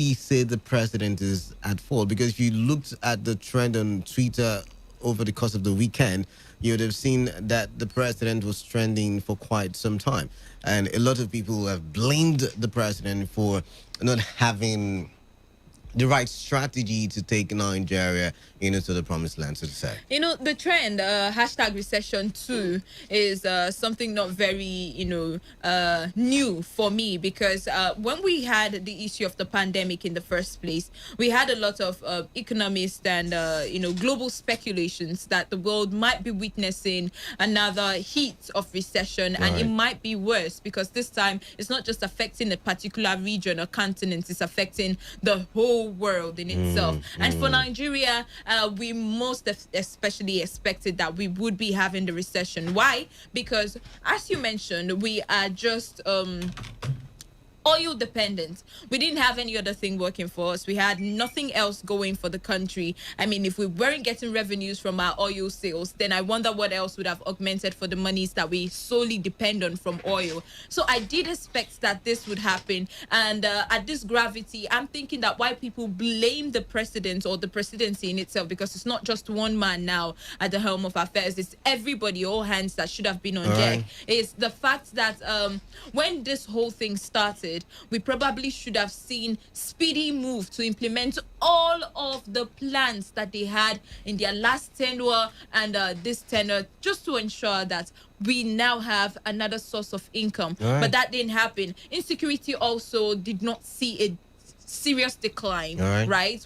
say the president is at fault, because if you looked at the trend on Twitter over the course of the weekend, you would have seen that the president was trending for quite some time. And a lot of people have blamed the president for not having the right strategy to take Nigeria, to the promised land, so to say. The trend, hashtag recession too, is something not very, new for me, because when we had the issue of the pandemic in the first place, we had a lot of economists and, global speculations that the world might be witnessing another heat of recession, and it might be worse, because this time it's not just affecting a particular region or continent, it's affecting the whole world in itself. And for Nigeria, we most especially expected that we would be having the recession. Why? Because, as you mentioned, we are just oil dependent. We didn't have any other thing working for us. We had nothing else going for the country. I mean, if we weren't getting revenues from our oil sales, then I wonder what else would have augmented for the monies that we solely depend on from oil. So I did expect that this would happen. And at this gravity, I'm thinking that why people blame the president or the presidency in itself, because it's not just one man now at the helm of affairs. It's everybody, all hands that should have been on deck. It's the fact that when this whole thing started, we probably should have seen speedy move to implement all of the plans that they had in their last tenure and this tenure, just to ensure that we now have another source of income. But that didn't happen. Insecurity also did not see a serious decline, right?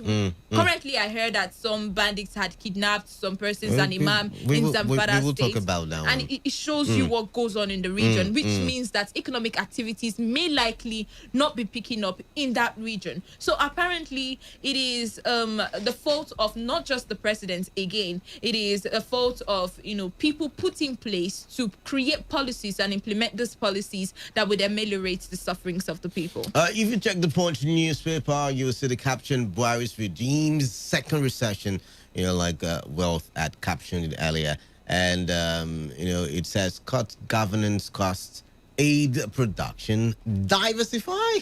Currently, I heard that some bandits had kidnapped some persons, an imam in Zamfara we will state. talk about that one. And it shows you what goes on in the region, which means that economic activities may likely not be picking up in that region. So apparently, it is the fault of not just the president again. It is a fault of people put in place to create policies and implement these policies that would ameliorate the sufferings of the people. If you check the Punch newspaper, you'll see the caption: Buhari's regime's second recession. Wealth had captioned it earlier, and it says cut governance costs, aid production, diversify.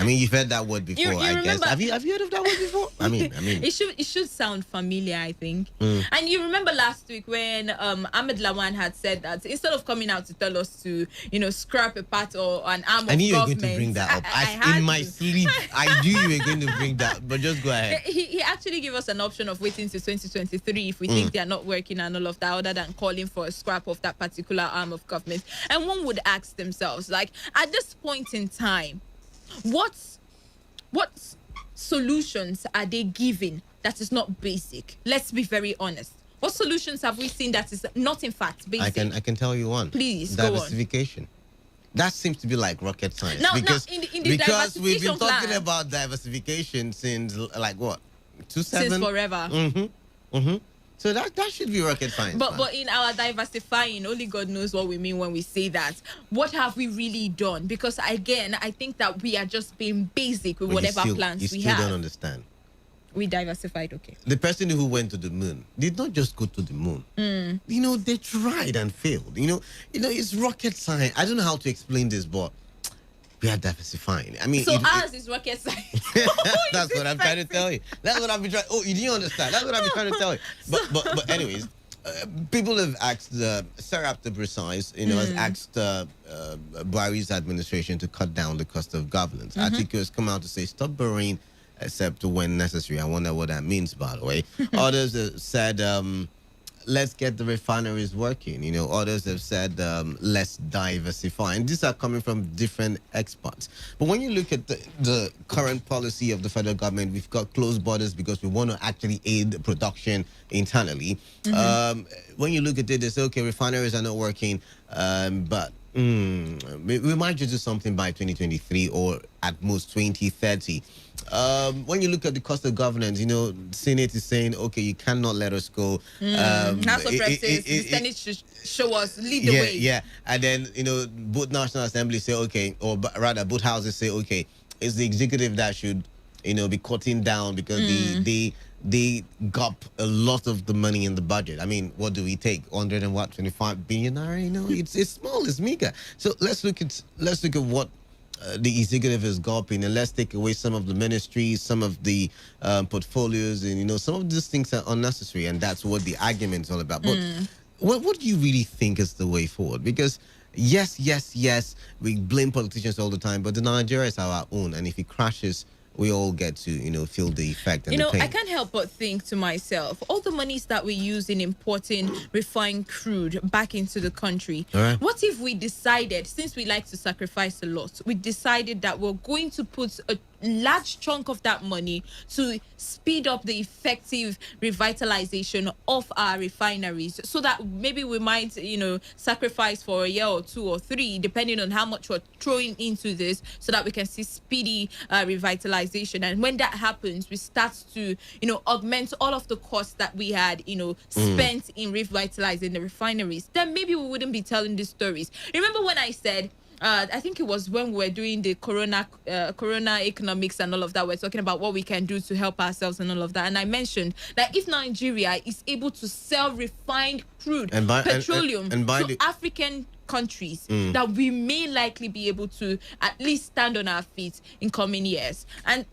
I mean, you've heard that word before, I guess. Have you heard of that word before? I mean, it should sound familiar, I think. And you remember last week when Ahmed Lawan had said that instead of coming out to tell us to, scrap a part or an arm of government. I knew you were going to bring that up. In my sleep, I knew you were going to bring that, but just go ahead. He actually gave us an option of waiting till 2023 if we think they are not working and all of that, other than calling for a scrap of that particular arm of government. And one would ask themselves, like, at this point in time, what solutions are they giving that is not basic? Let's be very honest. What solutions have we seen that is not in fact basic? I can tell you one. Please, diversification. That seems to be like rocket science. Because we've been talking about diversification since 2007? Since forever. So that should be rocket science. But in our diversifying, only God knows what we mean when we say that. What have we really done? Because again, I think that we are just being basic with whatever plans we have. You still don't understand. We diversified, okay. The person who went to the moon did not just go to the moon. They tried and failed. It's rocket science. I don't know how to explain this, but we are diversifying. I mean, so ours is rocket science. That's what I'm trying to tell you. That's what I've been trying. Oh, you didn't understand. That's what I've been trying to tell you. But anyways, people have asked Sarah, to precise, has asked Buhari's administration to cut down the cost of governance. Atiku has come out to say stop borrowing except when necessary. I wonder what that means, by the way. Others have said let's get the refineries working. Others have said let's diversify. And these are coming from different experts. But when you look at the current policy of the federal government, we've got closed borders because we want to actually aid production internally. When you look at it, they say, okay, refineries are not working, but we might just do something by 2023 or at most 2030. When you look at the cost of governance, the Senate is saying, okay, you cannot let us go. House of Reps says the Senate should show us, lead the way. Yeah, and then, both National Assembly say, okay, or rather, both houses say, okay, it's the executive that should, be cutting down because they gulp a lot of the money in the budget. I mean, what do we take? 25 billion? It's small, it's meager. So let's look at what the executive is gulping, and let's take away some of the ministries, some of the portfolios, and some of these things are unnecessary, and that's what the argument is all about. But what do you really think is the way forward? Because yes, yes, yes, we blame politicians all the time, but the Nigeria is our own, and if it crashes, we all get to feel the effect and the pain. I can't help but think to myself, all the monies that we use in importing refined crude back into the country, All right. what if we decided, since we like to sacrifice a lot, we decided that we're going to put a large chunk of that money to speed up the effective revitalization of our refineries, so that maybe we might sacrifice for a year or 2 or 3, depending on how much we're throwing into this, so that we can see speedy revitalization. And when that happens, we start to augment all of the costs that we had spent in revitalizing the refineries. Then maybe we wouldn't be telling these stories. Remember when I said, I think it was when we were doing the corona economics and all of that, we're talking about what we can do to help ourselves and all of that. And I mentioned that if Nigeria is able to sell refined crude petroleum to African countries, that we may likely be able to at least stand on our feet in coming years. And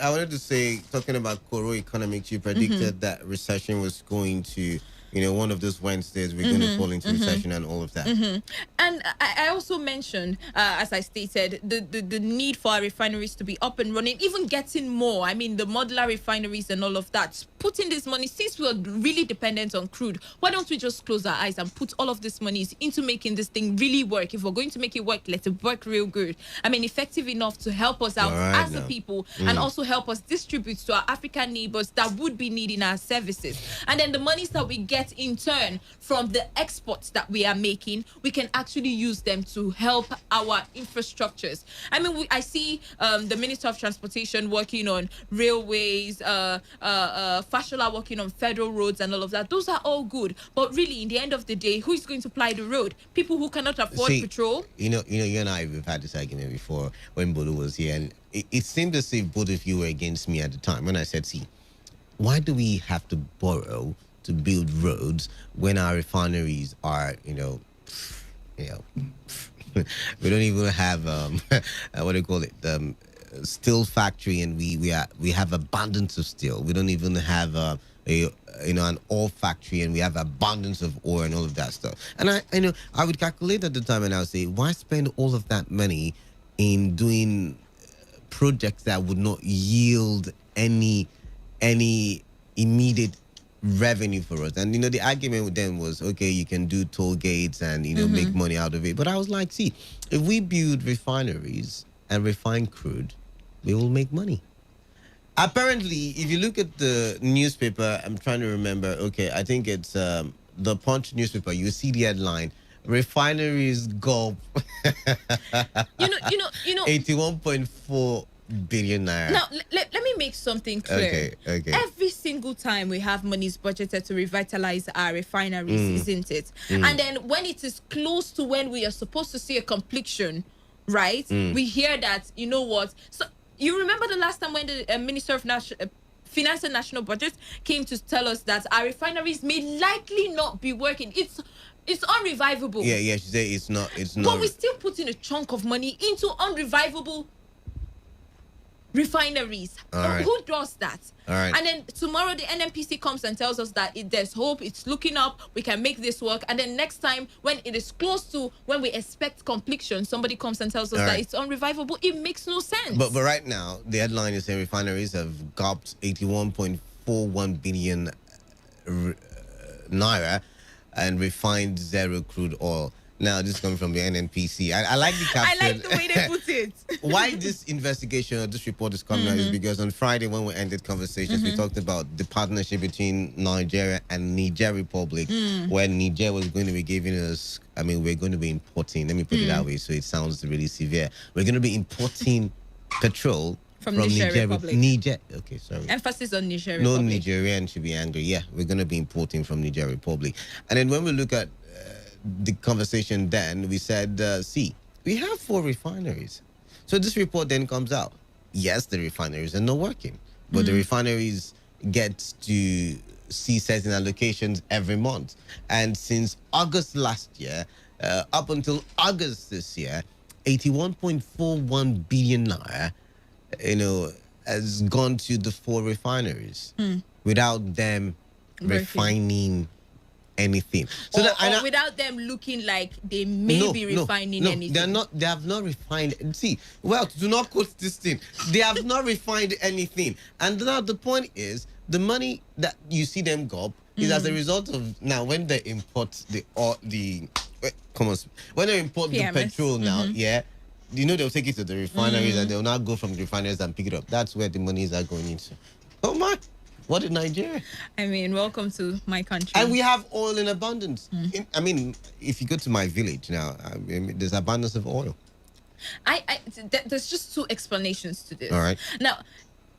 I wanted to say, talking about Koro economics, you predicted that recession was going to, one of those Wednesdays, we're going to fall into recession and all of that. And I also mentioned, as I stated, the need for our refineries to be up and running, even getting more. I mean, the modular refineries and all of that. Putting this money, since we're really dependent on crude, why don't we just close our eyes and put all of this money into making this thing really work? If we're going to make it work, let it work real good. I mean, effective enough to help us out as a people, and also help us distribute to our African neighbors that would be needing our services. And then the monies that we get in turn from the exports that we are making, we can actually use them to help our infrastructures. I mean, I see the Minister of Transportation working on railways, Fashola working on federal roads and all of that. Those are all good, but really, in the end of the day, who is going to ply the road? People who cannot afford petrol. You and I, we've had this argument before when Bolu was here, and it seemed as if both of you were against me at the time when I said, see, why do we have to borrow to build roads when our refineries are, we don't even have what do you call it, steel factory, and we have abundance of steel. We don't even have an oil factory, and we have abundance of oil and all of that stuff. And I would calculate at the time, and I would say, why spend all of that money in doing projects that would not yield any immediate revenue for us? And the argument with them was, okay, you can do toll gates and make money out of it. But I was like, see, if we build refineries and refine crude, we will make money. Apparently, if you look at the newspaper, I'm trying to remember, okay, I think it's the Punch newspaper, you see the headline, refineries gulp 81.4 billion naira. Now, let me make something clear. Okay. Every single time we have monies budgeted to revitalize our refineries, isn't it? And then when it is close to when we are supposed to see a completion, right? We hear that, you know what? So you remember the last time when the Minister of Finance and National Budget came to tell us that our refineries may likely not be working. It's unrevivable. Yeah, she said it's not. But we still put in a chunk of money into unrevivable refineries. Right. Who does that? All right. And then tomorrow the NNPC comes and tells us that there's hope, it's looking up, we can make this work. And then next time, when it is close to when we expect completion, somebody comes and tells us that it's unrevivable. It makes no sense. But right now, the headline is saying refineries have gulped 81.41 billion naira and refined zero crude oil. Now, this comes from the NNPC. I like the caption. I like the way they put it. Why this investigation or this report is coming out is because on Friday, when we ended conversations, we talked about the partnership between Nigeria and Niger Republic, where Niger was going to be giving us, we're going to be importing, let me put it that way so it sounds really severe. We're going to be importing petrol from Niger Republic. Niger. Okay, sorry. Emphasis on Niger Republic. No Nigerian should be angry. Yeah, we're going to be importing from Niger Republic. And then when we look at the conversation then, we said, see, we have 4 refineries. So this report then comes out. Yes, the refineries are not working, but the refineries get to see certain allocations every month. And since August last year, up until August this year, 81.41 billion naira, has gone to the four refineries without them Working. refining anything. So Or without them looking like they may be refining anything. they're not. They have not refined. See, well, do not quote this thing. They have not refined anything. And now the point is, the money that you see them go up is as a result of now when they import when they import PMS. the petrol now, yeah. They'll take it to the refineries and they'll now go from the refineries and pick it up. That's where the monies are going into. Oh my. What in Nigeria? I mean, welcome to my country. And we have oil in abundance. If you go to my village now, there's abundance of oil. There's just two explanations to this. All right. Now,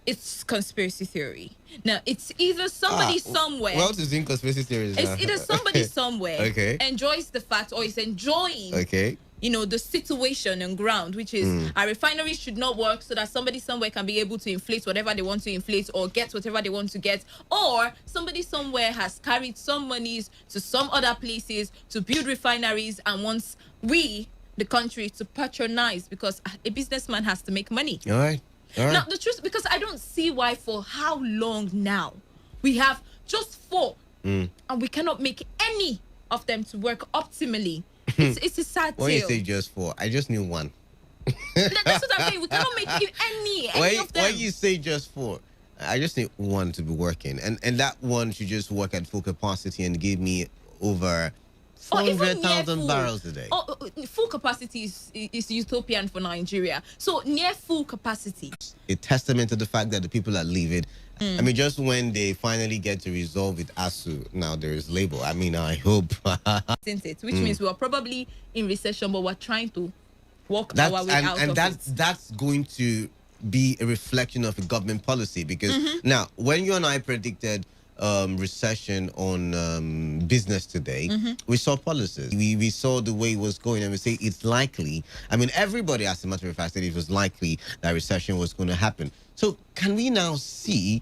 it's conspiracy theory. Now, it's either somebody somewhere. What is in conspiracy theories? It's either somebody somewhere enjoys the fact or is enjoying. Okay. The situation on ground, which is our refineries should not work so that somebody somewhere can be able to inflate whatever they want to inflate or get whatever they want to get, or somebody somewhere has carried some monies to some other places to build refineries and wants we, the country, to patronize because a businessman has to make money. All right. Now, the truth, because I don't see why for how long now we have just four and we cannot make any of them to work optimally. It's a sad tale. When you say just four, I just knew one. That's what I'm saying. We cannot make any of them. When you say just four, I just need one to be working. And that one should just work at full capacity and give me over 400,000 barrels a day. Full capacity is utopian for Nigeria. So near full capacity. A testament to the fact that the people are leaving. Just when they finally get to resolve with ASU, now there is labor. I hope. Isn't it? Which means we are probably in recession, but we're trying to walk our way out of it. That's going to be a reflection of a government policy because now, when you and I predicted recession on business today, we saw policies. We saw the way it was going, and we say it's likely. Everybody, as a matter of fact, said it was likely that recession was going to happen. So can we now see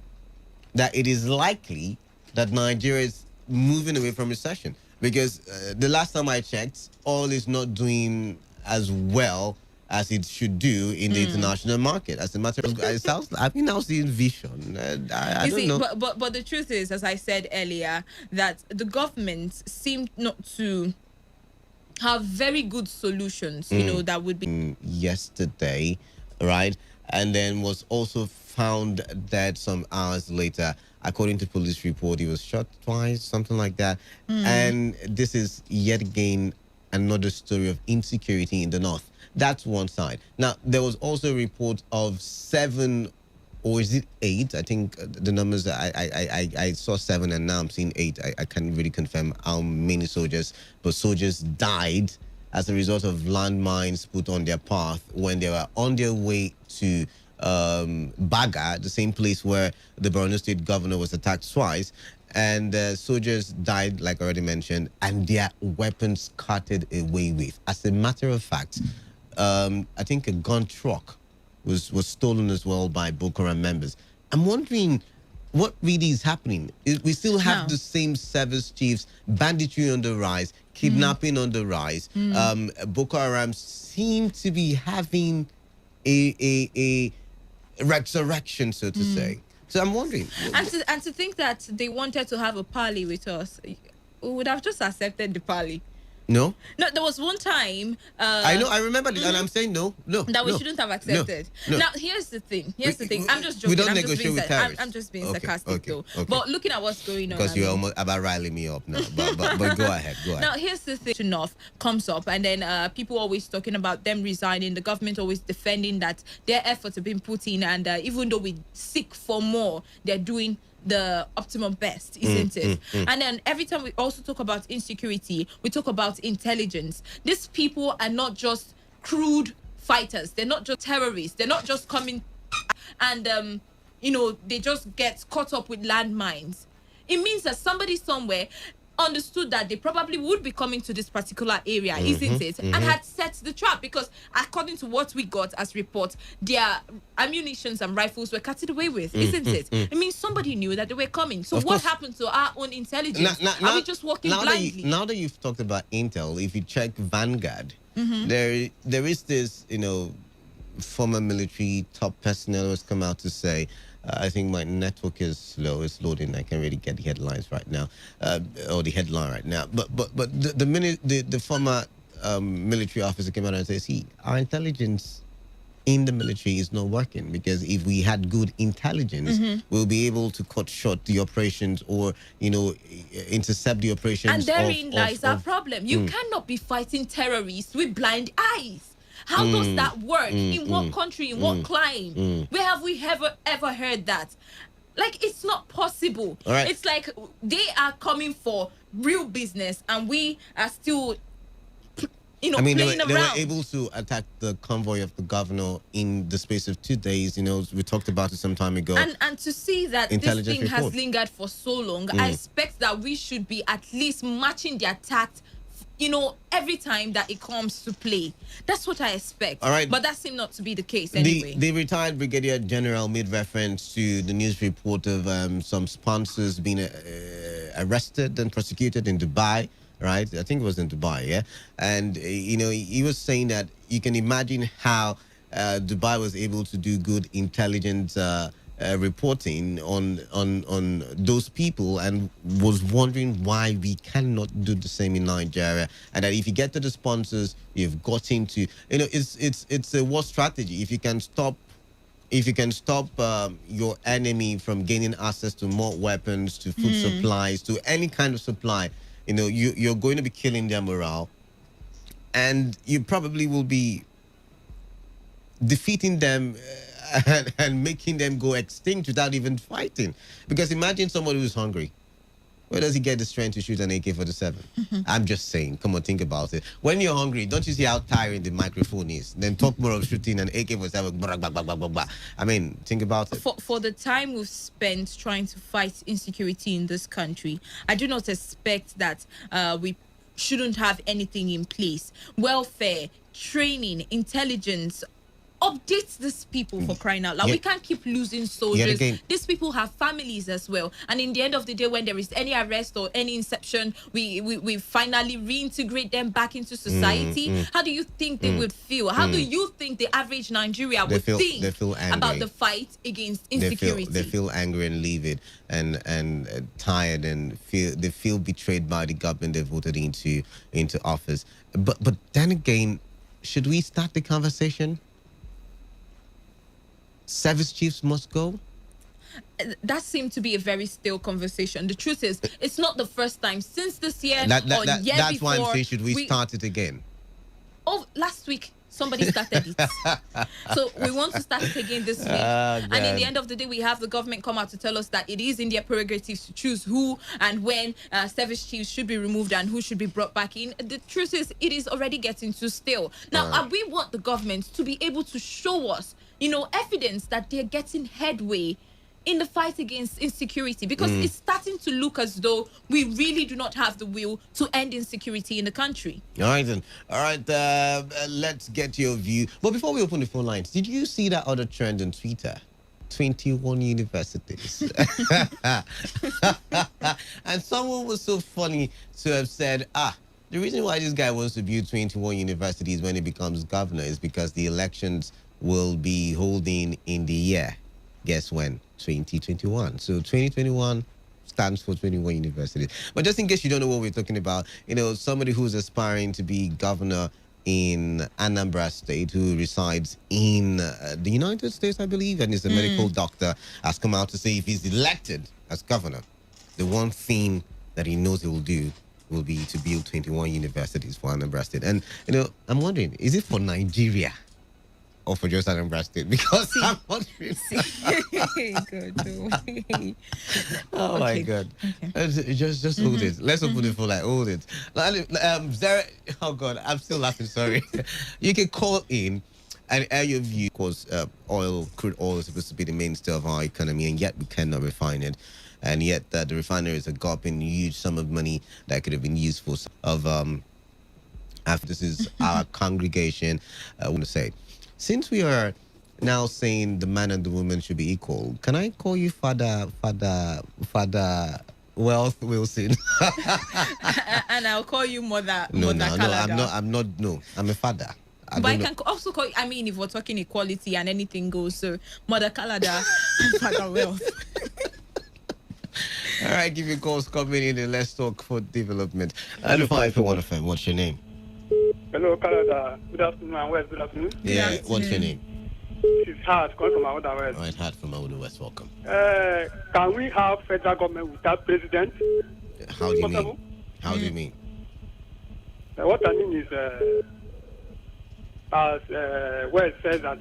that it is likely that Nigeria is moving away from recession? Because the last time I checked, oil is not doing as well as it should do in the international market. As a matter of fact, I've been now seeing vision. I don't know. But the truth is, as I said earlier, that the government seemed not to have very good solutions, that would be... Yesterday, right? And then was also found dead some hours later. According to police report, he was shot twice, something like that. And this is yet again another story of insecurity in the north. That's one side. Now, there was also a report of 7, or is it 8? I think the numbers, I saw 7 and now I'm seeing 8. I can't really confirm how many soldiers, but soldiers died as a result of landmines put on their path when they were on their way to Baga, the same place where the Borno State governor was attacked twice. And soldiers died, like I already mentioned, and their weapons carted away with. As a matter of fact, I think a gun truck was stolen as well by Boko Haram members. I'm wondering what really is happening. We still have the same service chiefs, banditry on the rise, kidnapping on the rise. Boko Haram seem to be having a resurrection, so to say. So I'm wondering. And to think that they wanted to have a parley with us, we would have just accepted the parley. No, there was one time. I know, I remember, and I'm saying no. That we shouldn't have accepted. No. Now, here's the thing. I'm just joking. We don't negotiate with terrorists. I'm just being sarcastic, though. Okay. But looking at what's going on. Because you're almost about riling me up now. But go ahead. Now, here's the thing. North comes up, and then people always talking about them resigning. The government always defending that their efforts have been put in, and even though we seek for more, they're doing the optimum best, isn't it? And then every time we also talk about insecurity, we talk about intelligence. These people are not just crude fighters. They're not just terrorists. They're not just coming and they just get caught up with landmines. It means that somebody somewhere understood that they probably would be coming to this particular area, isn't it? And had set the trap, because according to what we got as reports, their ammunitions and rifles were carted away with, isn't it? I mean, somebody knew that they were coming. So what happened to our own intelligence? Are we just walking blindly? Now that you've talked about intel, if you check Vanguard, there is this, former military top personnel who has come out to say, I think my network is slow. It's loading. I can't really get the headlines right now, or the headline right now. But the former military officer came out and said, "See, our intelligence in the military is not working, because if we had good intelligence, we'll be able to cut short the operations, or intercept the operations." And therein lies our problem. You cannot be fighting terrorists with blind eyes. How does that work? In what country? In what clime? Where have we ever heard that? Like, it's not possible. Right. It's like they are coming for real business, and we are still, playing around. They were able to attack the convoy of the governor in the space of 2 days. We talked about it some time ago. And to see that this thing has lingered for so long, I expect that we should be at least matching the attack, every time that it comes to play. That's what I expect. All right. But that seemed not to be the case anyway. The retired brigadier general made reference to the news report of some sponsors being arrested and prosecuted in Dubai, right? I think it was in Dubai, yeah? And, he was saying that you can imagine how Dubai was able to do good intelligence reporting on those people, and was wondering why we cannot do the same in Nigeria. And that if you get to the sponsors, you've got into, it's a war strategy. If you can stop your enemy from gaining access to more weapons, to food supplies, to any kind of supply, you're going to be killing their morale, and you probably will be defeating them and making them go extinct without even fighting. Because imagine somebody who's hungry. Where does he get the strength to shoot an AK-47? I'm just saying, come on, think about it. When you're hungry, don't you see how tiring the microphone is? Then talk more of shooting an AK-47. I mean, think about it. For the time we've spent trying to fight insecurity in this country, I do not expect that we shouldn't have anything in place. Welfare, training, intelligence, update these people, for crying out loud. We can't keep losing soldiers. These people have families as well. And in the end of the day, when there is any arrest or any inception, we finally reintegrate them back into society. How do you think they would feel? How do you think the average Nigeria would think about the fight against insecurity? They feel angry and livid and tired, and they feel betrayed by the government they voted into office. But then again, should we start the conversation? Service chiefs must go? That seemed to be a very stale conversation. The truth is, it's not the first time since this year that's before. Why I'm saying, should we start it again? Oh, last week somebody started it. So we want to start it again this week. And in the end of the day, we have the government come out to tell us that it is in their prerogatives to choose who and when service chiefs should be removed and who should be brought back in. The truth is, it is already getting too stale. Now, we want the government to be able to show us evidence that they're getting headway in the fight against insecurity, because it's starting to look as though we really do not have the will to end insecurity in the country. All right, then. All right, let's get your view. But before we open the phone lines, did you see that other trend on Twitter? 21 universities. And someone was so funny to have said, the reason why this guy wants to build 21 universities when he becomes governor is because the elections will be holding in the year. Guess when? 2021. So 2021 stands for 21 universities. But just in case you don't know what we're talking about, somebody who's aspiring to be governor in Anambra State, who resides in the United States, I believe, and is a medical doctor, has come out to say if he's elected as governor, the one thing that he knows he will do will be to build 21 universities for Anambra State. And, I'm wondering, is it for Nigeria? Or for just Anambra State? Because I'm wondering. Good. Oh my God. Okay. Just hold it. Let's open it for hold it. Zara, oh God, I'm still laughing, sorry. You can call in And your view, of course, crude oil is supposed to be the mainstay of our economy, and yet we cannot refine it. And yet the refineries are gulping huge sum of money that could have been used for after this is our congregation. I want to say, since we are now saying the man and the woman should be equal, can I call you Father Wealth Wilson? And I'll call you Mother No, no, no. Kalada. I'm not. No, I'm a father. But I can also call. I mean, if we're talking equality and anything goes, so Mother Kalada and Father Wealth. All right, give your calls coming in and let's talk for development. 95.1fm. What's your name? Hello, Canada. Good afternoon, and West. Good afternoon. Yeah, what's your name? It's hard calling from Aouda West. All right, Hart from Aouda West. Welcome. Can we have federal government without president? How do you mean? How do you mean? What I mean is, as West says that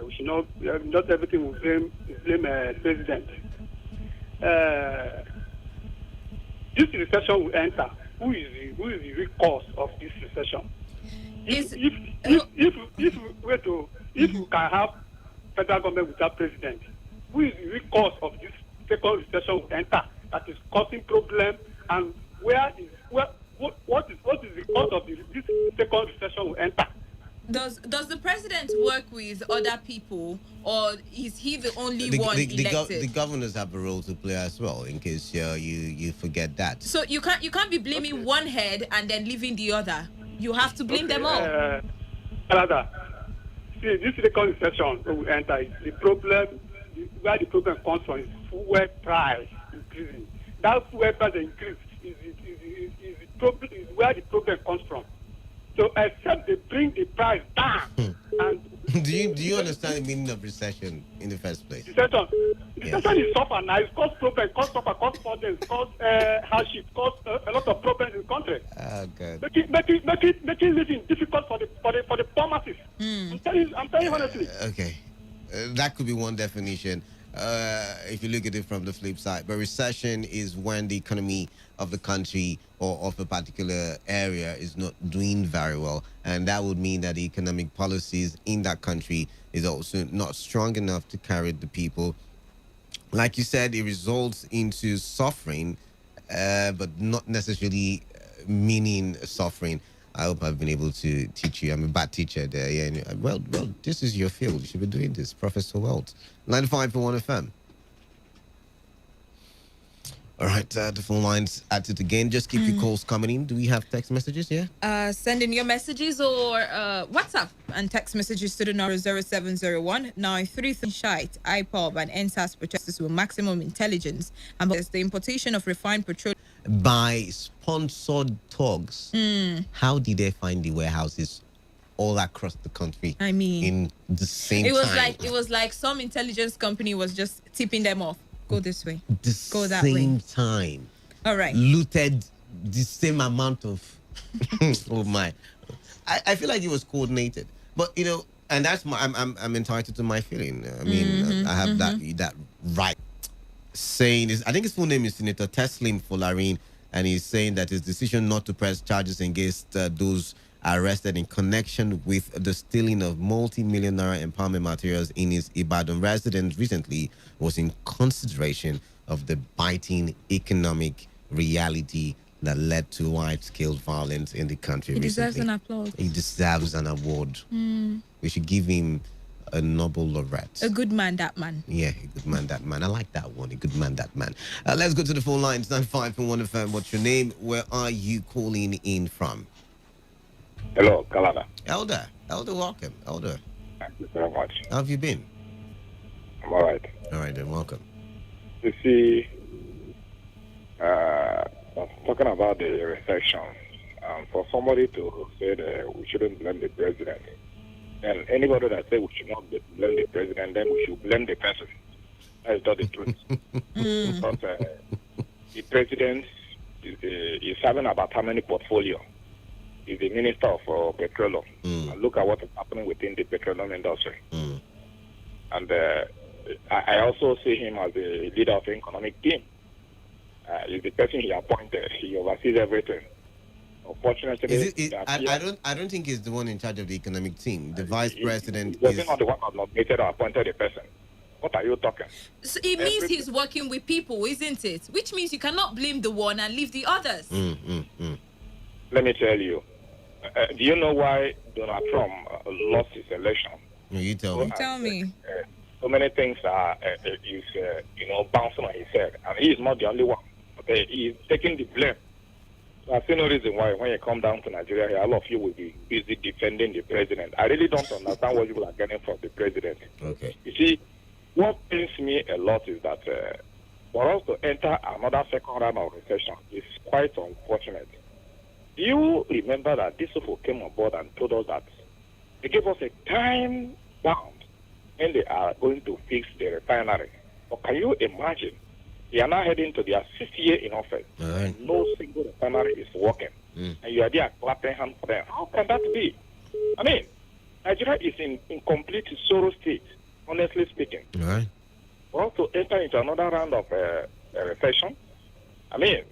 we should not everything will blame president. This recession will enter. Who is the real cause of this recession? If we can have federal government without president, who is the real cause of this second recession will enter that is causing problem, and what is the cause of this second recession will enter? Does the president work with other people, or is he the only one elected? The governors have a role to play as well, in case you forget that. So you can't be blaming one head and then leaving the other. You have to blame them all. Canada, see, this second recession will enter. The problem, where the problem comes from, is fuel price increasing. That fuel price increase is where the problem comes from. So except they bring the price down. And do you understand the meaning of recession in the first place? Recession is suffer now. It causes problems, causes problems, causes hardship, causes a lot of problems in the country. Oh, God. Making living difficult for the poor masses. I'm telling you honestly. Okay, that could be one definition. If you look at it from the flip side, but recession is when the economy of the country or of a particular area is not doing very well, and that would mean that the economic policies in that country is also not strong enough to carry the people. Like you said, it results into suffering, but not necessarily meaning suffering. I hope I've been able to teach you. I'm a bad teacher there. Yeah. Well, this is your field. You should be doing this, Professor Welt. 95.1 FM. All right, the phone lines at it again. Just keep your calls coming in. Do we have text messages here? Send in your messages or WhatsApp and text messages to the number 0701 933 Shite, IPOB, and NSAS protesters with maximum intelligence and the importation of refined petroleum by sponsored thugs. How did they find the warehouses all across the country? I mean, in the same it was time? it was like some intelligence company was just tipping them off. Go this way. Go that same way. time. All right. Looted the same amount of. Oh my! I feel like it was coordinated, but and that's I'm entitled to my feeling. I mean, I have that right. Saying is, I think his full name is Senator Teslim Folarin, and he's saying that his decision not to press charges against those arrested in connection with the stealing of multi-million naira empowerment materials in his Ibadan residence recently was in consideration of the biting economic reality that led to wide-scale violence in the country recently. Deserves an applause. He deserves an award. We should give him a Nobel laureate. A good man, that man. Yeah, a good man, that man. I like that one. A good man, that man. Let's go to the phone lines. 95.1 FM. What's your name? Where are you calling in from? Hello, Kalada. Elder, welcome. Elder. Thank you very much. How have you been? I'm all right. All right, then, welcome. You see, talking about the recession, for somebody to say that we shouldn't blame the president, and anybody that say we should not blame the president, then we should blame the person. That's not the truth. Because the president is having about how many portfolio? He's the minister of petroleum. And look at what is happening within the petroleum industry. And I also see him as the leader of the economic team. He's the person he appointed. He oversees everything. Unfortunately, I don't think he's the one in charge of the economic team. The vice president was is not the one that nominated or appointed a person. What are you talking? So it means he's working with people, isn't it? Which means you cannot blame the one and leave the others. Let me tell you. Do you know why Donald Trump lost his election? No, you tell me. Tell me. So many things are bouncing on his head, and he is not the only one. Okay, he is taking the blame. So I see no reason why when you come down to Nigeria here, all of you will be busy defending the president. I really don't understand what you are getting from the president. Okay. You see, what pains me a lot is that for us to enter another second round of recession is quite unfortunate. Do you remember that these people came on board and told us that they gave us a time bound when they are going to fix the refinery? But can you imagine? They are now heading to their 6th year in office. Right. No single refinery is working. And you are there clapping hands for them. How can that be? I mean, Nigeria is in complete sorrow state, honestly speaking. Right. For us to enter into another round of recession, I mean,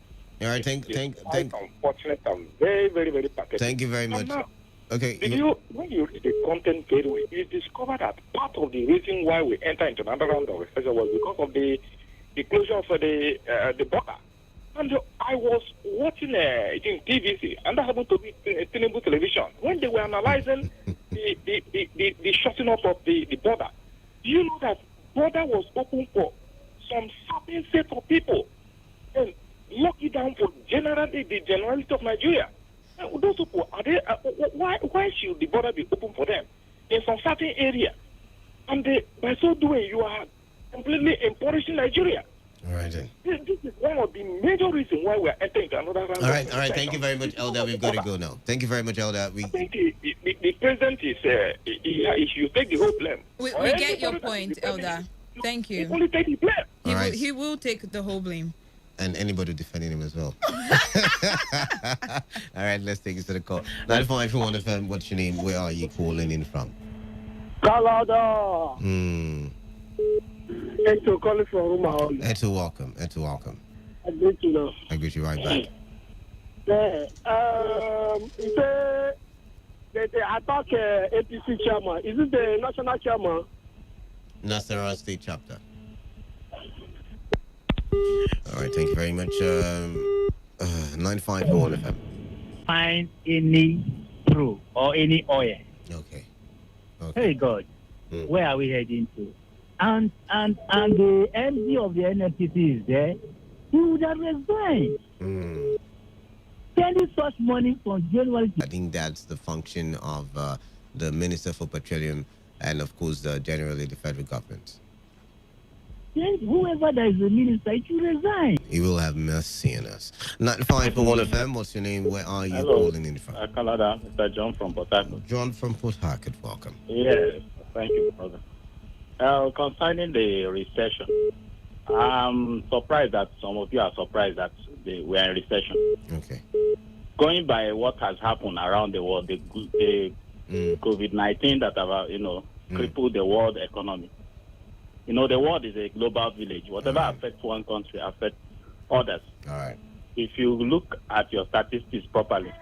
all right, thank unfortunate and very, very, very pathetic. Thank you very much. Now, okay. When you read the content very well, you discover that part of the reason why we enter into another round of recession was because of the closure of the border. And I was watching in TVC, and that happened to be Tinubu television, when they were analyzing the shutting up of the border. Do you know that border was open for some certain set of people and lock it down for the generality of Nigeria? And those people, are they, why should the border be open for them in some certain area? And by so doing, you are completely impoverishing Nigeria. All right, then. This is one of the major reasons why we are entering another round. All right. Thank you very much, Elder. We've got to go now. Thank you very much, Elder. I think the president is, he should take the whole blame. We get your point, Elder. Thank you. He will take the blame. He will take the whole blame. And anybody defending him as well. All right, let's take it to the call. 95.1fm, what's your name? Where are you calling in from? Canada. Eto calling from Roma. Eto, welcome. I greet you now. I greet you right back. They attack APC chairman. Is it the national chairman? Nasarawa State Chapter. All right, thank you very much. 95.1 FM. Find any proof or any oil. Okay. Hey God, where are we heading to? And the MD of the NFTC is there. He would have resigned. Spending such money from January. I think that's the function of the Minister for Petroleum and, of course, generally the federal government. Then whoever that is the minister, he should resign. He will have mercy on us. 95.1 FM, what's your name? Where are you calling in from? Canada, Mr. John from Port Harcourt. John from Port Harcourt, welcome. Yes, thank you, brother. Concerning the recession, I'm surprised that some of you are surprised that we are in recession. Okay. Going by what has happened around the world, the COVID-19 that have, crippled the world economy. The world is a global village. Whatever affects one country affects others. All right. If you look at your statistics properly,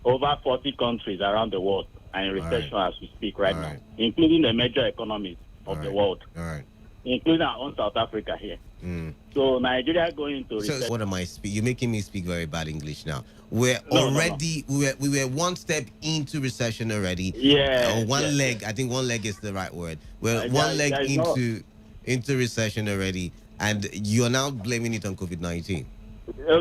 over 40 countries around the world are in recession as we speak right now, including the major economies of the world, including our own South Africa here. So Nigeria going into recession. So what am I speaking? You're making me speak very bad English now. We're already we were one step into recession already. Yeah. One leg. I think one leg is the right word. We're one leg into recession already, and you're now blaming it on COVID-19.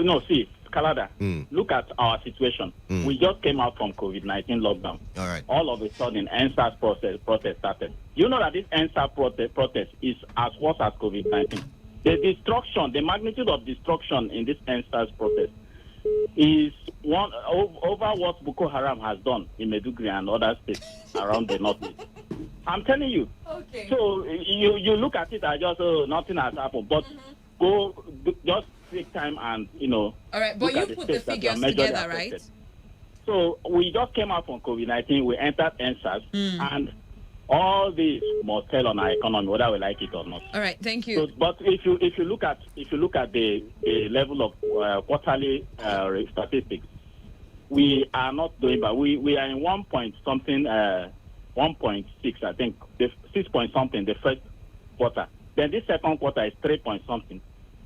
No, see, Canada. Look at our situation. We just came out from COVID-19 lockdown. All right. All of a sudden, NSAS protest started. You know that this NSAS protest is as worse as COVID-19. The destruction, the magnitude of destruction in this NSAS protest is over what Boko Haram has done in Maiduguri and other states around the northeast. I'm telling you. Okay. So you look at it as just nothing has happened, but just take time and All right, but you put the figures together, right? So we just came out from COVID-19. We entered NSAS, and all this must tell on our economy, whether we like it or not. All right, thank you. So, but if you look at the level of quarterly statistics, we are not doing bad. We are in 1 point something, 1.6, I think, the 6 point something the first quarter. Then this second quarter is 3 point something,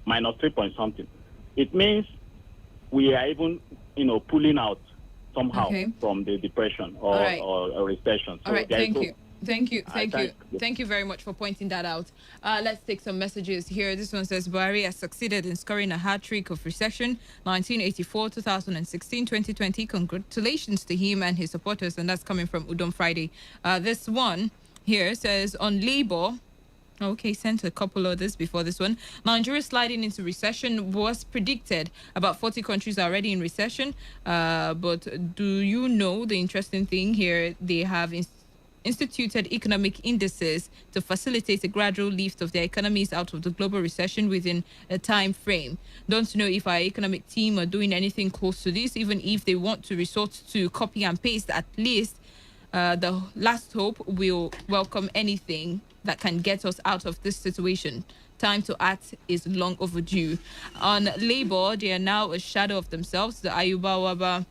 minus 3 point something. It means we are even, pulling out somehow from the depression or recession. So all right, thank you. Thank you very much for pointing that out. Let's take some messages here. This one says Buhari has succeeded in scoring a hat-trick of recession 1984, 2016, 2020. Congratulations to him and his supporters. And that's coming from Udom Friday. This one here says on labor. Okay, sent a couple others before this one. Nigeria sliding into recession was predicted. About 40 countries are already in recession. But do you know the interesting thing here? They have instituted economic indices to facilitate a gradual lift of their economies out of the global recession within a time frame. Don't know if our economic team are doing anything close to this, even if they want to resort to copy and paste. At least the last hope will welcome anything that can get us out of this situation. Time to act is long overdue. On labor, they are now a shadow of themselves. The Ayuba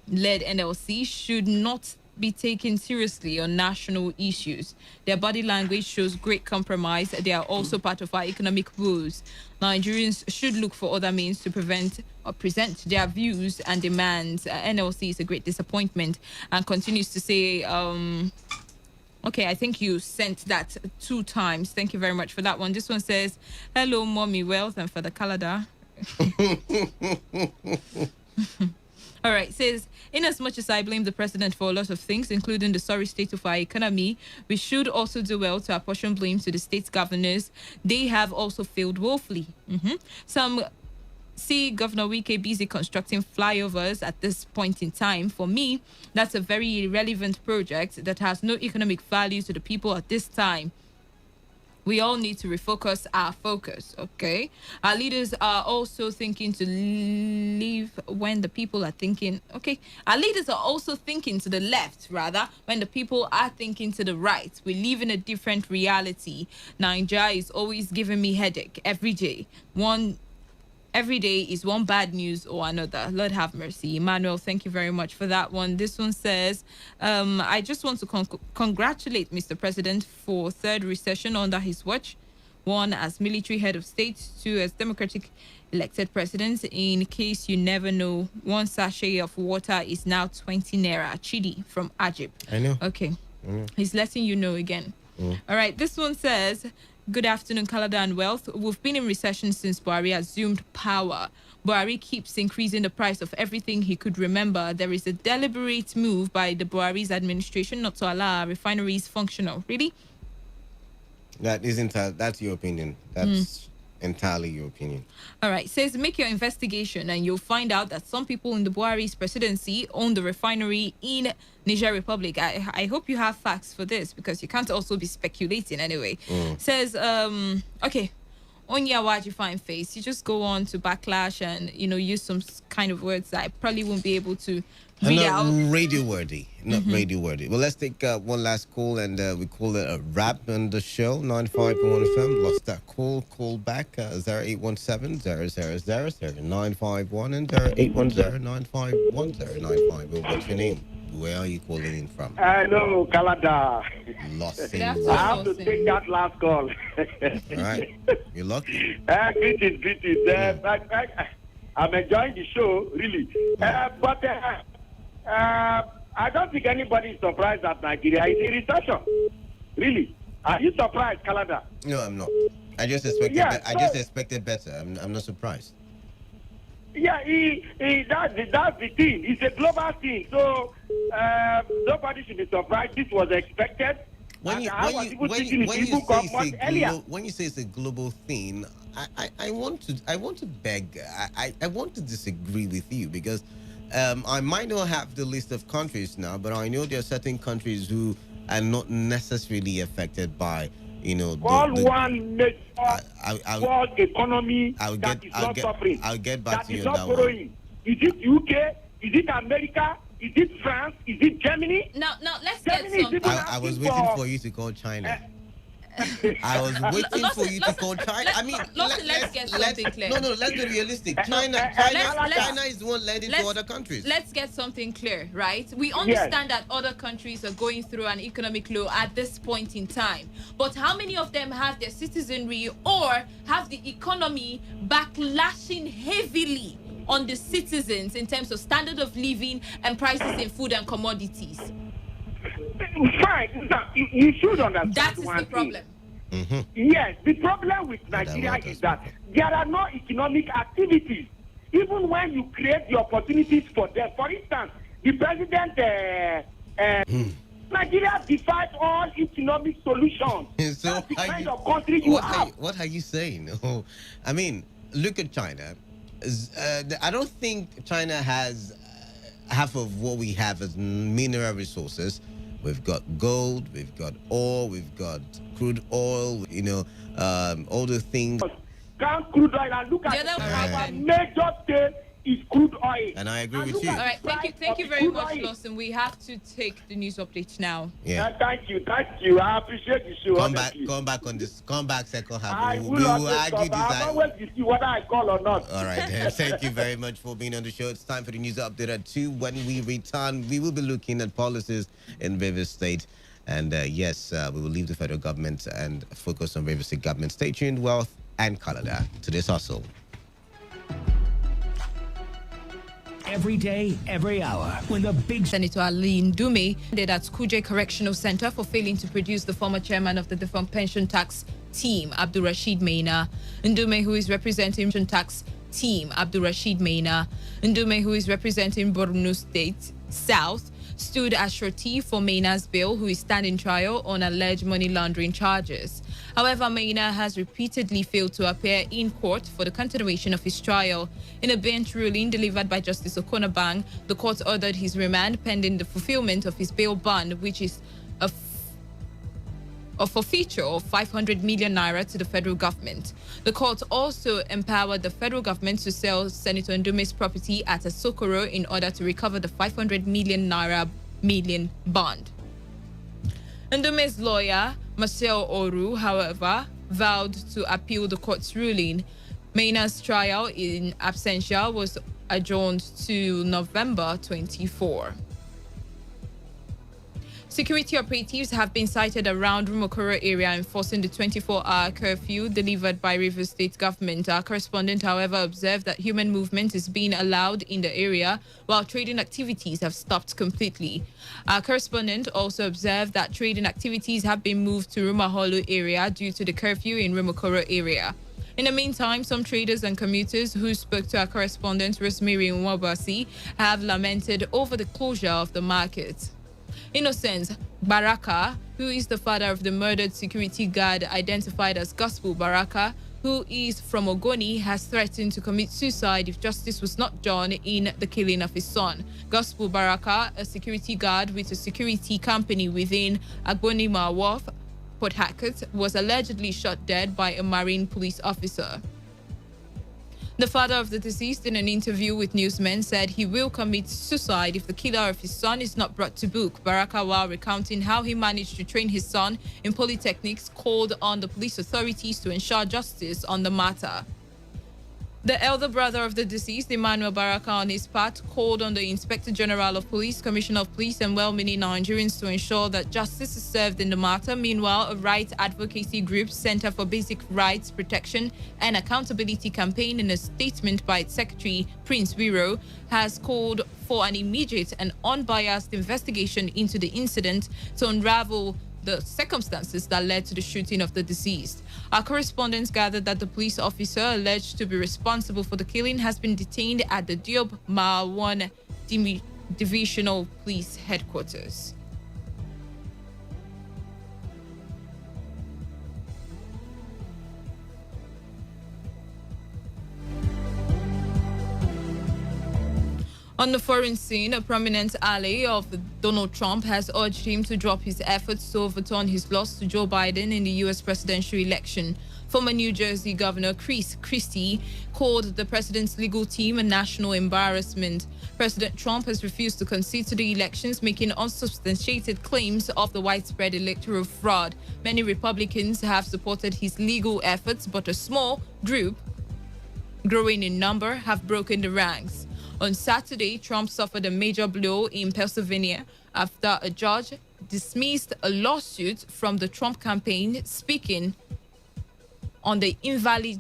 Waba-led NLC should not be taken seriously on national issues. Their body language shows great compromise. They are also part of our economic woes. Nigerians should look for other means to present their views and demands. NLC is a great disappointment, and continues to say, okay, I think you sent that 2 times. Thank you very much for that one. This one says, hello, Mommy Wealth, and for the Kalada. All right, says, in as much as I blame the president for a lot of things, including the sorry state of our economy, we should also do well to apportion blame to the state governors. They have also failed woefully. Some see Governor Wike busy constructing flyovers at this point in time. For me, that's a very irrelevant project that has no economic value to the people at this time. We all need to refocus our focus, okay? Our leaders are also thinking to leave when the people are thinking, okay? Our leaders are also thinking to the left, rather, when the people are thinking to the right. We live in a different reality. Nigeria is always giving me headache every day. Every day is one bad news or another. Lord have mercy. Emmanuel, thank you very much for that one. This one says, I just want to congratulate Mr. President for 3rd recession under his watch. 1, as military head of state. 2, as democratic elected president. In case you never know, 1 sachet of water is now 20 naira. Chidi from Ajib. I know. Okay. He's letting you know again. All right. This one says, good afternoon, Kalada and Wealth. We've been in recession since Buhari assumed power. Buhari keeps increasing the price of everything he could remember. There is a deliberate move by the Buhari's administration not to allow refineries functional. Really? That's your opinion. That's entirely your opinion. All right. Says, make your investigation and you'll find out that some people in the Buhari's presidency own the refinery in Niger Republic. I hope you have facts for this, because you can't also be speculating anyway. Says, okay, on your Waji fine face, you just go on to backlash and, use some kind of words that I probably won't be able to read out. Radio worthy. Not radio worthy. Well, let's take one last call, and we call it a wrap on the show. 95.1fm. Lost that call. Call back 0817 000 951 and 0810 951 What's your name? Where are you calling in from? Hello, Kalada. Lost Good in afternoon. I have to take that last call. All right. You're lucky. Greetings. I'm enjoying the show, really. But I don't think anybody is surprised that Nigeria is in recession. Really. Are you surprised, Kalada? No, I'm not. I just expected better. I'm not surprised. Yeah, that's the thing. It's a global thing. So nobody should be surprised. This was expected. When you say it's a global thing, I want to beg. I want to disagree with you, because I might not have the list of countries now, but I know there are certain countries who are not necessarily affected by world economy that is not suffering. I'll get back to you on that one. Is it UK? Is it America? Is it France? Is it Germany? Now let's Germany get something. I was waiting for you to call China. I was waiting for you to call China. I mean, let's get something clear. No, let's be realistic. China is the one lending to other countries. Let's get something clear, right? We understand that other countries are going through an economic low at this point in time. But how many of them have their citizenry or have the economy backlashing heavily on the citizens in terms of standard of living and prices in food and commodities? Fine. Now, you should understand That is one the problem. thing. Yes, the problem with Nigeria is that there are no economic activities. Even when you create the opportunities for them. For instance, the president, Nigeria defies all economic solutions. So that's the kind of country you have. What are you saying? Oh, I mean, look at China. I don't think China has half of what we have as mineral resources. We've got gold, we've got oil, we've got crude oil, all the things. Count crude oil and look at our major state is crude oil. And I agree with you. All right, thank you very much, Lawson. We have to take the news update now. Yeah. Thank you. I appreciate the show. Come back on this. Come back second half. I We will will argue this. I'm always to see whether I call or not. All right, then. Thank you very much for being on the show. It's time for the news update at 2. When we return, we will be looking at policies in Rivers State. And yes, we will leave the federal government and focus on Rivers State government. Stay tuned, Wealth and Canada, to this hustle. Every day, every hour, when the big Senator Ali Ndume did at Kuje Correctional Center for failing to produce the former chairman of the defunct pension tax team, Abdul Rashid Maina. Ndume, who is representing tax team, Abdul Rashid Maina. Ndume, who is representing Borno State South, stood as surety for Maina's bail, who is standing trial on alleged money laundering charges. However, Maina has repeatedly failed to appear in court for the continuation of his trial. In a bench ruling delivered by Justice Okonabang, the court ordered his remand pending the fulfillment of his bail bond, which is a forfeiture of 500 million naira to the federal government. The court also empowered the federal government to sell Senator Ndume's property at a Sokoro in order to recover the 500 million naira bond. Ndume's lawyer, Marcel Oru, however, vowed to appeal the court's ruling. Maina's trial in absentia was adjourned to November 24. Security operatives have been sighted around Rumokoro area enforcing the 24-hour curfew delivered by Rivers State government. Our correspondent, however, observed that human movement is being allowed in the area while trading activities have stopped completely. Our correspondent also observed that trading activities have been moved to Rumaholo area due to the curfew in Rumokoro area. In the meantime, some traders and commuters who spoke to our correspondent, Rosemary Nwabasi, have lamented over the closure of the market. Innocent Baraka, who is the father of the murdered security guard identified as Gospel Baraka, who is from Ogoni, has threatened to commit suicide if justice was not done in the killing of his son. Gospel Baraka, a security guard with a security company within Agbonima Wharf, Port Harcourt, was allegedly shot dead by a Marine police officer. The father of the deceased, in an interview with newsmen, said he will commit suicide if the killer of his son is not brought to book. Baraka, while recounting how he managed to train his son in polytechnics, called on the police authorities to ensure justice on the matter. The elder brother of the deceased, Emmanuel Baraka, on his part, called on the Inspector General of Police, Commissioner of Police, and well-meaning Nigerians to ensure that justice is served in the matter. Meanwhile, a rights advocacy group, Center for Basic Rights Protection and Accountability Campaign, in a statement by its secretary, Prince Wiro, has called for an immediate and unbiased investigation into the incident to unravel the circumstances that led to the shooting of the deceased. Our correspondents gathered that the police officer alleged to be responsible for the killing has been detained at the Diob Ma 1 Divisional Police Headquarters. On the foreign scene, a prominent ally of Donald Trump has urged him to drop his efforts to overturn his loss to Joe Biden in the U.S. presidential election. Former New Jersey Governor Chris Christie called the president's legal team a national embarrassment. President Trump has refused to concede to the elections, making unsubstantiated claims of the widespread electoral fraud. Many Republicans have supported his legal efforts, but a small group, growing in number, have broken the ranks. On Saturday, Trump suffered a major blow in Pennsylvania after a judge dismissed a lawsuit from the Trump campaign speaking on the invalid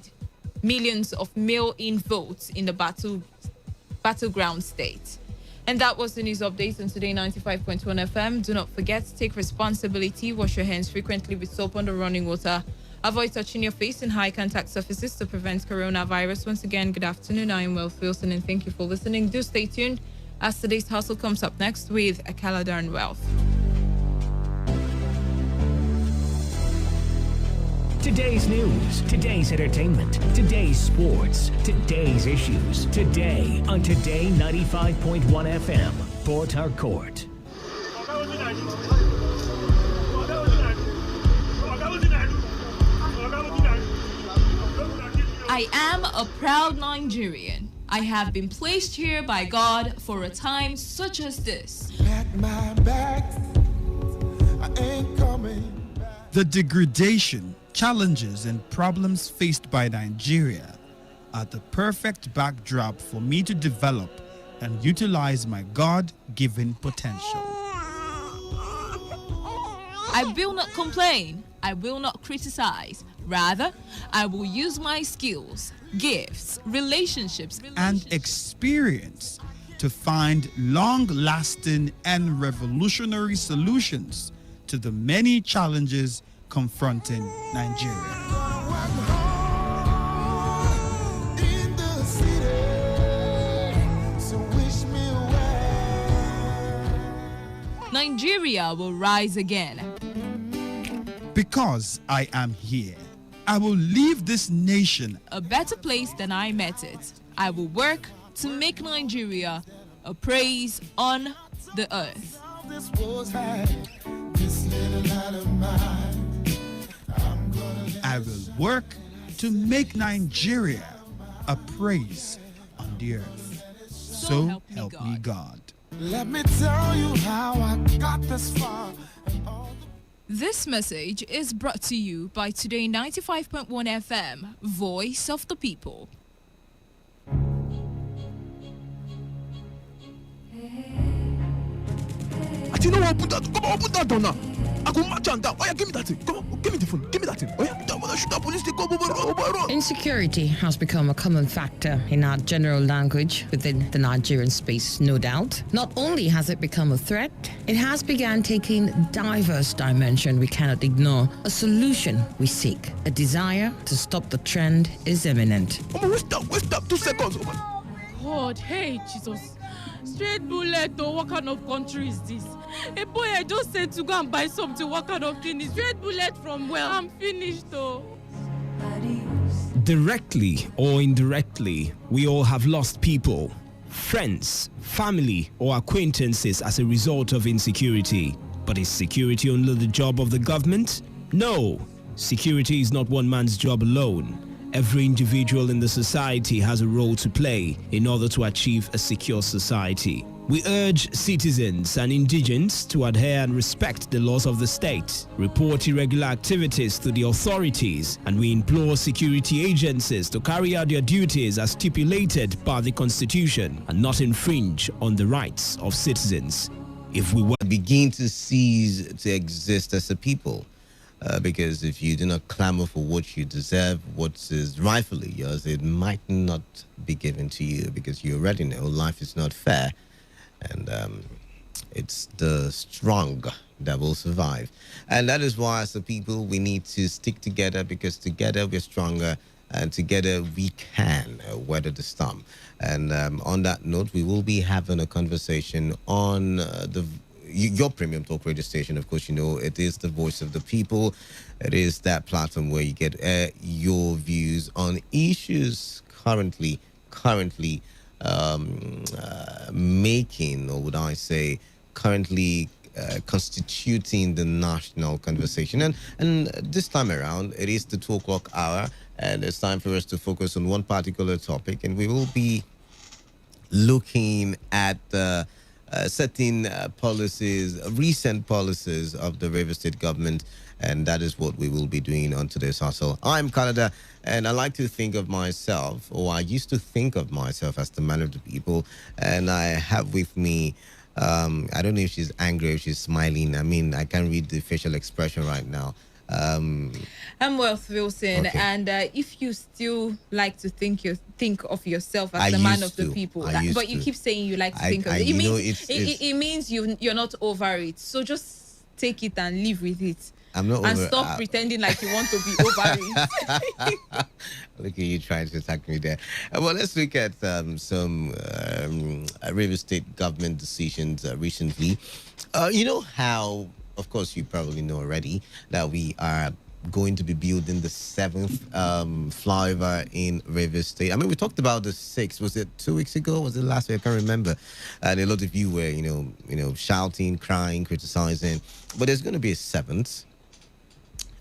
millions of mail-in votes in the battleground state. And that was the news update on Today 95.1 FM. Do not forget to take responsibility. Wash your hands frequently with soap under running water. Avoid touching your face in high contact surfaces to prevent coronavirus. Once again, good afternoon. I am Wealth Wilson and thank you for listening. Do stay tuned as today's hustle comes up next with Akalada and Wealth. Today's news, today's entertainment, today's sports, today's issues. Today on Today 95.1 FM, Port Harcourt. I am a proud Nigerian. I have been placed here by God for a time such as this. At my back, I ain't coming back. The degradation, challenges, and problems faced by Nigeria are the perfect backdrop for me to develop and utilize my God-given potential. I will not complain. I will not criticize. Rather, I will use my skills, gifts, relationships, and experience to find long-lasting and revolutionary solutions to the many challenges confronting Nigeria. Nigeria will rise again. Because I am here, I will leave this nation a better place than I met it. I will work to make Nigeria a praise on the earth. I will work to make Nigeria a praise on the earth. So help me God. Let me tell you how I got this far. This message is brought to you by Today 95.1 FM, Voice of the People. You know what? Put that down now. I go match on that. Oh yeah, give me that thing. Come on, give me the phone. Give me that thing. Oh yeah, that police they go. Insecurity has become a common factor in our general language within the Nigerian space, no doubt. Not only has it become a threat, it has begun taking diverse dimension we cannot ignore. A solution we seek. A desire to stop the trend is imminent. Wait up 2 seconds. God, hey Jesus. Straight bullet, though, what kind of country is this? A boy I just said to go and buy something, what kind of thing is straight bullet from where? I'm finished though. Directly or indirectly, we all have lost people, friends, family, or acquaintances as a result of insecurity. But is security only the job of the government? No, security is not one man's job alone. Every individual in the society has a role to play in order to achieve a secure society. We urge citizens and indigents to adhere and respect the laws of the state, report irregular activities to the authorities, and we implore security agencies to carry out their duties as stipulated by the Constitution and not infringe on the rights of citizens. If we want to begin to cease to exist as a people, because if you do not clamor for what you deserve, what is rightfully yours, it might not be given to you, because you already know life is not fair, and it's the strong that will survive. And that is why, as a people, we need to stick together, because together we're stronger, and together we can weather the storm. And on that note, we will be having a conversation on your premium talk radio station. Of course, you know, it is the voice of the people. It is that platform where you get your views on issues currently making, or would I say, currently constituting the national conversation. And this time around, it is the 2 o'clock hour, and it's time for us to focus on one particular topic, and we will be looking at certain policies, recent policies of the River State government, and that is what we will be doing on today's hustle. I'm Canada, and I like to think of myself, or I used to think of myself as the man of the people, and I have with me, I don't know if she's angry or if she's smiling. I mean, I can't read the facial expression right now. I'm Wealth Wilson, Okay. and if you still like to think of yourself as I the man used of the to. people, I used but you to. keep saying you like to think of I- it. you know, Means it means you're not over it. So just take it and live with it. I'm not And over- stop pretending like you want to be over it. Look at you trying to attack me there. Well, let's look at some River State government decisions recently. You know how, of course, you probably know already that we are going to be building the 7th flyover in River State. I mean, we talked about the 6th. Was it 2 weeks ago? Was it last week? I can't remember. And a lot of you were, you know, shouting, crying, criticizing. But there's going to be a 7th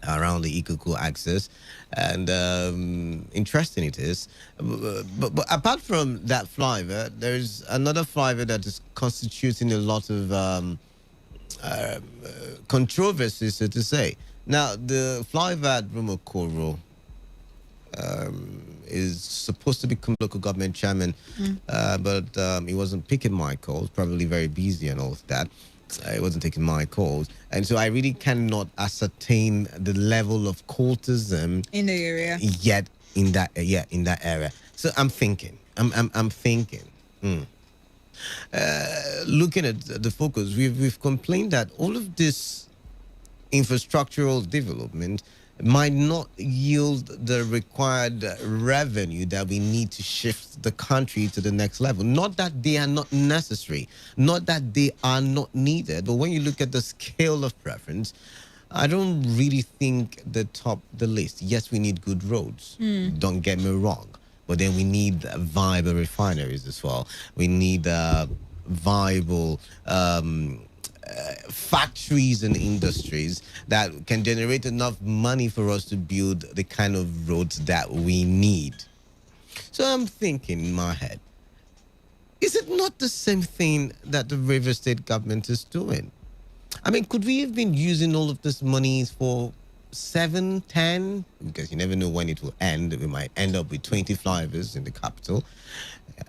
around the Ikuku axis, and interesting it is. But apart from that flyover, there's another flyover that is constituting a lot of controversy, so to say. Now, the flyover at Rumokoro is supposed to become local government chairman, but he wasn't picking my calls, probably very busy and all of that. It wasn't taking my calls, and so I really cannot ascertain the level of cultism In the area. yet in that area. So I'm thinking, I'm thinking. Looking at the focus, we've complained that all of this infrastructural development might not yield the required revenue that we need to shift the country to the next level. Not that they are not necessary, not that they are not needed, but when you look at the scale of preference, I don't really think they top the list. Yes, we need good roads. Don't get me wrong. But then we need viable refineries as well. We need viable factories and industries that can generate enough money for us to build the kind of roads that we need. So I'm thinking in my head, is it not the same thing that the River State government is doing? I mean, could we have been using all of this money for 7, 10? Because you never know when it will end. We might end up with 20 flyovers in the capital.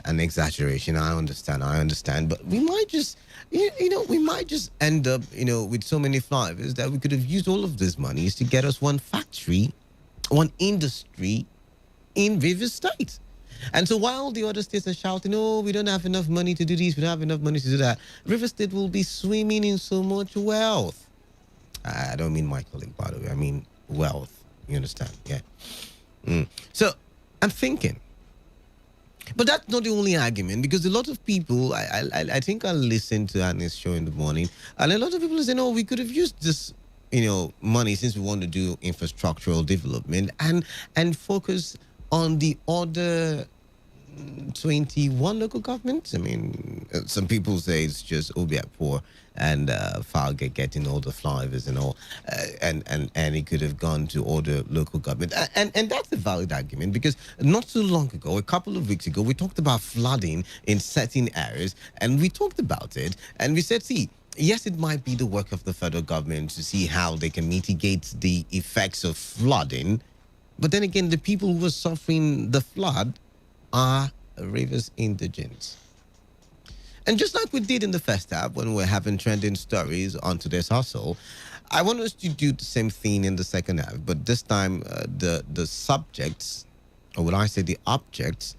An exaggeration, I understand. But we might just, we might just end up, with so many flyovers that we could have used all of these monies to get us one factory, one industry in River State. And so while the other states are shouting, oh, we don't have enough money to do this, we don't have enough money to do that, River State will be swimming in so much wealth. I don't mean my colleague, by the way. I mean wealth. You understand? Yeah. So I'm thinking. But that's not the only argument, because a lot of people, I think I listened to Annie's show in the morning, and a lot of people say, no, we could have used this, money, since we want to do infrastructural development, and focus on the other 21 local governments. I mean, some people say it's just Obiakpor and Falga getting all the flyovers and all, and it could have gone to other local government, and that's a valid argument, because not so long ago, a couple of weeks ago, we talked about flooding in certain areas, and we talked about it, and we said, see, yes, it might be the work of the federal government to see how they can mitigate the effects of flooding, but then again, the people who are suffering the flood are Rivers indigents. And just like we did in the first half when we were having trending stories on Today's Hustle, I want us to do the same thing in the second half. But this time, the subjects, or would I say the objects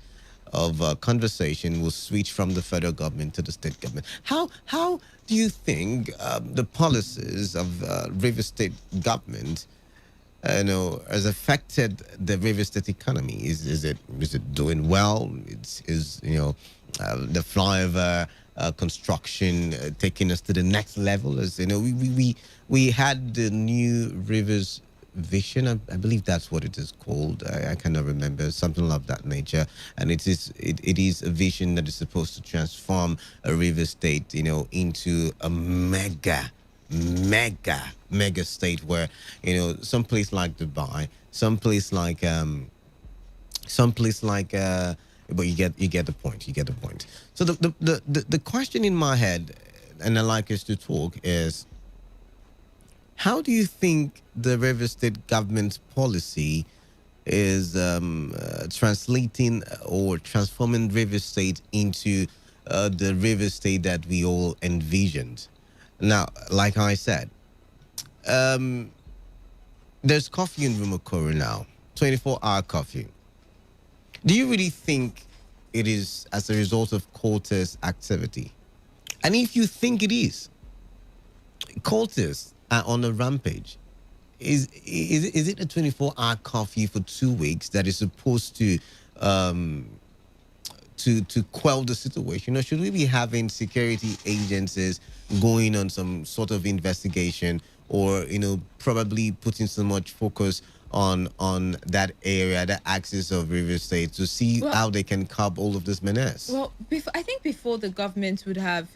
of conversation, will switch from the federal government to the state government. How do you think the policies of River State government has affected the River State economy? Is it doing well? Is the flyover construction taking us to the next level? As you know, we had the new Rivers vision. I believe that's what it is called. I cannot remember, something of that nature. And it is a vision that is supposed to transform a river state, into a mega state where, some place like Dubai, some place like but you get the point. You get the point. So the question in my head, and I like us to talk, is how do you think the River State government's policy is translating or transforming River State into the River State that we all envisioned? Now, like I said, there's coffee in Rumakoro now, 24-hour coffee. Do you really think it is as a result of cultist activity? And if you think it is, cultists are on a rampage. Is it a 24-hour coffee for 2 weeks that is supposed to quell the situation, or should we be having security agencies going on some sort of investigation, or probably putting so much focus on that area, that axis of River State, to see how they can curb all of this menace? Well, I think before the government would have,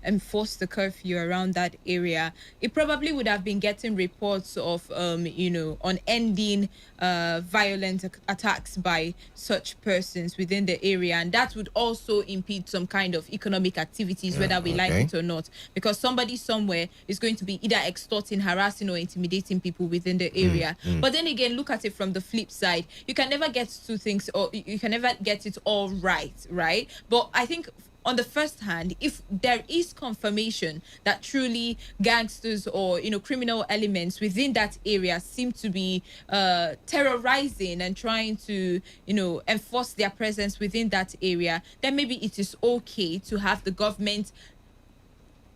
enforced the curfew around that area, it probably would have been getting reports of, on ending violent attacks by such persons within the area. And that would also impede some kind of economic activities, whether we like it or not, because somebody somewhere is going to be either extorting, harassing, or intimidating people within the area. But then again, look at it from the flip side. You can never get two things, or you can never get it all right? But I think on the first hand, if there is confirmation that truly gangsters or criminal elements within that area seem to be terrorizing and trying to enforce their presence within that area, then maybe it is okay to have the government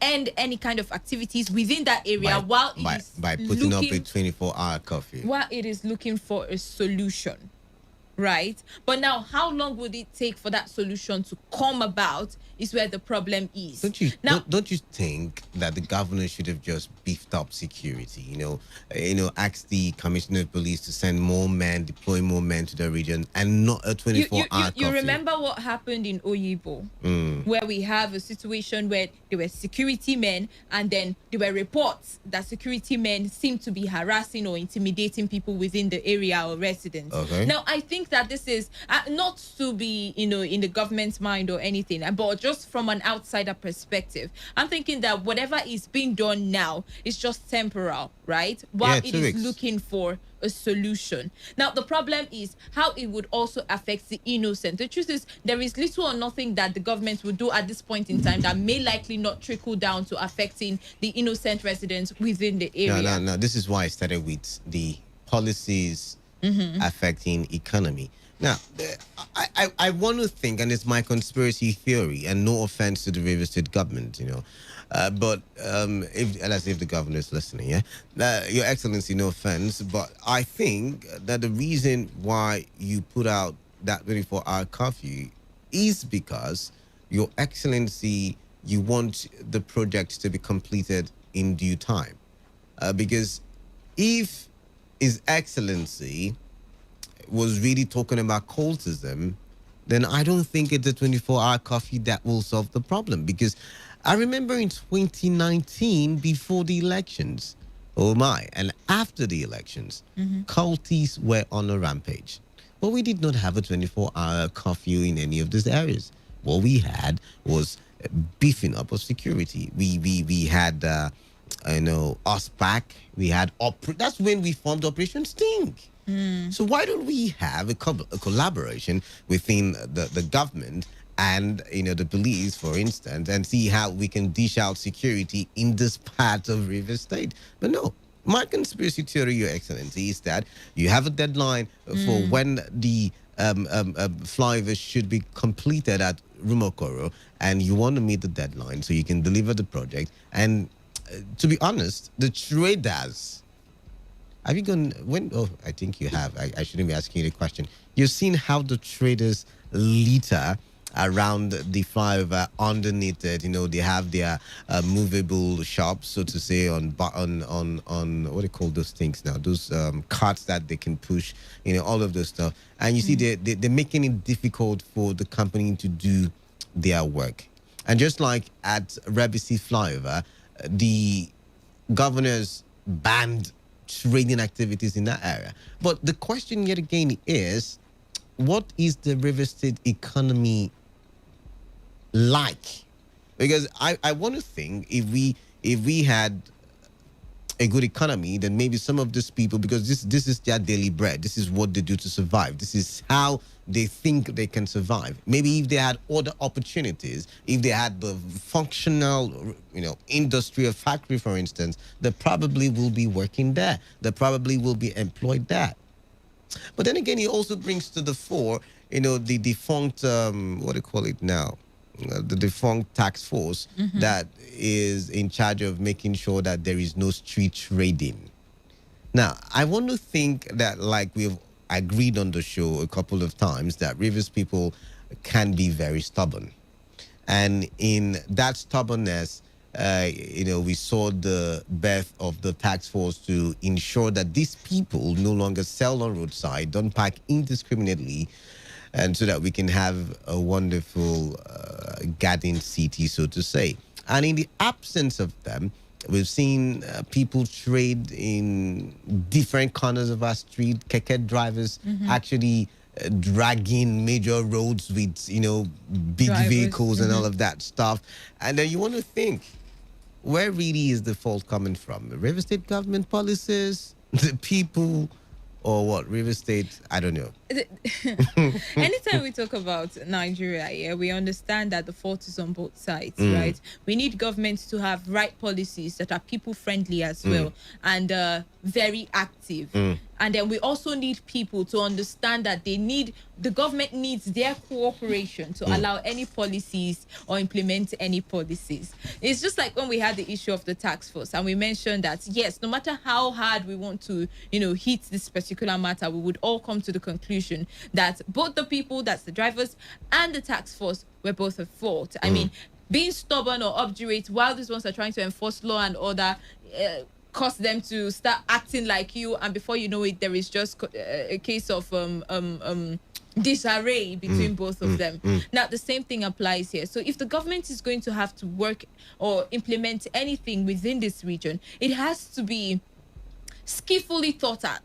end any kind of activities within that area by putting up a 24-hour curfew, while it is looking for a solution. Right? But now, how long would it take for that solution to come about is where the problem is. Don't you think that the governor should have just beefed up security? Asked the commissioner of police to send more men, deploy more men to the region, and not a 24-hour curfew. You remember what happened in Oyibo, where we have a situation where there were security men, and then there were reports that security men seemed to be harassing or intimidating people within the area or residents. Okay. Now, I think that this is not to be, in the government's mind or anything, but just from an outsider perspective, I'm thinking that whatever is being done now is just temporal, right? While it is looking for a solution. Now, the problem is how it would also affect the innocent. The truth is, there is little or nothing that the government would do at this point in time that may likely not trickle down to affecting the innocent residents within the area. No. This is why I started with the policies affecting economy. Now, I want to think, and it's my conspiracy theory, and no offense to the River State government, but if the governor is listening, Your Excellency, no offense, but I think that the reason why you put out that 24-hour curfew is because, Your Excellency, you want the project to be completed in due time. Because if His Excellency was really talking about cultism, then I don't think it's a 24-hour curfew that will solve the problem. Because I remember in 2019, before the elections, and after the elections, cultists were on a rampage. But we did not have a 24-hour curfew in any of these areas. What we had was beefing up of security. We had, OSPAC. We had that's when we formed Operation Sting. So why don't we have a collaboration within the government and the police, for instance, and see how we can dish out security in this part of River State? But no, my conspiracy theory, Your Excellency, is that you have a deadline for when the flyover should be completed at Rumokoro, and you want to meet the deadline so you can deliver the project. And to be honest, the traders. Have you gone when? Oh, I think you have. I shouldn't be asking you the question. You've seen how the traders litter around the flyover. Underneath it, they have their movable shops, so to say, on what do you call those things now? Those carts that they can push, all of those stuff. And you see, they're making it difficult for the company to do their work. And just like at Rebisi flyover, the governors banned trading activities in that area. But the question yet again is, what is the River State economy like? Because I want to think if we had a good economy, then maybe some of these people, because this is their daily bread, this is what they do to survive, this is how they think they can survive. Maybe if they had other opportunities, if they had the functional, industry or factory, for instance, they probably will be working there. They probably will be employed there. But then again, he also brings to the fore, the defunct, what do you call it now? The defunct tax force that is in charge of making sure that there is no street trading. Now, I want to think that, like we've agreed on the show a couple of times, that Rivers people can be very stubborn. And in that stubbornness, we saw the birth of the task force to ensure that these people no longer sell on roadside, don't park indiscriminately, and so that we can have a wonderful garden city, so to say. And in the absence of them, we've seen people trade in different corners of our street, keke drivers actually dragging major roads with, big vehicles and all of that stuff. And then you want to think, where really is the fault coming from? The River State government policies, the people, or what? River State, I don't know. Anytime we talk about Nigeria, we understand that the fault is on both sides, right? We need governments to have right policies that are people-friendly as well, and very active. And then we also need people to understand that the government needs their cooperation to allow any policies or implement any policies. It's just like when we had the issue of the tax force, and we mentioned that, yes, no matter how hard we want to, hit this particular matter, we would all come to the conclusion that both the people, that's the drivers, and the tax force were both at fault. I mean, being stubborn or obdurate while these ones are trying to enforce law and order, cause them to start acting like you, and before you know it, there is just a case of disarray between both of them. Now, the same thing applies here. So if the government is going to have to work or implement anything within this region, it has to be skillfully thought out.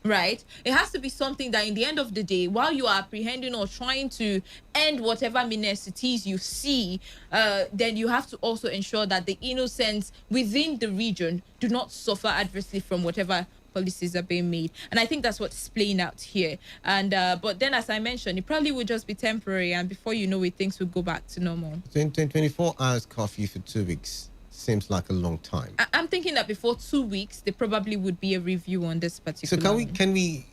Right? It has to be something that in the end of the day, while you are apprehending or trying to end whatever menace it is you see, then you have to also ensure that the innocents within the region do not suffer adversely from whatever policies are being made. And I think that's what's playing out here. And but then, as I mentioned, it probably would just be temporary, and before you know it, things will go back to normal. 24 hours coffee for 2 weeks seems like a long time. I'm thinking that before 2 weeks, there probably would be a review on this particular. So can we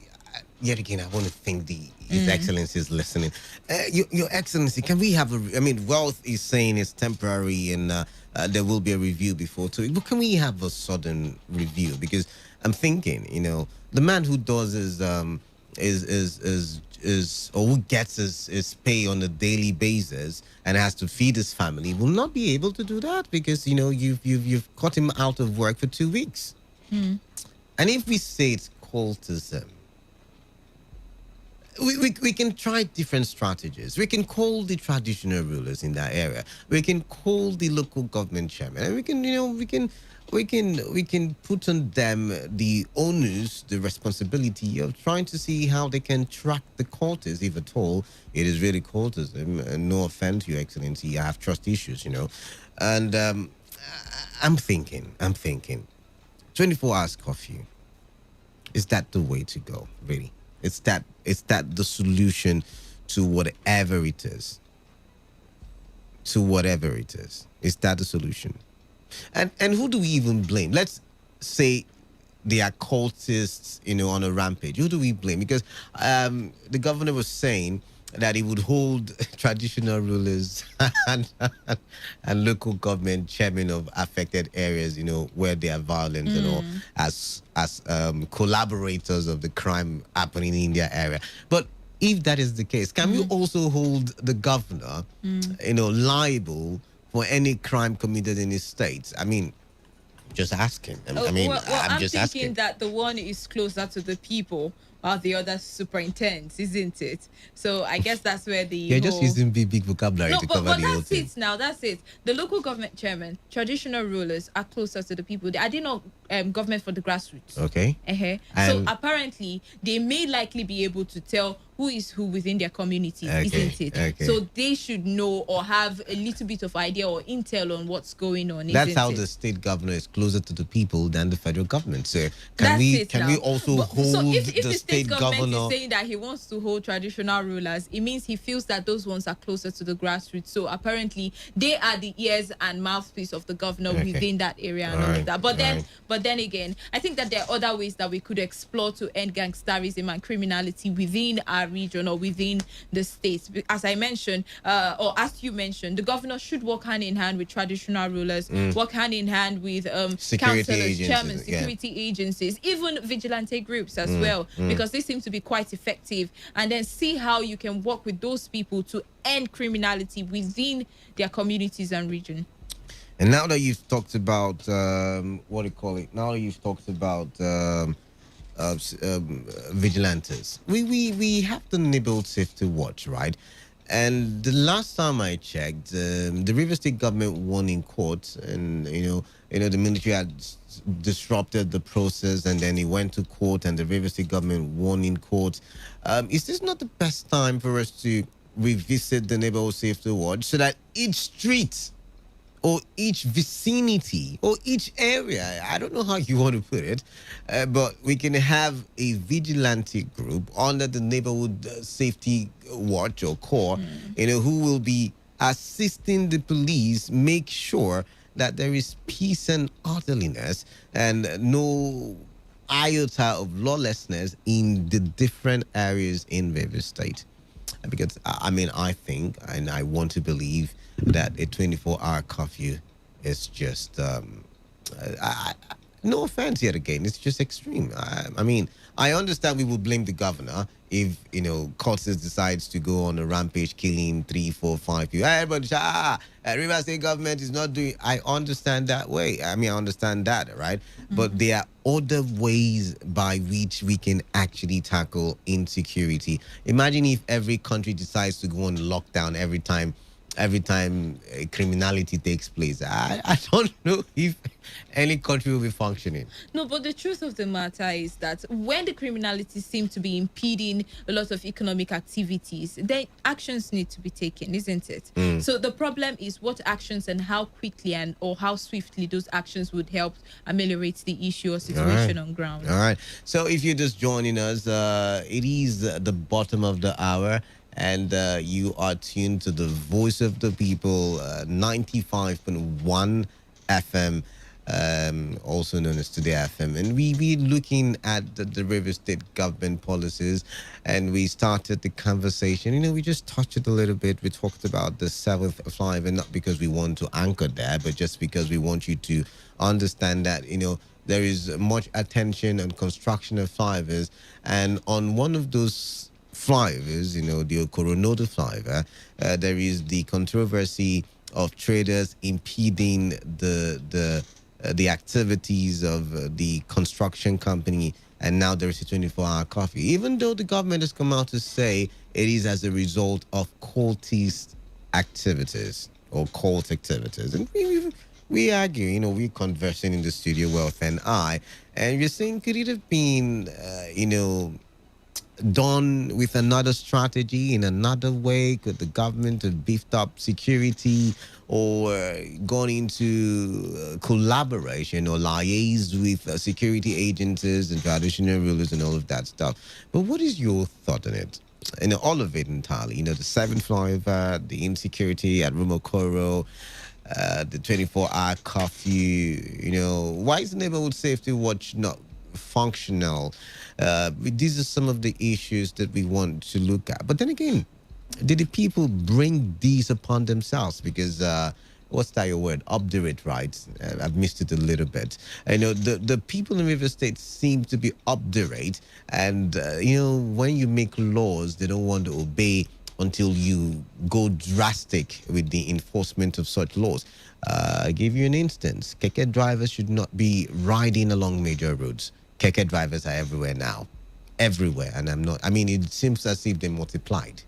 yet again, I want to thank His Excellency is listening. Your Excellency, can we have Wealth is saying it's temporary and there will be a review before 2 weeks, but can we have a sudden review? Because I'm thinking, the man who does or who gets his pay on a daily basis and has to feed his family will not be able to do that because you've cut him out of work for 2 weeks. And if we say it's cultism, we can try different strategies. We can call the traditional rulers in that area. We can call the local government chairman, and we can put on them the onus, the responsibility of trying to see how they can track the cultists, if at all it is really cultism. And no offense, Your Excellency, I have trust issues, And I'm thinking, 24 hours curfew, is that the way to go, really? Is that the solution to whatever it is? Is that the solution? And who do we even blame? Let's say they are cultists, on a rampage. Who do we blame? Because the governor was saying that he would hold traditional rulers and local government chairmen of affected areas, where they are violent and all, as collaborators of the crime happening in their area. But if that is the case, can we also hold the governor, liable for any crime committed in his state? I mean, just asking. I'm I'm just thinking asking. that the one is closer to the people while the other super intense, isn't it? So I guess that's where the You're just using big vocabulary to cover but the whole that's thing. it now. That's it. The local government chairman, traditional rulers are closer to the people. Are they not government for the grassroots? Okay. So apparently, they may likely be able to tell who is who within their communities, isn't it? Okay. So they should know or have a little bit of idea or intel on what's going on. That's how it? the state governor is closer to the people than the federal government. So Can we also hold so if the the state government governor? is saying that he wants to hold traditional rulers, it means he feels that those ones are closer to the grassroots. So apparently they are the ears and mouthpiece of the governor within that area and all of that. But then again, I think that there are other ways that we could explore to end gangsterism and criminality within our region or within the states. As I mentioned, or as you mentioned, the governor should work hand in hand with traditional rulers, work hand in hand with councillors, chairmen, security agencies, even vigilante groups as well, because they seem to be quite effective. And then see how you can work with those people to end criminality within their communities and region. And now that you've talked about what do you call it? Now you've talked about vigilantes. We have the neighborhood safety watch, right? And the last time I checked, the River State government won in court, and the military had disrupted the process, and then it went to court, and the River State government won in court. Is this not the best time for us to revisit the neighborhood safety watch so that each street or each vicinity or each area, I don't know how you want to put it, but we can have a vigilante group under the neighborhood safety watch or corps, who will be assisting the police make sure that there is peace and orderliness and no iota of lawlessness in the different areas in River State. Because I think and I want to believe that a 24-hour curfew is just no offense yet again, it's just extreme. I understand we will blame the governor if Cortes decides to go on a rampage killing 3, 4, 5 people. Everybody River State government is not doing. I understand that way. I understand that, right? But there are other ways by which we can actually tackle insecurity. Imagine if every country decides to go on lockdown every time criminality takes place. I don't know if any country will be functioning. No, but the truth of the matter is that when the criminality seems to be impeding a lot of economic activities, then actions need to be taken, isn't it? So the problem is what actions and how quickly or how swiftly those actions would help ameliorate the issue or situation on ground. All right. So if you're just joining us, it is the bottom of the hour, and you are tuned to the Voice of the People, 95.1 FM, also known as Today FM. And we're looking at the River State government policies, and we started the conversation. We just touched it a little bit. We talked about the 7th flyover, not because we want to anchor there, but just because we want you to understand that, there is much attention on construction of flyovers. And on one of those flyovers, the Coronado flyover, there is the controversy of traders impeding the activities of the construction company, and now there is a 24-hour curfew. Even though the government has come out to say it is as a result of cultist activities or cult activities, and we argue, we're conversing in the studio, Wealth and I, and we're saying, could it have been, done with another strategy in another way? Could the government have beefed up security or gone into collaboration or liaised with security agencies and traditional rulers and all of that stuff? But what is your thought on it? All of it entirely. The 7th flyover, the insecurity at Rumokoro, the 24-hour curfew. Why is the neighborhood safety watch not functional? These are some of the issues that we want to look at. But then again, did the people bring these upon themselves? Because what's that your word? Obdurate, right? I've missed it a little bit. I know the people in River State seem to be obdurate, and when you make laws, they don't want to obey until you go drastic with the enforcement of such laws. I'll give you an instance. Keke drivers should not be riding along major roads. Keke drivers are everywhere now. Everywhere. And it seems as if they multiplied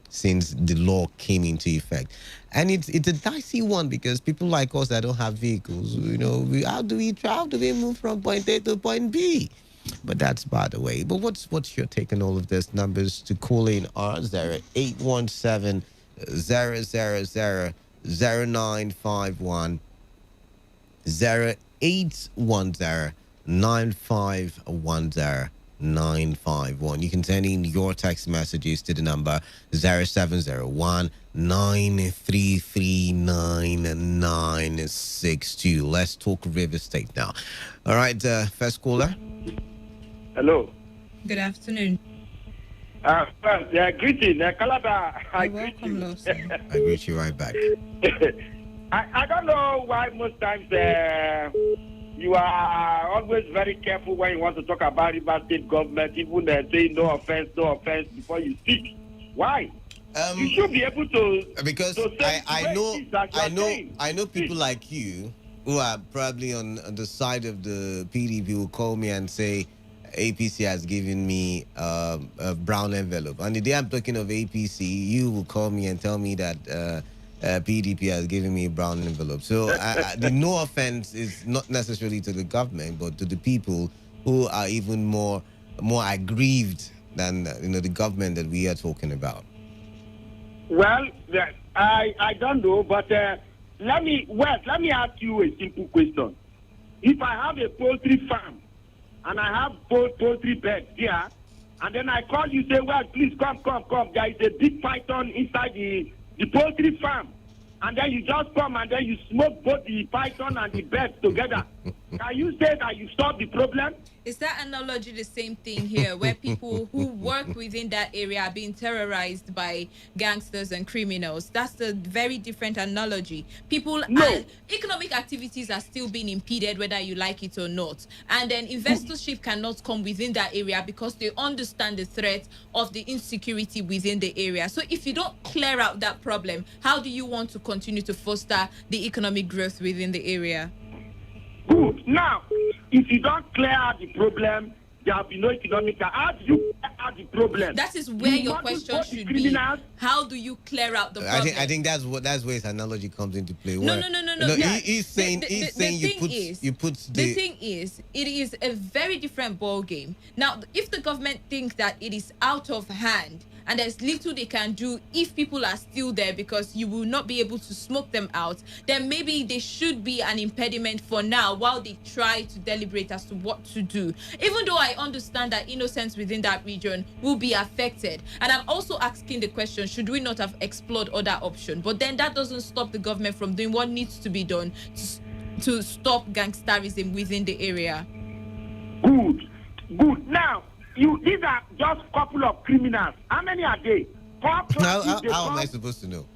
since the law came into effect. And it's a dicey one because people like us that don't have vehicles, how do we move from point A to point B? But that's by the way. But what's your take on all of this? Numbers to call in are 0817 000 0951 0810 9510 951. You can send in your text messages to the number 0701 933 9962. Let's talk River State now. All right, first caller. Hello. Good afternoon. Greeting, Kalada. You're welcome, Lawson. I greet you right back. I don't know why most times you are always very careful when you want to talk about River State government, even saying no offense before you speak. Why? You should be able to. Because I know people like you who are probably on the side of the PDP will call me and say APC has given me a brown envelope. And the day I'm talking of APC, you will call me and tell me that PDP has given me a brown envelope. So the no offense is not necessarily to the government, but to the people who are even more aggrieved than the government that we are talking about. Well, I don't know, but let me ask you a simple question. If I have a poultry farm and I have poultry beds here, and then I call you, say, well, please come. There is a big python inside the poultry farm. And then you just come and then you smoke both the python and the beds together. Can you say that you solved the problem? Is that analogy the same thing here, where people who work within that area are being terrorized by gangsters and criminals? That's a very different analogy. Economic activities are still being impeded, whether you like it or not. And then investorship cannot come within that area because they understand the threat of the insecurity within the area. So if you don't clear out that problem, how do you want to continue to foster the economic growth within the area? Good. Now, if you don't clear out the problem, there will be no economic. How do you clear out the problem? That is where your question should be. How do you clear out the problem? I think that's where his analogy comes into play. No. Yeah. He's saying you put the thing is, it is a very different ball game. Now, if the government thinks that it is out of hand and there's little they can do if people are still there because you will not be able to smoke them out, then maybe there should be an impediment for now while they try to deliberate as to what to do. Even though I understand that innocents within that region will be affected. And I'm also asking the question, should we not have explored other options? But then that doesn't stop the government from doing what needs to be done to stop gangsterism within the area. Good. Now, these are just a couple of criminals. How many are they? How am I supposed to know?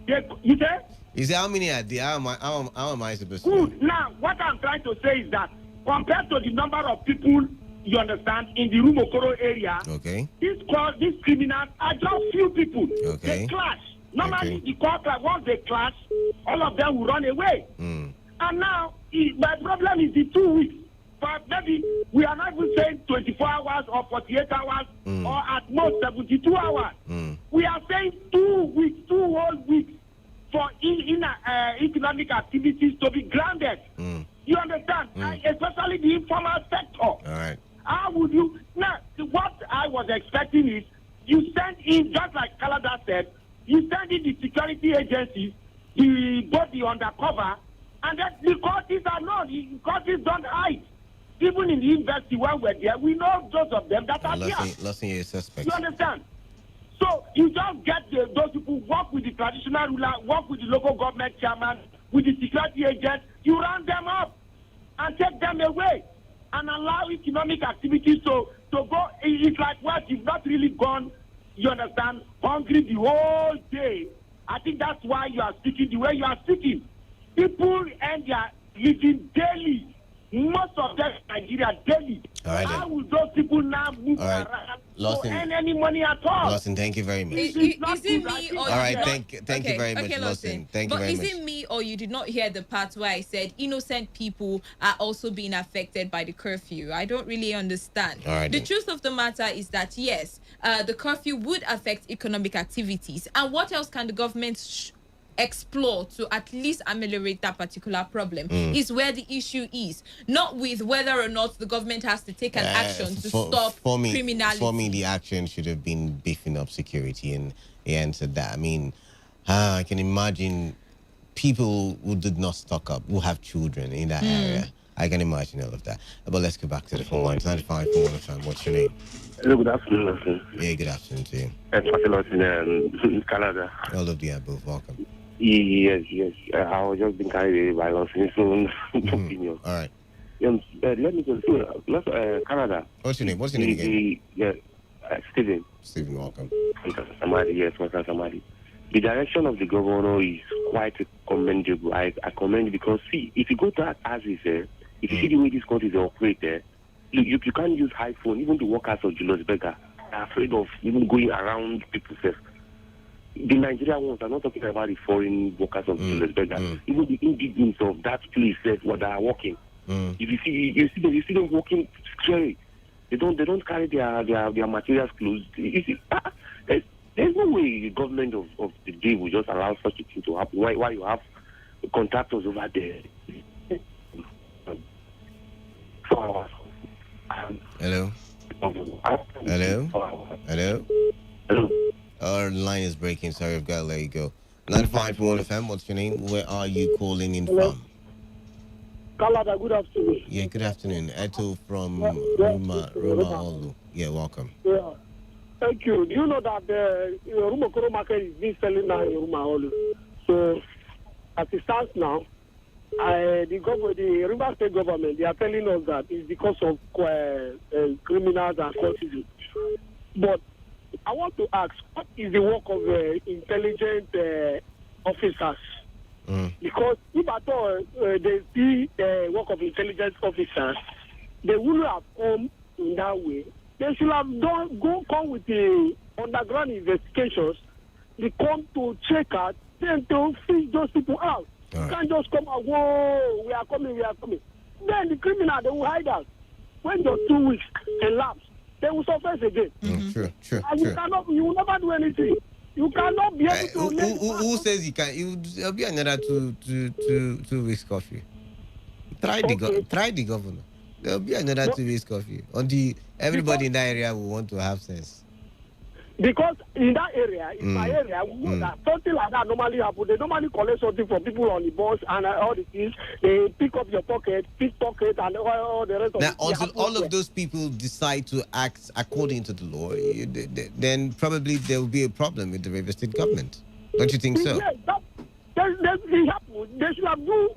You say? You say how many are there? How am I supposed to know? Good. Now, what I'm trying to say is that compared to the number of people, you understand, in the Rumokoro area, okay, these criminals are just few people. Okay. They clash. Normally, the court, once they clash, all of them will run away. And now, my problem is the 2 weeks. But maybe we are not even saying 24 hours or 48 hours or at most 72 hours. We are saying 2 weeks, 2 whole weeks for economic activities to be grounded. You understand? Especially the informal sector. All right. How would you? Now, what I was expecting is you send in, just like Kalada said, you send in the security agencies, both the undercover, and then the courts are not. The courts don't hide. Even in the university when we're there, we know those of them that are there. Losing your suspects. You understand? So you just get those people, work with the traditional ruler, work with the local government chairman, with the security agents, you round them up and take them away and allow economic activities to go. It's like what you've not really gone, you understand, hungry the whole day I think that's why you are speaking the way you are speaking. People and their living daily. Most of them in Nigeria daily. All right, how will those people now move around to earn any money at all? Lawson, thank you very much. Is it me or all right, thank you very much, Lawson. Thank you very much. But is it me or you did not hear the part where I said innocent people are also being affected by the curfew? I don't really understand. All right, the truth of the matter is that yes, the curfew would affect economic activities. And what else can the government explore to at least ameliorate that particular problem is where the issue is, not with whether or not the government has to take an action to stop criminality. For me, the action should have been beefing up security, and he answered that. I mean, I can imagine people who did not stock up, who have children in that area. I can imagine all of that. But let's go back to the phone line. 95.1fm. What's your name? Hello, good afternoon. Yeah, good afternoon to you. I'm talking in Canada. All of the above. Welcome. Yes. I was just being carried away by Lawson's own opinion. All right. Let me just Canada. What's your name? What's your name again? Steven. Steven, welcome. Somebody, yes, somebody. The direction of the governor is quite commendable. I commend because, see, if you go to as he said, if you see the way this country is operated, you can't use iPhone. Even the workers of Julius Berger are afraid of even going around people. The Nigerian ones are not talking about the foreign workers of Julius Berger. Even the indigents of that place what they are working. If you see them working scary. They don't carry their materials clothes. You see, there's no way the government of the day will just allow such a thing to happen. Why you have contractors over there? Hello. Our line is breaking. Sorry, I've got to let you go. 95.1 FM. What's your name? Where are you calling in from? Kalada, good afternoon. Yeah, good afternoon. Eto from Ruma Olu. Yeah, welcome. Yeah. Thank you. Do you know that the Ruma Koro market is being selling now in Ruma Olu? So, as it stands now, the River State government, they are telling us that it's because of criminals and cultists. But I want to ask, what is the work of intelligent officers? Because if at all they see the work of intelligence officers, they wouldn't have come in that way. They should have come with the underground investigations. They come to check out, then to fish those people out. You can't just come out, whoa, we are coming. Then the criminal, they will hide us. When those 2 weeks elapse, they will surface again. Sure. And you will never do anything. You cannot be able to. Who says you can? There'll be another two weeks coffee. Try the governor. There'll be another 2 weeks coffee until everybody in that area will want to have sense. Because in that area, in my area, we know that something like that normally happens. They normally collect something from people on the bus and all the things. They pick up your pickpocket, and all the rest of it. Now, until all of those people decide to act according to the law, then probably there will be a problem with the River State government. Don't you think so? Yes, it happens. They should have done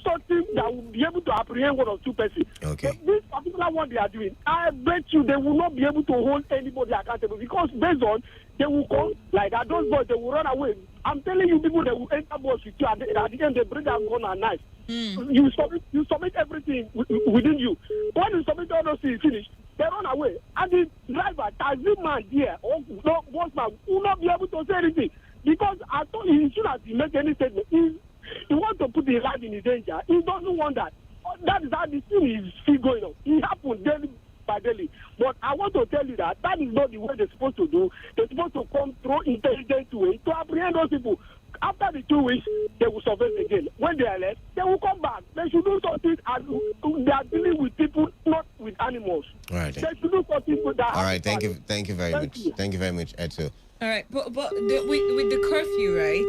something that will be able to apprehend one or two persons. Okay. But this particular one they are doing, I bet you they will not be able to hold anybody accountable because based on they will come like that. Those boys they will run away. I'm telling you, people they will enter bus with you at the end they bring their gun and knife. You submit everything within you. When you submit all those things finish, they run away. And the driver, taxi man there, or bossman will not be able to say anything. Because I thought as soon as he makes any statement, he wants to put his life in danger. He doesn't want that. That is how the thing is still going on. It happens daily by daily. But I want to tell you that is not the way they're supposed to do. They're supposed to come through intelligent way to apprehend those people. After the 2 weeks, they will surface again. When they are left, they will come back. They should do something they are dealing with people, not with animals. All right. They should do something with that. All right. Thank you very much. Thank you very much, Eto. All right, but with the curfew, right?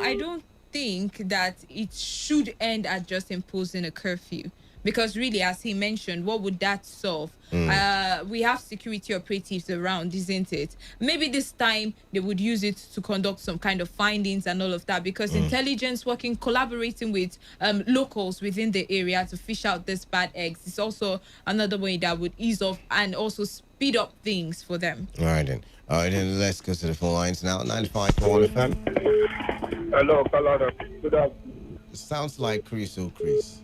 I don't think that it should end at just imposing a curfew, because really, as he mentioned, what would that solve? We have security operatives around, isn't it? Maybe this time they would use it to conduct some kind of findings and all of that, because intelligence working, collaborating with locals within the area to fish out these bad eggs is also another way that would ease off and also speed up things for them. All right, then. Let's go to the phone lines now. 95.1 FM. Hello, Kalada. Good afternoon. Sounds like Chris O'Chris.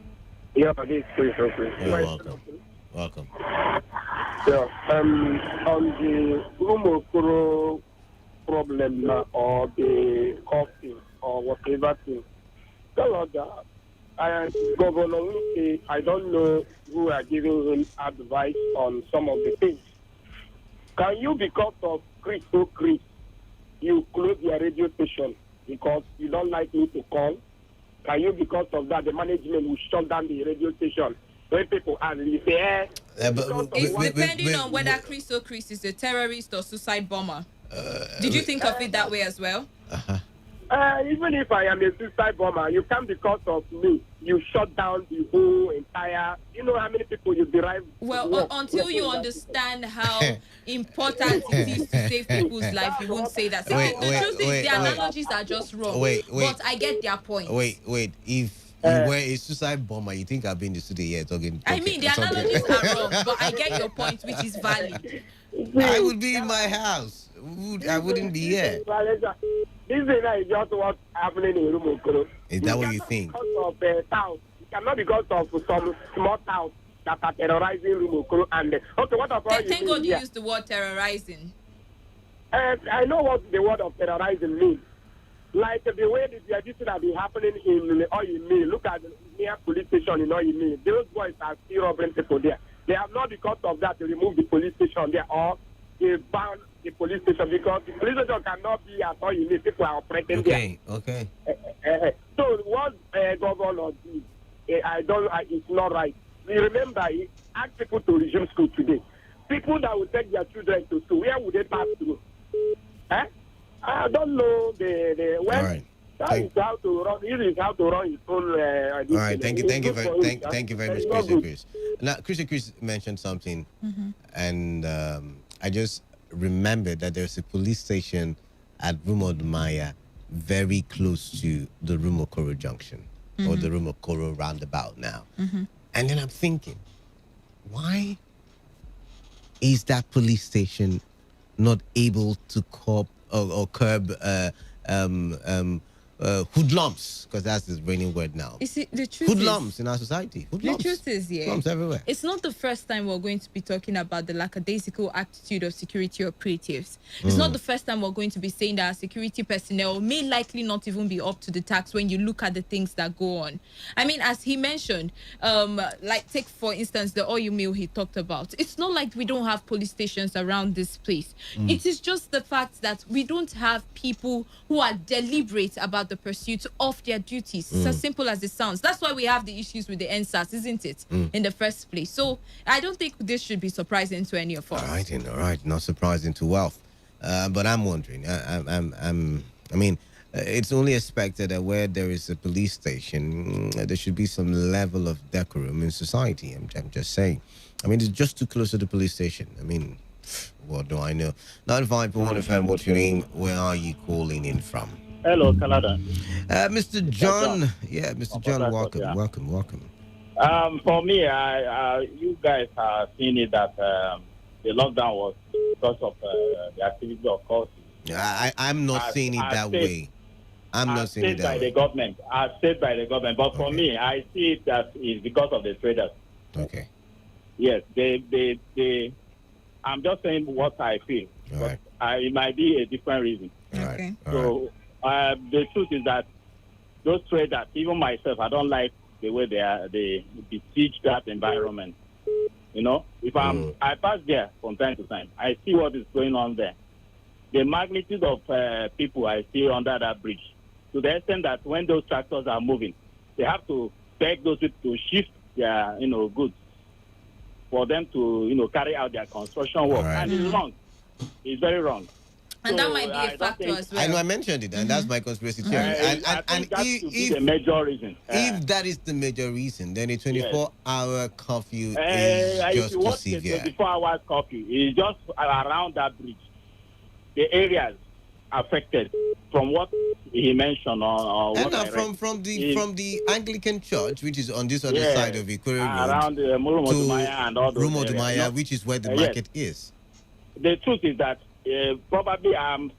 Yeah, this is Chris O'Chris. You're welcome. Welcome. Yeah, on the Rumokoro problem or the coffee or whatever thing, Kalada, Governor Luke, I don't know who are giving him advice on some of the things. Can you, because of Chris O'Chris, you close your radio station because you don't like me to call? Can you, because of that, the management will shut down the radio station? When people ask, you say, it's depending on whether Chris O'Chris is a terrorist or suicide bomber. Did you think of it that way as well? Even if I am a suicide bomber, you can't, because of me, you shut down the whole entire, you know how many people you derive. Well, until you understand how important it is to save people's life, you won't say that. The truth is, the analogies are just wrong. But I get their point. Wait. If you were a suicide bomber, you think I've been in the studio here talking? I mean, the analogies are wrong, but I get your point, which is valid. I would be in my house. I wouldn't be here. This is just what's happening in Rumokoro. Is that what you think? Because of towns. It cannot because of some small towns that are terrorizing Rumokoro. And okay, what about you? Thank God you used the word terrorizing. I know what the word of terrorizing means. Like the way this thing has been happening in Oyemi. Look at the near police station in Oyemi. Those boys are still robbing people there. They have not, because of that, to remove the police station there, or they ban the police station, because the police station cannot be at all you need. People are operating there. Okay. So what governor did, it's not right. You remember, he asked people to resume school today. People that will take their children to school, where would they pass through? I don't know the when. All right. That is how to run. It is how to run his own. All right. Thank you very much, Chris. Now, Chris mentioned something, and I just remembered that there's a police station at Rumodumaya very close to the Rumokoro Junction or the Rumokoro roundabout now. And then I'm thinking, why is that police station not able to curb hoodlums, because that's the reigning word now. You see, the truth hoodlums in our society. Hoodlums. The truth is, hoodlums everywhere. It's not the first time we're going to be talking about the lackadaisical attitude of security operatives. It's not the first time we're going to be saying that our security personnel may likely not even be up to the task when you look at the things that go on. I mean, as he mentioned, like take for instance the oil mill he talked about. It's not like we don't have police stations around this place. It is just the fact that we don't have people who are deliberate about the pursuit of their duties. It's as simple as it sounds. That's why we have the issues with the NSAS, isn't it, in the first place? So I don't think this should be surprising to any of us. All right, not surprising to wealth. But I'm wondering, I mean, it's only expected that where there is a police station, there should be some level of decorum in society. I'm just saying. I mean, it's just too close to the police station. I mean, what do I know? 95.1 FM, what's your name? Where are you calling in from? Hello, Canada. Mr. John. Yeah, Mr. John, welcome. For me, you guys are seeing it that the lockdown was because of the activity of course. I'm not seeing it that way. I'm not seeing it that way. As said by the government. But for me, I see it that it's because of the traders. Okay. Yes, they I'm just saying what I feel. Right. It might be a different reason. Okay. So the truth is that those traders, even myself, I don't like the way they besiege that environment. You know, if I pass there from time to time, I see what is going on there. The magnitude of people I see under that bridge, to the extent that when those tractors are moving, they have to beg those people to shift their, goods for them to, carry out their construction work. Right. And it's wrong. It's very wrong. And that might be a factor as well. I know I mentioned it, and that's my conspiracy theory. I think that should be the major reason. If that is the major reason, then a 24-hour curfew is just too severe. 24-hour curfew is just around that bridge. The areas affected, from what he mentioned, or what I read, from the Anglican Church, which is on this other side of Ikore Road, around Rumodumaya and all those Rumodumaya, which is where the market is. the truth is that probably I'm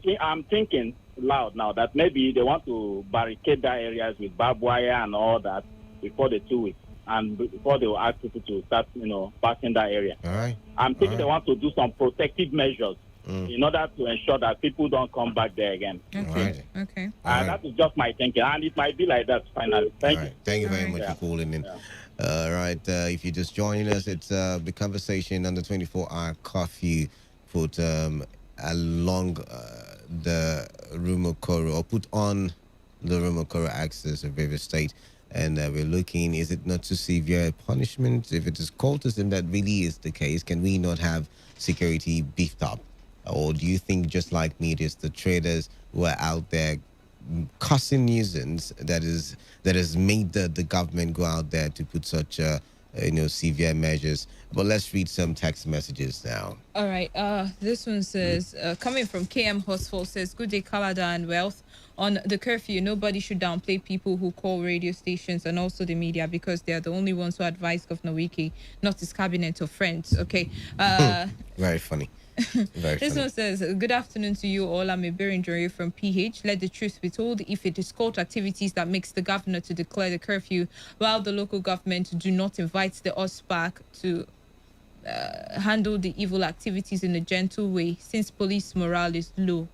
thinking loud now that maybe they want to barricade that areas with barbed wire and all that before the 2 weeks and before they will ask people to start, passing that area. All right. I'm thinking they want to do some protective measures in order to ensure that people don't come back there again. Okay. Okay. That is just my thinking, and it might be like that finally. Thank you. Thank you very much for calling in. All right. If you're just joining us, it's the conversation on the 24-hour curfew put along the Rumokoro, or put on the Rumokoro axis of River State. And we're looking, is it not too severe punishment? If it is cultism that really is the case, can we not have security beefed up? Or do you think, just like me, it is the traders who are out there causing nuisance that has made the government go out there to put such severe measures? But let's read some text messages now. All right. This one says, coming from KM Hosful, says, good day, Kalada and Wealth. On the curfew, nobody should downplay people who call radio stations and also the media, because they are the only ones who advise Governor Wiki, not his cabinet or friends. Okay. Very funny. This one says, good afternoon to you all. I'm a Berenjoy from PH. Let the truth be told, if it is cult activities that makes the governor to declare the curfew, while the local government do not invite the OSPAC to handle the evil activities in a gentle way, since police morale is low.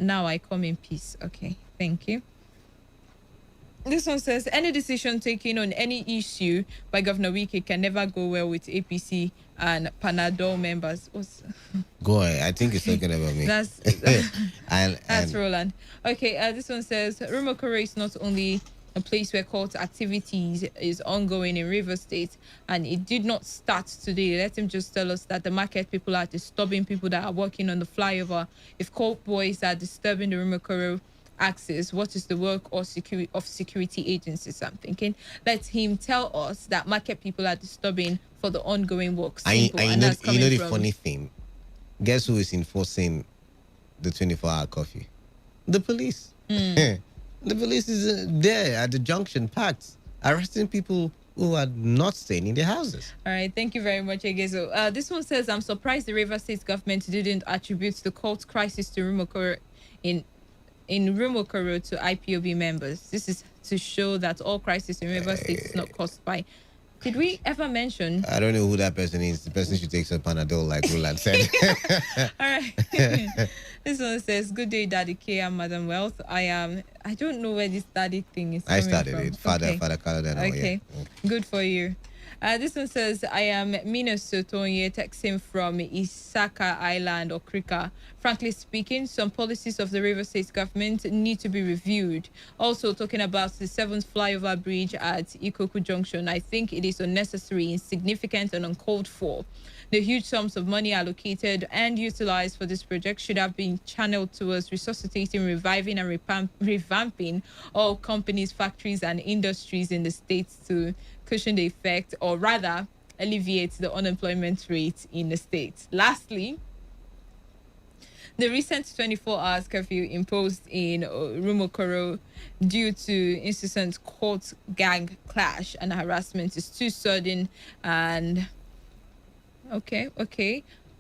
Now I come in peace. Okay, thank you. This one says, any decision taken on any issue by Governor Wiki can never go well with APC and Panadol members. Go ahead. I think it's talking about me. That's Roland. Okay, this one says, Rumokoro is not only a place where cult activities is ongoing in River State, and it did not start today. Let him just tell us that the market people are disturbing people that are working on the flyover. If cult boys are disturbing the Rumokoro axis, what is the work of security agencies? I'm thinking, let him tell us that market people are disturbing for the ongoing work. You know the funny thing? Guess who is enforcing the 24-hour curfew? The police. The police is there at the junction, packed, arresting people who are not staying in their houses. All right, thank you very much, Egezo. This one says, I'm surprised the River State government didn't attribute the cult crisis to Rumokoro in Rumokoro to IPOB members. This is to show that all crisis in River State is not caused by. Did we ever mention? I don't know who that person is. The person should take some Panadol, like Roland said. All right. This one says, good day, Daddy K and Madam Wealth. I don't know where this daddy thing is coming from. I started it. Father Canada. Okay. Good for you. This one says, I am Mina Sotonye, texting from Isaka Island or Krika. Frankly speaking, some policies of the River State government need to be reviewed. Also, talking about the 7th flyover bridge at Ikoku Junction, I think it is unnecessary, insignificant, and uncalled for. The huge sums of money allocated and utilized for this project should have been channeled towards resuscitating, reviving, and revamping all companies, factories, and industries in the states to cushion the effect, or rather alleviate the unemployment rate in the state. Lastly, the recent 24 hours curfew imposed in Rumokoro due to incessant court gang clash and harassment is too sudden and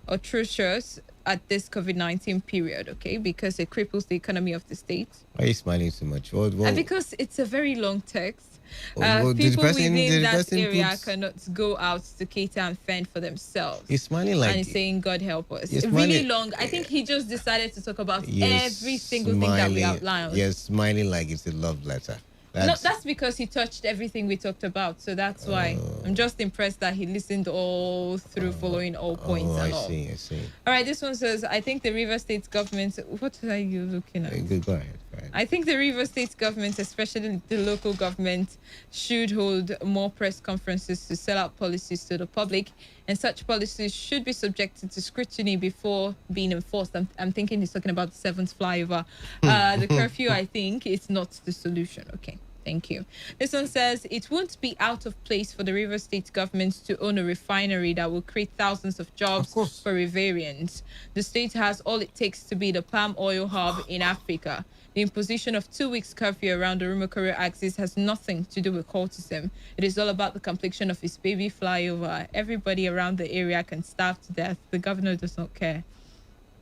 atrocious at this COVID-19 period, because it cripples the economy of the state. Why are you smiling so much? And because it's a very long text. People within that area cannot go out to cater and fend for themselves. He's smiling like... And he's saying, God help us. Really long. I think he just decided to talk about every single thing that we outlined. Yes, smiling like it's a love letter. That's because he touched everything we talked about. So that's why I'm just impressed that he listened all through, following all points and all. I see. All right, this one says, I think the River State government... What are you looking at? Go ahead. I think the River State government, especially the local government, should hold more press conferences to sell out policies to the public, and such policies should be subjected to scrutiny before being enforced. I'm thinking he's talking about the 7th flyover. The curfew, I think, is not the solution. Okay. Thank you. This one says it won't be out of place for the River State government to own a refinery that will create thousands of jobs for Riverians. The state has all it takes to be the palm oil hub in Africa. The imposition of 2 weeks curfew around the Rumokoro axis has nothing to do with cultism. It is all about the completion of his baby flyover. Everybody around the area can starve to death. The governor does not care.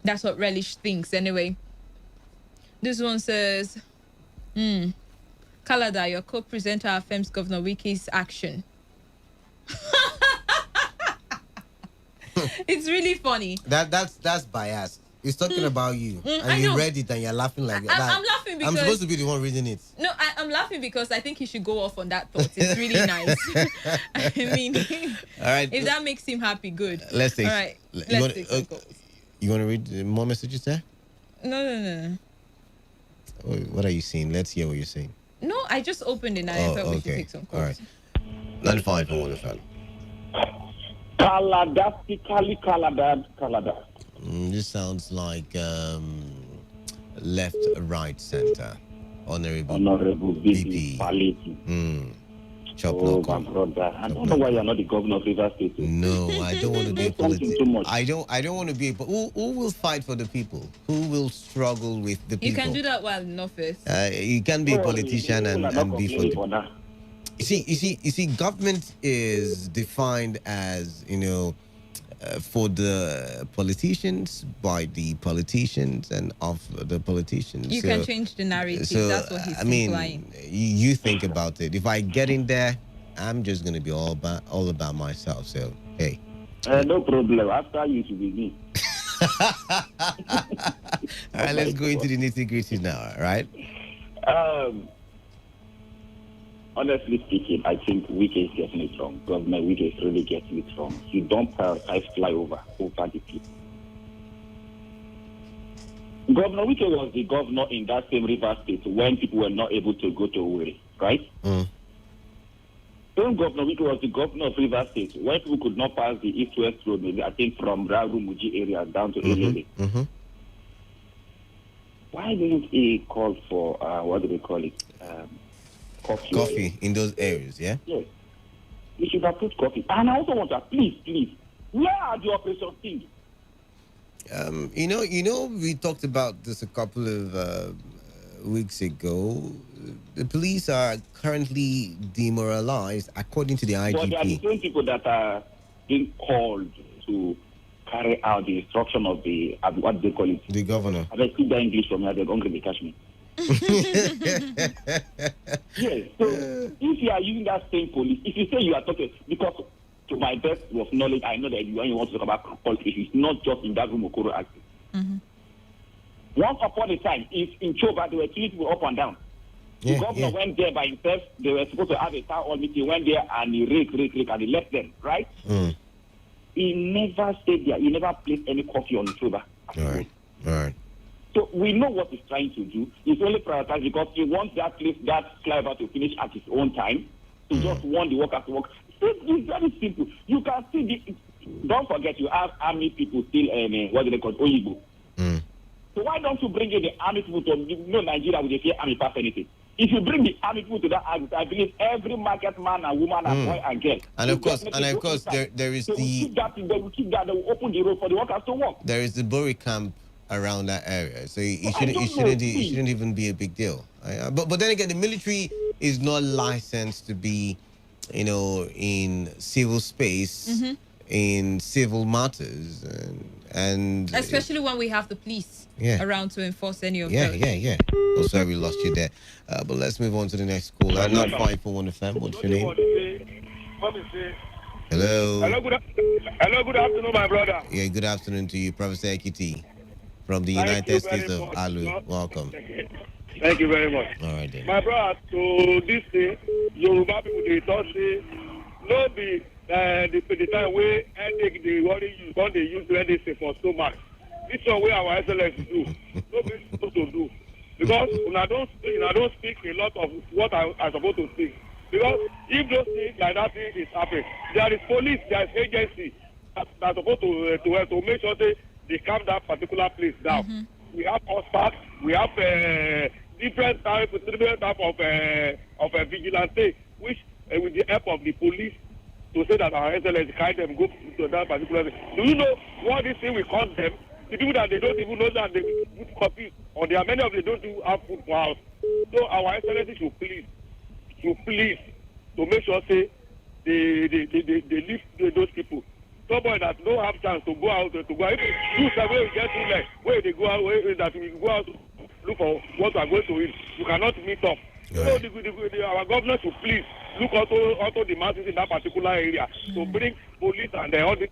That's what Relish thinks anyway. This one says, Kalada, your co-presenter affirms Governor Wiki's action. It's really funny. That's biased. He's talking about you, and you read it and you're laughing like that. I'm laughing because I'm supposed to be the one reading it. No, I'm laughing because I think he should go off on that thought. It's really nice. I mean, all right. If that makes him happy, good. Let's take. All right. Let's take some calls. You want to read more messages there? No. Oh, what are you saying? Let's hear what you're saying. No, I just opened it and I thought we should take some calls. All right. 95.1 FM. Kalada. This sounds like left, right, center. Honorable BP. Chop my brother. I don't know why you're not the governor of River State. No, I don't want to be a politician. I don't want to be who will fight for the people? Who will struggle with the people? You can do that while in office. You can be a politician and be for the. You see, government is defined as, for the politicians, by the politicians, and of the politicians. You can change the narrative. That's what he's implying. You think about it. If I get in there, I'm just going to be all about myself. So, hey. No problem. After you to be me. All right, let's go into the nitty-gritty now, all right? Honestly speaking, I think Wike is getting it wrong. Governor Wike is really getting it wrong. You don't prioritize flyover over the people. Governor Wike was the governor in that same River State when people were not able to go to Owerri, right? Then Governor Wike was the governor of River State when people could not pass the east-west road, maybe I think from Rarumuji area down to Elele. Why didn't he call for, what do they call it? Coffee in those areas, yeah? Yes. You should have put coffee. And I also want to, please, where are the operation things? We talked about this a couple of weeks ago. The police are currently demoralized, according to the IGP. But there are the same people that are being called to carry out the instruction of the, what they call it? The governor. I speak the English from here, they're going to catch me. Yes, so if you are using that same police, if you say you are talking, because to my best of knowledge, I know that when you want to talk about politics, it's not just in that room Okoro axis. Once upon a time, if in Choba, they were killing people up and down. The governor went there by himself. They were supposed to have a town hall meeting. He went there and he rake, and he left them, right? He never stayed there. He never placed any coffee on Choba. All right. So we know what he's trying to do. He's only prioritized because he wants that place, that flyover to finish at his own time. He just want the workers to work. It's very simple. You can see don't forget you have army people still what do they call Oyibo. So why don't you bring in the army people to Nigeria with the army pass anything? If you bring the army people to that army, I believe every market man and woman and boy and girl. And of course, there is they will keep that, they will open the road for the workers to work. There is the Bori camp around that area, so it shouldn't even be a big deal. But then again, the military is not licensed to be, in civil space, in civil matters, and especially when we have the police around to enforce any of those. Yeah. Oh, sorry, we lost you there. But let's move on to the next call. I'm not 541 FM. What's your name? Hello. Hello, good afternoon, my brother. Yeah, good afternoon to you, Professor Ekiti. From the United States of Alu. Welcome. Thank you very much. All right, then. My brother, to this thing, Yoruba people, they don't say, no be the time where they worry you, what they use when they say for so much. This is what our excellence do. Nobody supposed to do. Because when I don't speak a lot of what I'm supposed to speak. Because if those things like that thing is happening, there is police, there is agency that's supposed to make sure they calm that particular place down. We have hospitals, we have different type of of a vigilante, which with the help of the police, to say that our SLS guide them go to that particular thing. Do you know what this thing will cost them? The people that they don't even know that they put copies, or there are many of them don't even have food for house. So our SLS should please to make sure say they lift those people. Somebody that don't have chance to go out to go. If you say where you get to like where they go out, where that we go out to look for what we are going to eat, you cannot meet up. Right. So our government should please look also the masses in that particular area to bring police and all these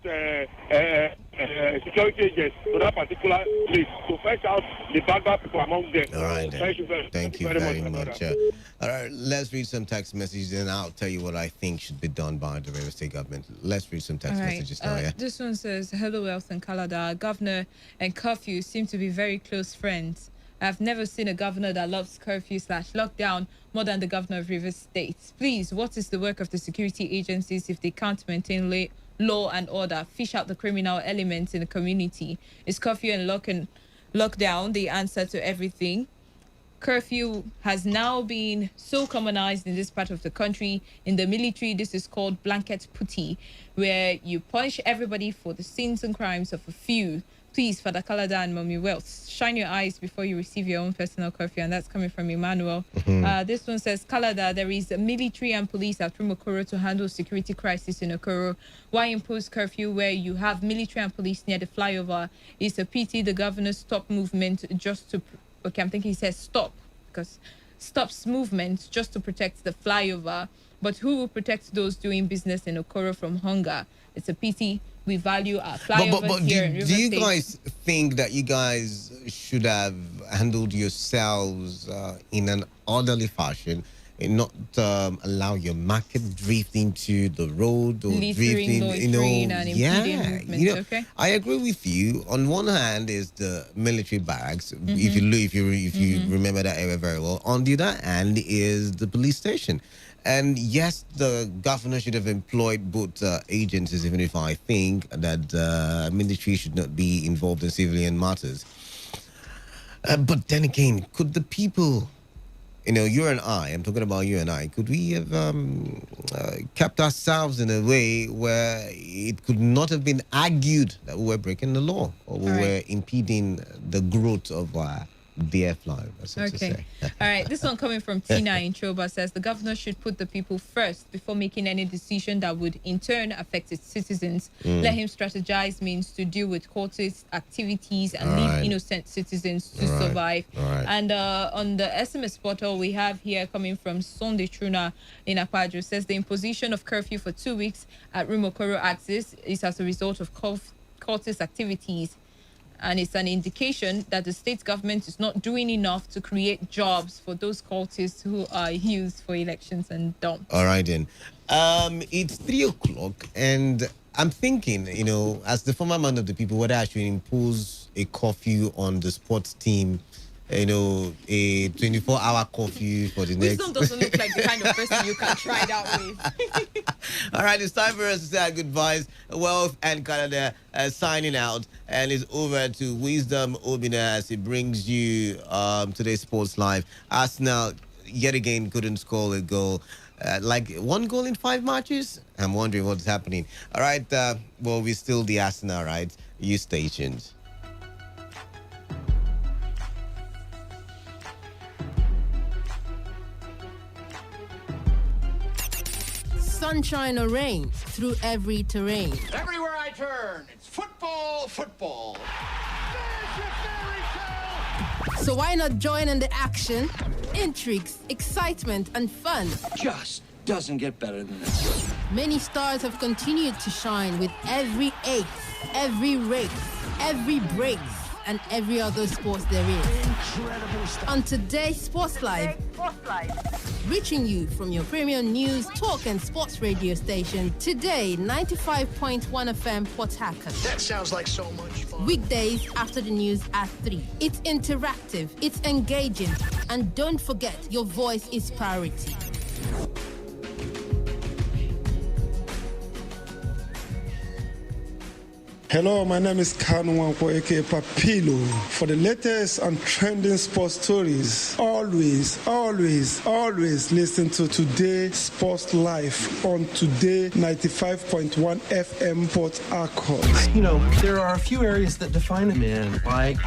security agents to that particular place to fetch out the bad people among them. All right, then. Thank you very much. All right, let's read some text messages and I'll tell you what I think should be done by the River State government. Let's read some text messages now, yeah? This one says, hello, Wealth and Canada. Governor and curfew seem to be very close friends. I've never seen a governor that loves curfew/lockdown more than the governor of Rivers State. Please, what is the work of the security agencies if they can't maintain law and order, fish out the criminal elements in the community? Is curfew and lockdown the answer to everything? Curfew has now been so commonized in this part of the country. In the military, this is called blanket putty, where you punish everybody for the sins and crimes of a few. Please, Father Kalada and Mommy Wealth, shine your eyes before you receive your own personal curfew. And that's coming from Emmanuel. This one says, Kalada, there is a military and police at Rumokoro to handle security crisis in Okoro. Why impose curfew where you have military and police near the flyover? It's a pity the governor stopped movement just to... Okay, I'm thinking he says stop, because stops movement just to protect the flyover. But who will protect those doing business in Okoro from hunger? It's a pity. We value our flyovers but here in River do you State. guys think that you guys should have handled yourselves in an orderly fashion and not allow your market drift into the road or drifting, and impeding movement, okay? I agree with you. On one hand is the military barracks, if you remember that area very well. On the other hand is the police station. And yes, the governor should have employed both agencies, even if I think that military should not be involved in civilian matters. But then again, could the people, you and I, I'm talking about you and I, could we have kept ourselves in a way where it could not have been argued that we were breaking the law or we were impeding the growth of the airfly? Okay. All right. This one coming from Tina in Choba says the governor should put the people first before making any decision that would in turn affect its citizens. Let him strategize means to deal with courtist activities and leave innocent citizens to survive. And on the SMS portal we have here coming from Sunday Truna in Akwadjo says the imposition of curfew for 2 weeks at Rumokoro axis is as a result of courtist activities. And it's an indication that the state government is not doing enough to create jobs for those cultists who are used for elections and dumps. All right, then. It's 3 o'clock, and I'm thinking, as the former man of the people, whether I should impose a curfew on the sports team, a 24-hour curfew for the next... Wisdom doesn't look like the kind of person you can try it out with. All right, it's time for us to say our goodbyes. Wealth and Canada signing out. And it's over to Wisdom Obina as he brings you today's Sports Live. Arsenal, yet again, couldn't score a goal. Like 1 goal in 5 matches? I'm wondering what's happening. All right, well, we're still the Arsenal, right? You stay tuned. Sunshine or rain, through every terrain. Everywhere I turn, it's football, football. So why not join in the action, intrigues, excitement, and fun? Just doesn't get better than this. Many stars have continued to shine with every ace, every race, every break, and every other sports there is. Incredible stuff. On today's Sports Live, reaching you from your premium news, talk, and sports radio station, Today 95.1 FM Port Harcourt. That sounds like so much fun. Weekdays after the news at 3. It's interactive, it's engaging, and don't forget, your voice is priority. Hello, my name is Kanu Wanko, aka Papilo. For the latest and trending sports stories, always listen to Today Sports Live on Today 95.1 FM Port Harcourt. You know, there are a few areas that define a man, like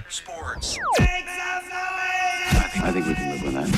sports. I think we can live with that.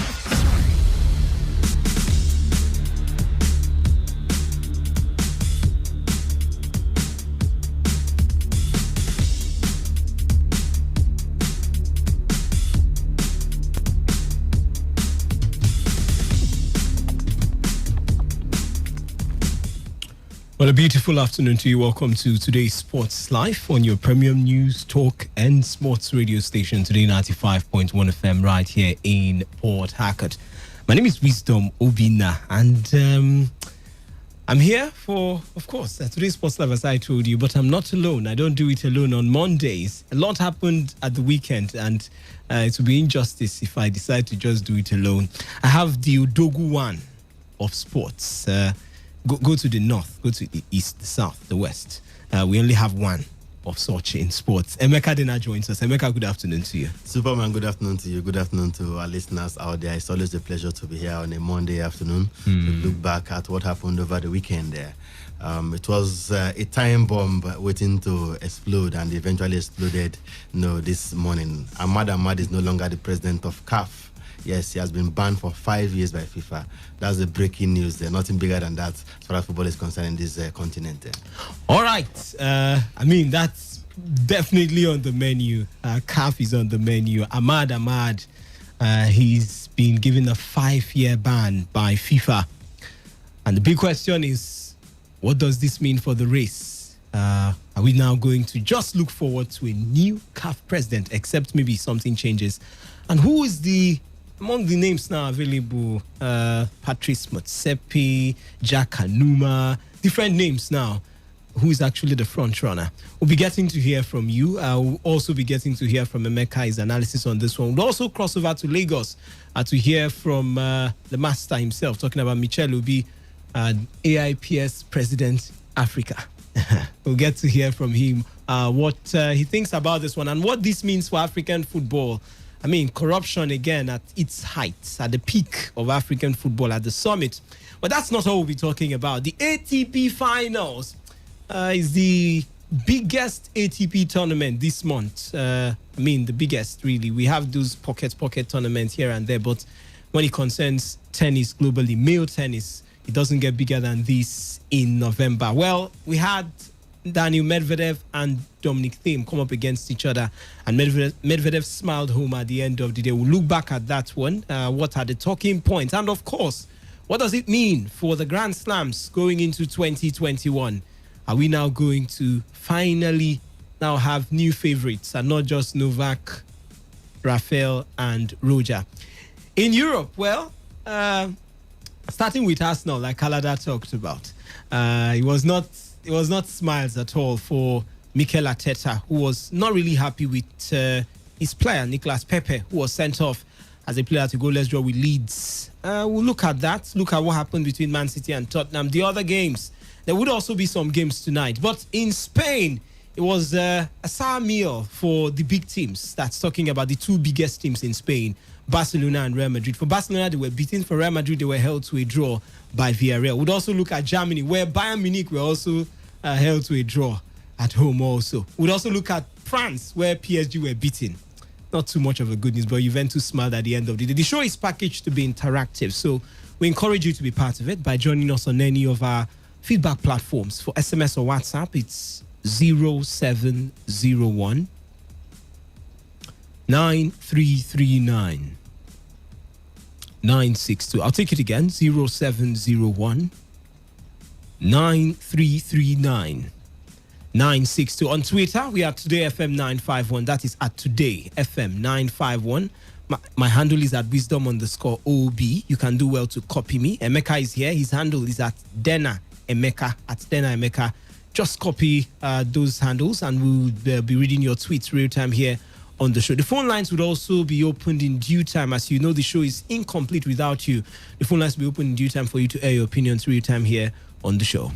Well, a beautiful afternoon to you. Welcome to today's Sports Live on your premium news, talk and sports radio station, Today 95.1 FM, right here in Port Harcourt. My name is Wisdom Obina, and I'm here for, of course, today's Sports Live, as I told you, but I'm not alone. I don't do it alone on Mondays. A lot happened at the weekend, and it would be injustice if I decide to just do it alone. I have the Udogu one of sports. Go to the north, go to the east, the south, the west. We only have one of such in sports. Emeka Dena joins us. Emeka, good afternoon to you. Superman, good afternoon to you. Good afternoon to our listeners out there. It's always a pleasure to be here on a Monday afternoon to look back at what happened over the weekend there. It was a time bomb waiting to explode, and eventually exploded this morning. Ahmad is no longer the president of CAF. Yes, he has been banned for 5 years by FIFA. That's the breaking news there. Nothing bigger than that as far as football is concerned in this continent. All right. I mean, that's definitely on the menu. CAF is on the menu. Ahmad, he's been given a 5-year ban by FIFA. And the big question is, what does this mean for the race? Are we now going to just look forward to a new CAF president, except maybe something changes? And who is among the names now available, Patrice Motsepe, Jack Kanuma, different names now, who is actually the front runner? We'll be getting to hear from you. We'll also be getting to hear from Emeka, his analysis on this one. We'll also cross over to Lagos to hear from the master himself, talking about Michel Obi, AIPS President Africa. We'll get to hear from him what he thinks about this one and what this means for African football. I mean, corruption again at its height, at the peak of African football, at the summit. But that's not all we'll be talking about. The ATP Finals is the biggest ATP tournament this month. I mean, the biggest, really. We have those pocket tournaments here and there, but when it concerns tennis globally, male tennis, it doesn't get bigger than this in November. Well, we had Daniil Medvedev and Dominic Thiem come up against each other, and Medvedev smiled home at the end of the day. We'll look back at that one. What are the talking points? And of course, what does it mean for the Grand Slams going into 2021? Are we now going to finally now have new favorites and not just Novak, Rafael, and Roger? In Europe, well, starting with Arsenal, like Kalada talked about, it was not smiles at all for Mikel Arteta, who was not really happy with his player, Nicolas Pepe, who was sent off as a player to go let's draw with Leeds. We'll look at that, look at what happened between Man City and Tottenham. The other games, there would also be some games tonight. But in Spain, it was a sour meal for the big teams. That's talking about the two biggest teams in Spain, Barcelona and Real Madrid. For Barcelona, they were beaten. For Real Madrid, they were held to a draw by Villarreal. We'd also look at Germany, where Bayern Munich were also held to a draw at home also. We'd also look at France, where PSG were beaten. Not too much of a good news, but Juventus smiled at the end of the day. The show is packaged to be interactive, so we encourage you to be part of it by joining us on any of our feedback platforms. For SMS or WhatsApp, it's 0701 9339 962. I'll take it again, 0701 9339 962. On Twitter, we are Today FM 951. That is at Today FM 951. My handle is at wisdom_OB. You can do well to copy me. Emeka is here. His handle is at Dena Emeka. At Dena Emeka. Just copy those handles and we'll be reading your tweets real time here on the show. The phone lines would also be opened in due time. As you know, the show is incomplete without you. The phone lines will be opened in due time for you to air your opinions real time here on the show.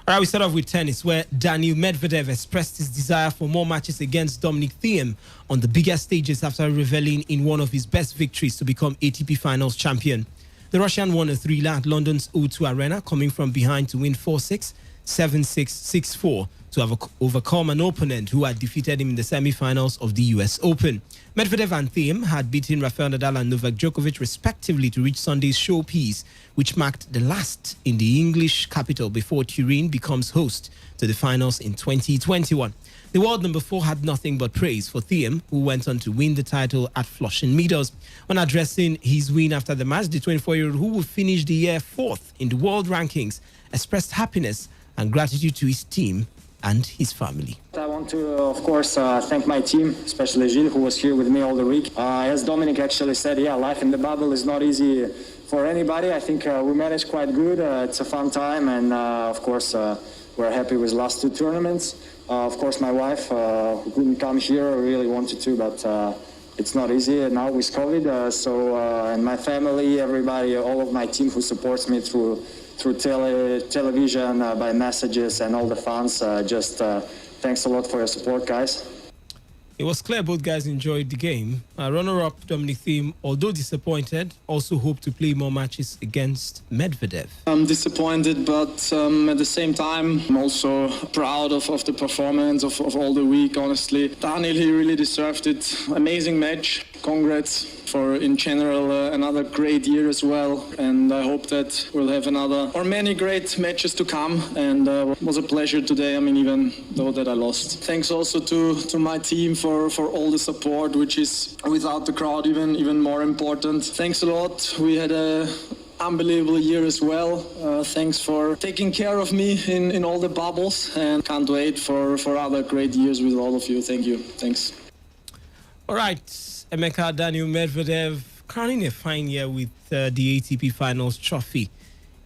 All right, we start off with tennis, where Daniil Medvedev expressed his desire for more matches against Dominic Thiem on the bigger stages after reveling in one of his best victories to become ATP Finals champion. The Russian won a thriller at London's O2 Arena, coming from behind to win 4-6, 7-6, 6-4 to have overcome an opponent who had defeated him in the semi-finals of the US Open. Medvedev and Thiem had beaten Rafael Nadal and Novak Djokovic respectively to reach Sunday's showpiece, which marked the last in the English capital before Turin becomes host to the finals in 2021. The world number 4 had nothing but praise for Thiem, who went on to win the title at Flushing Meadows. When addressing his win after the match, the 24-year-old, who will finish the year 4th in the world rankings, expressed happiness and gratitude to his team and his family. I want to, of course, thank my team, especially Gilles, who was here with me all the week. As Dominic actually said, life in the bubble is not easy for anybody. I think we managed quite good. It's a fun time, and of course, we're happy with last 2 tournaments. Of course, my wife, who couldn't come here, really wanted to, but it's not easy now with COVID. And my family, everybody, all of my team who supports me through television, by messages, and all the fans. Thanks a lot for your support, guys. It was clear both guys enjoyed the game. Runner-up Dominic Thiem, although disappointed, also hoped to play more matches against Medvedev. I'm disappointed, but at the same time, I'm also proud of the performance of all the week, honestly. Daniil, he really deserved it. Amazing match. Congrats for, in general, another great year as well. And I hope that we'll have many great matches to come. And it was a pleasure today, even though that I lost. Thanks also to my team for all the support, which is without the crowd even more important. Thanks a lot. We had a unbelievable year as well. Thanks for taking care of me in all the bubbles, and can't wait for other great years with all of you. Thank you. Thanks. All right, Emeka, Daniil Medvedev crowning a fine year with the ATP Finals trophy.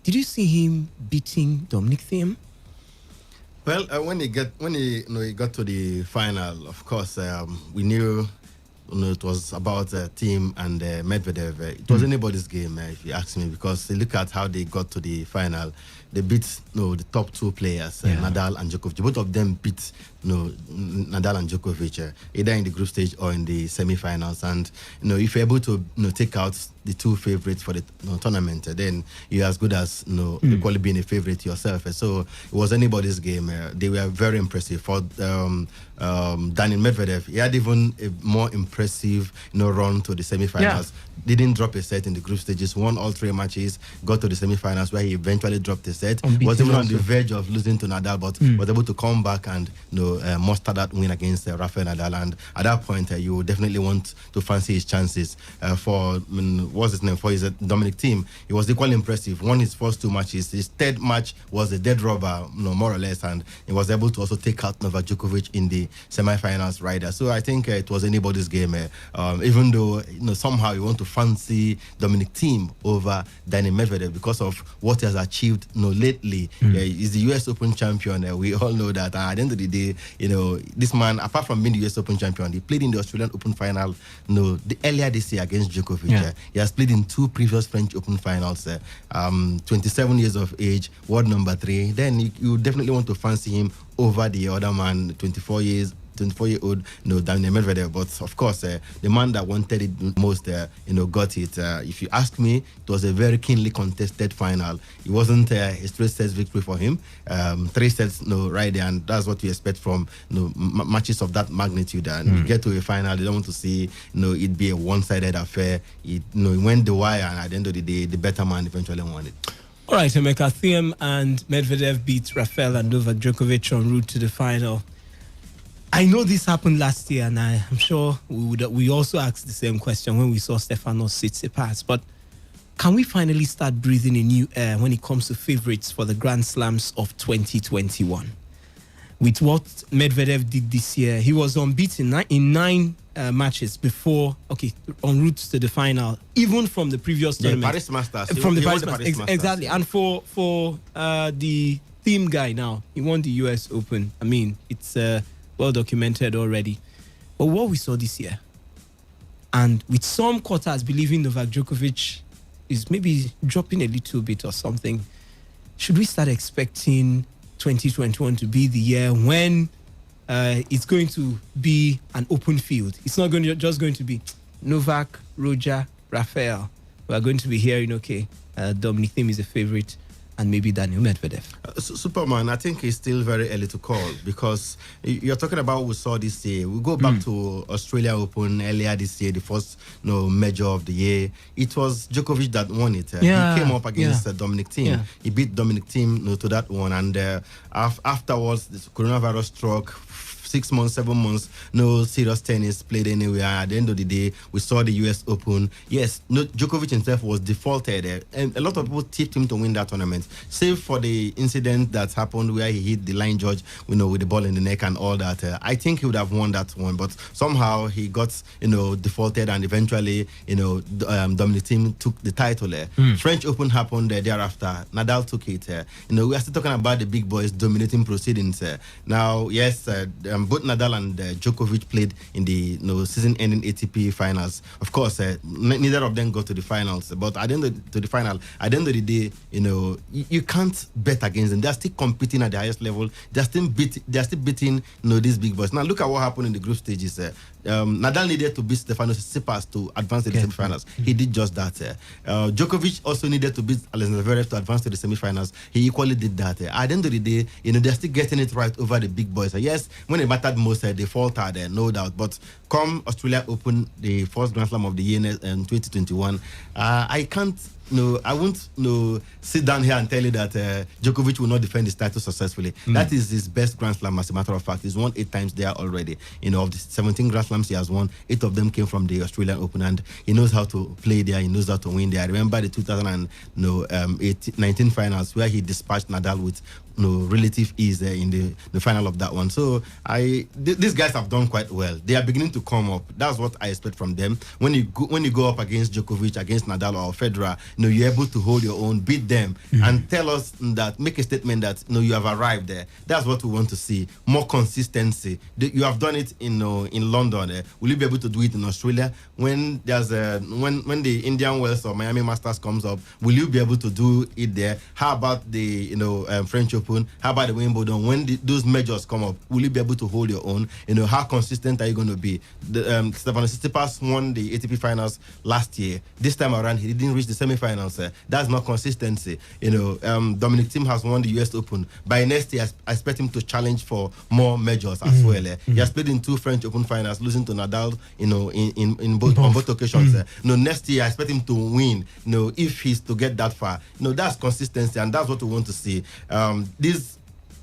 Did you see him beating Dominic Thiem? Well, when he got to the final, of course, we knew it was about Thiem and Medvedev. It was anybody's game, if you ask me, because look at how they got to the final. They beat the top 2 players, Nadal and Djokovic. Both of them beat Nadal and Djokovic, either in the group stage or in the semi-finals. And if you're able to take out the 2 favorites for the tournament, then you're as good as equally being a favorite yourself. So it was anybody's game. They were very impressive. For Daniil Medvedev, he had even a more impressive run to the semi-finals. Didn't drop a set in the group stages, won all 3 matches, got to the semi-finals where he eventually dropped a set. Was even on the verge of losing to Nadal, but was able to come back and muster that win against Rafael Nadal. And at that point, you definitely want to fancy his chances for what's his name, for his Dominic Thiem. He was equally impressive. Won his first 2 matches. His 3rd match was a dead rubber, more or less, and he was able to also take out Novak Djokovic in the semi-finals rider. So I think it was anybody's game. Even though somehow you want to fancy Dominic Thiem over Daniil Medvedev because of what he has achieved lately. He's the US Open champion. We all know that. At the end of the day, this man, apart from being the US Open champion, he played in the Australian Open final earlier this year against Djokovic. He has played in 2 previous French Open finals. 27 years of age, world number 3. Then you definitely want to fancy him over the other man, 24-year-old, Daniil Medvedev. But of course, the man that wanted it most, got it. If you ask me, it was a very keenly contested final. It wasn't a straight sets victory for him. 3 sets, right there, and that's what we expect from matches of that magnitude. And you get to a final, you don't want to see, it be a one-sided affair. It went the wire, and at the end of the day, the better man eventually won it. All right, Emeka, Thiem and Medvedev beat Rafael and Novak Djokovic en route to the final. I know this happened last year, and I'm sure we also asked the same question when we saw Stefanos Tsitsipas. But can we finally start breathing a new air when it comes to favorites for the Grand Slams of 2021? With what Medvedev did this year, he was unbeaten in 9 matches before, en route to the final, even from the previous tournament. Paris Masters. From the Paris Masters. Exactly. And for the Thiem guy now, he won the US Open. It's well documented already. But what we saw this year, and with some quarters believing Novak Djokovic is maybe dropping a little bit or something, should we start expecting 2021 to be the year when it's going to be an open field. It's not just going to be Novak, Roger, Rafael. We are going to be hearing, Dominic Thiem is a favorite, and maybe Daniel Medvedev. Superman, I think it's still very early to call, because you're talking about what we saw this year. We go back to Australia Open earlier this year, the first major of the year. It was Djokovic that won it. He came up against Dominic Thiem. Yeah. He beat Dominic Thiem to that one, and afterwards, the coronavirus struck. 6 months, 7 months, no serious tennis played anywhere. At the end of the day, we saw the US Open. Yes, Djokovic himself was defaulted, and a lot of people tipped him to win that tournament, save for the incident that happened where he hit the line judge, with the ball in the neck and all that. I think he would have won that one, but somehow he got, defaulted, and eventually, Dominic Thiem took the title. French Open happened thereafter. Nadal took it. We are still talking about the big boys dominating proceedings. Now, yes, both Nadal and Djokovic played in the season-ending ATP finals. Of course, neither of them got to the finals. But at the end of the day, you can't bet against them. They're still competing at the highest level. They're still beating these big boys. Now look at what happened in the group stages. Nadal needed to beat Stefanos Tsitsipas to advance to the semifinals. He did just that. Djokovic also needed to beat Alexander Zverev to advance to the semifinals. He equally did that. At the end of the day, they're still getting it right over the big boys. Yes, when it mattered most, they faltered, no doubt. But come Australia Open, the first Grand Slam of the year in 2021, I can't. I won't sit down here and tell you that Djokovic will not defend his title successfully. That is his best Grand Slam, as a matter of fact. He's won 8 times there already. Of the 17 Grand Slams he has won, 8 of them came from the Australian Open, and he knows how to play there. He knows how to win there. I remember the 2019 finals where he dispatched Nadal with relative ease in the final of that one. So these guys have done quite well. They are beginning to come up. That's what I expect from them. When you go up against Djokovic, against Nadal or Federer, you're able to hold your own, beat them, and tell us that, make a statement that you have arrived there. That's what we want to see. More consistency. You have done it in London. Will you be able to do it in Australia? When there's when the Indian Wells or Miami Masters comes up, will you be able to do it there? How about the French Open? How about the Wimbledon? When those majors come up, will you be able to hold your own? How consistent are you going to be? Stefanos Tsitsipas won the ATP finals last year. This time around, he didn't reach the semifinals. That's not consistency. Dominic Thiem has won the US Open. By next year, I expect him to challenge for more majors as well. He has played in 2 French Open finals, losing to Nadal, on both occasions. Next year, I expect him to win. If he's to get that far, that's consistency, and that's what we want to see.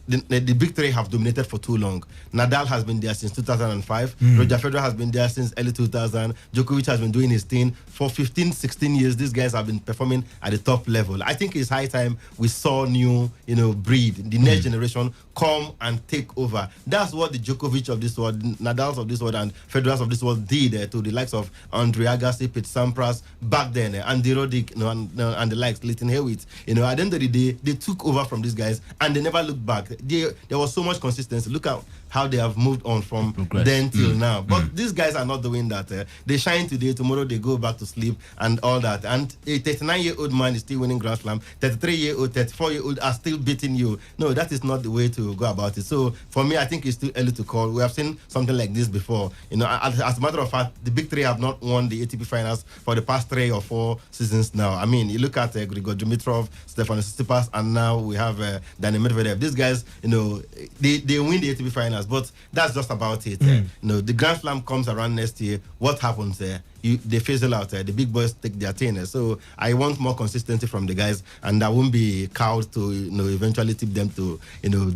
The big three have dominated for too long. Nadal has been there since 2005. Roger Federer has been there since early 2000. Djokovic has been doing his thing for 15, 16 years. These guys have been performing at the top level. I think it's high time we saw new, breed, the next generation come and take over. That's what the Djokovic of this world, Nadals of this world, and Federers of this world did to the likes of Andre Agassi, Pete Sampras back then, Andy Roddick, and the likes, Leighton Hewitt. At the end of the day, they took over from these guys and they never looked back. There was so much consistency. Look at how they have moved on from then till now. But these guys are not doing that. They shine today, tomorrow they go back to sleep and all that. And a 39-year-old man is still winning Grand Slam. 33-year-old, 34-year-old are still beating you. No, that is not the way to go about it. So for me, I think it's too early to call. We have seen something like this before. As a matter of fact, the big three have not won the ATP finals for the past 3 or 4 seasons now. I mean, you look at Grigor Dimitrov, Stefanos Tsitsipas, and now we have Daniel Medvedev. These guys, they win the ATP finals, but that's just about it. The Grand Slam comes around next year. What happens there? They fizzle out. The big boys take their turn. So I want more consistency from the guys, and I won't be cowed to eventually tip them to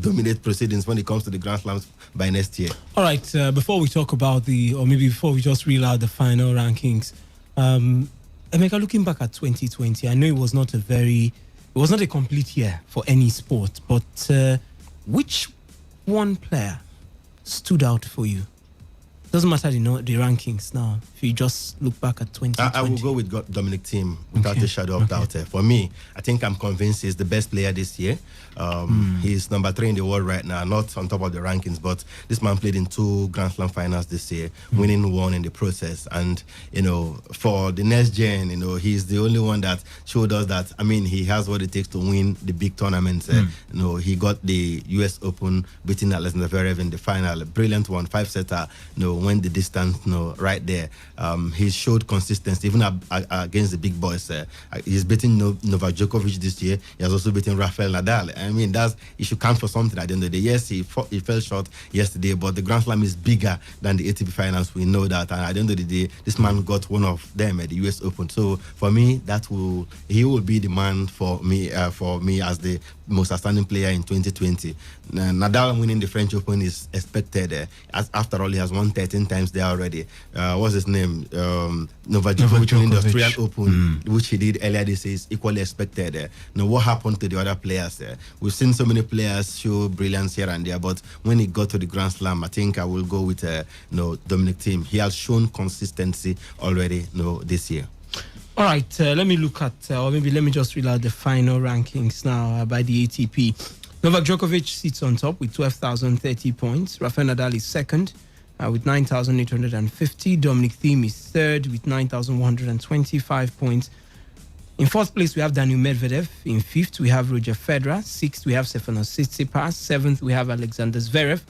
dominate proceedings when it comes to the Grand Slams by next year. All right. Before we talk about before we just reel out the final rankings, Emeka, looking back at 2020, I know it was not a complete year for any sport, but which one player stood out for you? Doesn't matter the rankings now. If you just look back at 2020. I will go with Dominic Thiem without a shadow of doubt. For me, I think I'm convinced he's the best player this year. He's number 3 in the world right now, not on top of the rankings, but this man played in 2 Grand Slam finals this year, winning 1 in the process. And, for the next gen, he's the only one that showed us that, he has what it takes to win the big tournaments. He got the US Open, beating Alexander Zverev in the final. A brilliant one, 5-setter, went the distance, right there. He showed consistency, even against the big boys. He's beating Novak Djokovic this year. He has also beaten Rafael Nadal. He should count for something at the end of the day. Yes, he fell short yesterday, but the Grand Slam is bigger than the ATP finals. We know that. And at the end of the day, this man got one of them at the US Open. So for me, he will be the man for me as the most outstanding player in 2020. Nadal winning the French Open is expected. After all, he has won 13 times there already. What's his name? Novak Djokovic winning the Australian Open, which he did earlier this year, is equally expected. Now, what happened to the other players? We've seen so many players show brilliance here and there, but when it got to the Grand Slam, I think I will go with Dominic Thiem. He has shown consistency already this year. All right, let me look at, or maybe let me just read out the final rankings now by the ATP. Novak Djokovic sits on top with 12,030 points. Rafael Nadal is second with 9,850. Dominic Thiem is third with 9,125 points. In fourth place, we have Daniil Medvedev. In fifth, we have Roger Federer. Sixth, we have Stefanos Tsitsipas. Seventh, we have Alexander Zverev.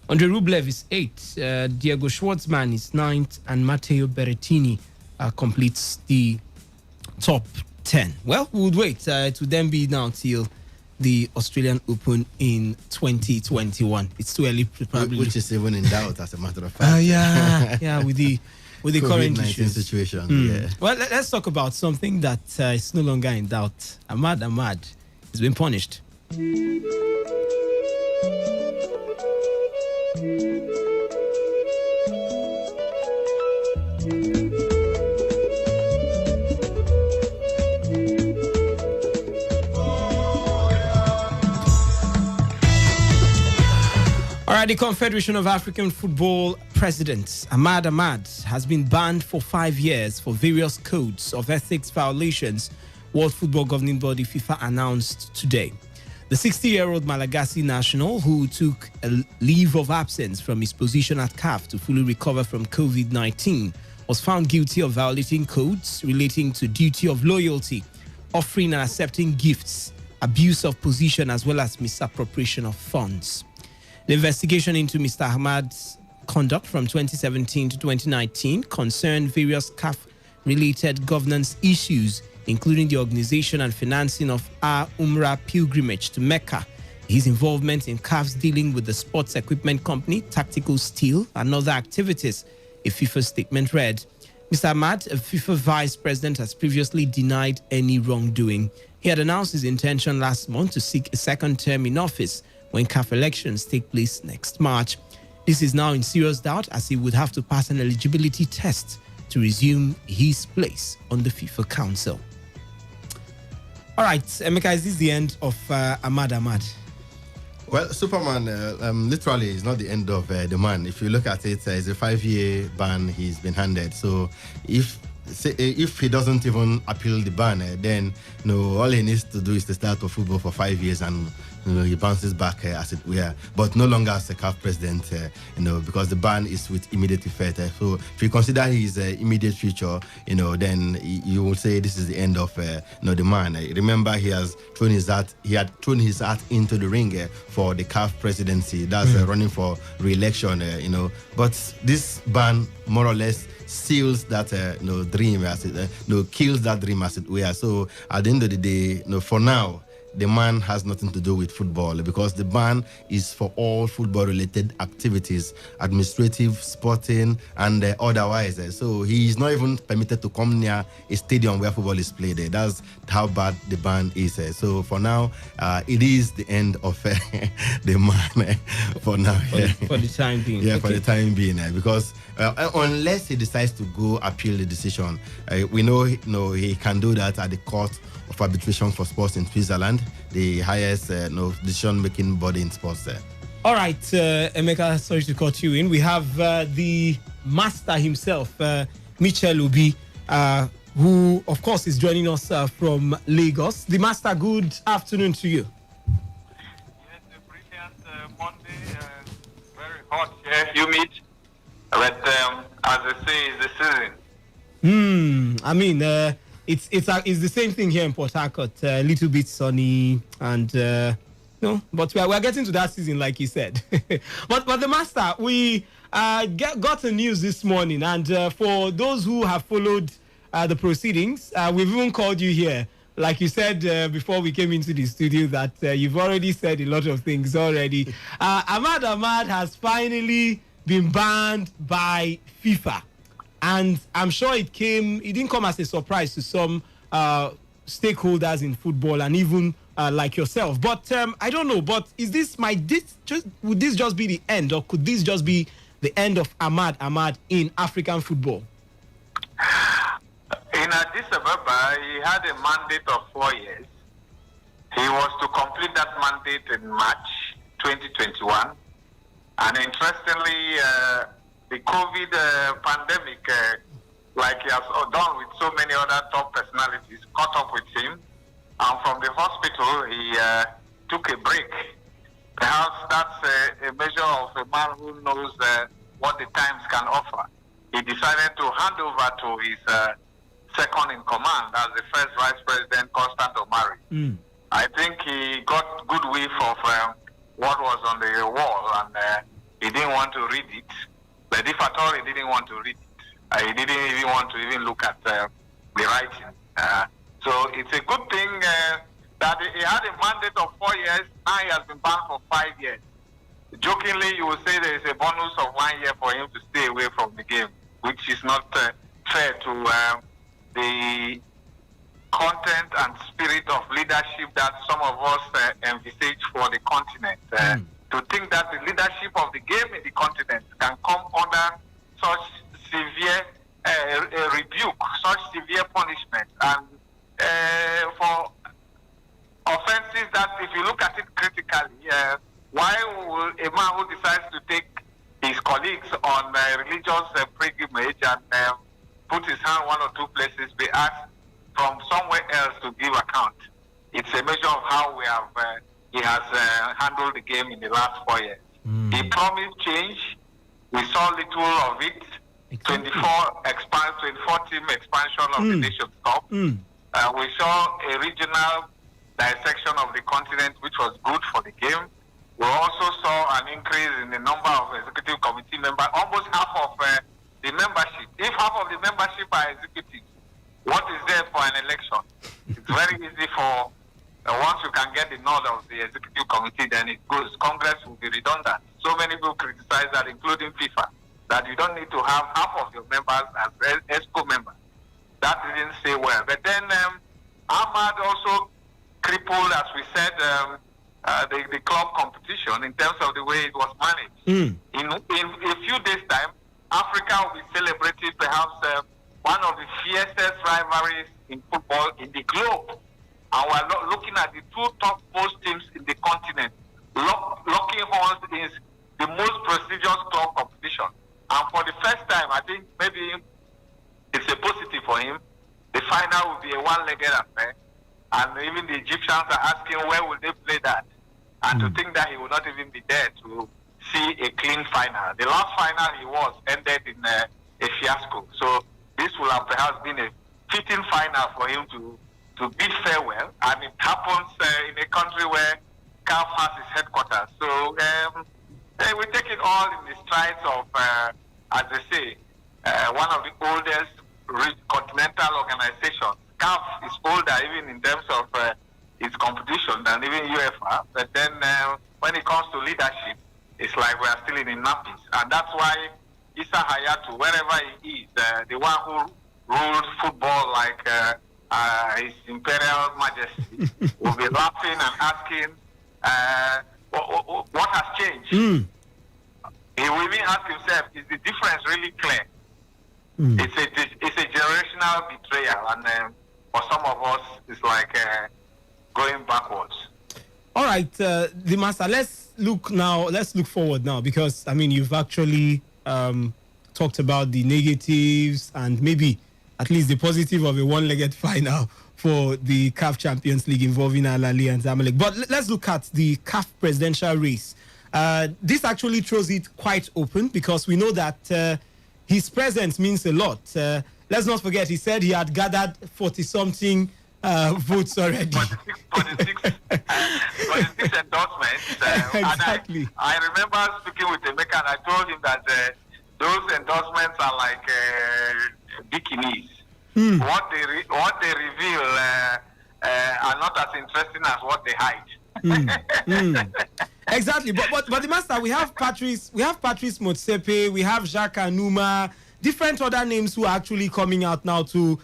Andrei Rublev is eighth. Diego Schwartzman is ninth. And Matteo Berrettini completes the top 10. Well, we would wait to then be now till the Australian Open in 2021. It's too early, probably. Which is even in doubt, as a matter of fact. Yeah, with the current situation. Yeah. Well, let's talk about something that is no longer in doubt. Ahmad has been punished. All right, the Confederation of African Football President, Ahmad has been banned for 5 years for various codes of ethics violations, World Football Governing Body FIFA announced today. The 60-year-old Malagasy national, who took a leave of absence from his position at CAF to fully recover from COVID-19, was found guilty of violating codes relating to duty of loyalty, offering and accepting gifts, abuse of position, as well as misappropriation of funds. The investigation into Mr. Ahmad's conduct from 2017 to 2019 concerned various CAF-related governance issues, including the organization and financing of our Umrah pilgrimage to Mecca, his involvement in CAF's dealing with the sports equipment company, Tactical Steel, and other activities, a FIFA statement read. Mr. Ahmad, a FIFA vice president, has previously denied any wrongdoing. He had announced his intention last month to seek a second term in office when CAF elections take place next March. This is now in serious doubt, as he would have to pass an eligibility test to resume his place on the FIFA Council. All right, Emeka, is this the end of Ahmad? Well, Superman, literally, is not the end of the man. If you look at it, it's a 5-year ban he's been handed. So if he doesn't even appeal the ban, then all he needs to do is to start with football for 5 years, and he bounces back as it were, but no longer as a CAF president, because the ban is with immediate effect. So if you consider his immediate future, then you will say this is the end of the man. Remember, he had thrown his hat into the ring for the CAF presidency. That's running for re-election, But this ban more or less seals that dream, as it kills that dream, as it were. So at the end of the day, for now, the man has nothing to do with football, because the ban is for all football-related activities, administrative, sporting, and otherwise. So he is not even permitted to come near a stadium where football is played. That's how bad the ban is. So for now, it is the end of the man. For now, for the time being. Yeah, okay. For the time being, because unless he decides to go appeal the decision, we know he can do that at the Court of Arbitration for Sports in Switzerland, the highest decision-making body in sports. All right, Emeka, sorry to cut you in. We have the master himself, Michel Obi, who, of course, is joining us from Lagos. The master, good afternoon to you. Yes, a brilliant Monday, very hot here, humid, but as they say, it's the season. I mean, it's the same thing here in Port Harcourt. A little bit sunny and no, but we're getting to that season, like you said. but the master, we got the news this morning, and for those who have followed the proceedings, we've even called you here. Like you said before we came into the studio, that you've already said a lot of things already. Ahmad has finally been banned by FIFA. And I'm sure it didn't come as a surprise to some stakeholders in football and even like yourself. But I don't know, but would this just be the end, or could this just be the end of Ahmad in African football? In Addis Ababa, he had a mandate of 4 years. He was to complete that mandate in March 2021. And interestingly, the COVID pandemic, like he has done with so many other top personalities, caught up with him. And from the hospital, he took a break. Perhaps that's a measure of a man who knows what the times can offer. He decided to hand over to his second in command as the first vice president, Constant Omari. I think he got good whiff of what was on the wall, and he didn't want to read it. But if at all he didn't want to read it, he didn't even want to even look at the writing. So it's a good thing that he had a mandate of 4 years. Now he has been banned for 5 years. Jokingly, you will say there is a bonus of 1 year for him to stay away from the game, which is not fair to the content and spirit of leadership that some of us envisage for the continent. To think that the leadership of the game in the continent can come under such severe rebuke, such severe punishment, and for offenses that, if you look at it critically, why will a man who decides to take his colleagues on religious pilgrimage and put his hand one or two places be asked from somewhere else to give account? It's a measure of how he has handled the game in the last 4 years. He promised change. We saw little of it. 24 team expansion of the Nations Cup. We saw a regional dissection of the continent, which was good for the game. We also saw an increase in the number of executive committee members, almost half of the membership. If half of the membership are executives, what is there for an election? It's very easy for, once you can get the nod of the executive committee, then it goes. Congress will be redundant. So many people criticize that, including FIFA, that you don't need to have half of your members as ESCO members. That didn't say well. But then Ahmad also crippled, as we said, the club competition in terms of the way it was managed. In a few days' time, Africa will be celebrating perhaps one of the fiercest rivalries in football in the globe. And we're looking at the two top most teams in the continent. Locking horns is the most prestigious club competition. And for the first time, I think maybe it's a positive for him. The final will be a one-legged affair. And even the Egyptians are asking where will they play that. And to think that he will not even be there to see a clean final. The last final he was ended in a fiasco. So this will have perhaps been a fitting final for him to bid farewell. And it happens in a country where CAF has its headquarters. So we take it all in the strides of, as they say, one of the oldest continental organizations. CAF is older even in terms of its competition than even UEFA. But then when it comes to leadership, it's like we are still in the nappies. And that's why Issa Hayatou, wherever he is, the one who rules football like His Imperial Majesty, will be laughing and asking what has changed. He will even ask himself, is the difference really clear? It's a generational betrayal, and for some of us, it's like going backwards. All right, the master. look forward now, because I mean you've actually talked about the negatives and maybe at least the positive of a one-legged final for the CAF Champions League involving Al Ahly and Zamalek. But let's look at the CAF presidential race. This actually throws it quite open, because we know that his presence means a lot. Let's not forget, he said he had gathered 40-something votes already. 46 endorsements. Exactly. And I remember speaking with Emeka, and I told him that those endorsements are like bikinis. What they reveal are not as interesting as what they hide. Exactly, but the master, we have Patrice Motsepe, we have Jacques Anouma, different other names who are actually coming out now to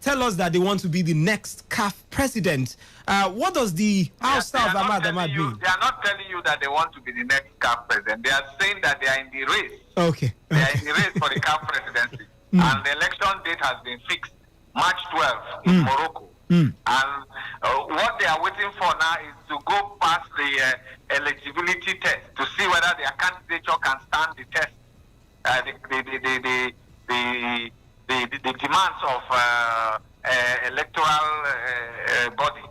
tell us that they want to be the next CAF president. What does the House staff Ahmad mean? They are not telling you that they want to be the next CAF president. They are saying that they are in the race. Okay. They are in the race for the CAF presidency. And the election date has been fixed, March 12th in Morocco. And what they are waiting for now is to go past the eligibility test to see whether their candidature can stand the test, the demands of electoral body.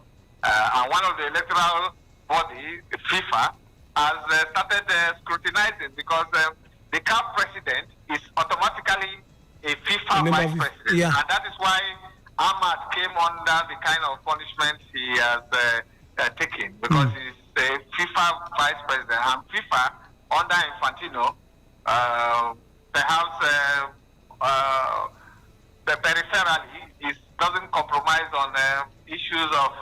And one of the electoral body, FIFA, has started scrutinizing, because the CAF president is automatically a FIFA vice president. Yeah. And that is why Ahmad came under the kind of punishment he has taken, because he's the FIFA vice president, and FIFA under Infantino perhaps peripherally doesn't compromise on issues of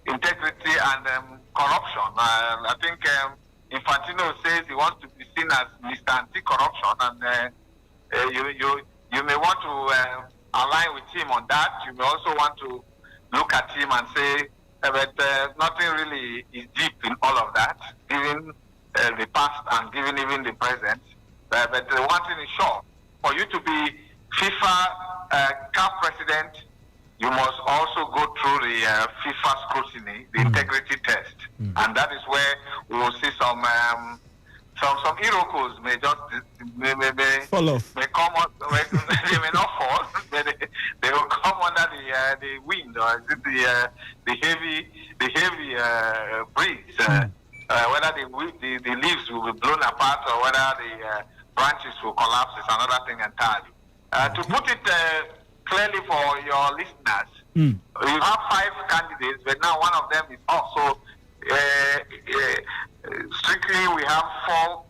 integrity and corruption. I think Infantino says he wants to be seen as Mr. Anti-Corruption, and you may want to align with him on that. You may also want to look at him and say, but nothing really is deep in all of that, given the past and given even the present. But one thing is sure, for you to be FIFA CAF president, you must also go through the FIFA scrutiny, the integrity test. And that is where we will see some Irokos may just fall off. May come on, they may not fall, but they will come under the wind, or is it the heavy breeze. Whether the leaves will be blown apart or whether the branches will collapse is another thing entirely. To put it clearly for your listeners, you have 5 candidates, but now one of them is off. So strictly, we have 4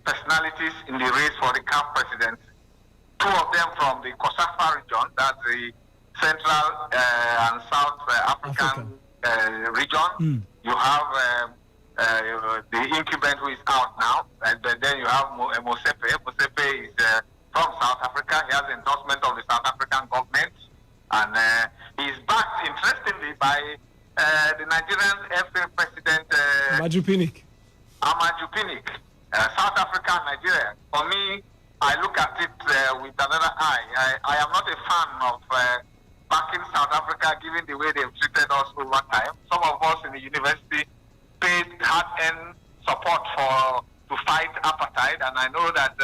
personalities in the race for the CAF presidency. 2 of them from the COSAFA region, that's the Central and South African region. You have the incumbent who is out now, and then you have Mosepe. Mosepe is from South Africa. He has the endorsement of the South African government, and he is backed, interestingly, by the Nigerian FA president Amaju Pinnick, South Africa and Nigeria. For me, I look at it with another eye. I am not a fan of backing South Africa, given the way they've treated us over time. Some of us in the university paid hard-earned support to fight apartheid, and I know that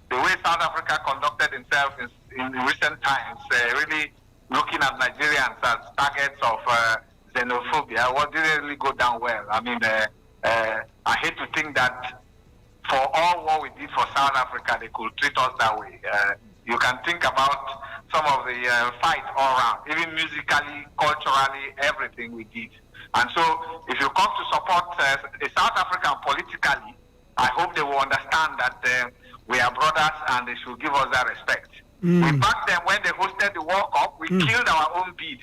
the way South Africa conducted itself in recent times, really looking at Nigerians as targets of xenophobia, didn't really go down well. I mean, I hate to think that for all what we did for South Africa, they could treat us that way. You can think about some of the fight all around, even musically, culturally, everything we did. And so, if you come to support South Africa politically, I hope they will understand that we are brothers and they should give us that respect. We backed them when they hosted the World Cup. We killed our own bid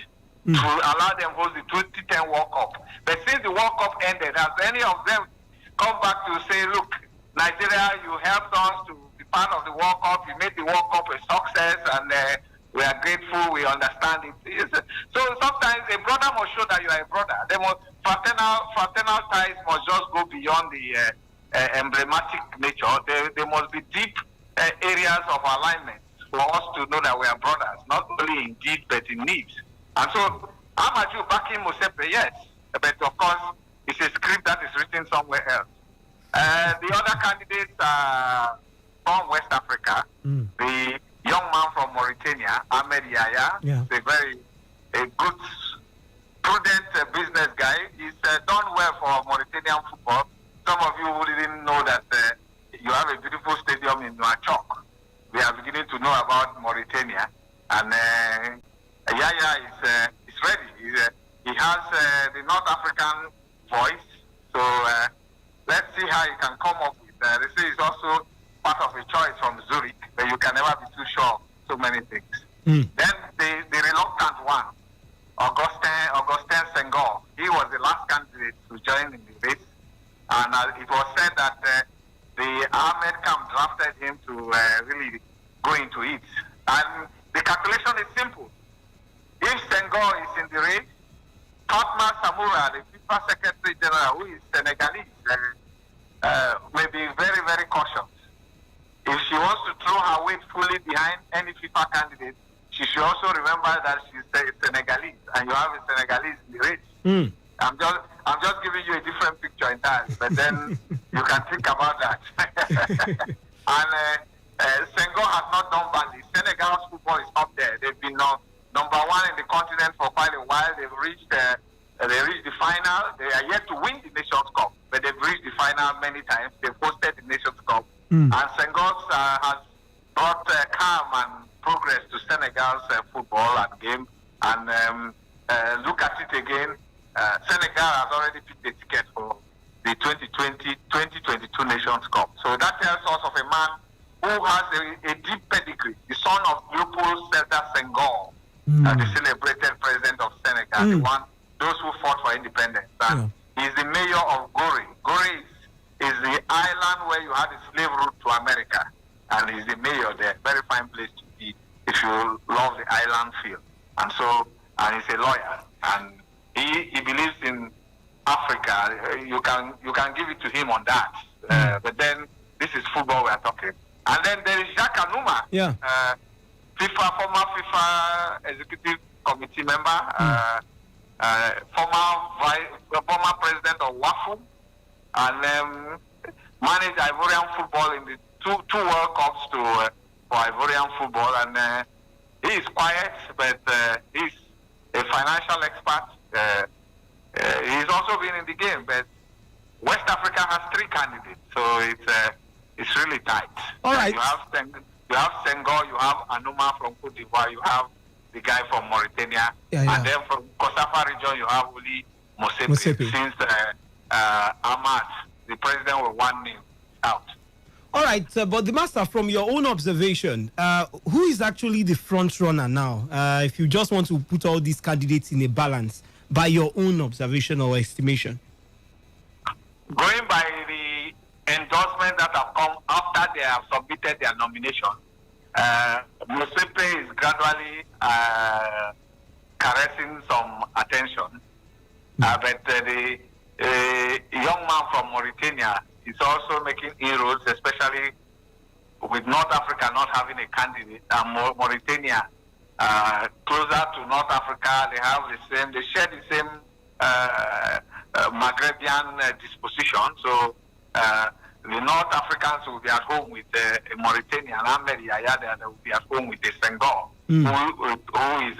to allow them host the 2010 World Cup. But since the World Cup ended, has any of them come back to say, look, Nigeria, you helped us to be part of the World Cup. You made the World Cup a success, and we are grateful. We understand it. So sometimes a brother must show that you are a brother. Fraternal ties must just go beyond the emblematic nature. There must be deep areas of alignment for us to know that we are brothers, not only in deed but in need. And so, Amaju backing Mosepe, yes, but of course, it's a script that is written somewhere else. The other candidates are from West Africa. The young man from Mauritania, Ahmed Yahya, is a good, prudent business guy. He's done well for Mauritanian football. Some of you who didn't know that you have a beautiful stadium in Nouakchott. We are beginning to know about Mauritania. And Yahya is ready. He has the North African voice. So let's see how he can come up with. They say he's also part of a choice from Zurich, but you can never be too sure of so many things. Then the reluctant one, Augustin Senghor, he was the last candidate to join in the race. And it was said that the Ahmed camp drafted him to really go into it. And the calculation is simple. If Senghor is in the race, Fatma Samoura, the FIFA Secretary General, who is Senegalese, may be very, very cautious. If she wants to throw her weight fully behind any FIFA candidate, she should also remember that she's Senegalese, and you have a Senegalese in the race. I'm just giving you a different picture entirely, but then you can think about that. And Senghor has not done badly. Senegal's football is up there. They've been number one in the continent for quite a while. They've reached the final. They are yet to win the Nations Cup, but they've reached the final many times. They've hosted the Nations Cup. And Senghor has brought calm and progress to Senegal's football and game. And look at it again. Senegal has already picked the ticket for the 2022 Nations Cup. So that tells us of a man who has a deep pedigree, the son of Leopold Sédar Senghor, the celebrated president of Senegal, those who fought for independence. And he's the mayor of Gorée. Gorée is the island where you had the slave route to America, and he's the mayor there. Very fine place to be if you love the island feel. And he's a lawyer, and he believes in Africa. You can give it to him on that. But then this is football we are talking. And then there is Jacques Anouma, former FIFA executive committee member, former president of WAFU, and managed Ivorian football in the two World Cups for Ivorian football. And he is quiet, but he's a financial expert. He's also been in the game, but West Africa has 3 candidates, so it's really tight. All right. You have Senghor, you have Anouma from Cote d'Ivoire, you have the guy from Mauritania, and then from Kosafa region you have Uli Mosepe. Since Ahmad, the president, with one name out. All right, but the master, from your own observation, who is actually the front runner now? If you just want to put all these candidates in a balance, by your own observation or estimation? Going by the endorsement that have come after they have submitted their nomination, Mosepe is gradually caressing some attention. But the young man from Mauritania is also making inroads, especially with North Africa not having a candidate, and Mauritania closer to North Africa. They share the same Maghrebian disposition. So the North Africans will be at home with Mauritania, and Ahmed Yahya, they will be at home with the Senghor, who is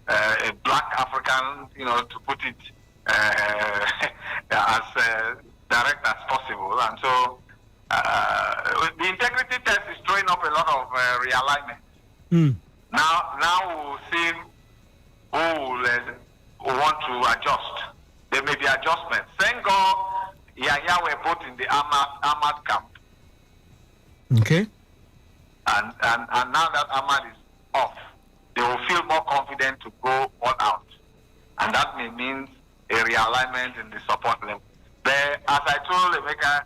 a black African, to put it as direct as possible. And so the integrity test is throwing up a lot of realignment. Now we'll see who want to adjust. There may be adjustments. Senghor, Yahya were both in the Ahmad camp. Okay. And now that Ahmad is off, they will feel more confident to go all out. And that may mean a realignment in the support level. But as I told Emeka,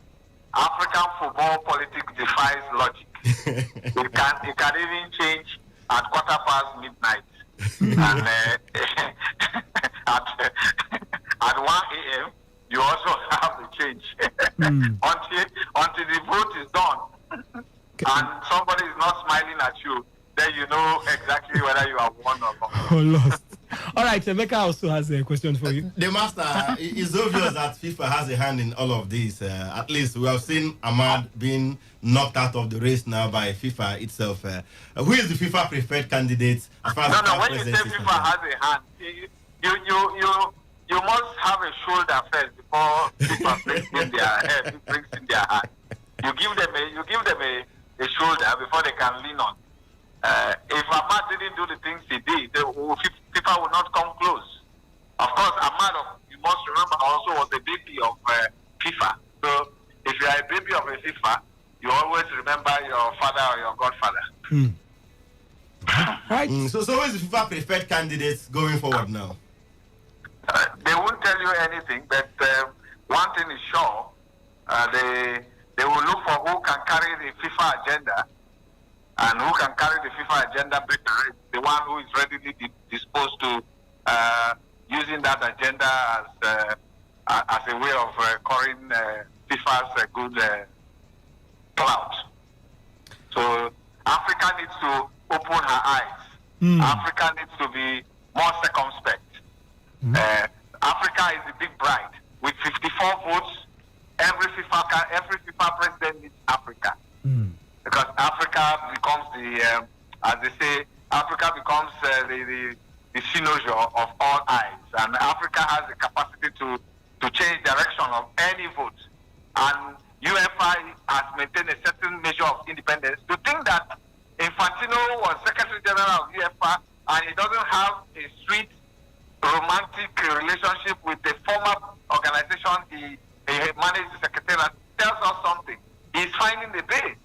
African football politics defies logic. It can even change at midnight. And at 1 a.m., you also have the change. Until the vote is done. And somebody is not smiling at you, then you know exactly whether you have won or not. Or lost. All right, Emeka also has a question for you. The master, it's obvious that FIFA has a hand in all of this. At least we have seen Ahmad being knocked out of the race now by FIFA itself. Who is the FIFA preferred candidate as far as No, when you say FIFA has a hand, you must have a shoulder first before FIFA brings in their hand. You give them a shoulder before they can lean on. If Ahmad didn't do the things he did, FIFA would not come close. Of course, Ahmad, you must remember, also was a baby of FIFA. So if you are a baby of a FIFA, you always remember your father or your godfather. Right. So who is the FIFA preferred candidates going forward now? They won't tell you anything, but one thing is sure, they will look for who can carry the FIFA agenda, and who can carry the FIFA agenda better. The one who is readily disposed to using that agenda as a way of currying FIFA's good clout. So Africa needs to open her eyes. Africa needs to be more circumspect. Africa is the big bride. With 54 votes, every FIFA president needs Africa. Because Africa becomes the, as they say, Africa becomes the cynosure of all eyes. And Africa has the capacity to change direction of any vote. And UEFA has maintained a certain measure of independence. To think that Infantino was Secretary General of UEFA and he doesn't have a sweet, romantic relationship with the former organization he managed the secretariat tells us something. He's finding the base.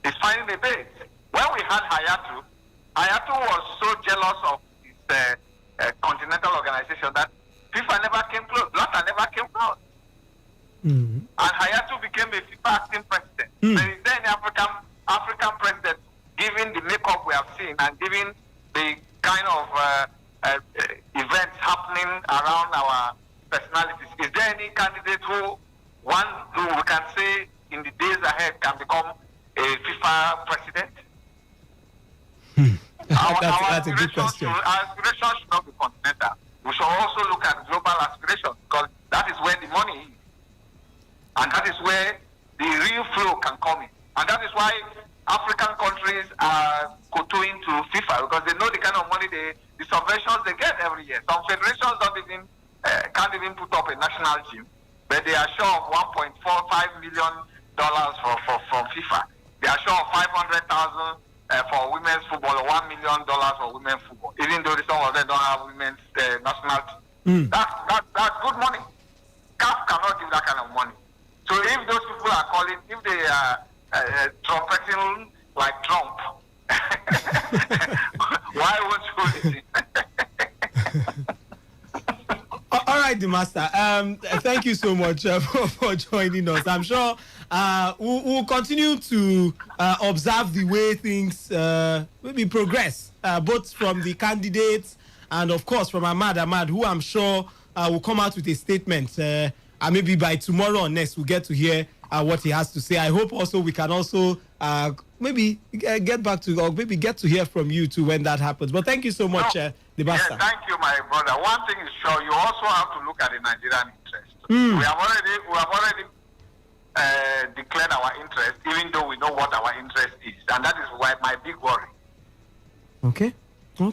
He's finding the base. When we had Hayatu was so jealous of his continental organization that FIFA never came close. Blatter never came close. And Hayatu became a FIFA acting president. There is then African president, given the makeup we have seen and given the kind of events happening around our personalities. Is there any candidate who we can say in the days ahead can become a FIFA president? That's a good question. Our aspirations should not be continental. We should also look at global aspirations because that is where the money is. And that is where the real flow can come in. And that is why African countries are kowtowing to FIFA because they know the kind of money the subventions they get every year. Some federations can't even put up a national team, but they are sure of $1.45 million from FIFA. They are sure of 500,000 for women's football or $1 million for women's football, even though some of them don't have women's national team. That's good money. CAF cannot give that kind of money. So if those people are calling, if they are trumpeting like Trump, why won't you listen? All right, the master. Thank you so much for joining us. I'm sure we'll continue to observe the way things maybe progress, both from the candidates and, of course, from Ahmad, who I'm sure will come out with a statement. And maybe by tomorrow or next, we'll get to hear what he has to say. I hope also we can also maybe get back to, or maybe get to hear from you too when that happens. But thank you so much, the master. Yes, thank you, my brother. One thing is sure, you also have to look at the Nigerian interest. We have already declared our interest, even though we know what our interest is, and that is why my big worry. Okay. All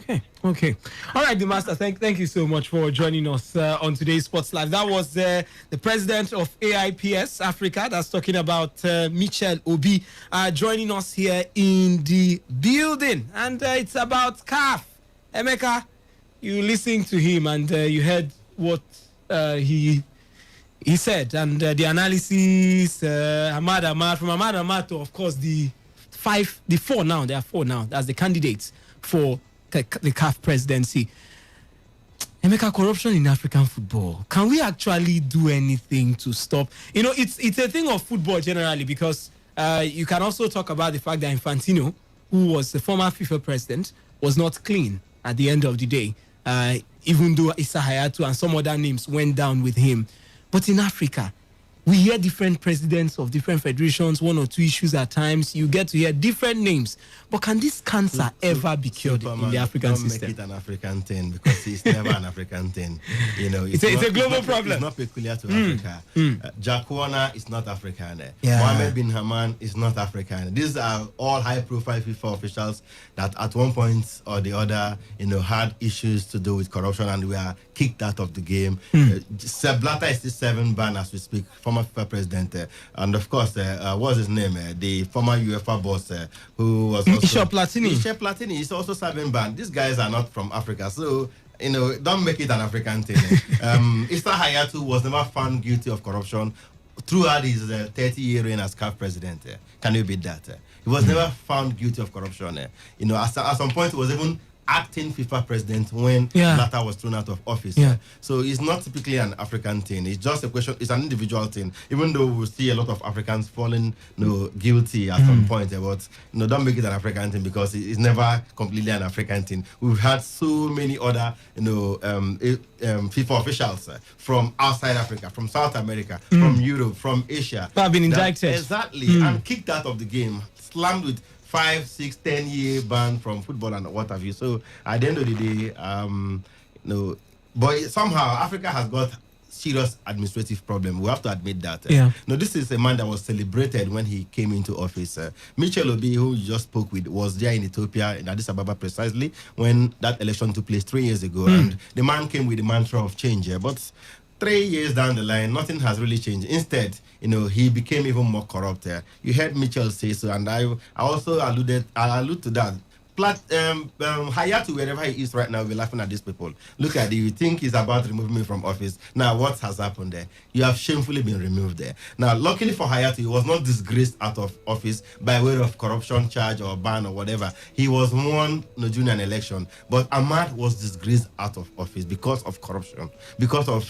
right, the master. Thank you so much for joining us on today's Sports Live. That was the president of AIPS Africa. That's talking about Michel Obi joining us here in the building, and it's about CAF. Emeka, you listened to him and you heard what he said, and the analysis. Ahmad to, of course, there are four now. That's the candidates for the CAF presidency. Emeka, corruption in African football. Can we actually do anything to stop? You know, it's a thing of football generally, because you can also talk about the fact that Infantino, who was the former FIFA president, was not clean at the end of the day, even though Issa Hayatou and some other names went down with him. But in Africa, we hear different presidents of different federations, one or two issues at times. You get to hear different names. But can this cancer ever be cured in the African system? Don't make it an African thing, because it's never an African thing. You know, it's a global problem. It's not peculiar to Africa. Jack Warner is not African. Yeah. Mohammed bin Haman is not African. These are all high-profile FIFA officials that at one point or the other, you know, had issues to do with corruption and were kicked out of the game. Sepp Blatter is still 7 banned as we speak, former FIFA president. And of course, what's his name? The former UEFA boss who was also... Michel Platini. Michel Platini is also 7 banned. These guys are not from Africa, so... You know, don't make it an African thing. Issa Hayatou was never found guilty of corruption throughout his 30-year reign as CAF president. Can you beat that? He was never found guilty of corruption. You know, at some point, he was even acting FIFA president when Blatter was thrown out of office. So it's not typically an African thing. It's just a question, it's an individual thing. Even though we see a lot of Africans falling guilty at some point, but don't make it an African thing, because it's never completely an African thing. We've had so many other FIFA officials from outside Africa, from South America, from Europe, from Asia. That have been indicted. Exactly, and kicked out of the game, slammed with 5, 6, 10-year ban from football and what have you. So at the end of the day, but somehow Africa has got serious administrative problem. We have to admit that. This is a man that was celebrated when he came into office. Michel Obi, who you just spoke with, was there in Ethiopia, in Addis Ababa precisely, when that election took place 3 years ago. And the man came with the mantra of change. But 3 years down the line, nothing has really changed. Instead, he became even more corrupt. You heard Mitchell say so, and I also allude to that. Hayatou, wherever he is right now, we're laughing at these people. Look at it. You think he's about to remove me from office. Now, what has happened there? You have shamefully been removed there. Now, luckily for Hayatou, he was not disgraced out of office by way of corruption charge or ban or whatever. He was won during an election. But Ahmad was disgraced out of office because of corruption, because of,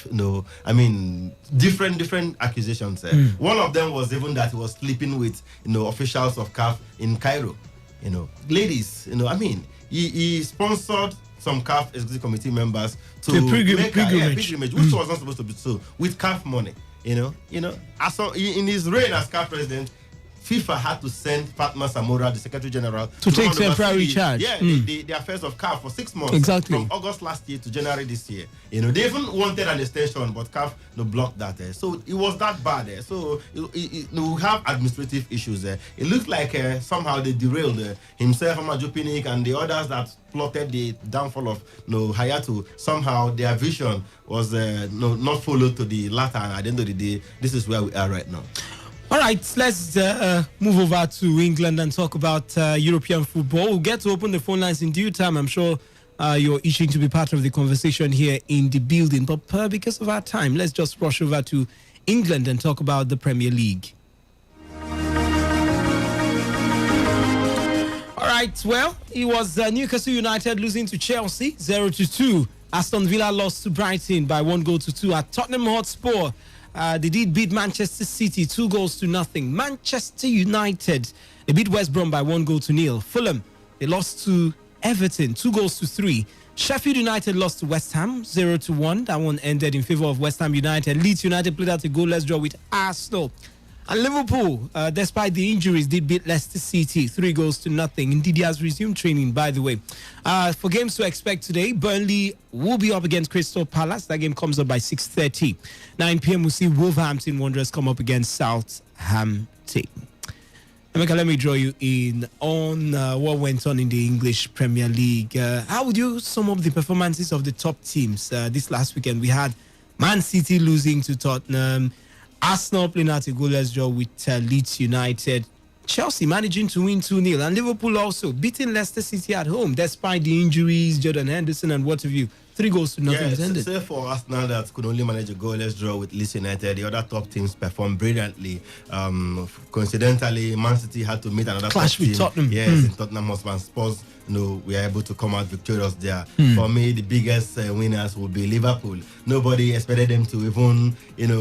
different accusations. One of them was even that he was sleeping with, officials of CAF in Cairo. Ladies, he sponsored some CAF executive committee members to make pilgrimage, which was not supposed to be so, with CAF money. In his reign as CAF president, FIFA had to send Fatma Samora, the Secretary General, to take temporary charge. The affairs of CAF for 6 months. Exactly. From August last year to January this year. They even wanted an extension, but CAF blocked that. So it was that bad. So we have administrative issues. It looks like somehow they derailed himself, Amadou Pinnick, and the others that plotted the downfall of Hayatou. Somehow their vision was not followed to the latter. And at the end of the day, this is where we are right now. All right, let's move over to England and talk about European football. We'll get to open the phone lines in due time. I'm sure you're itching to be part of the conversation here in the building. But because of our time, let's just rush over to England and talk about the Premier League. All right, well, it was Newcastle United losing to Chelsea 0-2. Aston Villa lost to Brighton by 1-2 at Tottenham Hotspur. They did beat Manchester City 2-0. Manchester United, they beat West Brom by 1-0. Fulham, they lost to Everton 2-3. Sheffield United lost to West Ham 0-1. That one ended in favor of West Ham United. Leeds United played out a goalless draw with Arsenal. And Liverpool, despite the injuries, did beat Leicester City 3-0. Indeed, he has resumed training, by the way. For games to expect today, Burnley will be up against Crystal Palace. That game comes up by 6:30. 9 p.m. we'll see Wolverhampton Wanderers come up against Southampton. Emeka, let me draw you in on what went on in the English Premier League. How would you sum up the performances of the top teams this last weekend? We had Man City losing to Tottenham, Arsenal playing out a goalless draw with Leeds United, Chelsea managing to win 2-0, and Liverpool also beating Leicester City at home despite the injuries, Jordan Henderson and what have you. 3-0 yes, ended. Save for Arsenal that could only manage a goalless draw with Leeds United. The other top teams performed brilliantly. Coincidentally, Man City had to meet another clash top with team. Tottenham. Yes, in Tottenham Hotspur. Spurs, we are able to come out victorious there. For me, the biggest winners will be Liverpool. Nobody expected them to even,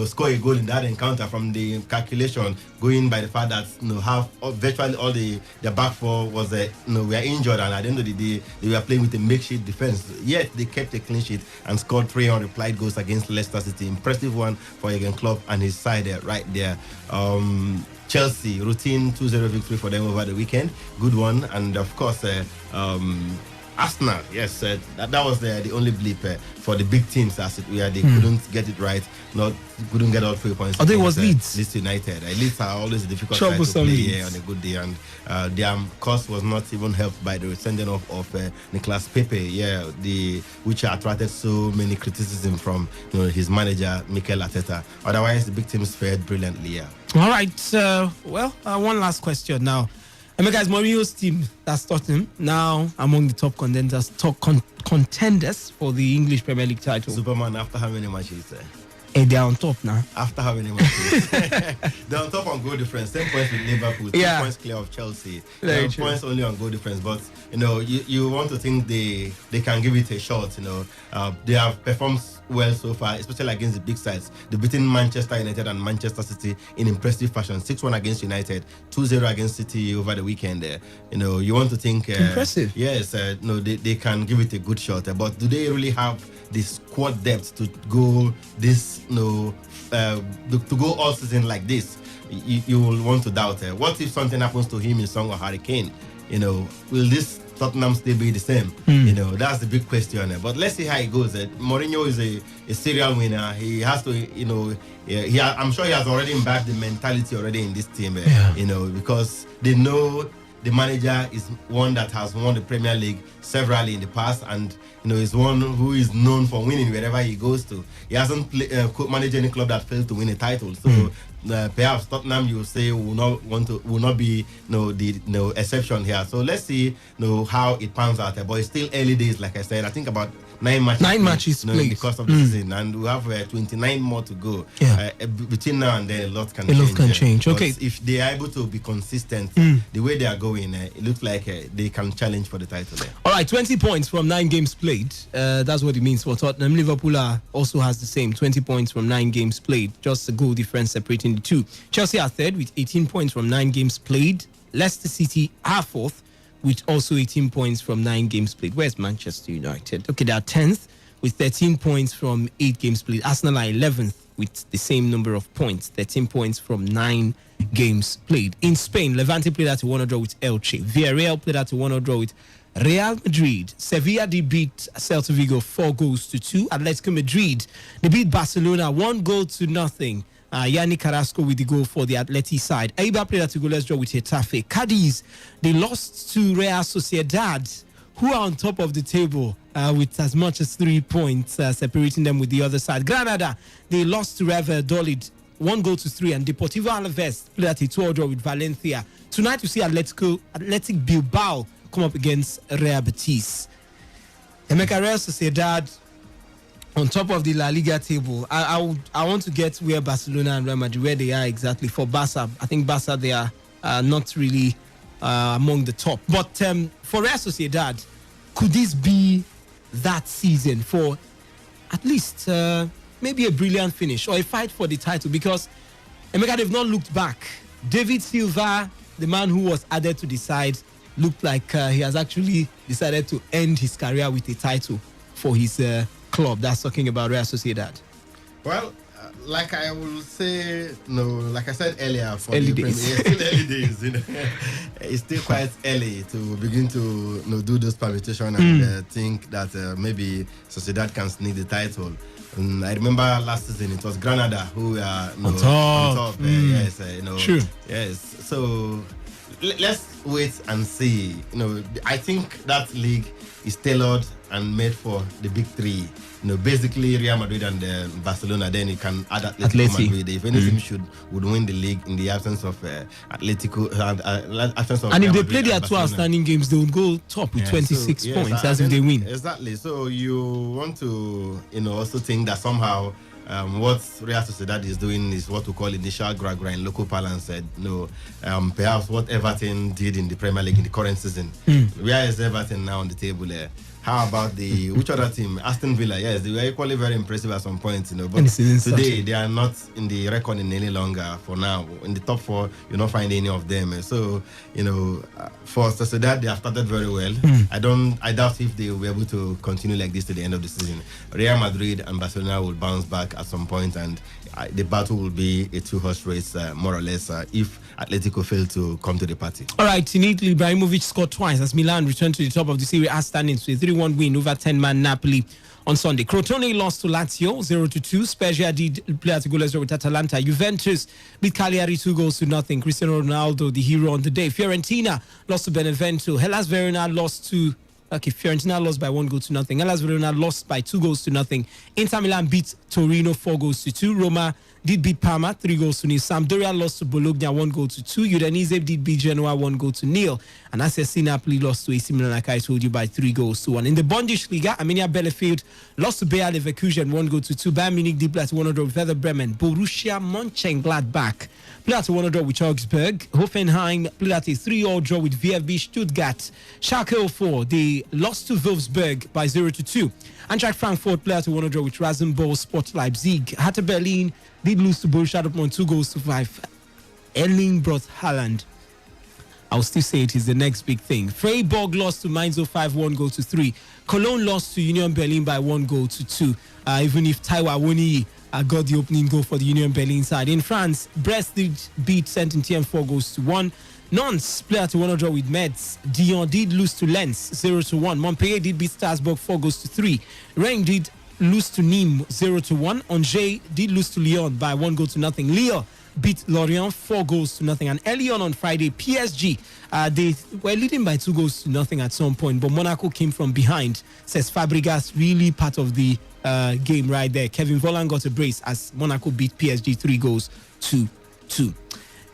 score a goal in that encounter. From the calculation, going by the fact that have virtually all the back four was we are injured, and at the end of the day, they were playing with a makeshift defense. Yet they kept a clean sheet and scored 3 unreplied goals against Leicester City. Impressive one for Jurgen Klopp and his side right there. Chelsea, routine 2-0 victory for them over the weekend. Good one. And of course, Arsenal, yes, that was the only blip for the big teams as it were. They couldn't get it right, couldn't get all 3 points. I think it was Leeds. Leeds United. Leeds are always a difficult side to play on a good day, and their course was not even helped by the sending off of Nicolas Pepe, which attracted so many criticism from his manager Mikel Arteta. Otherwise, the big teams fared brilliantly. All right. One last question now. Emeka, is Mourinho's team, that's Tottenham, now among the top contenders, contenders for the English Premier League title? Superman, after how many matches? And they're on top now. After how many matches? They're on top on goal difference. 10 points with Liverpool, 2 points clear of Chelsea. 10 points only on goal difference. But, you want to think they can give it a shot. They have performed well so far, especially against the big sides. They've beaten Manchester United and Manchester City in impressive fashion. 6-1 against United, 2-0 against City over the weekend. You want to think... impressive. Yes, they can give it a good shot. But do they really have the squad depth to go this, to go all season like this? You will want to doubt. What if something happens to him in Song or Harry Kane? Will this Tottenham still be the same? That's the big question. But let's see how it goes. Mourinho is a serial winner. He has to, I'm sure he has already imbibed the mentality already in this team. Because they know the manager is one that has won the Premier League severally in the past, and is one who is known for winning wherever he goes to. He hasn't managed any club that failed to win a title. So perhaps Tottenham, you say, will not be the exception here. So let's see how it pans out. But it's still early days, like I said. I think about 9 matches played in the course of the season, and we have 29 more to go. Between now and then, a lot can change. Okay, if they are able to be consistent the way they are going, it looks like they can challenge for the title. All right, 20 points from 9 games played. That's what it means for Tottenham. Liverpool also has the same 20 points from 9 games played. Just a goal difference separating the two. Chelsea are third with 18 points from 9 games played. Leicester City are fourth with also 18 points from 9 games played. Where's Manchester United? Okay, they are 10th with 13 points from 8 games played. Arsenal are 11th with the same number of points, 13 points from 9 games played. In Spain, Levante played at a 1-1 draw with Elche. Villarreal played at a 1-1 draw with Real Madrid. Sevilla beat Celta Vigo 4-2. Atletico Madrid, they beat Barcelona 1-0. Yannick Carrasco with the goal for the Atleti side. Eibar played at a goalless draw with Getafe. Cadiz, they lost to Real Sociedad, who are on top of the table with as much as 3 points separating them with the other side. Granada, they lost to Real Valladolid 1-3, and Deportivo Alaves played at a 2-2 draw with Valencia. Tonight we see Athletic Bilbao come up against Real Betis. Emeka, Real Sociedad on top of the La Liga table. I want to get where Barcelona and Real Madrid, where they are exactly. For Barca, I think Barca, they are not really among the top. But for Real Sociedad, could this be that season for at least maybe a brilliant finish or a fight for the title? Because Emeka, they've not looked back. David Silva, the man who was added to the side, looked like he has actually decided to end his career with a title for his club. That's talking about Real Sociedad. Well, like I will say, like I said earlier, for early the days. Still early days. It's still quite early to begin to do those permutations and think that maybe Sociedad can sneak the title. I remember last season it was Granada who are on top. Yes, True. Yes. So let's wait and see. I think that league is tailored and made for the big three. Basically Real Madrid and Barcelona. Then you can add Atletico Madrid. If any team would win the league in the absence of Atletico, absence of and Real if they Madrid play their and two Barcelona, outstanding games, they would go top with 26 points as if they win. Exactly. So you want to, also think that somehow what Real Sociedad is doing is what we call initial gra in local parlance. Perhaps what Everton did in the Premier League in the current season. Where is Everton now on the table? How about which other team? Aston Villa. Yes, they were equally very impressive at some point, But today they are not in the reckoning any longer. For now, in the top 4, you'll not find any of them. So for Sociedad, they have started very well. I doubt if they will be able to continue like this to the end of the season. Real Madrid and Barcelona will bounce back at some point, and the battle will be a 2-horse race, more or less, if Atletico fail to come to the party. All right, in Italy, Ibrahimovic scored twice as Milan returned to the top of the Serie A standings with a 3-1 win over 10-man Napoli on Sunday. Crotone lost to Lazio 0-2. Spezia did play at goalless with Atalanta. Juventus beat Cagliari 2-0. Cristiano Ronaldo, the hero on the day. Fiorentina lost to Benevento. Hellas Verona lost to... Fiorentina lost by 1-0. Hellas Verona lost by 2-0. Inter Milan beat Torino 4-2. Roma did beat Parma 3-0. Sampdoria lost to Bologna 1-2. Udinese did beat Genoa 1-0. And SSC Napoli lost to AC Milan, like I told you, by 3-1. In the Bundesliga, Arminia Bielefeld lost to Bayer Leverkusen 1-2. Bayern Munich did play at 1-0 with Werder Bremen. Borussia Mönchengladbach played at 1-0 with Augsburg. Hoffenheim played at a 3-3 draw with VfB Stuttgart. Schalke 04, they lost to Wolfsburg by 0-2. Eintracht Frankfurt played at 1-0 with Rasenball Sport Leipzig. Hertha Berlin did lose to Borussia Dortmund 2-5. Erling Braut Haaland, I'll still say it is the next big thing. Freiburg lost to Mainz 05 1-3. Cologne lost to Union Berlin by 1-2. Even if Taiwo Awoniyi got the opening goal for the Union Berlin side. In France, Brest did beat Saint-Etienne 4-1. Nantes played at 1-0 with Metz. Dijon did lose to Lens 0-1. Montpellier did beat Strasbourg 4-3. Rennes did lose to Nîmes 0-1. Angers did lose to Lyon by 1-0. Lille beat Lorient 4-0. And early on Friday, PSG, they were leading by 2-0 at some point, but Monaco came from behind. Says Fabregas, really part of the game right there. Kevin Volland got a brace as Monaco beat PSG 3-2.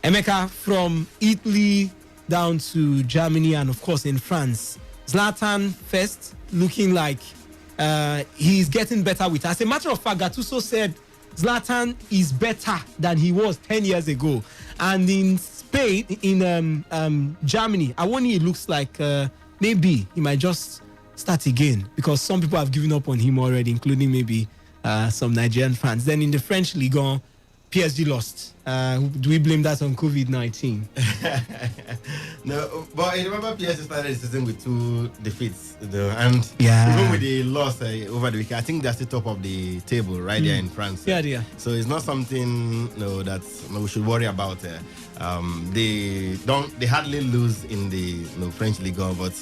Emeka, from Italy down to Germany and of course in France, Zlatan first looking like he's getting better with. As a matter of fact, Gattuso said Zlatan is better than he was 10 years ago. And in Spain, in Germany, Awoniyi looks like maybe he might just start again, because some people have given up on him already, including maybe some Nigerian fans. Then in the French Ligue 1, PSG lost. Do we blame that on COVID-19? No, but I remember PSG started the season with 2 defeats, and even with the loss over the weekend, I think they're still top of the table right there in France. Yeah. So it's not something that we should worry about. They hardly lose in the French Ligue 1, but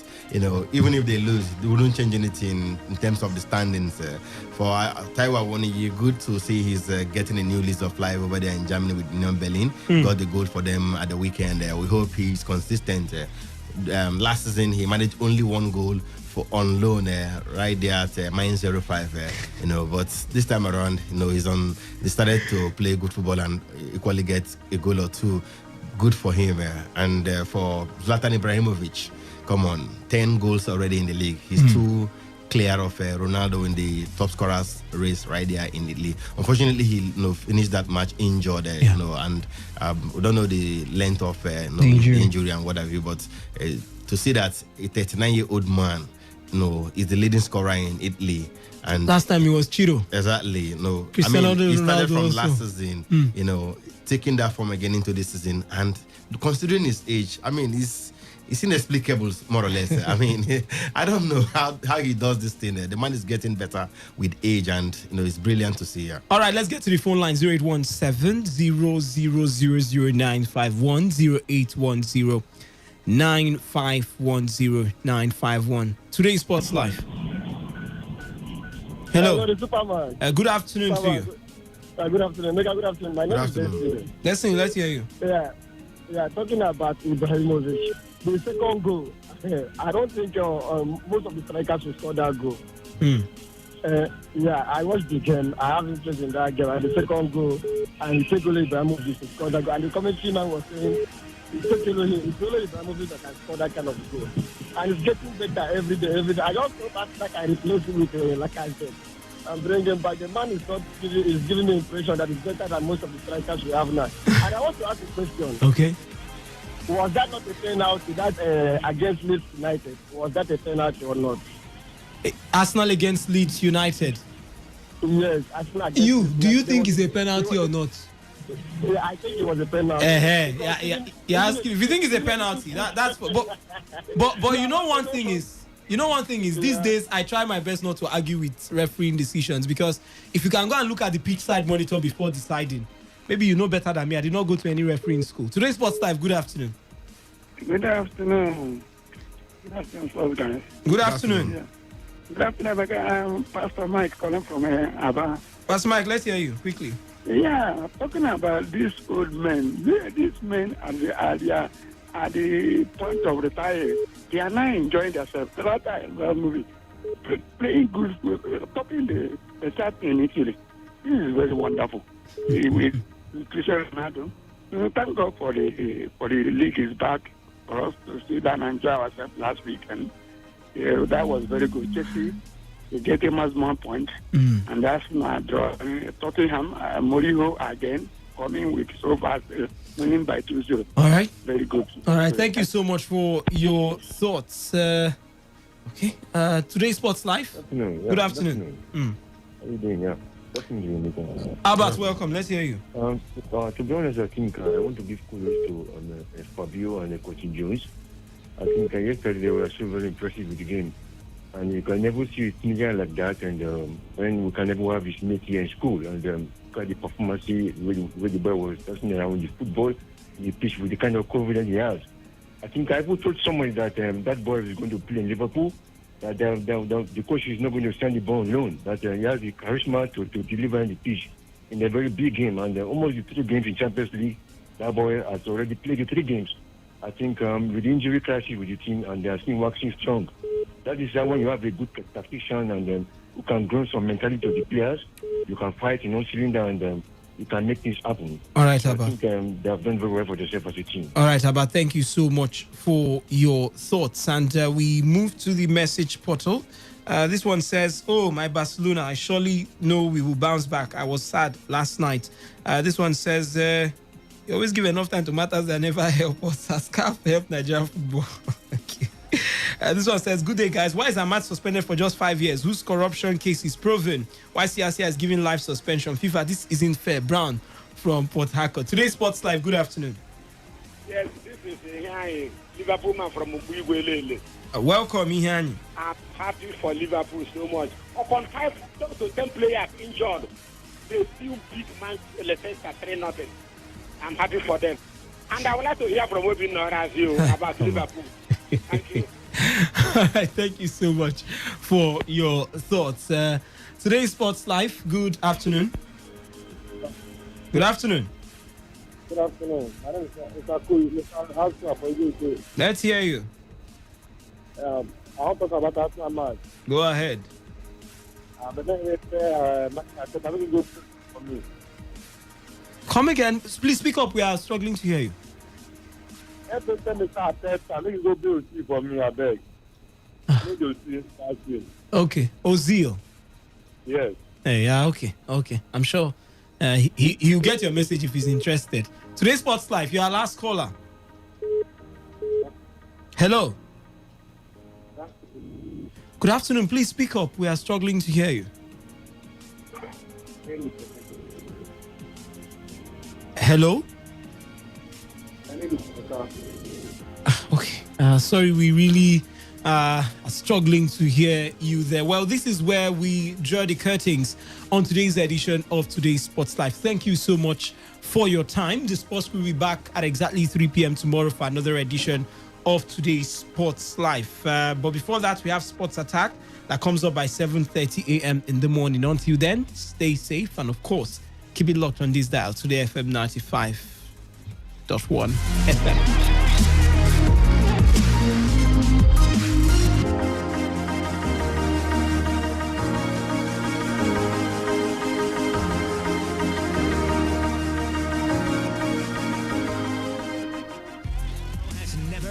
even if they lose, they wouldn't change anything in terms of the standings. For Taiwo Awoniyi, good to see he's getting a new lease of life over there in Germany with Union Berlin. Got the goal for them at the weekend. We hope he's consistent. Last season he managed only 1 goal on loan right there at Mainz 05. But this time around, they started to play good football and equally get a goal or 2. Good for him. And for Zlatan Ibrahimovic, come on, 10 goals already in the league. He's 2 clear of Ronaldo in the top scorers race right there in Italy. Unfortunately, he finished that match injured, and we don't know the length of injury and what have you. But to see that a 39-year-old man, is the leading scorer in Italy. And last time he was Chiro. Exactly. He started from last season, taking that form again into this season, and considering his age, it's inexplicable, more or less. I don't know how he does this thing. The man is getting better with age, and it's brilliant to see. All right, let's get to the phone line. 0817 0000951 0810 9510951. Today's Sports Live. Hello. Hello, Superman. Good afternoon to you. Good afternoon. Good afternoon. My name is Destiny. Let's hear you. Yeah. Talking about Ibrahimovic, the second goal. I don't think most of the strikers will score that goal. I watched the game. I have interest in that game. And the second goal, and Sekolo Ibrahimovic to score that goal. And the commentary man was saying, it's only Ibrahimovic that can score that kind of goal. And it's getting better every day. I just thought that I replace him with like I said. And bring him back. The man is giving me the impression that it's better than most of the strikers we have now. And I want to ask a question. Okay. Was that not a penalty that against Leeds United? Was that a penalty or not? Arsenal against Leeds United. Yes, Do you think it's a penalty or not? Yeah, I think it was a penalty. Yeah. If you think it's a penalty, that's. But you know one thing is these days I try my best not to argue with refereeing decisions, because if you can go and look at the pitch side monitor before deciding, maybe you know better than me. I did not go to any refereeing school. Today's Sports Live. Good afternoon. Good afternoon. Good afternoon, guys. Good afternoon. Yeah. Good afternoon. I'm Pastor Mike calling from Aba. Pastor Mike, let's hear you quickly. Yeah, talking about these old men. These men at the point of retire. They are now enjoying themselves. Movie, playing good, talking the chat in Italy. This is very wonderful. With Cristiano Ronaldo. Thank God for the league is back for us to sit down and enjoy ourselves last week, and that was very good. Chelsea, they get him as 1 point, and that's my draw. Tottenham, Mourinho again coming with so fast, winning by 2-0. All right, very good. All right, thank you so much for your thoughts. Okay, today's Sports Live. Good afternoon. How are you doing? Yeah. Albert, welcome. Let's hear you. To be honest, I think I want to give kudos to Fabio and Coach Jones. I think yesterday they were so very impressive with the game. And you can never see a teenager like that. And when we can never have his mate here in school. And the performance where the boy was dancing around the football, the pitch with the kind of confidence he has. I think I even told someone that that boy is going to play in Liverpool. That the coach is not going to stand the ball alone. That he has the charisma to deliver in the pitch in a very big game. And almost the 3 games in Champions League, that boy has already played the 3 games. I think with the injury crisis with the team, and they are still waxing strong. That is when you have a good tactician and who can grow some mentality to the players. You can fight in one cylinder and you can make things happen. All right, Abba. I think they have done very well for themselves as a team. All right, Abba. Thank you so much for your thoughts. And we move to the message portal. This one says, "Oh, my Barcelona, I surely know we will bounce back. I was sad last night." This one says, "You always give enough time to matters that never help us. Has CAF helped Nigerian football?" Okay. This one says, "Good day, guys. Why is Ahmad suspended for just 5 years? Whose corruption case is proven? Why CRC is giving life suspension? FIFA, this isn't fair." Brown from Port Harcourt. Today's Sports Live. Good afternoon. Yes, this is Liverpool man from Mbuigwelele. Welcome, Ihani. I'm happy for Liverpool so much. Upon 5 to 10 players injured, they still beat Man Leicester 3-0. I'm happy for them. And I would like to hear from Obi Norazio about Liverpool. Thank you. All right, thank you so much for your thoughts. Today's Sports Live. Good afternoon. Good afternoon. Good afternoon. My name is Mr. Let's hear you. I want to talk about Arsenal match. Go ahead. But then I said, I'm going to go for me. Come again. Please speak up. We are struggling to hear you. Every time they start test, I'm going to go build a for me, I beg. Okay. Ozil. Yes. Hey, yeah, okay. I'm sure he'll get your message if he's interested. Today's Sports Live, you're our last caller. Hello. Good afternoon. Please speak up. We are struggling to hear you. Hello? Okay. Sorry, we really are struggling to hear you there. Well, this is where we draw the curtains on today's edition of Today's Sports Live. Thank you so much for your time. The sports will be back at exactly 3 p.m. tomorrow for another edition of Today's Sports Live. But before that, we have Sports Attack that comes up by 7:30 a.m. in the morning. Until then, stay safe and, of course, keep it locked on this dial, Today FM 95.1 FM.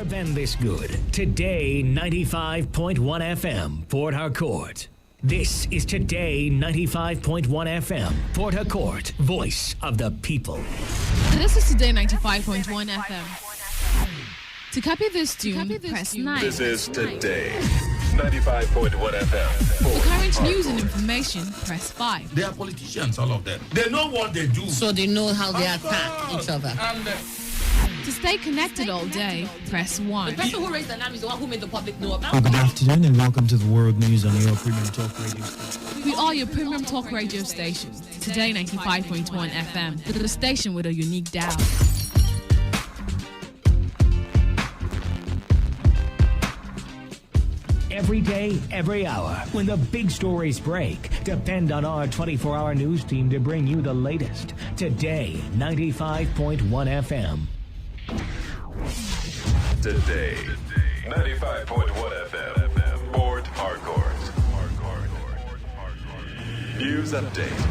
Been this good. Today 95.1 FM, Port Harcourt. This is Today 95.1 FM, Port Harcourt, voice of the people. This is Today 95.1 FM. To copy this tune, press 9. This is Today. 95.1 FM. For current news and information, press 5. They are politicians, all of them. They know what they do. So they know how they attack each other. To stay connected all day, press 1. The person who raised the alarm is the one who made the public know about Good afternoon and welcome to the World News on your Premium Talk Radio station. We are your premium talk radio station. Today 95.1 FM, the station with a unique dial. Every day, every hour, when the big stories break, depend on our 24-hour news team to bring you the latest. Today, 95.1 FM. Today, 95.1 FM. Port Harcourt. News update.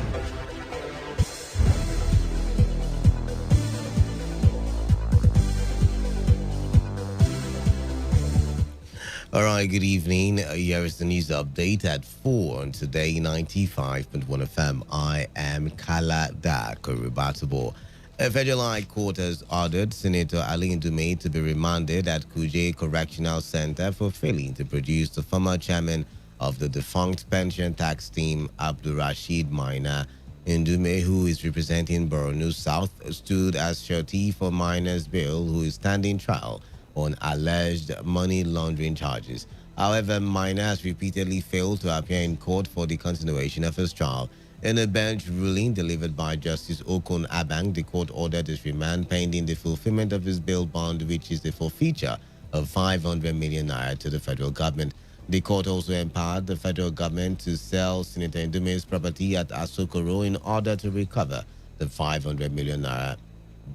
All right, good evening. Here is the news update at 4 on Today 95.1 FM. I am Kala Da Kurubatubo. A federal high court has ordered Senator Ali Ndume to be remanded at Kuje Correctional Center for failing to produce the former chairman of the defunct pension tax team, Abdul Rashid Maina. Ndume, who is representing Borno South, stood as surety for Maina's bail, who is standing trial on alleged money laundering charges. However, Maina has repeatedly failed to appear in court for the continuation of his trial. In a bench ruling delivered by Justice Okon Abang, the court ordered his remand pending the fulfillment of his bail bond, which is the forfeiture of 500 million naira to the federal government. The court also empowered the federal government to sell Senator Ndume's property at Asokoro in order to recover the 500 million naira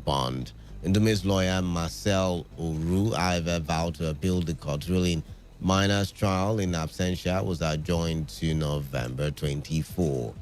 bond. Ndume's lawyer, Marcel Oru, however, vowed to appeal the court ruling. Maina's trial in absentia was adjourned to November 24.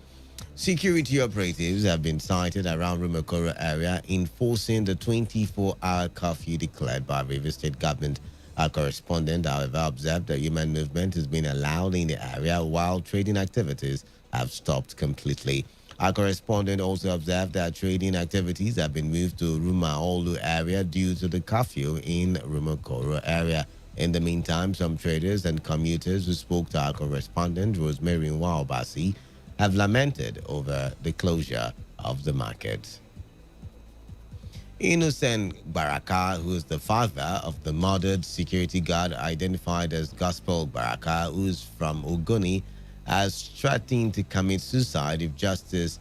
Security operatives have been sighted around Rumokoro area enforcing the 24-hour curfew declared by Rivers State government. Our correspondent, however, observed that human movement has been allowed in the area while trading activities have stopped completely. Our correspondent also observed that trading activities have been moved to Rumaolu area due to the curfew in Rumokoro area. In the meantime, some traders and commuters who spoke to our correspondent, Rosemary Nwaobasi, have lamented over the closure of the market. Innocent Baraka, who is the father of the murdered security guard identified as Gospel Baraka, who is from Ogoni, has threatened to commit suicide if justice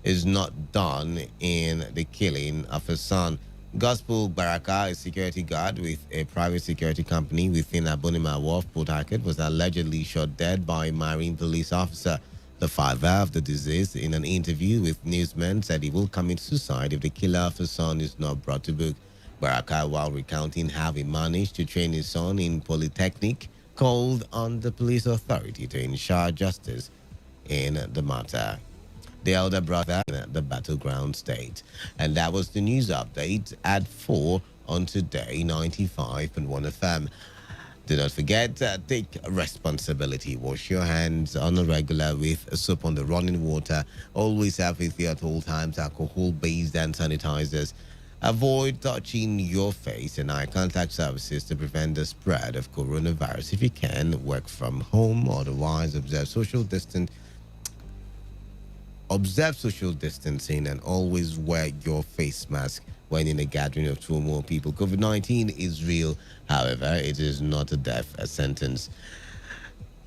is not done in the killing of his son. Gospel Baraka, a security guard with a private security company within Abonima Wharf, Port Harcourt, was allegedly shot dead by a marine police officer. The father of the deceased, in an interview with newsmen, said he will commit suicide if the killer of his son is not brought to book. Baraka, while recounting how he managed to train his son in Polytechnic, called on the police authority to ensure justice in the matter. The elder brother in the battleground state. And that was the news update at 4 on Today 95.1 FM. Do not forget, take responsibility. Wash your hands on a regular with soap on the running water. Always have with you at all times alcohol-based hand sanitizers. Avoid touching your face and eye contact surfaces to prevent the spread of coronavirus. If you can, work from home. Otherwise, observe social distancing and always wear your face mask when in a gathering of two or more people. COVID-19 is real. However, it is not a death sentence.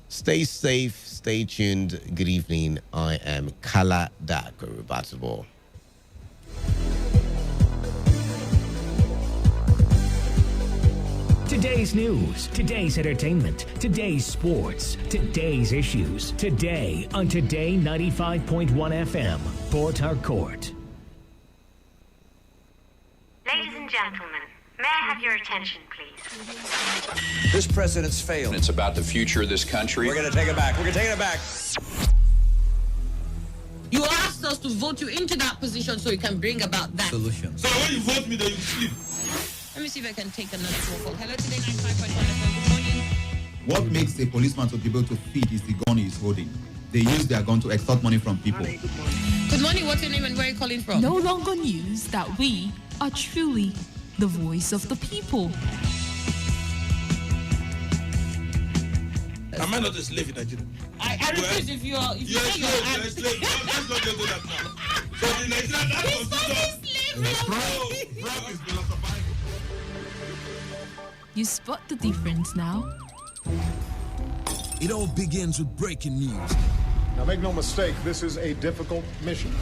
Stay safe. Stay tuned. Good evening. I am Kala Dakurubatubo. Today's news, today's entertainment, today's sports, today's issues. Today on Today 95.1 FM, Port Harcourt. Ladies and gentlemen, may I have your attention, please? This president's failed. It's about the future of this country. We're going to take it back. We're going to take it back. You asked us to vote you into that position so you can bring about that solution. So when you vote me, then you sleep. Let me see if I can take another phone call. Hello, Today 95.1 FM. Good morning. What makes a policeman to be able to feed is the gun he's holding. They use their gun to extort money from people. Good morning. What's your name and where are you calling from? No longer news that we are truly the voice of the people. Am I not a slave in Nigeria? I refuse if you are. If you say you're a slave. Let's not get to that now. So the Nigerian is philosophizing. You spot the difference now? It all begins with breaking news. Now, make no mistake, this is a difficult mission,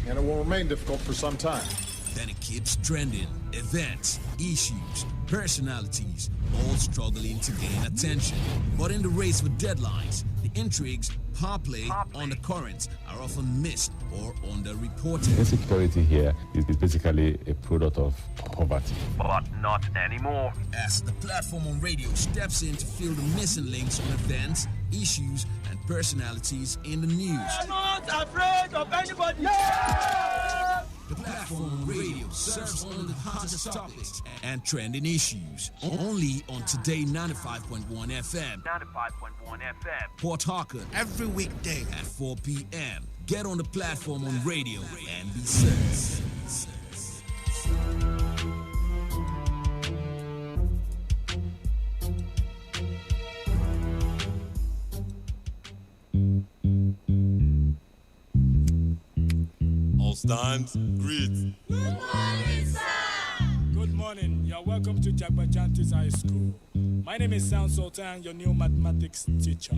and it will remain difficult for some time. Then it keeps trending. Events, issues, personalities, all struggling to gain attention. But in the race for deadlines, the intrigues, power play, undercurrents are often missed or underreported. Insecurity here is basically a product of poverty. But not anymore. As the platform on radio steps in to fill the missing links on events, issues, and personalities in the news. I'm not afraid of anybody. Yeah! The platform on radio serves only the hottest topics and trending issues. Only on Today 95.1 FM. 95.1 FM. Port Harcourt. Every weekday at 4 p.m. Get on the platform on radio and be served. Stand, greet. Good morning, sir. Good morning. You're welcome to Jagbajantis High School. My name is Sound Sultan, your new mathematics teacher.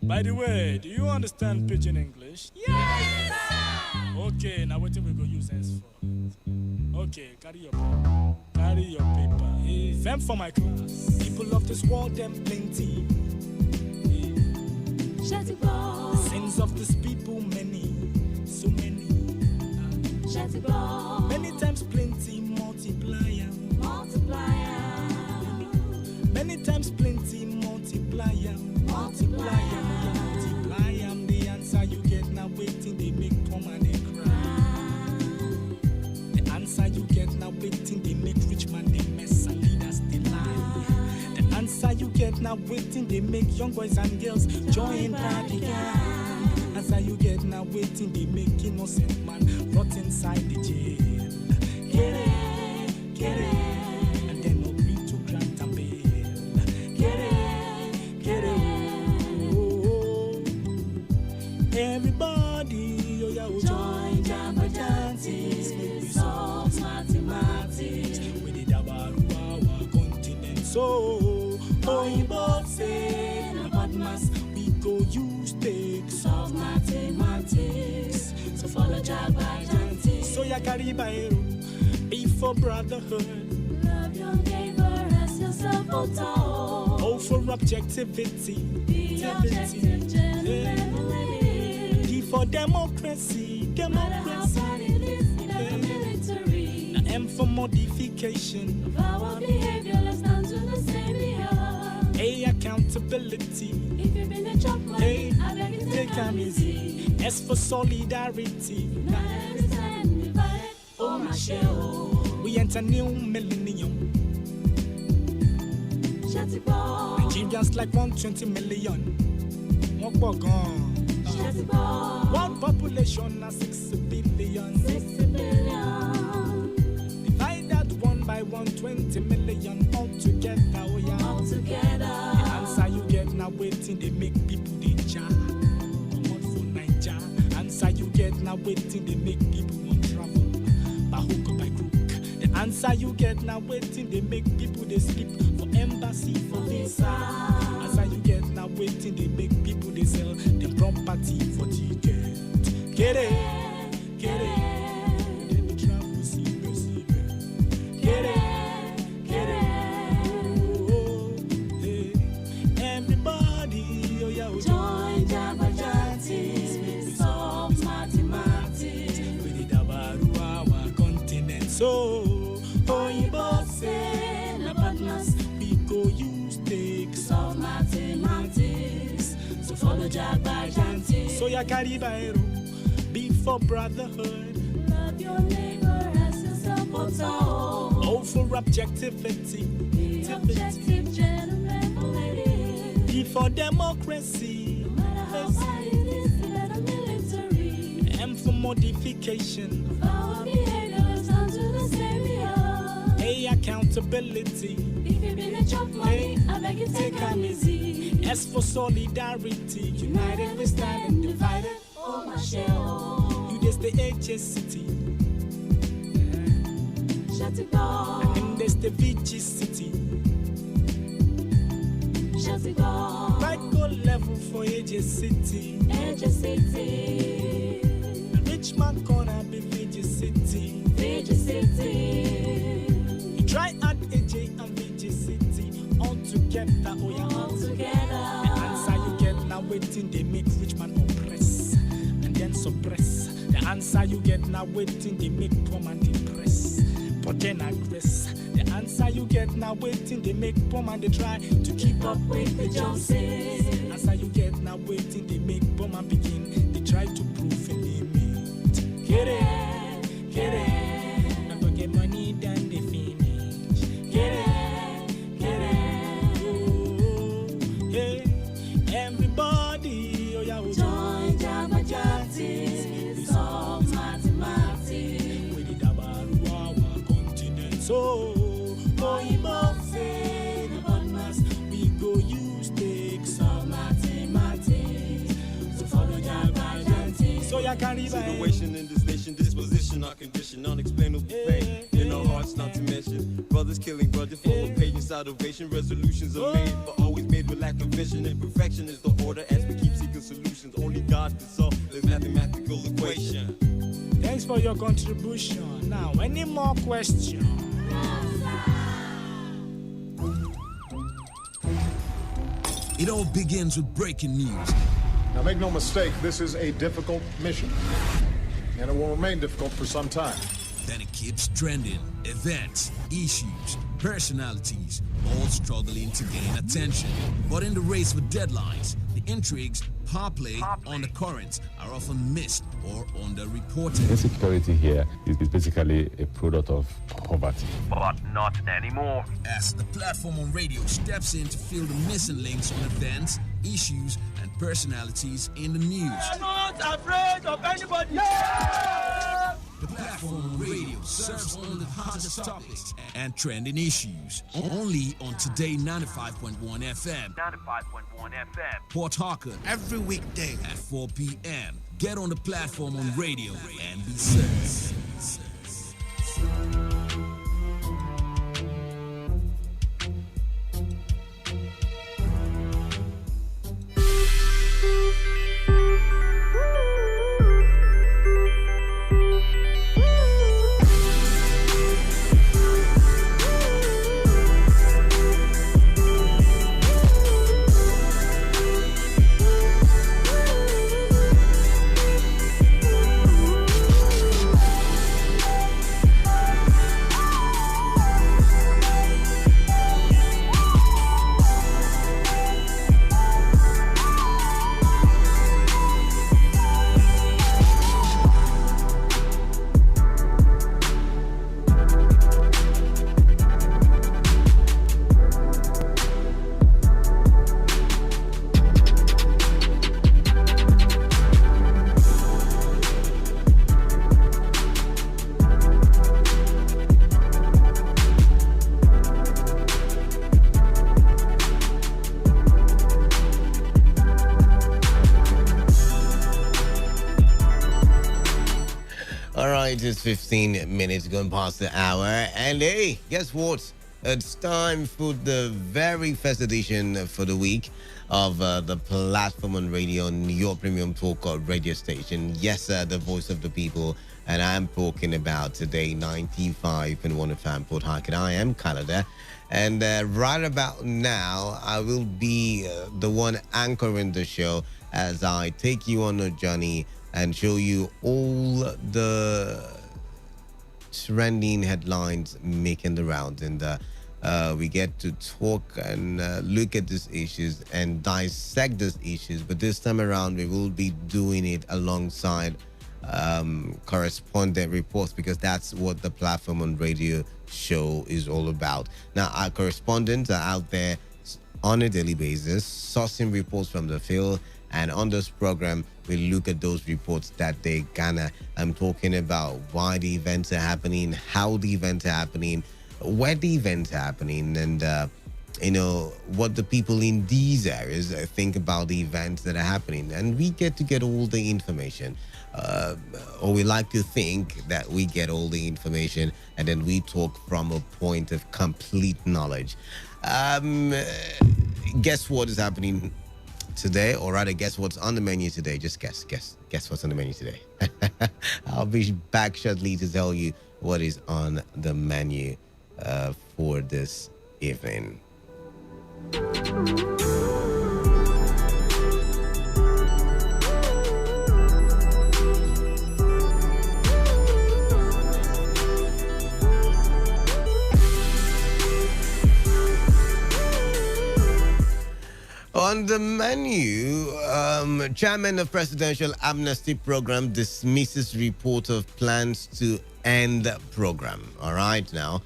By the way, do you understand Pidgin English? Yes, sir. Okay, now what we go use henceforth? Okay, carry your paper. Carry your paper. Them for my class. People of this world, them plenty. The sins of this people, many. So many. Many times plenty, multiplier. Many times plenty, multiplier. Multiply the answer you get now waiting, they make poor man they cry. The answer you get now waiting, they make rich man they mess and leaders they lie. The answer you get now waiting, they make young boys and girls join party gang. Answer you get now waiting, they make innocent man rot inside the jail. Get it, and then agree to grant a bail. Get it, oh. Everybody, oh yeah, join Jagbajantis, make we solve mathematics. We did our continent, so Oyinbo say about mass we go use take solve mathematics. So follow Jagbajantis. So ya carry by be for brotherhood. Love your neighbor as yourself, oh, for objectivity. Be objective, gentlemen. D for democracy. No matter how bad it is, never military. Now M for modification of our behavior, let's stand to the same behalf. A, accountability. If you've been a chop money, I beg you take them easy. S for solidarity. Not every time divided, oh my share. We enter new millennium. Nigerians like 120 million. One population of 6 billion. 6 billion. Divide that 1 by 120 million all together. Oh yeah. All together. The answer you get now waiting, they make people they jar. Come on for Niger. Answer you get now waiting, they make people want travel. By hook or by crook. The answer you get now waiting, they make people they sleep for embassy, for visa. Answer you get now waiting, they make people they sell them property for ticket. Get it. Then they travel, see. Get it. Oh, hey. Everybody, oh yeah, join Jagbajantis, we solve mathematics. We did our continent, so Oyinbo say no partners, we go use take solve mathematics. So follow Jagbajantis. So ya carry by be for brotherhood. Love your neighbor as yourself, oh, for objectivity. Be objective, gentlemen, ladies. Be for democracy. No matter how bad it is, never military. M for modification of our behavior, let's stand to the same behalf. A, accountability. If you've been a chop money, I beg you take them easy. S for solidarity. United we stand and divided. Oh my shell. You just the HSCity. Shut it down. And there's the VG City. Shut it down. Right go level for HSCity. HSCity. Rich man corner be VG City. VG City. You try add AJ and VG City all together. Oh yeah, all together. The answer you get now waiting they make rich man oppress and then suppress. The answer you get now waiting they make poor man depress. But then aggress. The answer you get now waiting they make poor man they try to keep up with the Joneses. Answer you get now waiting they make poor man begin. They try to prove a limit. Get it. Never get money done they finish. Get it. Oh, hey. Everybody, oh yeah, join Jama Jantis. Solve mathematics. We did about our continent. So, Oyibo say the bonus we go use take some mathematics. So follow Jama Jantis. So ya can situation in this nation, disposition, our condition, unexplainable pain. In our hearts, not to mention brothers killing brothers, full of patience, salvation. Resolutions are made, but always made with lack of vision. Imperfection is the order as we keep seeking solutions. Only God can solve this mathematical equation. Thanks for your contribution. Now, any more questions? It all begins with breaking news. Now, make no mistake, this is a difficult mission, and it will remain difficult for some time. Then it keeps trending. Events, issues, personalities, all struggling to gain attention. But in the race for deadlines, the intrigues, power play, undercurrents are often missed or underreported. Insecurity here is basically a product of poverty. But not anymore. As the platform on radio steps in to fill the missing links on events, issues, and personalities in the news. I'm not afraid of anybody. The platform on radio serves only the hottest topics and trending issues. Only on Today 95.1 FM. 95.1 FM. Port Harcourt. Every weekday at 4 p.m. Get on the platform on radio and be served. It is 15 minutes going past the hour. And hey, guess what? It's time for the very first edition for the week of the platform on radio on your premium talk radio station. Yes, sir, the voice of the people. And I'm talking about Today 95.1 FM Port Harcourt. I am Canada. And right about now, I will be the one anchoring the show as I take you on a journey and show you all the trending headlines making the rounds. And we get to talk and look at these issues and dissect these issues. But this time around, we will be doing it alongside correspondent reports, because that's what the platform on radio show is all about. Now, our correspondents are out there on a daily basis, sourcing reports from the field. And on this program, we look at those reports that they garner. I'm talking about why the events are happening, how the events are happening, where the events are happening, and what the people in these areas think about the events that are happening. And we get to get all the information. Or we like to think that we get all the information and then we talk from a point of complete knowledge. Guess what is happening today, or rather guess what's on the menu today. Just guess what's on the menu today. I'll be back shortly to tell you what is on the menu for this evening. On the menu, Chairman of Presidential Amnesty Program dismisses report of plans to end program. All right, now.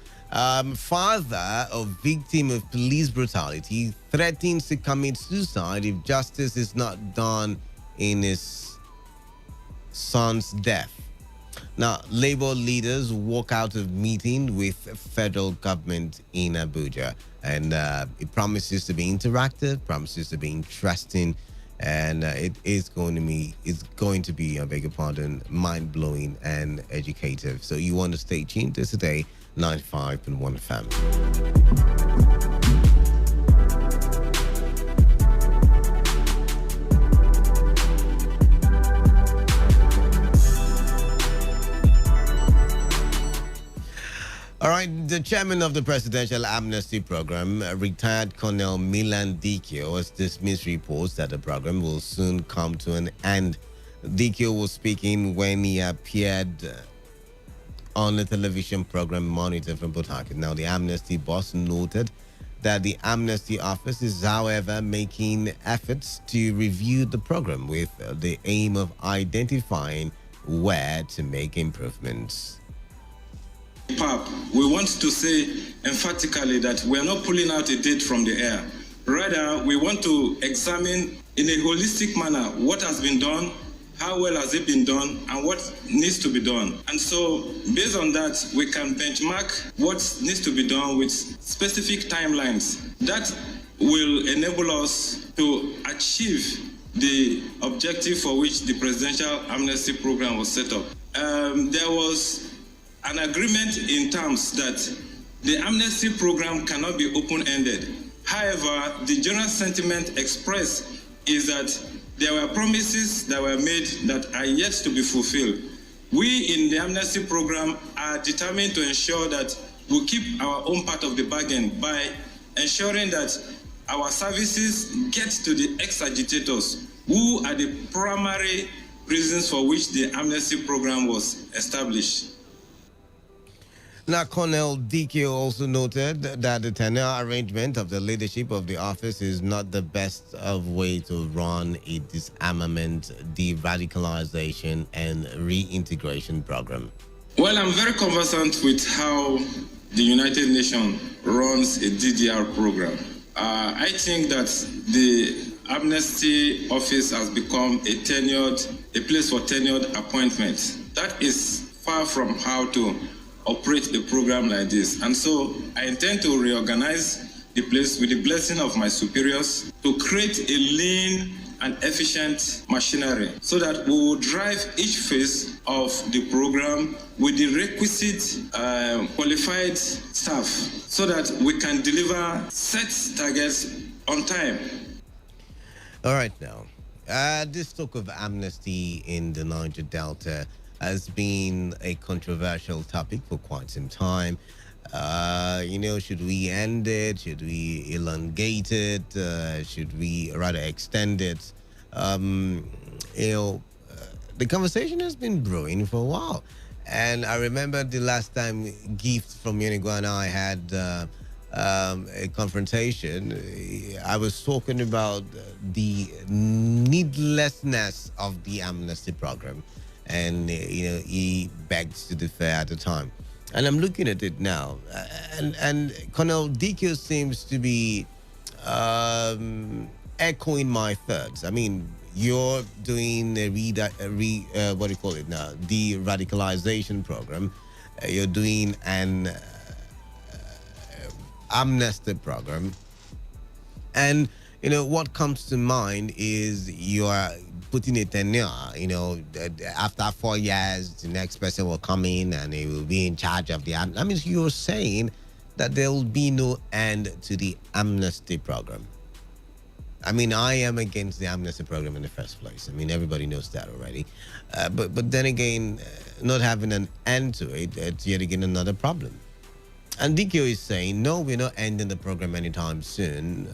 Father of victim of police brutality threatens to commit suicide if justice is not done in his son's death. Now, Labour leaders walk out of meeting with federal government in Abuja, and it promises to be interactive, promises to be interesting, and it's going to be, I beg your pardon, mind-blowing and educative. So you want to stay tuned to Today 95.1 FM. All right, the chairman of the Presidential Amnesty Program, retired Colonel Milan Dikio, has dismissed reports that the program will soon come to an end. Dikio was speaking when he appeared on the television program Monitor from Port Harcourt. Now, the Amnesty boss noted that the Amnesty Office is, however, making efforts to review the program with the aim of identifying where to make improvements. We want to say emphatically that we are not pulling out a date from the air. Rather, we want to examine in a holistic manner what has been done, how well has it been done, and what needs to be done. And so, based on that, we can benchmark what needs to be done with specific timelines. That will enable us to achieve the objective for which the Presidential Amnesty Program was set up. There was an agreement in terms that the amnesty program cannot be open-ended. However, the general sentiment expressed is that there were promises that were made that are yet to be fulfilled. We in the amnesty program are determined to ensure that we keep our own part of the bargain by ensuring that our services get to the ex-agitators, who are the primary reasons for which the amnesty program was established. Now, Colonel Dikio also noted that the tenure arrangement of the leadership of the office is not the best of way to run a disarmament, de-radicalization, and reintegration program. Well, I'm very conversant with how the United Nations runs a DDR program. I think that the Amnesty Office has become a place for tenured appointments. That is far from how to operate a program like this. And so I intend to reorganize the place with the blessing of my superiors to create a lean and efficient machinery so that we will drive each phase of the program with the requisite qualified staff so that we can deliver set targets on time. All right, now, this talk of amnesty in the Niger Delta has been a controversial topic for quite some time. Should we end it? Should we elongate it? Should we rather extend it? The conversation has been brewing for a while. And I remember the last time Gift from Unigua and I had a confrontation. I was talking about the needlessness of the amnesty program. And, he begged to defer at the time. And I'm looking at it now. And Colonel Dikio seems to be echoing my thoughts. I mean, you're doing what do you call it now? The radicalization program. You're doing an amnesty program. And, what comes to mind is you are putting a tenure, after 4 years, the next person will come in and he will be in charge of the. That means you're saying that there will be no end to the amnesty program. I mean, I am against the amnesty program in the first place. I mean, everybody knows that already. But then again, not having an end to it, it's yet again another problem. And DQ is saying, no, we're not ending the program anytime soon.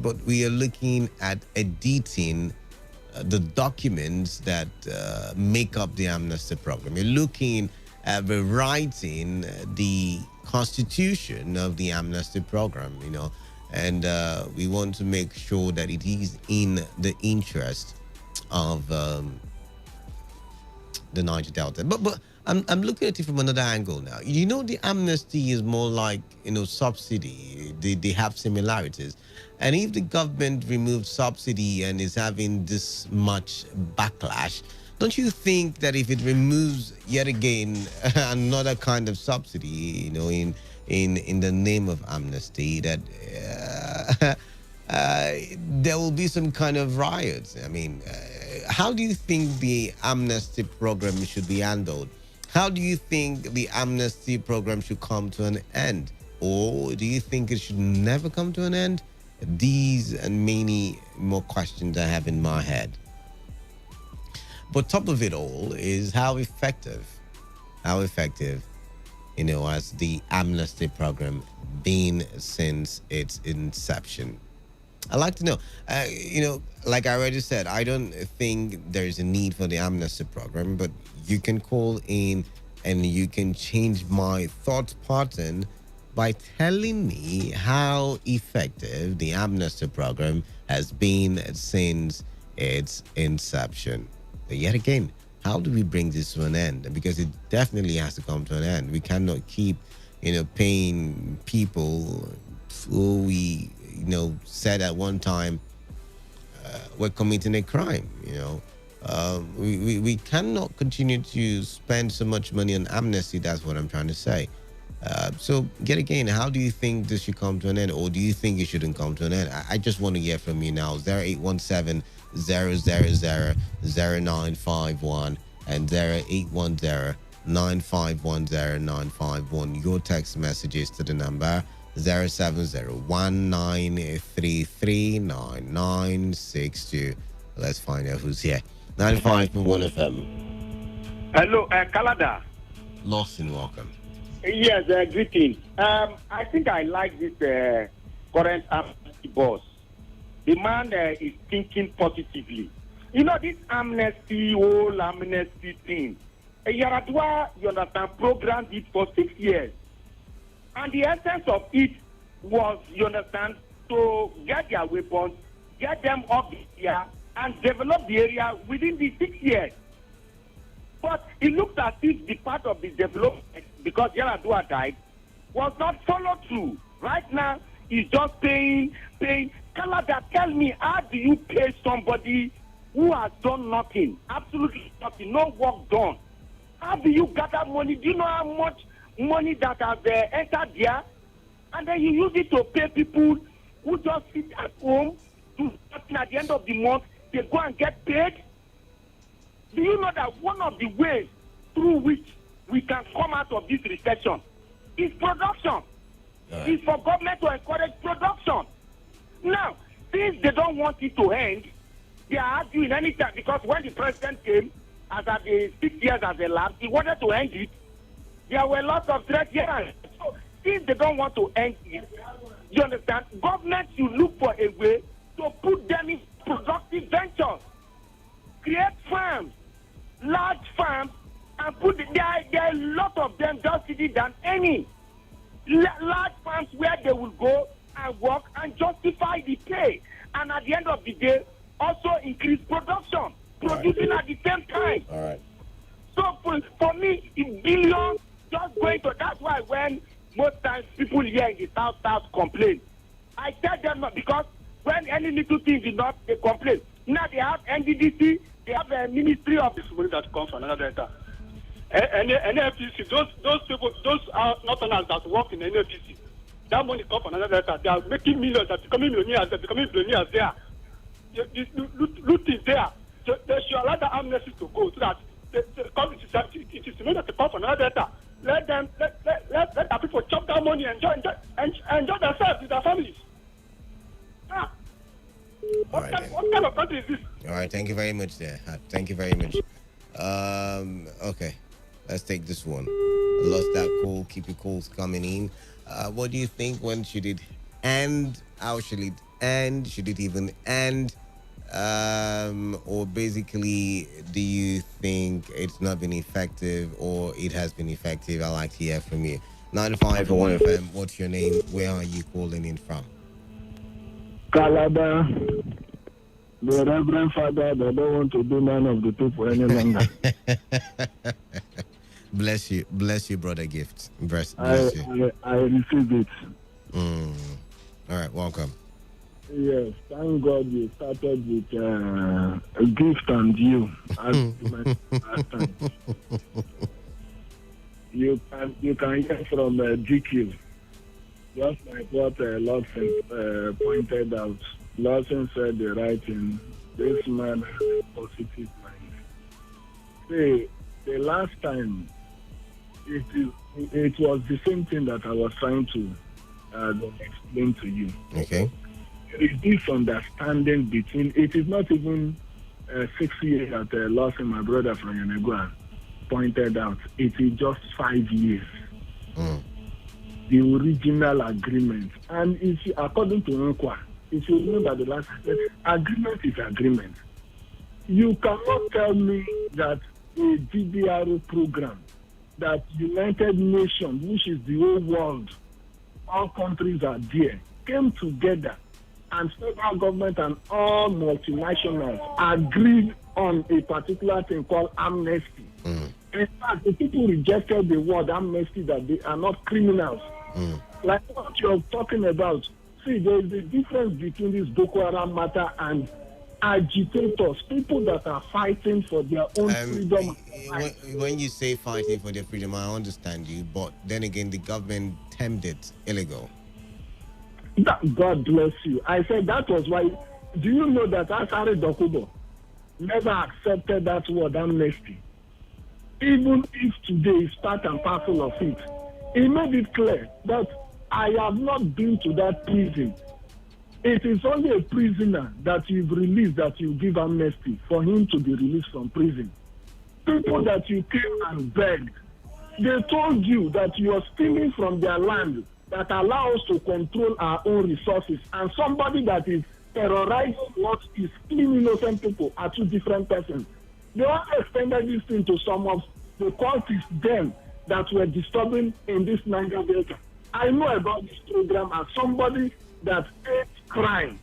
But we are looking at editing the documents that make up the amnesty program. We're looking at rewriting the constitution of the amnesty program, and we want to make sure that it is in the interest of the Niger Delta. But I'm looking at it from another angle now. The amnesty is more like, subsidy. They have similarities. And if the government removed subsidy and is having this much backlash, don't you think that if it removes yet again another kind of subsidy, in the name of amnesty, that there will be some kind of riots? I mean, how do you think the amnesty program should be handled? How do you think the amnesty program should come to an end? Or do you think it should never come to an end? These and many more questions I have in my head. But top of it all is how effective, has the amnesty program been since its inception? I'd like to know. Like I already said, I don't think there's a need for the amnesty program, but you can call in and you can change my thought pattern by telling me how effective the amnesty program has been since its inception. But yet again, how do we bring this to an end? Because it definitely has to come to an end. We cannot keep, paying people who we, said at one time were committing a crime. We cannot continue to spend so much money on amnesty. That's what I'm trying to say. So, yet again, how do you think this should come to an end, or do you think it shouldn't come to an end? I just want to hear from you now. 0817 000 0951 and 0810 9510 951. Your text messages to the number 070-1933-9962. Let's find out who's here. 95.1 FM. Hello, Kalada. Lost and welcome. Yes, greeting. I think I like this current amnesty boss. The man is thinking positively. This whole amnesty thing. Yaradua, you understand, programmed it for 6 years. And the essence of it was, you understand, to get their weapons, get them off the area, and develop the area within the 6 years. But it looked as if the part of the development, because Yaradua died, was not followed through. Right now, he's just paying. Kalada, tell me, how do you pay somebody who has done nothing? Absolutely nothing, no work done. How do you gather money? Do you know how much money that has entered there? And then you use it to pay people who just sit at home, do nothing at the end of the month, they go and get paid? Do you know that one of the ways through which we can come out of this recession is production? It's for government to encourage production. Now, since they don't want it to end, they are arguing anytime, because when the president came, as at the 6 years as elapsed, he wanted to end it. There were lots of threats here. So, since they don't want to end it, you understand, government should look for a way to put them in productive ventures. Create farms, large farms, and put there are a lot of them just sitting down any large farms where they will go and work and justify the pay, and at the end of the day also increase production, producing at the same time. All right. So for me, it's billions just going to. That's why when most times people here in the south complain, I tell them not, because when any little thing is not, they complain. Now they have NDDC, they have a ministry of this money that comes from another data. And NFPC, those people, those are not owners that work in NFPC. That money come from another delta. They are making millions. They're becoming millionaires. They're becoming billionaires there. Loot is there. So they should allow the amnesty to go so that it is known that they come from another delta. Let the people chop that money and enjoy themselves with their families. What kind of country is this? All right, thank you very much there. Thank you very much. Okay, let's take this one. I lost that call. Keep your calls coming in. What do you think? When should it end? How should it end? Should it even end? Or basically, do you think it's not been effective or it has been effective? I'd like to hear from you. 95.1 FM, what's your name? Where are you calling in from? Calabar, the Reverend Father that don't want to be man of the people any longer. Bless you, brother Gift. Bless you. I received it. All right, welcome. Yes, thank God you started with a gift and you. As last time. You can hear from GQ. Just like what Lawson pointed out. Lawson said the right thing. This man has a positive mind. See, the last time, it was the same thing that I was trying to explain to you. Okay. There is this understanding between, it is not even 6 years that Lawson, my brother from Yanagua, pointed out. It is just 5 years. The original agreement. And if you, according to Nkwa, if you remember the last agreement is agreement. You cannot tell me that a GDRO program, that United Nations, which is the whole world, all countries are there, came together and federal government and all multinationals agreed on a particular thing called amnesty. In fact, the people rejected the word amnesty, that they are not criminals. Like what you're talking about. See, there is a difference between this Boko Haram matter and agitators, people that are fighting for their own freedom. When you say fighting for their freedom, I understand you, but then again, the government termed it illegal. God bless you. I said that was why. Do you know that Asare Dokubo never accepted that word amnesty? Even if today is part and parcel of it. He made it clear that I have not been to that prison. It is only a prisoner that you've released that you give amnesty for him to be released from prison. People that you came and begged, they told you that you are stealing from their land that allows us to control our own resources. And somebody that is terrorizing what is killing innocent people are two different persons. They also extended this thing to some of the cultists then that were disturbing in this Niger Delta. I know about this program as somebody that hates crime.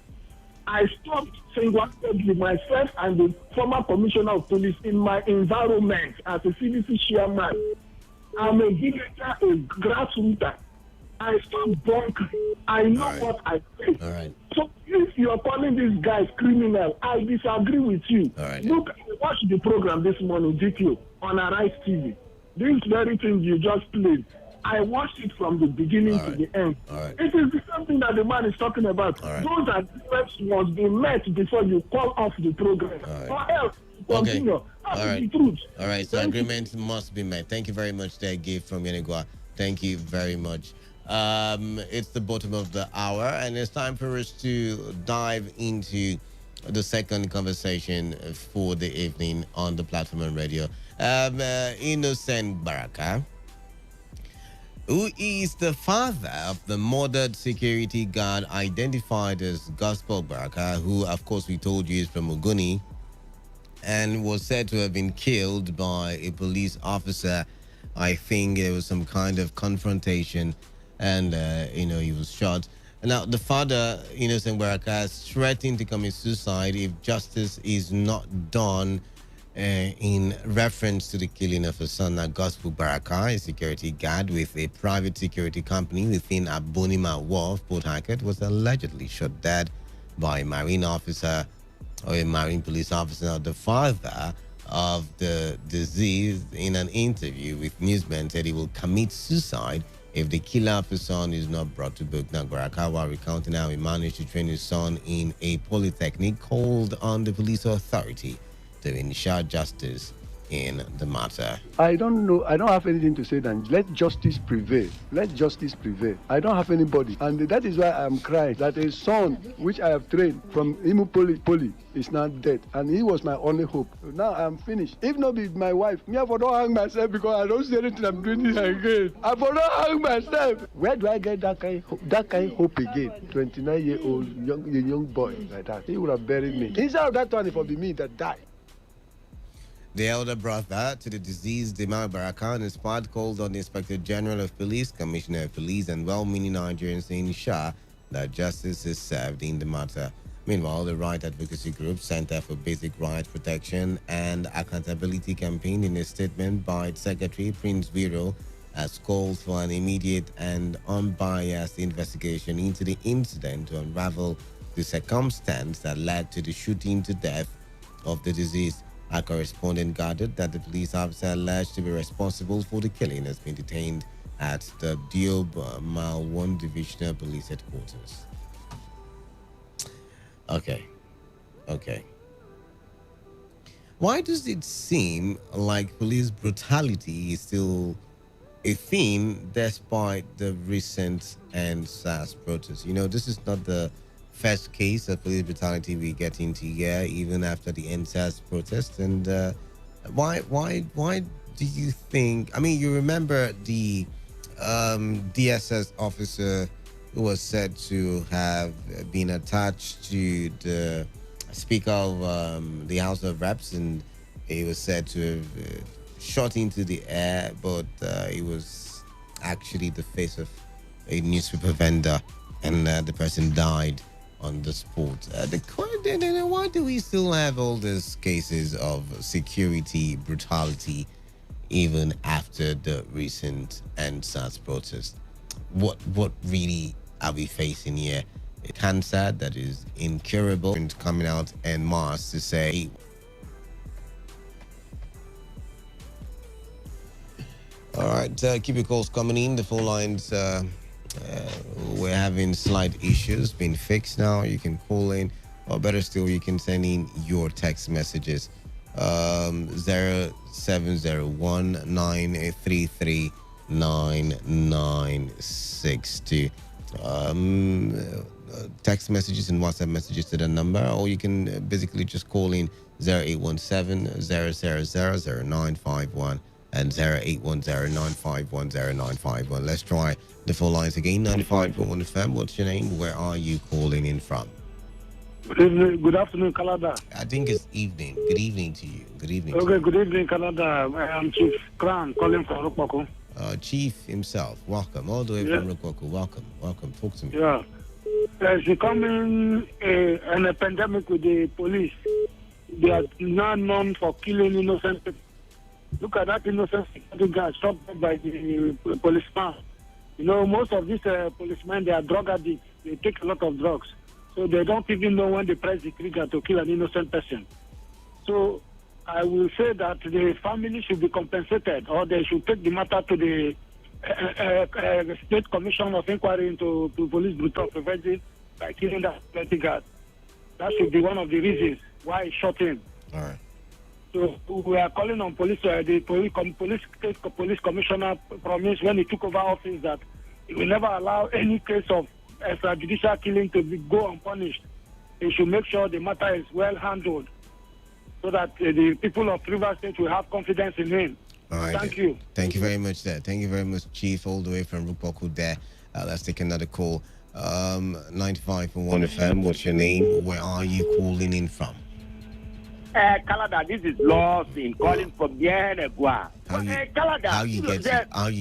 I stopped single-handedly myself and the former commissioner of police in my environment as a CDC chairman. I'm a villager, a grassrooter. I stopped bunkering. I know what I say. All right. So if you're calling these guys criminal, I disagree with you. All right. Look, watch the program this morning, GQ, on Arise TV. This very thing you just played, I watched it from the beginning to the end. It is the same thing that the man is talking about. Those agreements must be met before you call off the program. Or else, continue. That's the truth. All right, so agreements must be met. Thank you very much there, Gabe from Yanagua. Thank you very much. It's the bottom of the hour, and it's time for us to dive into the second conversation for the evening on the platform and radio. Innocent Baraka, who is the father of the murdered security guard identified as Gospel Baraka, who, of course, we told you is from Ogoni, and was said to have been killed by a police officer. I think there was some kind of confrontation, and he was shot. Now, the father, Innocent Baraka, has threatened to commit suicide if justice is not done in reference to the killing of his son, Gospel Baraka, a security guard with a private security company within Abonima Wharf, Port Harcourt, was allegedly shot dead by a marine officer or a marine police officer. Now, the father of the deceased, in an interview with newsmen, said he will commit suicide if the killer of his son is not brought to book. Now, Garakawa recounting how he managed to train his son in a polytechnic, called on the police authority to ensure justice in the matter. I don't know. I don't have anything to say then. Let justice prevail. Let justice prevail. I don't have anybody. And that is why I'm crying that a son which I have trained from Imu Poly is now dead. And he was my only hope. Now I'm finished. If not be my wife, me I for don't hang myself because I don't see anything I'm doing this again. I for don't hang myself. Where do I get that kind of hope again? 29-year-old young boy like that. He would have buried me. Instead of that one, it would be me that died. The elder brother to the deceased Imam Barakan is part called on the Inspector General of Police, Commissioner of Police, and well-meaning Nigerians to ensure that justice is served in the matter. Meanwhile, the right advocacy group Center for Basic Rights Protection and Accountability campaign, in a statement by its secretary Prince Vero, has called for an immediate and unbiased investigation into the incident to unravel the circumstance that led to the shooting to death of the deceased. Our correspondent gathered that the police officer alleged to be responsible for the killing has been detained at the Diob Mile 1 Divisional Police Headquarters. Okay. Why does it seem like police brutality is still a theme despite the recent NSAS protests? You know, this is not the first case of police brutality we get into here, even after the NSAS protest. And why do you think? I mean, you remember the DSS officer who was said to have been attached to the Speaker of the House of Reps, and he was said to have shot into the air, but he was actually the face of a newspaper vendor, and the person died on the spot. Why do we still have all these cases of security brutality even after the recent NSAS protest? What really are we facing here? A cancer that is incurable and coming out en masse to say, all right, keep your calls coming in. The phone lines, we're having slight issues being fixed now. You can call in, or better still, you can send in your text messages. 0701 933 9962. Text messages and WhatsApp messages to the number, or you can basically just call in 0817 000 0951 and 0810-951-0951. Let's try the phone lines again. 95.1 FM. What's your name? Where are you calling in from? Good evening. Good afternoon, Canada. I think it's evening. Good evening to you. Good evening. Okay, good evening, Canada. I'm Chief Kran calling from Rukwaku. Chief himself, welcome. All the way from Rukwaku. Welcome. Talk to me. Yeah. There's becoming a pandemic with the police. They are now known for killing innocent people. Look at that innocent security guard shot by the policeman. You know, most of these policemen, they are drug addicts. They take a lot of drugs. So they don't even know when they press the trigger to kill an innocent person. So I will say that the family should be compensated, or they should take the matter to the State Commission of Inquiry into police brutal prevention by killing that security guard. That should be one of the reasons why he shot him. All right. So we are calling on police. The police commissioner promised when he took over office that he will never allow any case of extrajudicial killing to go unpunished. He should make sure the matter is well handled, so that the people of Rivers State will have confidence in him. All right. Thank you. Thank you very much, sir. Thank you very much, Chief, all the way from Rukwaku there. Let's take another call. 95.1 FM. What's your name? Where are you calling in from? Canada, this is Lawson calling from Yenegua. Canada, how you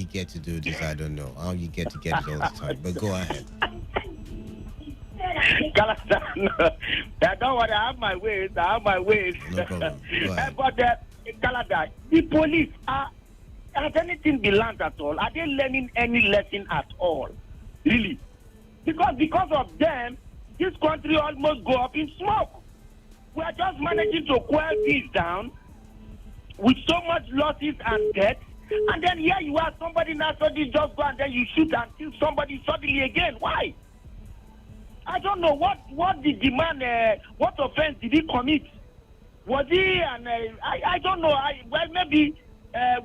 get to do this, I don't know. How you get to get it all the time. But go ahead. Canada, no. Don't worry, I have my ways. No problem. Go ahead. But Canada, the police has anything been learned at all? Are they learning any lesson at all? Really? Because of them, this country almost go up in smoke. We are just managing to quell this down with so much losses and death. And then here you are, somebody now suddenly just go and then you shoot and kill somebody suddenly again. Why? I don't know what did the man, what offense did he commit? Was he, and I don't know. Well, maybe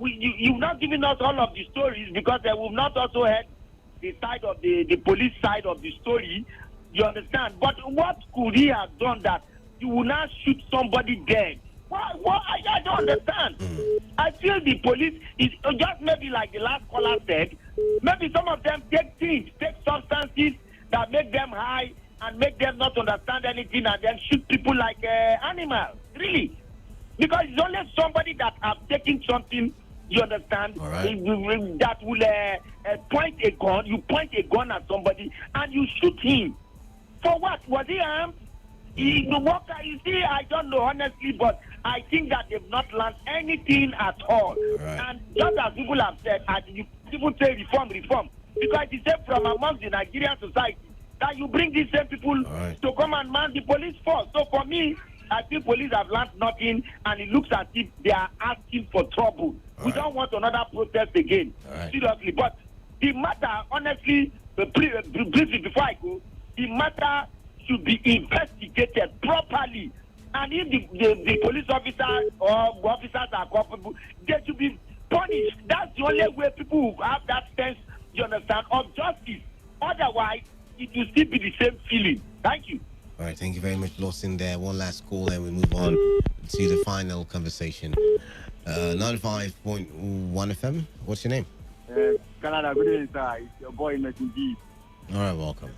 you've not given us all of the stories because we've not also heard the side of the police side of the story. You understand? But what could he have done that you will not shoot somebody dead? What? I don't understand. I feel the police is just maybe like the last caller said. Maybe some of them take substances that make them high and make them not understand anything and then shoot people like animals. Really? Because it's only somebody that have taken something, you understand, that will point a gun. You point a gun at somebody and you shoot him. For what? Was he armed? You see, I don't know honestly, but I think that they've not learned anything at all. And just as people have said, and you people say reform, because it's said from amongst the Nigerian society that you bring these same people to come and man the police force. So for me, I think police have learned nothing, and it looks as if they are asking for trouble. We don't want another protest again, seriously. But the matter, honestly, briefly before I go, the matter should be investigated properly. And if the police officer or officers are culpable, they should be punished. That's the only way people will have that sense, you understand, of justice. Otherwise, it will still be the same feeling. Thank you. All right, thank you very much, Lawson. There, one last call, and we move on to the final conversation. 95.1 FM. What's your name? Canada, good evening, sir. It's your boy, Messenger. All right, welcome.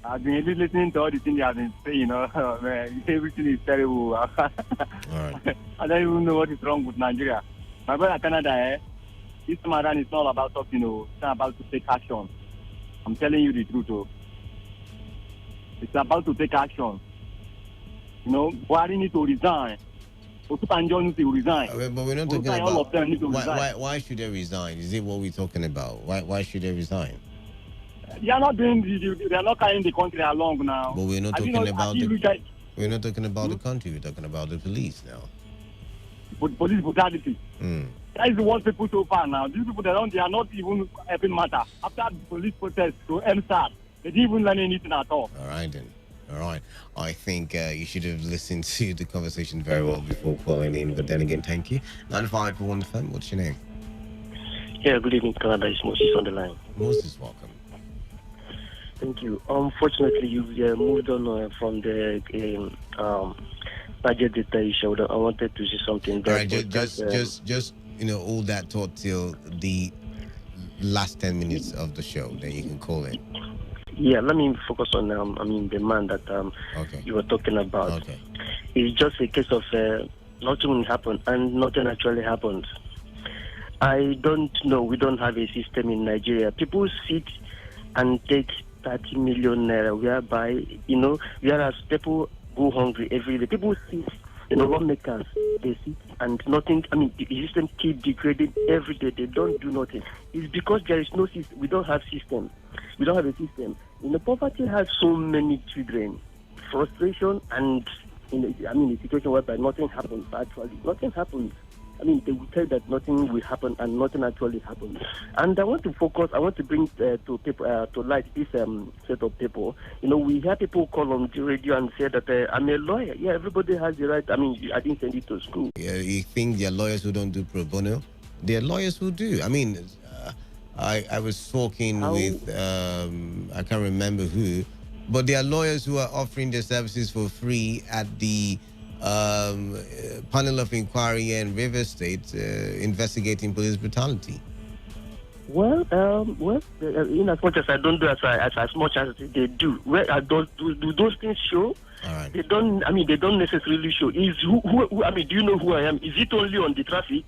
I've been listening to all the things they have been saying. Man, everything is terrible. All right. I don't even know what is wrong with Nigeria. My brother, Canada, this Ramadan is not about talking. It's not about to take action. I'm telling you the truth. It's about to take action. Buhari need to resign. Osubanjo needs to resign. But we're not talking all about of them need to resign. why should they resign? Is it what we're talking about? Why should they resign? They are not doing. They are not carrying the country along now. But we're not talking about the. We're not talking about the country. We're talking about the police now. Police brutality. That is what people so far now. These people they are not even helping matter. After the police protest to MSAT, they didn't even learn anything at all. All right then. All right. I think you should have listened to the conversation very well before calling in. But then again, thank you. 95.1 FM. What's your name? Yeah, good evening, Canada. It's Moses on the line. Moses, welcome. Thank you. Unfortunately, you've moved on from the budget data issue. I wanted to say something. All right, just hold that thought till the last 10 minutes of the show. Then you can call in. Yeah, let me focus on the man that you were talking about. Okay. It's just a case of nothing will happen and nothing actually happens. I don't know. We don't have a system in Nigeria. People sit and take 30 million naira, whereby, whereas people go hungry every day. People sit, lawmakers, they sit and nothing, the system keep degrading every day. They don't do nothing. It's because there is no system. We don't have system. We don't have a system. Poverty has so many children. Frustration and, a situation whereby nothing happens, actually. Nothing happens. They will tell that nothing will happen and nothing actually happens. And I want to bring to people, to light this set of people. We hear people call on the radio and say that I'm a lawyer. Yeah, everybody has the right. I didn't send it to school. Yeah, you think there are lawyers who don't do pro bono? There are lawyers who do. I was talking with, I can't remember who, but there are lawyers who are offering their services for free at the panel of inquiry in River State investigating police brutality. Well, in as much as I don't do as much as they do, where do those things show? All right. They don't. They don't necessarily show. Is who? Do you know who I am? Is it only on the traffic?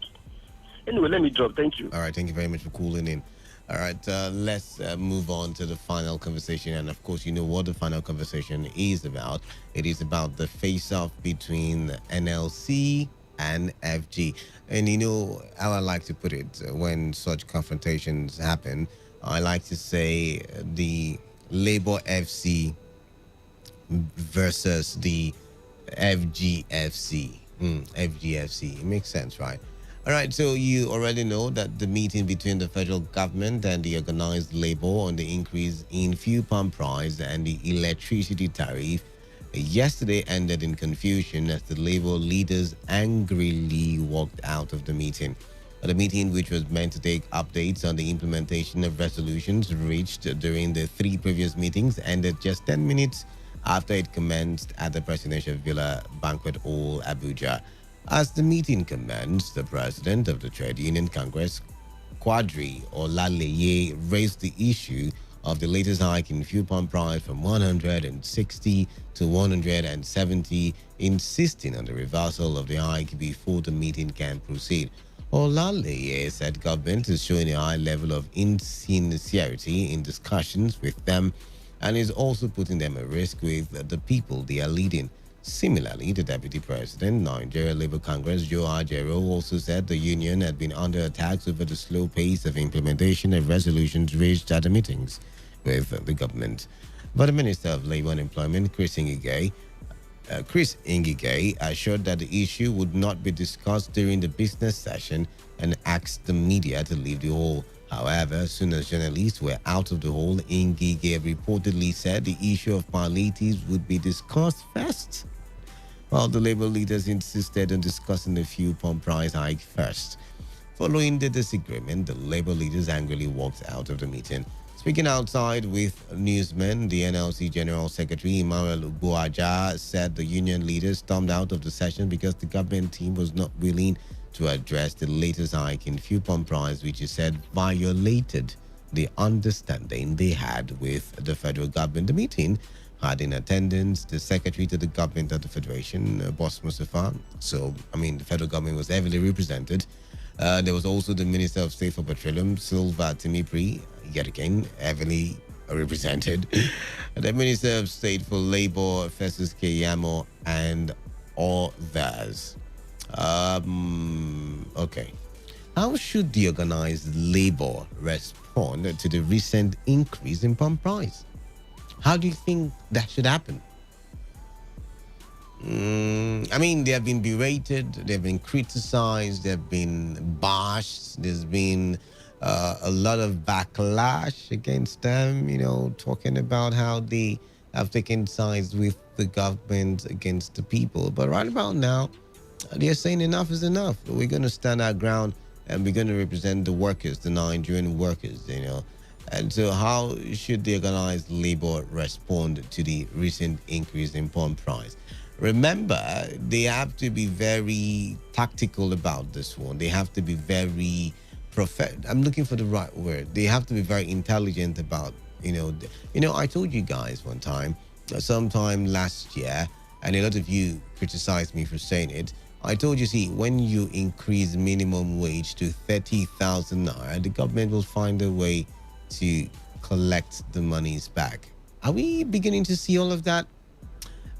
Anyway, let me drop. Thank you. All right. Thank you very much for calling in. All right, let's move on to the final conversation. And of course, you know what the final conversation is about. It is about the face-off between NLC and FG. And you know how I like to put it when such confrontations happen. I like to say the Labour FC versus the FGFC. FGFC. It makes sense, right? All right, so you already know that the meeting between the federal government and the organized labor on the increase in fuel pump price and the electricity tariff yesterday ended in confusion as the labor leaders angrily walked out of the meeting. The meeting, which was meant to take updates on the implementation of resolutions reached during the three previous meetings, ended just 10 minutes after it commenced at the Presidential Villa Banquet Hall, Abuja. As the meeting commenced, the president of the Trade Union Congress, Quadri Olaleye, raised the issue of the latest hike in fuel pump price from 160 to 170, insisting on the reversal of the hike before the meeting can proceed. Olaleye said government is showing a high level of insincerity in discussions with them and is also putting them at risk with the people they are leading. Similarly, the Deputy President, Nigeria Labour Congress, Joe Ajero, also said the union had been under attacks over the slow pace of implementation of resolutions reached at the meetings with the government. But the Minister of Labour and Employment, Chris Ngige, assured that the issue would not be discussed during the business session and asked the media to leave the hall. However, as soon as journalists were out of the hall, Ngige reportedly said the issue of palliatives would be discussed first, while the labor leaders insisted on discussing the fuel pump price hike first. Following the disagreement, the labor leaders angrily walked out of the meeting. Speaking outside with newsmen, the NLC General Secretary Emmanuel Ubuaja said the union leaders stormed out of the session because the government team was not willing to address the latest hike in fuel pump price, which he said violated the understanding they had with the federal government. The meeting had in attendance the Secretary to the Government of the Federation, Boss Mustafa. So, the federal government was heavily represented. There was also the Minister of State for Petroleum, Silva Timipri, yet again, heavily represented. The Minister of State for Labor, Festus Keyamo, and others. Okay. How should the organized labor respond to the recent increase in pump price? How do you think that should happen? They have been berated, they've been criticized, they've been bashed, there's been a lot of backlash against them, talking about how they have taken sides with the government against the people. But right about now, they're saying enough is enough. We're going to stand our ground and we're going to represent the workers, the Nigerian workers, And so how should the organized labor respond to the recent increase in pump price? Remember, they have to be very tactical about this one. They have to be very I'm looking for the right word. They have to be very intelligent about, I told you guys one time, sometime last year, and a lot of you criticized me for saying it. I told you, see, when you increase minimum wage to 30,000 naira, the government will find a way to collect the monies back. Are we beginning to see all of that?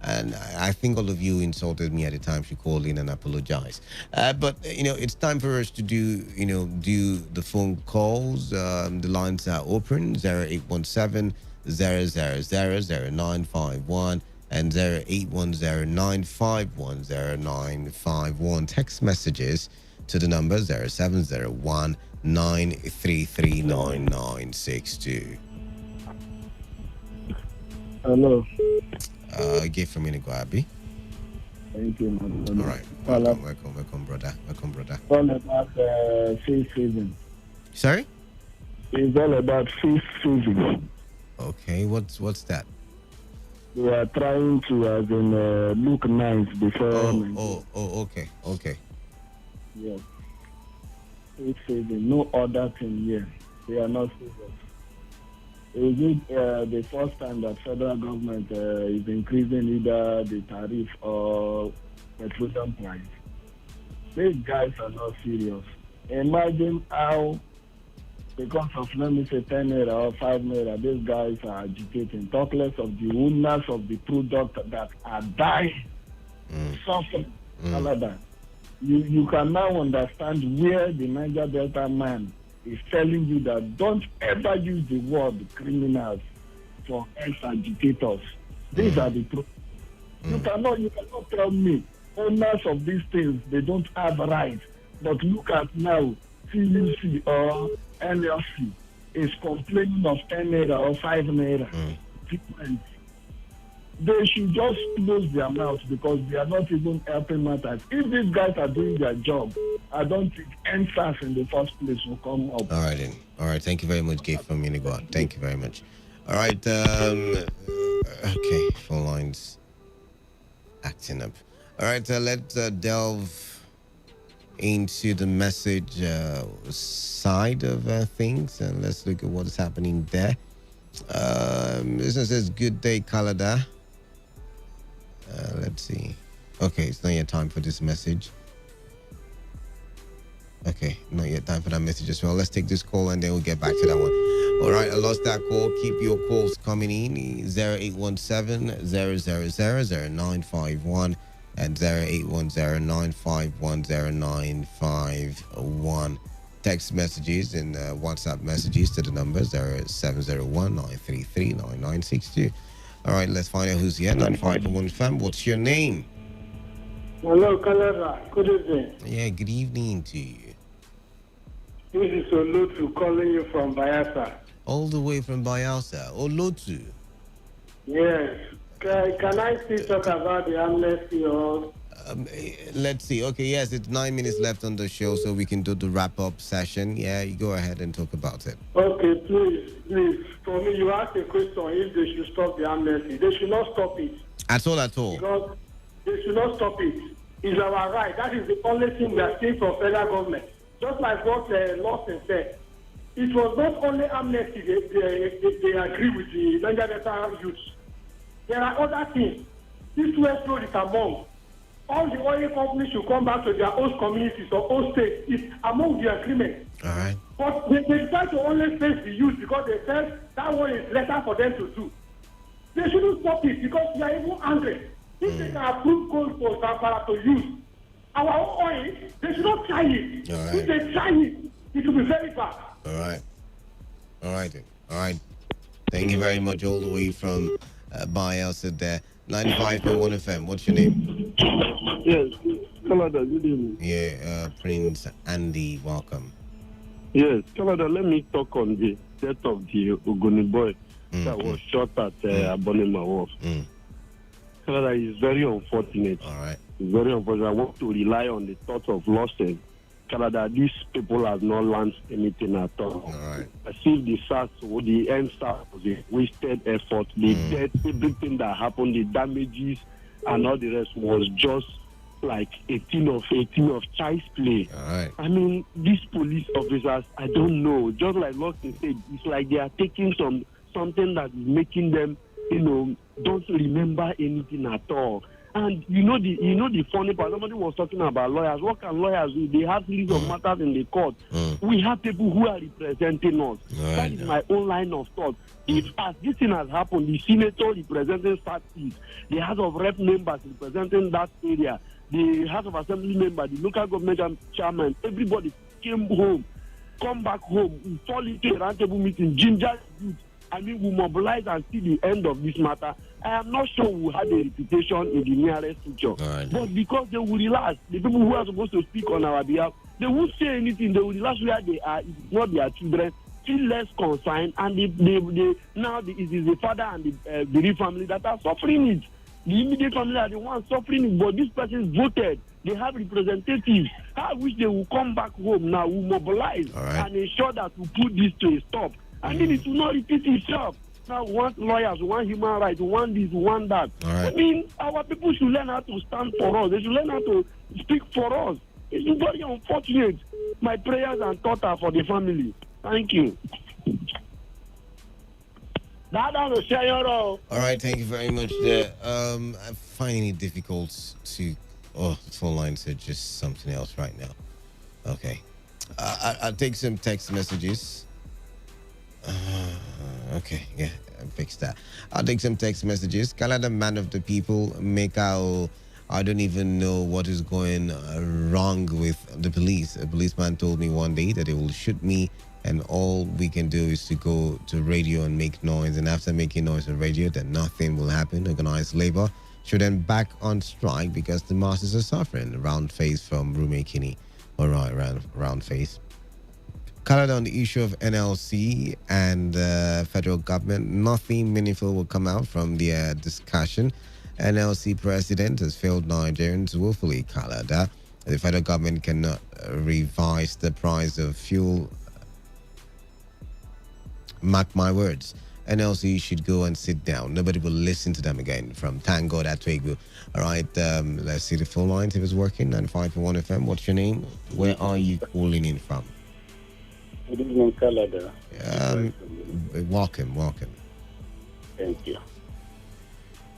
And I think all of you insulted me at the time. Should call in and apologize. But it's time for us to do the phone calls. The lines are open: 0817 0000951 and 081095100951. Text messages to the number 0701 9339962. Hello. Give from Iniguabi. Thank you, my brother. All right. Welcome, brother. All about faith saving. Sorry? It's all about faith saving. Okay, what's that? We are trying to, look nice before. Okay. Yes. Faith saving. No other thing here. They are not serious. Is it the first time that federal government is increasing either the tariff or petroleum price? These guys are not serious. Imagine how, because of, let me say, 10 naira or 5 naira, these guys are agitating. Talk less of the owners of the product that are dying, suffering, all of that. You can now understand where the Niger Delta man is telling you that don't ever use the word criminals for ex-agitators. These are the truth. You cannot tell me owners of these things, they don't have rights But look at now, CUC or NLC is complaining of 10 naira or 5 naira. Different. They should just close their mouths because they are not even helping matters. If these guys are doing their job, I don't think NSAS in the first place will come up. All right, then. All right. Thank you very much, Gabe from Uniguan. Thank you very much. All right. Okay. Phone lines acting up. All right. Let's delve into the message side of things, and let's look at what is happening there. This one says, "Good day, Kalada." Let's see. Okay, it's not yet time for this message. Okay, not yet time for that message as well. Let's take this call and then we'll get back to that one. All right, I lost that call. Keep your calls coming in. 0817-000-0951 and 0810-951-0951. Text messages and WhatsApp messages to the number 0701-933-9962. All right, let's find out who's here. 95.1fm. What's your name? Hello, Kalera. Good evening. Yeah, good evening to you. This is Olutu calling you from Bayelsa. All the way from Bayelsa. Olutu. Yes. Can I still talk about the amnesty or? Let's see. Okay, yes, it's 9 minutes left on the show, so we can do the wrap-up session. Yeah, you go ahead and talk about it. Okay, please. For me, you asked a question if they should stop the amnesty. They should not stop it. At all. Because they should not stop it. It's our right. That is the only thing we are seeing from federal government. Just like what Lawson said. It was not only amnesty they agree with the Niger Delta youths. There are other things. This West Road is among. All the oil companies should come back to their own communities or own states. It's among the agreement. All right. But they decide to only face the youth because they said that one is lesser for them to do. They shouldn't stop it because they are even angry. If they can approve gold for Zamfara to use our own oil, they should not try it. All right. If they try it, it will be very bad. All right. All right, then. All right. Thank you very much all the way from Bayelsa there. 95.1 FM. What's your name? Yes. Canada, good evening. Yeah, Prince Andy, welcome. Yes, Canada, let me talk on the death of the Ogoni boy that was shot at Abonema Wharf. Canada is very unfortunate. All right. It's very unfortunate. I want to rely on the thought of losses. Canada, these people have not learned anything at all. All right. I see the SARS, the NSAS was a wasted effort. The death, everything that happened, the damages and all the rest was just like a thing of child's play. All right. I mean, these police officers, I don't know. Just like Lawson said, it's like they are taking something that is making them, don't remember anything at all. And you know the funny part. Somebody was talking about lawyers. What can lawyers do? They have list of matters in the court. We have people who are representing us. That is my own line of thought. If as this thing has happened, the senator representing Southeast, the House of Rep members representing that area, the House of Assembly member, the local government chairman, everybody came home, come back home, we fall into a roundtable meeting, ginger youth. I mean, we mobilize and see the end of this matter. I am not sure we have a reputation in the nearest future. Right. But because they will relax, the people who are supposed to speak on our behalf, they won't say anything. They will relax where they are. It's not their children. Feel less concerned. And now it is the father and the bereaved family that are suffering it. The immediate family are the ones suffering it. But these persons voted. They have representatives. I wish they will come back home now. We mobilize and ensure that we put this to a stop. I mean, it will not repeat itself. Now, we want lawyers, we want human rights, we want this, we want that. I mean, our people should learn how to stand for us. They should learn how to speak for us. It's very unfortunate. My prayers and thoughts are for the family. Thank you. All right, thank you very much there. I'm finding it difficult to... Oh, the phone lines are just something else right now. Okay. I'll take some text messages. Okay, yeah, I fixed that. I'll take some text messages. Canada man of the people, I don't even know what is going wrong with the police. A policeman told me one day that they will shoot me, and all we can do is to go to radio and make noise. And after making noise on radio, then nothing will happen. Organized labor should then back on strike because the masses are suffering. Round face from Rume Kinney. All right, round face. Colored on the issue of NLC and federal government, nothing meaningful will come out from the discussion. NLC president has failed Nigerians woefully, colored. The federal government cannot revise the price of fuel. Mark my words. NLC should go and sit down. Nobody will listen to them again. From Thank God at Twigbu. All right, let's see the phone lines if it's working. 95.1 FM. What's your name? Where are you calling in from? Good evening, Canada. Welcome. Thank you.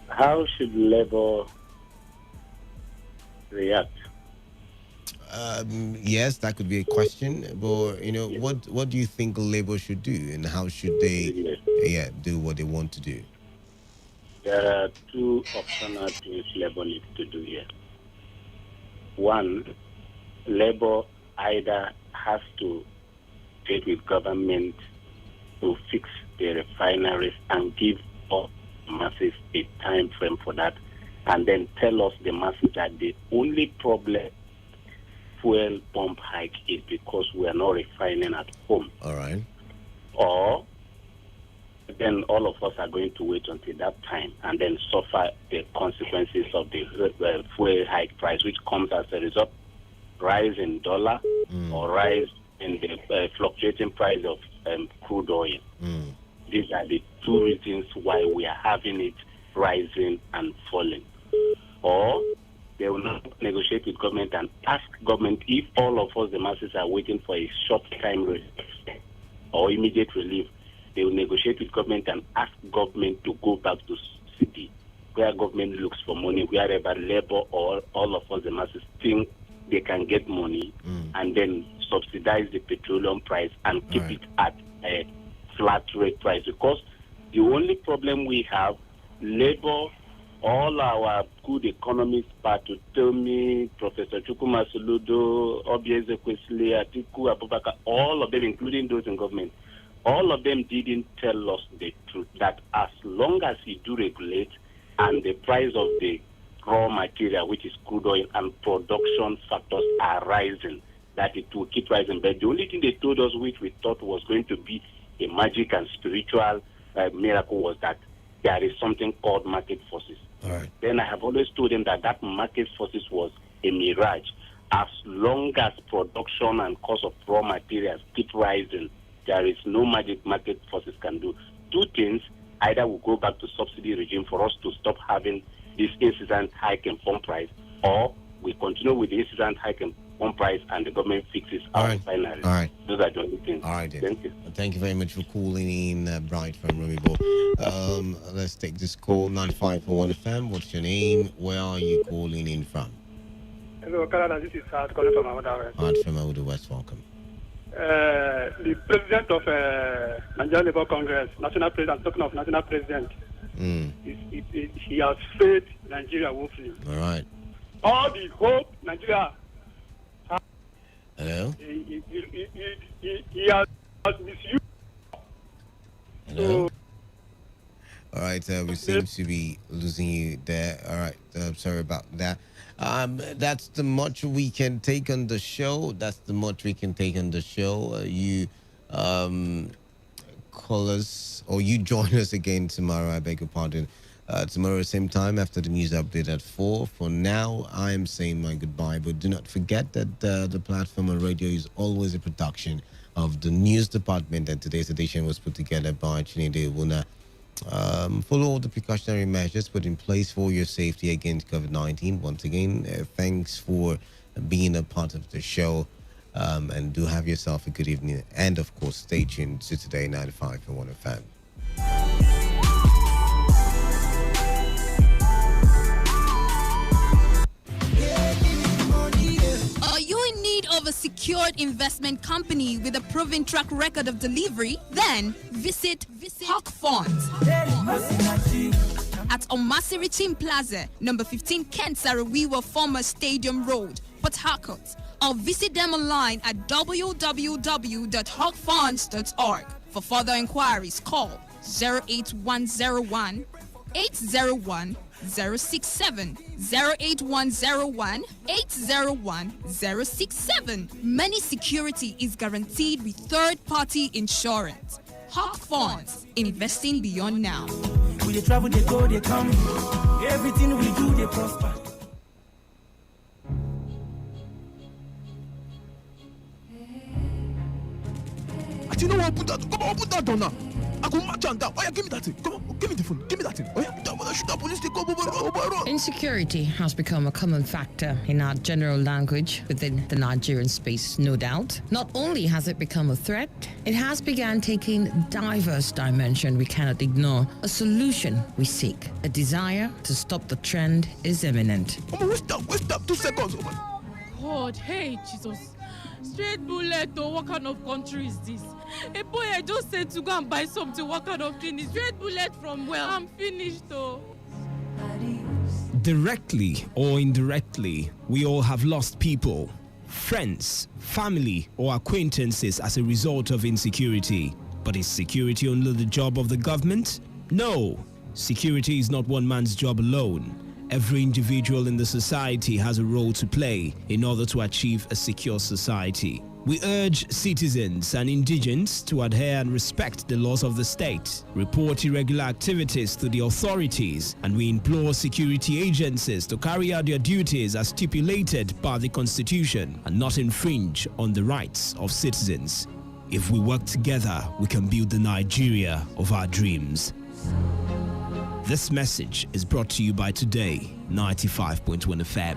How should Labour react? Yes, that could be a question. But what do you think Labour should do, and how should they, do what they want to do? There are two optional things Labour needs to do here. One, Labour either has to trade with government to fix the refineries and give all masses a time frame for that, and then tell us the masses that the only problem fuel pump hike is because we are not refining at home. All right. Or then all of us are going to wait until that time and then suffer the consequences of the fuel hike price, which comes as a result rise in dollar or rise in the fluctuating price of crude oil. These are the two reasons why we are having it rising and falling. Or they will not negotiate with government and ask government if all of us, the masses, are waiting for a short-time relief or immediate relief. They will negotiate with government and ask government to go back to city where government looks for money, wherever Labour or all of us, the masses, think they can get money and then subsidize the petroleum price and keep it at a flat rate price. Because the only problem we have, Labour, all our good economists, Patutomi, Professor Chukuma Soludo, Obieze Kwesile, Atiku Abubakar, all of them, including those in government, all of them didn't tell us the truth, that as long as you do regulate and the price of the raw material, which is crude oil, and production factors are rising, that it will keep rising. But the only thing they told us, which we thought was going to be a magic and spiritual miracle, was that there is something called market forces. All right. Then I have always told them that market forces was a mirage. As long as production and cost of raw materials keep rising, there is no magic market forces can do. Two things: either we go back to subsidy regime for us to stop having this incessant hike in pump price, or we continue with the incessant hike in pump price and the government fixes our refineries. All right. Those are the only things. All right, then. Thank you. Thank you very much for calling in, Bright from Rumibo. Let's take this call. 95.1 FM. What's your name? Where are you calling in from? Hello, Canada. This is Hart calling from Abuja West. Hart from Abuja West. Welcome. The president of Nigerian Labour Congress, national president, talking of national president, he has failed Nigeria woefully. All right. All the hope Nigeria has, Hello? he has misused. Hello? All right, we seem to be losing you there. All right, sorry about that. That's the much we can take on the show. You call us, or you join us again tomorrow. I beg your pardon. Tomorrow, same time, after the news update at 4. For now, I am saying my goodbye. But do not forget that the platform on radio is always a production of the news department. And today's edition was put together by Chinede Wuna. Follow all the precautionary measures put in place for your safety against COVID-19. Once again, thanks for being a part of the show, and do have yourself a good evening. And of course, stay tuned to Today 95.1 FM. Are you in need of a secured investment company with a proven track record of delivery? Then visit Hawk Funds at Omasiritim Plaza, number 15 Kent Sarawiwa Former Stadium Road, Port Harcourt, or visit them online at www.hawkfunds.org. For further inquiries, call 08101 801 067 08101 801 067. Money security is guaranteed with third-party insurance. Hawk Funds, investing beyond now. We dey travel, they go, they come. Everything we do, they prosper. You know what? Put that. Come on, put that down now. I go match on that. Oh yeah, give me that thing. Come on, give me the phone. Give me that thing. Oh yeah, shoot that police. They go. Insecurity has become a common factor in our general language within the Nigerian space, no doubt. Not only has it become a threat, it has begun taking diverse dimension we cannot ignore. A solution we seek. A desire to stop the trend is imminent. Wait up. 2 seconds. God, hey, Jesus. Straight bullet, though, what kind of country is this? A boy, I just said to go and buy something, what kind of thing is straight bullet from where? I'm finished, though. Directly or indirectly, we all have lost people, friends, family, or acquaintances as a result of insecurity. But is security only the job of the government? No, security is not one man's job alone. Every individual in the society has a role to play in order to achieve a secure society. We urge citizens and indigents to adhere and respect the laws of the state, report irregular activities to the authorities, and we implore security agencies to carry out their duties as stipulated by the Constitution and not infringe on the rights of citizens. If we work together, we can build the Nigeria of our dreams. This message is brought to you by Today 95.1 FM.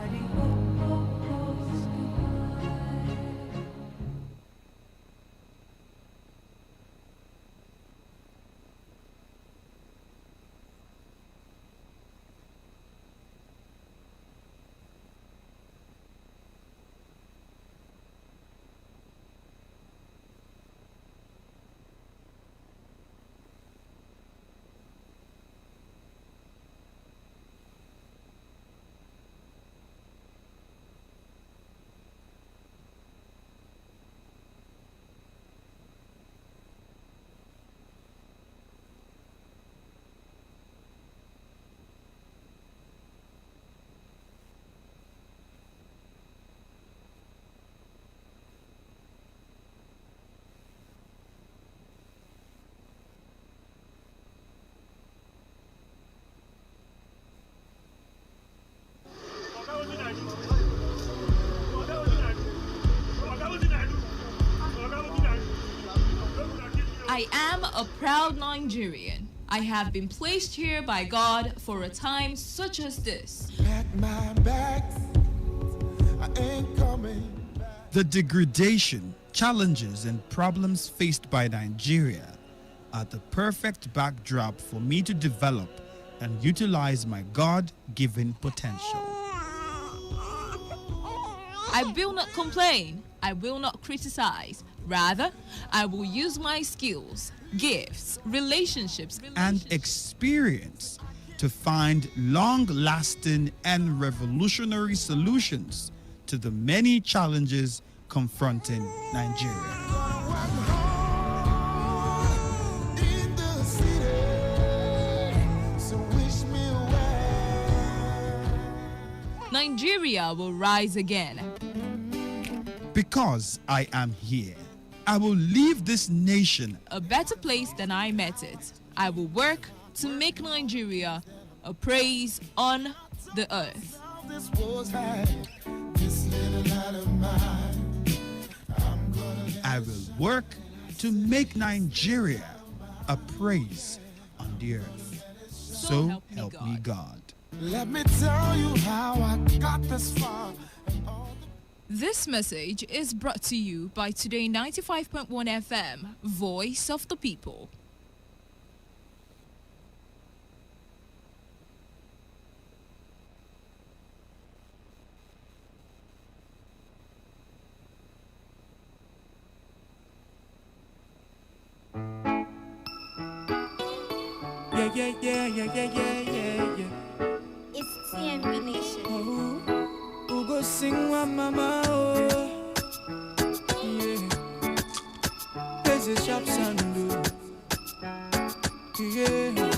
I am a proud Nigerian. I have been placed here by God for a time such as this. The degradation, challenges, and problems faced by Nigeria are the perfect backdrop for me to develop and utilize my God-given potential. I will not complain. I will not criticize. Rather, I will use my skills, gifts, relationships, and experience to find long-lasting and revolutionary solutions to the many challenges confronting Nigeria. Nigeria will rise again. Because I am here, I will leave this nation a better place than I met it. I will work to make Nigeria a praise on the earth. I will work to make Nigeria a praise on the earth. So help me God. Let me tell you how I got this far. This message is brought to you by Today 95.1 FM, Voice of the People. Yeah. It's TMB Nation. Who go sing one mama? Oh, yeah. There's a sharp sound. Yeah.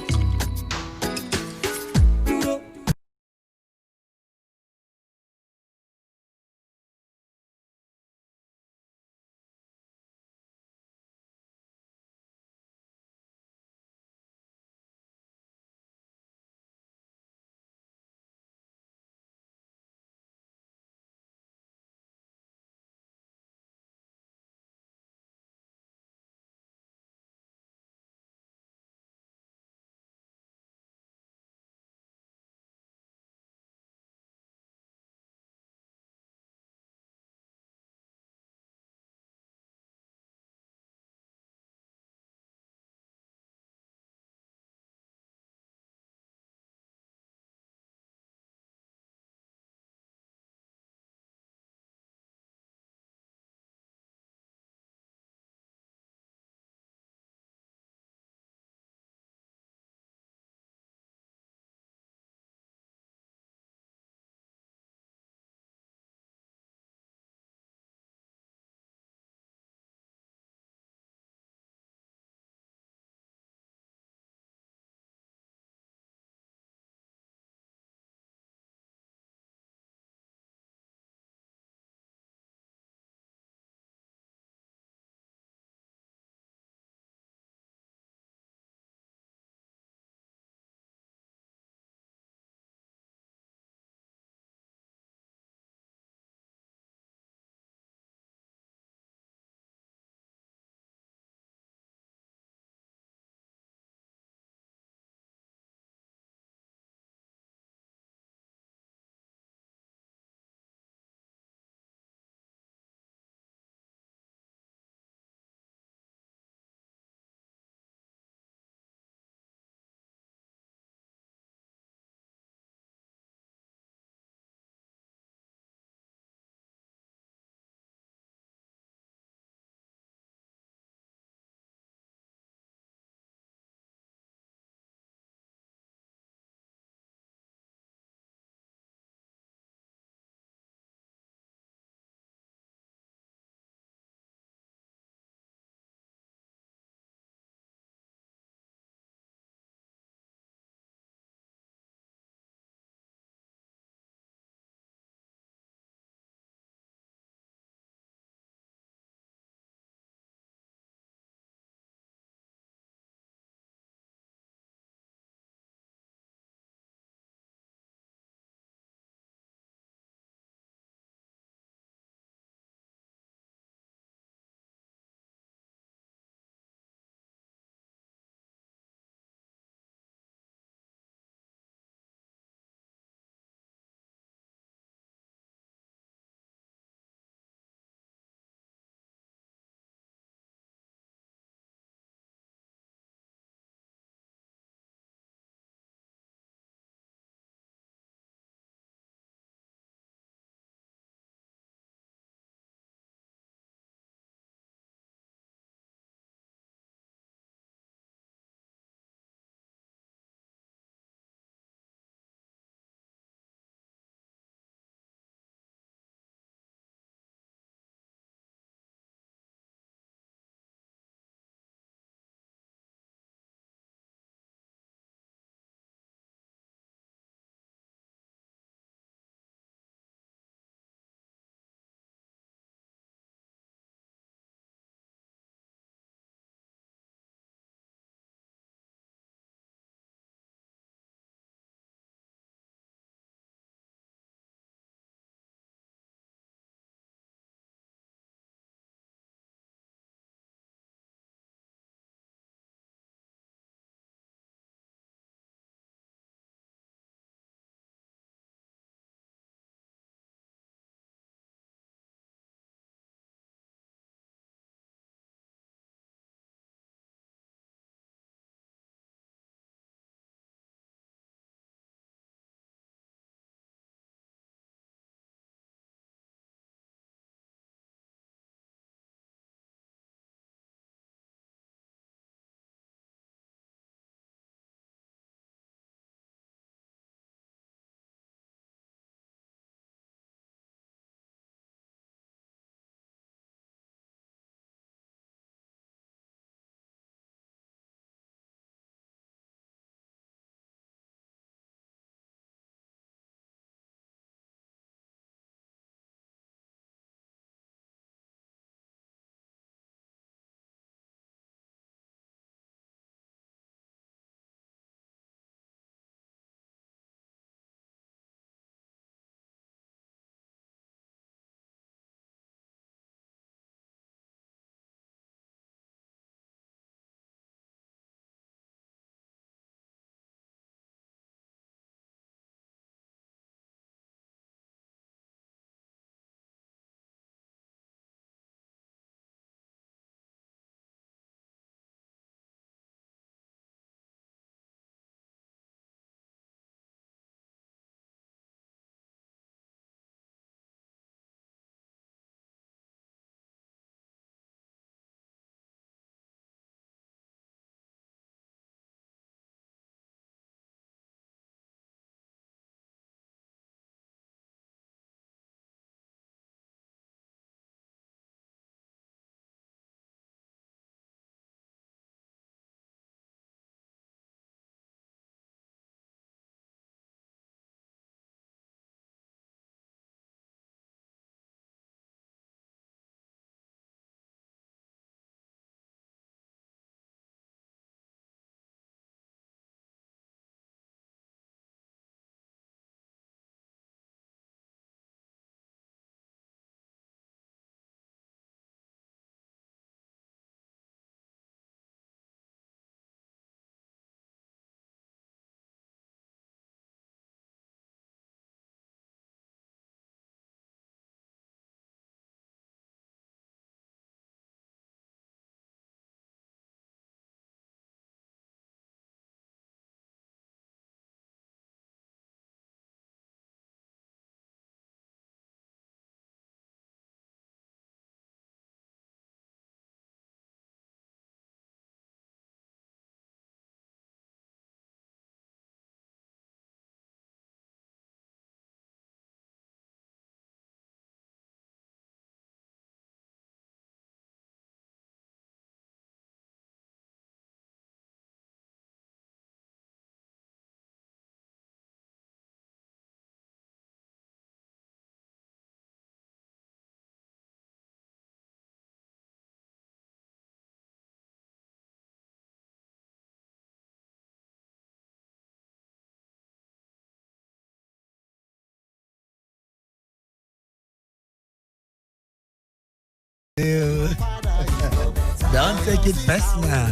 take it personal.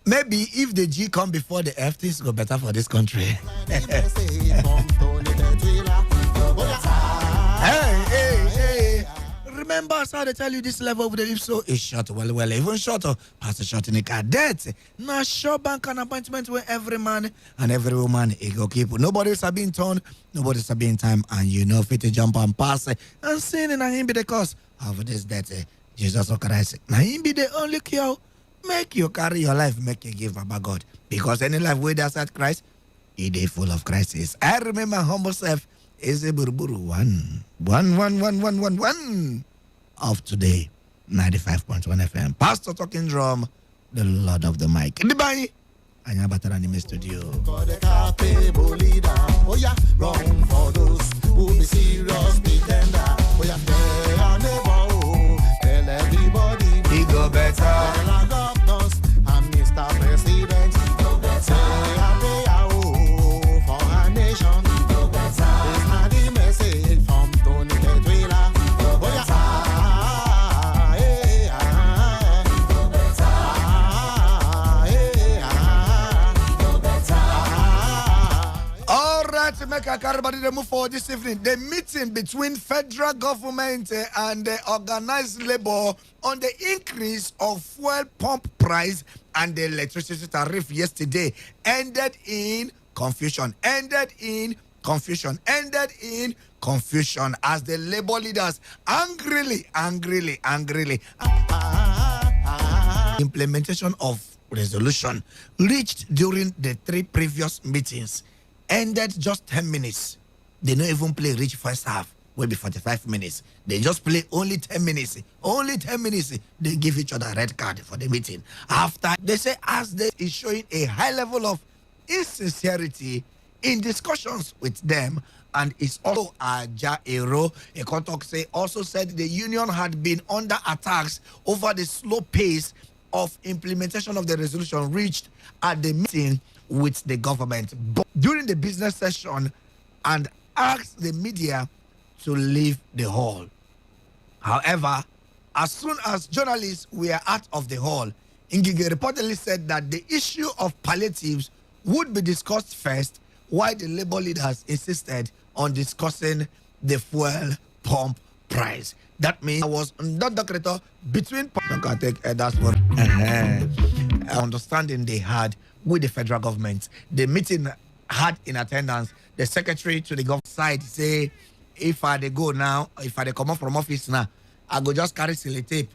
Maybe if the G come before the F, things go better for this country. Hey. Remember, I saw they tell you this level of the live so it's short, well, even shorter. Past the short in the car. That's now sure bank an appointment where every man and every woman go keep. Nobody's being torn, nobody's being time, and you know fit to jump and pass and sin and him be the cause of this death. Jesus Christ. Now him be the only cure. Make you carry your life, make you give about God. Because any life with outside Christ, it is full of crisis. I remember humble self is a buruburu one of today, 95.1 FM. Pastor talking drum, the Lord of the mic. Goodbye. Anya Batarani in the studio. Oh yeah, wrong for those who be serious pretender. Oh yeah, tell everybody he go better. And Mr. President, say for our nation. It's not the message from Tony Petwila. All right, to make everybody move forward this evening. The meeting between federal government and the organized labor on the increase of fuel pump price and the electricity tariff yesterday ended in confusion. Ended in confusion as the labor leaders angrily implementation of resolution reached during the 3 previous meetings ended just 10 minutes. They don't even play reach first half, will be 45 minutes. They just play only 10 minutes. Only 10 minutes. They give each other a red card for the meeting. After, they say as they is showing a high level of insincerity in discussions with them, and it's also Aja Ero, a contact say, also said the union had been under attacks over the slow pace of implementation of the resolution reached at the meeting with the government during the business session, and asked the media to leave the hall. However, as soon as journalists were out of the hall, Ngige reportedly said that the issue of palliatives would be discussed first, while the labor leaders insisted on discussing the fuel pump price. That means I was not decretor between that's what understanding they had with the federal government. The meeting had in attendance the secretary to the government side say, if I dey go now, if I dey come up from office now, I go just carry sellotape.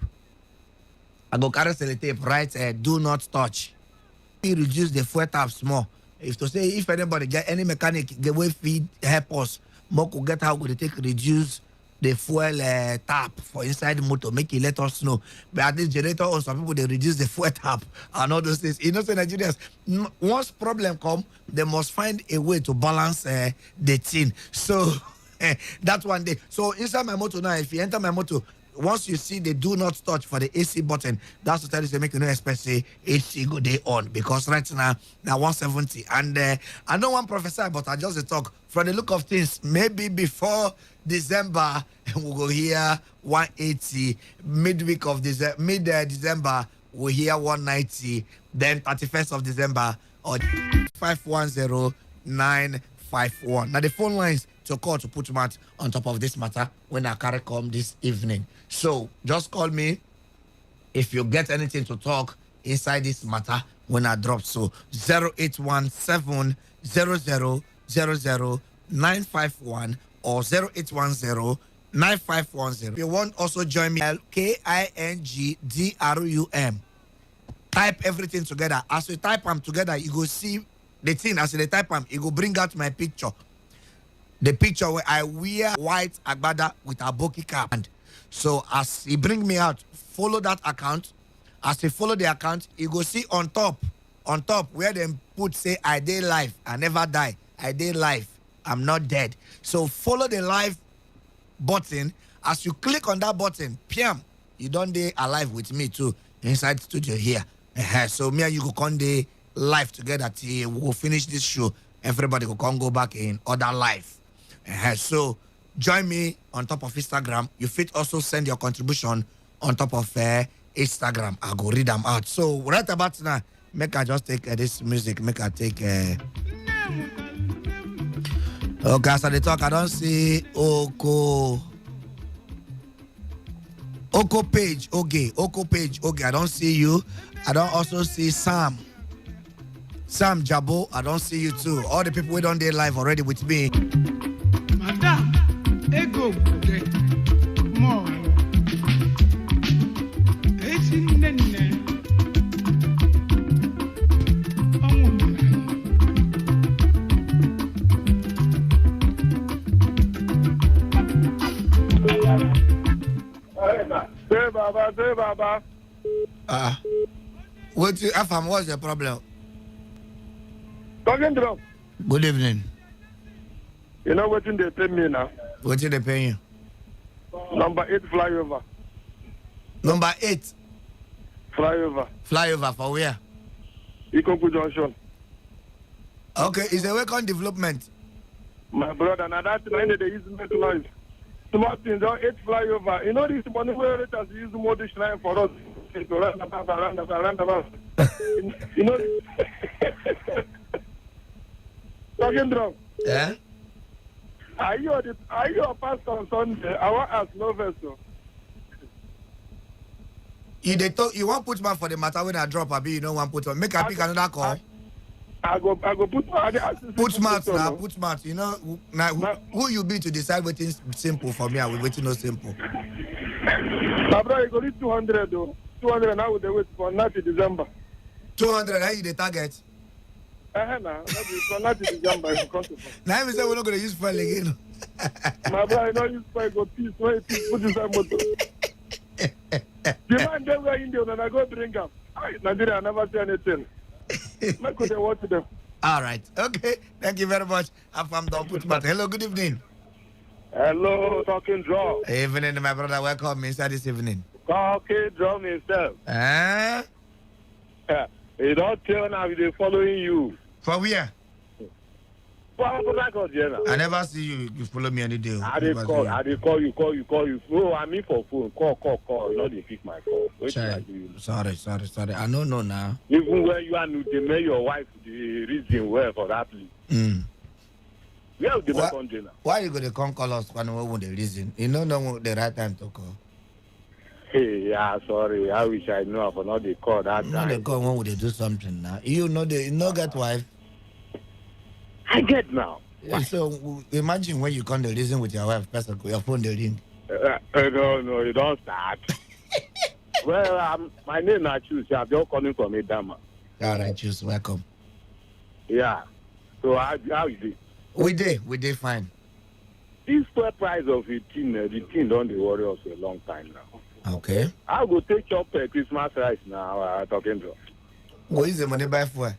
Right? Do not touch. We reduce the fuel tap small. If to say if anybody get any mechanic get way feed help us, more could get how could they take reduce the fuel tap for inside the motor, make it let us know. But at this generator or some people they reduce the fuel tap and all those things. You know, so Nigerians, once problem come, they must find a way to balance the thing. So that's one day. So inside my motor now, if you enter my motor, once you see the do not touch for the AC button, that's to tell you to make you no expect say AC go day on, because right now 170. And I know one professor, but I just talk from the look of things. Maybe before December we'll go here 180. Midweek of mid December we'll hear 190. Then 31st of December or 510-951. Now the phone lines to call to put mouth on top of this matter when I carry come this evening. So just call me if you get anything to talk inside this matter when I drop. So 0817 951 or 0810 9510. If you want, also join me. KINGDRUM. Type everything together. As you type them together, you go see the thing. As you type them, it go bring out my picture. The picture where I wear white agbada with a boki cap. And so as he bring me out, follow that account. As you follow the account, you go see on top where them put say I dey live, I never die. I dey live, I'm not dead. So follow the live button. As you click on that button, PM, you don't dey alive with me too inside the studio here. So me and you go come dey live together till we'll finish this show. Everybody will come go back in other life. So join me on top of Instagram. You fit also send your contribution on top of Instagram. I go read them out. So right about now, make I just take this music. Make I take. Okay, as I talk, I don't see Oko page. Okay, Oko page. Okay, I don't see you. I don't also see Sam Jabo. I don't see you too. All the people who don't there live already with me. Madam, ego more. Say Baba. What's the problem? Talking drum. Good evening. You know what they pay me now? What did they pay you? Number 8 flyover. Number 8 flyover. Flyover for where? Ikoku Junction. Okay, is a welcome development. My brother, now that's the they use me to noise. Small things, 8 flyover. You know this money where it has used more this line for us. Round about. You know. Talking drum. Yeah. Are you a pastor on Sunday? I want to ask no vessel. You want put man for the matter when I drop a bit, you don't want put on. Make I pick another call. I go put smart now, put smart. You know now who you be to decide what is simple for me and we waiting no simple. My brother, you go need 200 though. 200 now with the wait for 9th December. 200, how you the target? Now, for 9th December. Now we say we're not going to use fuel again. My brother, you know use fuel, go peace, when it is, put inside motor. The man they were Indian and I go bring him. Nigeria, I never say anything. I could watch them. All right. Okay. Thank you very much. I'm done put smart. Hello, good evening. Hello, talking drum. Evening, my brother. Welcome inside this evening. Talking drum himself. Eh? He don't tell now they're following you. For where? I never see you. You follow me any day. I did call you. Oh, I'm in for phone. Call. You know they pick my call. Sorry. I don't know now. Even when you are new, they make your wife the reason well for that place. Where would the country now? Why you going to come call us when we want the reason? You don't know the right time to call. Hey, yeah, sorry. I wish I knew about not the call that time. They call when would they do something now? You know they get wife. I get now. Yeah, so imagine when you come the reason with your wife, person, your phone the ring. No, you don't start. Well, my name is Choose. I'm just calling from Edama. All right, Choose. Welcome. Yeah. So how is it? We did fine. This fair price of the thing don't they worry us for a long time now. Okay. I will take up Christmas rice now. Talking to. What is the money buy for?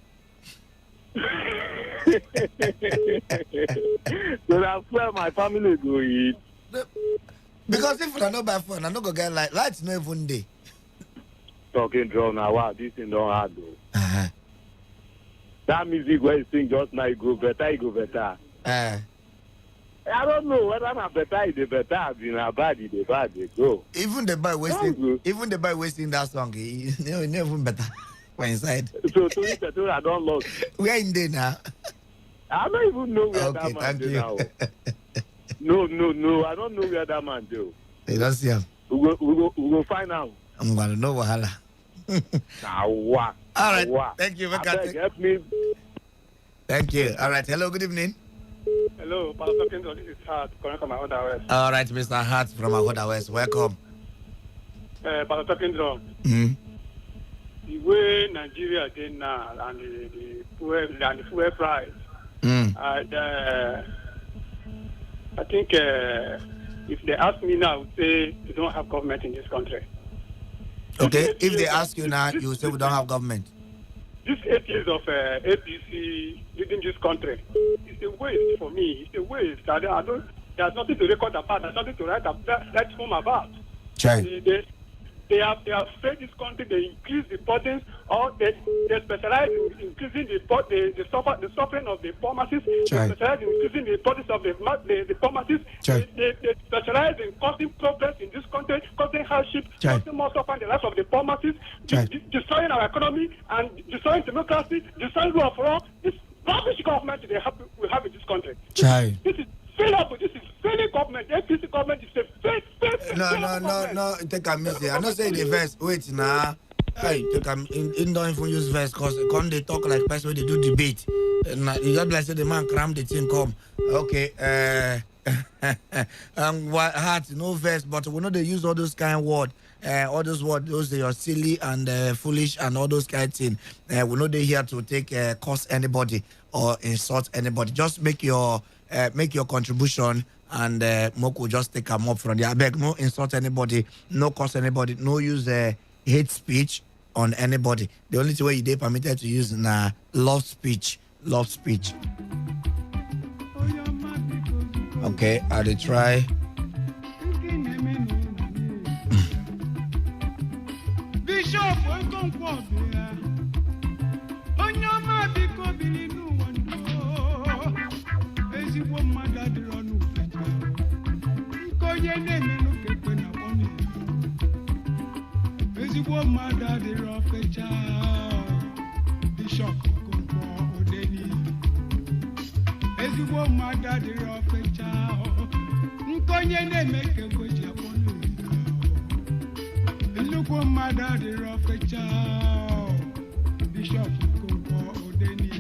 So that's where my family go eat. Because if I not buy phone, I not go get lights no even day. Talking drum now, wow, this thing don't hard though. That music where you sing just now, you go better. I don't know whether I'm better, it's better, it's bad, it's bad, they go. Even the boy wasting that song, it's never even better. For inside. So I don't lost. We are in there now. I don't even know where okay, that man is now. No, I don't know where that man do. You don't see him. We go find out. I'm gonna know wahala. All right. Thank you. Help me. Thank you. All right. Hello. Good evening. Hello, Pastor Kendall. This is Hart calling from Ahoda West. All right, Mr. Hart from Ahoda West. Welcome. Pastor Kendall. The way Nigeria did now and the fuel price, and I think if they ask me now, I would say we don't have government in this country. Okay, if they ask you now, you say we don't have government. This 8 years of APC leading this country, it's a waste for me. It's a waste. There's nothing to record about. There's nothing to write home about. they have failed this country. They increase the burdens, or they specialize in increasing the suffering of the poor masses. They specialize in increasing the burdens of the poor masses. They specialize in causing problems in this country, causing hardship, causing more suffering in the lives of the poor masses, destroying our economy and destroying democracy, destroying rule of law. This rubbish government we have in this country. This is failure. This is failing government. APC government is a failed No. Take a miss. I don't say the verse. Wait, nah. Hey, take a in don't even use verse because come they talk like person when they do debate. You just like say the man cram the thing come. Okay. What heart no verse, but we know they use all those kind of words. All those words, those they are silly and foolish and all those kind of things. We know they here to take curse anybody or insult anybody. Just make your contribution and Moko just take them up from there. I beg, no insult anybody, no curse anybody, no use hate speech on anybody. The only way they permitted to use na love speech. Okay, I'll try. Bishop Onyama biko bilinu wando ezigbo mmadụ adịrọ n'ufecha nke onye na-eme n'okekwe na wọnụ ezigbo mmadụ adịrọ fecha Bishop Odeni ezigbo mmadụ adịrọ fecha nke onye na-eme kekwe ji wọnụ nnukwu mmadụ adịrọ fecha Bishop Odeni.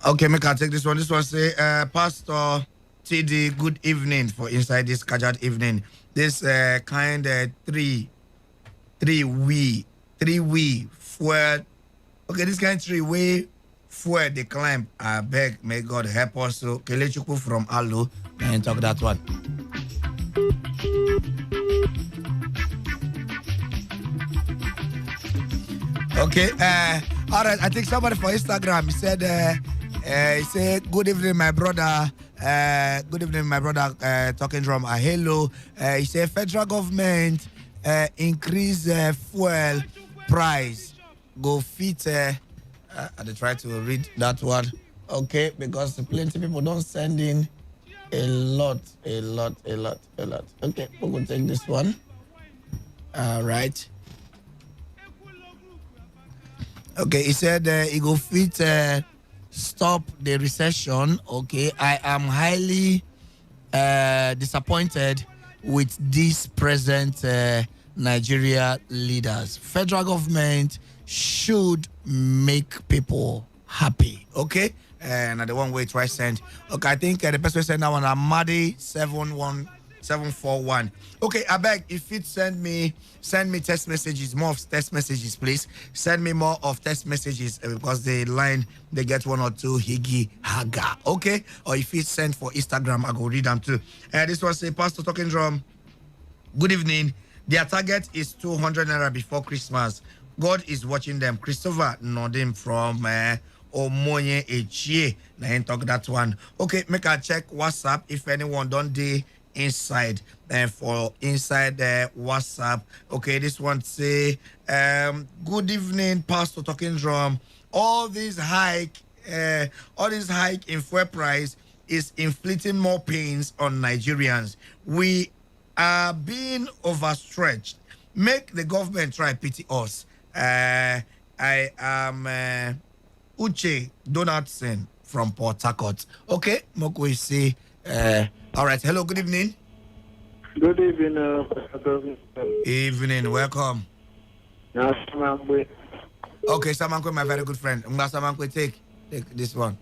Okay, make I take this one. This one say, Pastor TD, good evening for inside this Kajat evening. This kind three we fuel. Okay, this kind three-way fuel they climb. I beg, may God help us. So, Kelechuku from Alu, and talk that one. Okay, all right. I think somebody for Instagram he said, good evening, my brother. Good evening, my brother. Talking from hello. He said, federal government increase fuel price. Go fit. I try to read that one. Okay, because plenty people don't send in a lot. Okay, we're gonna take this one. All right. Okay, he said he go fit stop the recession. Okay, I am highly disappointed with these present Nigeria leaders. Federal government should make people happy. Okay, and the one way try send. Okay, I think the best way send that one Amadi 71741. Okay, I beg if it send me text messages, more of text messages, please. Send me more of text messages because the line they get one or two higgy haga. Okay, or if it send for Instagram, I go read them too. This one say, Pastor Talking Drum. Good evening. Their target is 200 naira before Christmas. God is watching them. Christopher Nodim from Omoye Echie. Now talk that one. Okay, make a check WhatsApp if anyone don't do inside for inside WhatsApp. Okay, this one say good evening, Pastor Talking Drum. All this hike in fuel price is inflicting more pains on Nigerians. We are being overstretched. Make the government try pity us. I am Uche Donaldson from Port Harcourt. Okay, Moko is say all right. Hello, good evening. Good evening, Evening, welcome. Samankwe. Okay, Samankwe, my very good friend. Samankwe, take this one.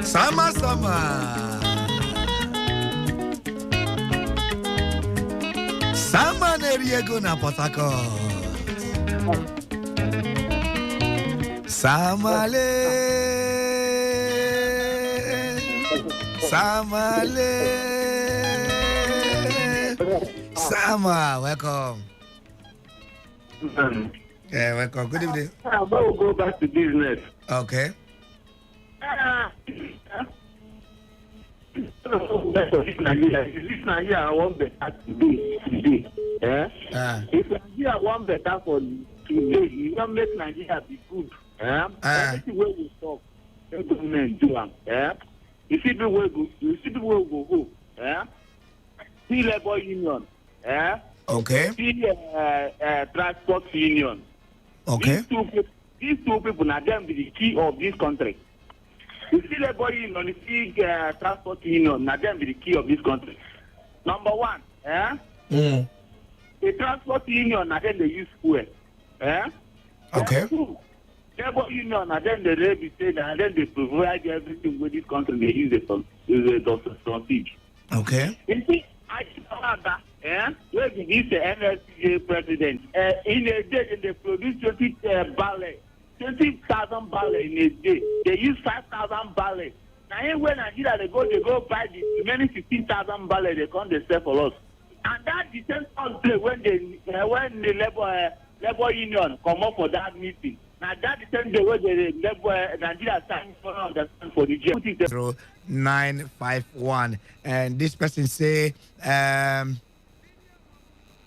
Sama. Sama neriego na Port Harcourt. Samale. Sama, welcome. Yeah, welcome. Good evening. I will go back to business. Okay. If Nigeria want better today, if Nigeria want better for today, you don't make Nigeria be good. Everything where we talk, the government do them. You see people will go home. See labor union. Okay. See transport union. Okay. These two people now them be the key of this country. You see labor union, you see transport union, now them be the key of this country. Number one, the transport union, now then they use fuel. Okay. Two, labor union, now then they be saying, and then they provide everything with this country. They use it from siege. Okay. You see, I where did this NSCA president? In a day, they produce 20,000 barrels in a day. They use 5,000 barrels. Now, when Nigeria they go buy the remaining 15,000 barrels. They come they sell for us. And that the same country when the labor union come up for that meeting. Now that the same day when the labor Nigeria stand for the jail. Through 951, and this person say,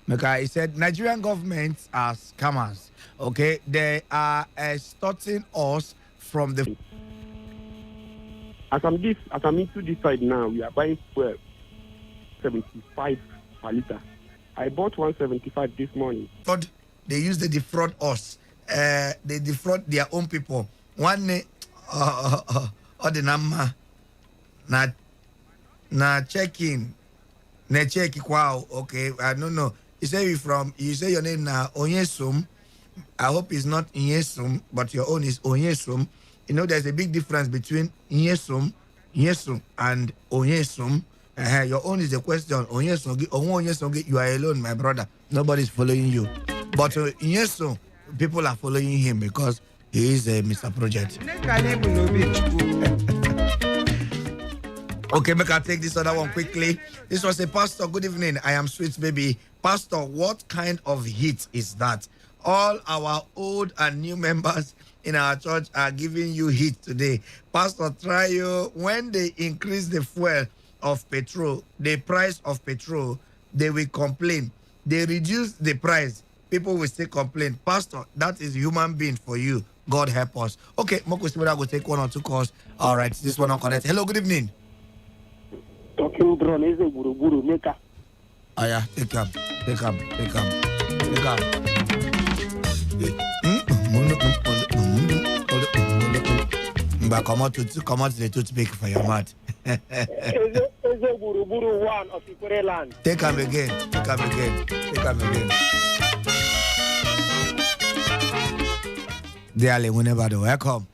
he said Nigerian government are scammers. Okay, they are extorting us from the. As I'm into this side now, we are buying fuel 75 per liter. I bought 175 this morning. But they use the defraud us. They defraud their own people. One or the number na checking na check wow. Okay, I don't know. You say your name na Onyesum. I hope it's not Inyesum, but your own is Onyesum. You know, there's a big difference between Inyesum and Onyesum. Your own is the question. Onyesum, you are alone, my brother. Nobody's following you. But Inyesum, people are following him because he is a Mr. Project. Okay, make I take this other one quickly. This was a pastor. Good evening. I am Sweet Baby. Pastor, what kind of heat is that? All our old and new members in our church are giving you heat today. Pastor, try you. When they increase the fuel of petrol, the price of petrol, they will complain. They reduce the price, people will still complain. Pastor, that is human being for you. God help us. Okay, Moko Simura will take one or two calls. All right, this one on connect. Hello, good evening. Talking drone is a guru maker. Yeah, take up. But come out the toothpick for your mouth. Is a guru one of Ikore land. Take him again. Dearly, whenever they welcome.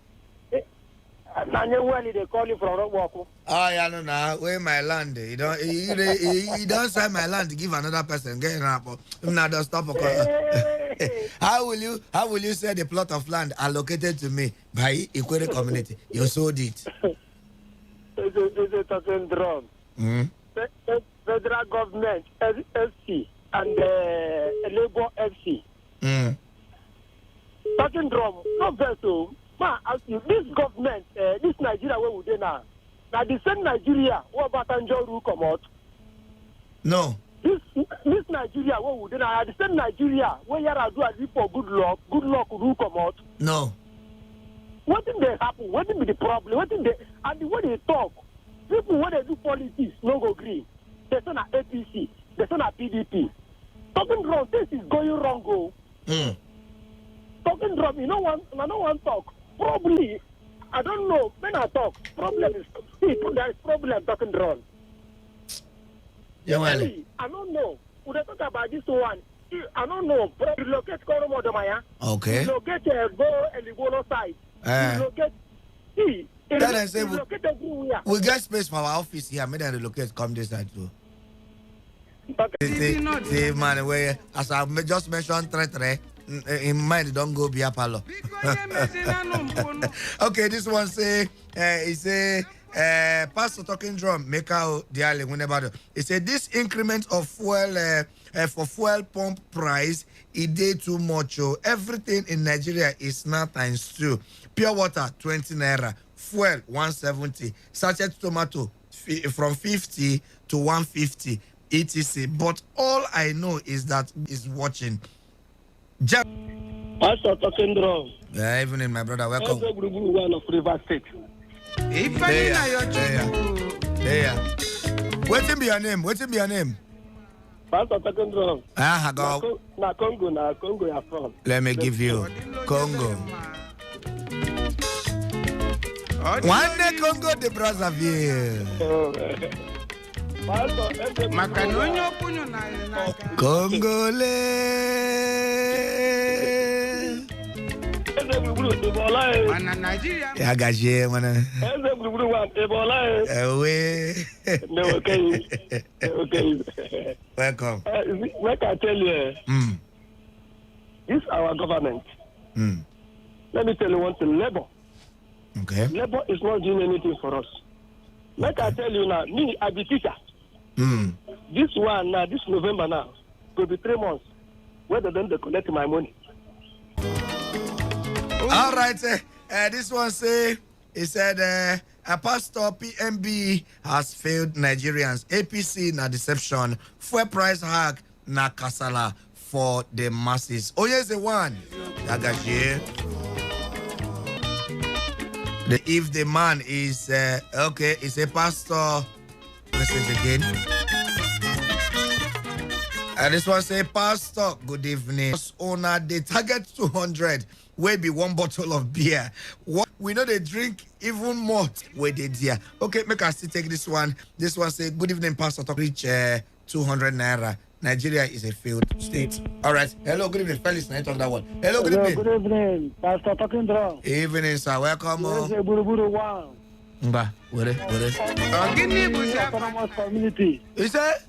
They call you from Rockwood. Oh, yeah, no, where my land? You don't sell my land to give another person. Get up. Not stop. How will you say the plot of land allocated to me by Ikwere community? You sold it. Is a talking drum. Federal government, FC, and Labour FC. Talking drum, no vessel. This government, this Nigeria, where we now? Now the same Nigeria, what about Anjoru come out? No. This Nigeria, where we now? The same Nigeria, where you are doing for good luck will come out? No. What did they happen? What did be the problem? And the way they talk, people when they do politics, no go green. They say na APC, they say na PDP. Talking wrong, this is going wrong, go. Talking wrong, I don't want to talk. Probably, I don't know. When I talk, there is problem talking wrong. Yeah, well. I don't know. We talk about this one. I don't know. Relocate Koromodomaya. Okay. Relocate go Elibono side. Relocate. Relocate everywhere. We get space for our office here. Maybe relocate come this side too. See, man, where as I just mentioned, in mind don't go be a palo. Okay, this one say Pastor Talking Drum, make out the alley whenever. He said this increment of fuel for fuel pump price, it did too much. Oh. Everything in Nigeria is now times 2. Pure water 20 naira, fuel 170, sachet tomato from 50 to 150, etc. But all I know is that is watching. Pastor Talking Drum. Evening, my brother. Welcome. One of River State. There. What's be your name? What's be your name? Pastor Talking Drum. Go. Na Congo you are from. Let me give you Congo. One day Congo de Brazzaville. Congolais. Engagé, man. Welcome. Like I tell you, this is our government. Let me tell you one thing, labor. Okay. Labor is not doing anything for us. Like I tell you now, me, I be teacher. This one now, this November now, will be 3 months. Whether then they collect my money. All right, this one say, he said, a pastor PMB has failed Nigerians. APC na deception. Fuel price hike na kasala for the masses. Oh, yes, the one. If the man is, okay, is a pastor. Message again. This one say, Pastor, good evening. Owner, they target 200. Where be one bottle of beer. What we know they drink even more where they dear. Okay, make us still take this one. This one say, good evening, Pastor. To reach 200 naira. Nigeria is a failed state. All right. Hello, good evening, fellas. Night on that one. Hello, good evening. Good evening, Pastor Talking Drum. Evening, sir. Welcome. Mba, what is? Autonomous community. Is it?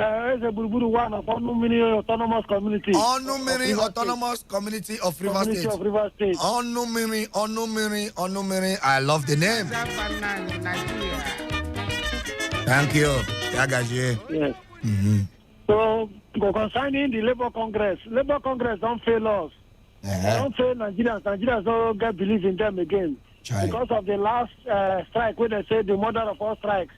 It's a Buruburu one of autonomous community. Onumiri autonomous community of River State. Onumiri. I love the name. Thank you. Yes. So, concerning the Labour Congress don't fail us. Don't fail Nigerians. Nigerians don't get belief in them again. Because of the last strike, where they say the mother of all strikes,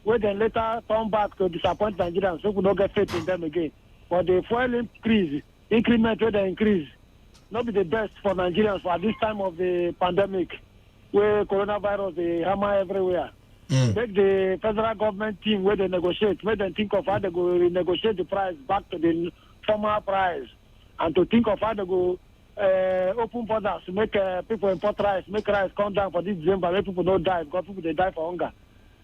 where they later turn back to disappoint Nigerians, so we don't get faith in them again. But the fuel increment where they increase, not be the best for Nigerians for this time of the pandemic, where coronavirus they hammer everywhere. Make the federal government team where they negotiate, where they think of how they go renegotiate the price back to the former price, and to think of how they go open borders to make people import rice, make rice come down for this December, where people don't die because people they die for hunger.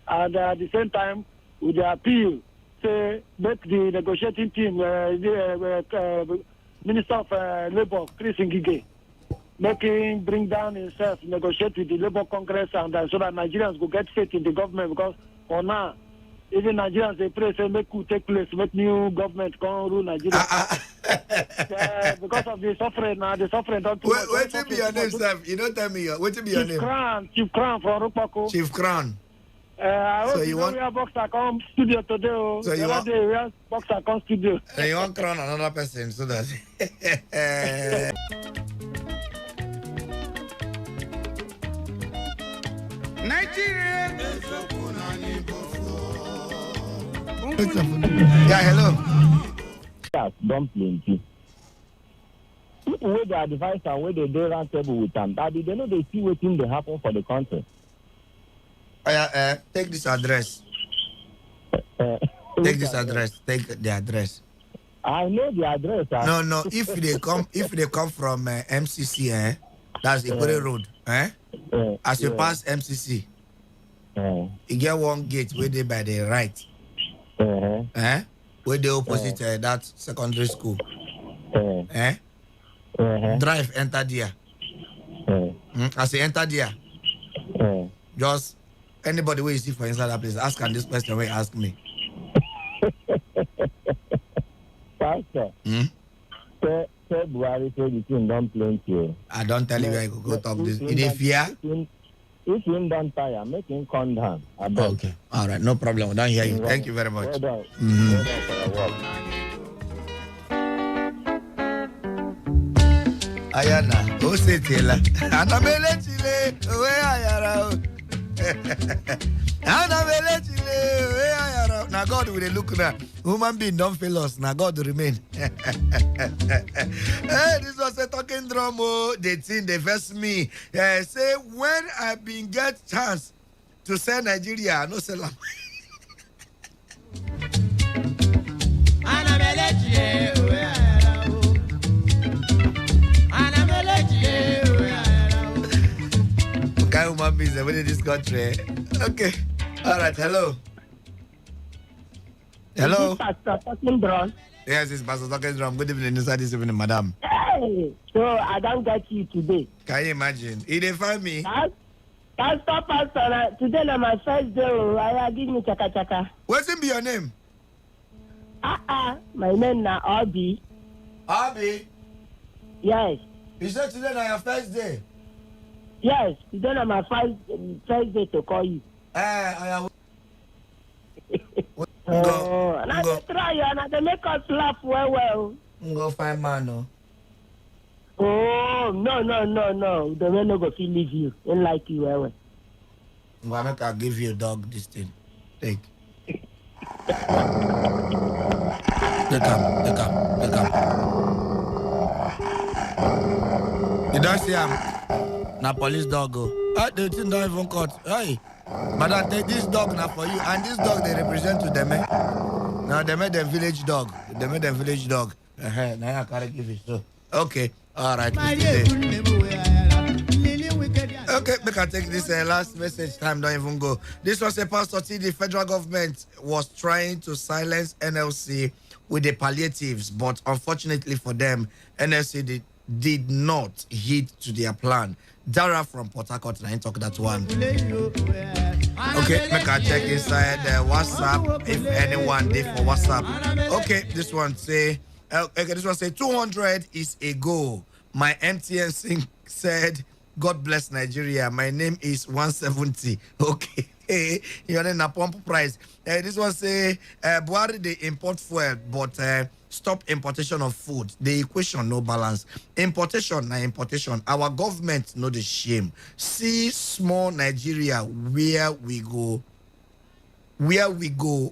And at the same time, with the appeal, say make the negotiating team, Minister of Labour, Chris Ngige, make him bring down himself, negotiate with the Labour Congress, and so that Nigerians will get faith in the government. Because for now, even Nigerians they pray say make coup take place, make new government come rule Nigeria. Because of the suffering now, the suffering don't. Wait be your name, sir. You don't tell me. Wait be your name. Chief Crown from Rupako. Chief Crown. I hope you want... we have Boxer come studio today. So you want... we have Boxer come studio. And you want crown another person so that... Nigeria. Yeah, hello. Yes, don't plenty. People with the advice and where they do round table with them, that they know they see what things they happen for the country. Take this address. Take this address. Take the address. I know the address. No. If they come from MCC, that's Ikore Road. As you pass MCC, you get one gate where they by the right. Where they opposite that secondary school. Drive enter there. As you enter there, just anybody where you see for inside that place, ask and this question where ask me. Pastor. February 22 don't plenty. I don't tell you where I go talk this. In a fear? If him don't tire, make him calm down. Okay. All right. No problem. We don't hear you. Thank you very much. Well done. Mhm. Well done for your work. Ayana, who say Tila? Anamele Chile, where Ayara? Anamele Chile, where Ayara? Now God will look now. Human being don't fail us. Now God will remain. Hey, this was a talking drum. Oh, they think they vex me. Say when I been get chance to sell Nigeria, no sell them. Anamele Chile, where Ayara? Guy human beings are in this country. Okay. All right. Hello. Hello. Pastor talking drum. Yes, it's Pastor Talking Drum. Good evening, inside this evening, madam. Hey, so I don't get you today. Can you imagine? He didn't find me. Pastor, today is my first day. I give me chaka chaka. What's be your name? My name na Obi. Obi? Yes. You said today is your first day? Yes, today is my first day to call you. And I try you and they make us laugh well. Go find man, no. Oh, no. The man no go feel leave you. Don't like you well. I'm gonna give you a dog this thing. Take. Take come. You don't see him? Now police dog go. The thing don't even cut. Hey. But I take this dog now for you. And this dog they represent to them. Now they made them village dog. Now I can't give it so. Okay. All right. Okay, we can take this last message. Time don't even go. This was a pastor. The federal government was trying to silence NLC with the palliatives, but unfortunately for them, NLC did not heed to their plan. Dara from Port Harcourt, and I talk that one. Okay, make a check inside WhatsApp if anyone did for WhatsApp. Okay, this one say 200 is a goal. My MTN sync said, God bless Nigeria. My name is 170. Okay. You're in a pump price. This one say Buhari they import fuel, but stop importation of food. The equation no balance. Importation na importation. Our government know the shame. See small Nigeria where we go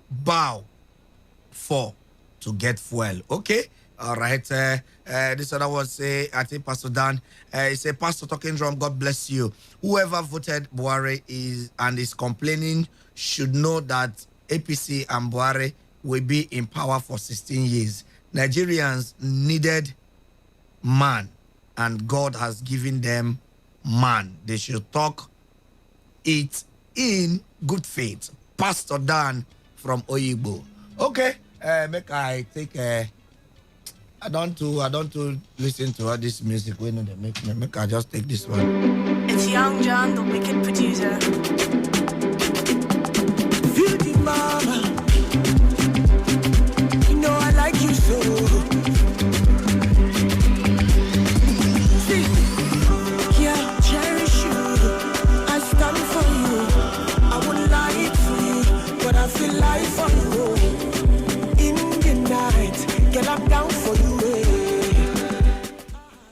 bow for to get fuel. Okay. All right. This other one say, I think Pastor Dan, he say, Pastor Talking Drum, God bless you. Whoever voted Buhari is complaining should know that APC and Buhari will be in power for 16 years. Nigerians needed man, and God has given them man. They should talk it in good faith. Pastor Dan from Oyibo. Okay. Make I take I don't listen to all this music when they make me. Make I just take this one. It's Young John, the wicked producer. Beauty mama, you know I like you so. See, yeah, cherish you. I stand for you. I wouldn't lie to you, but I feel like for you. In the night, get up down for you.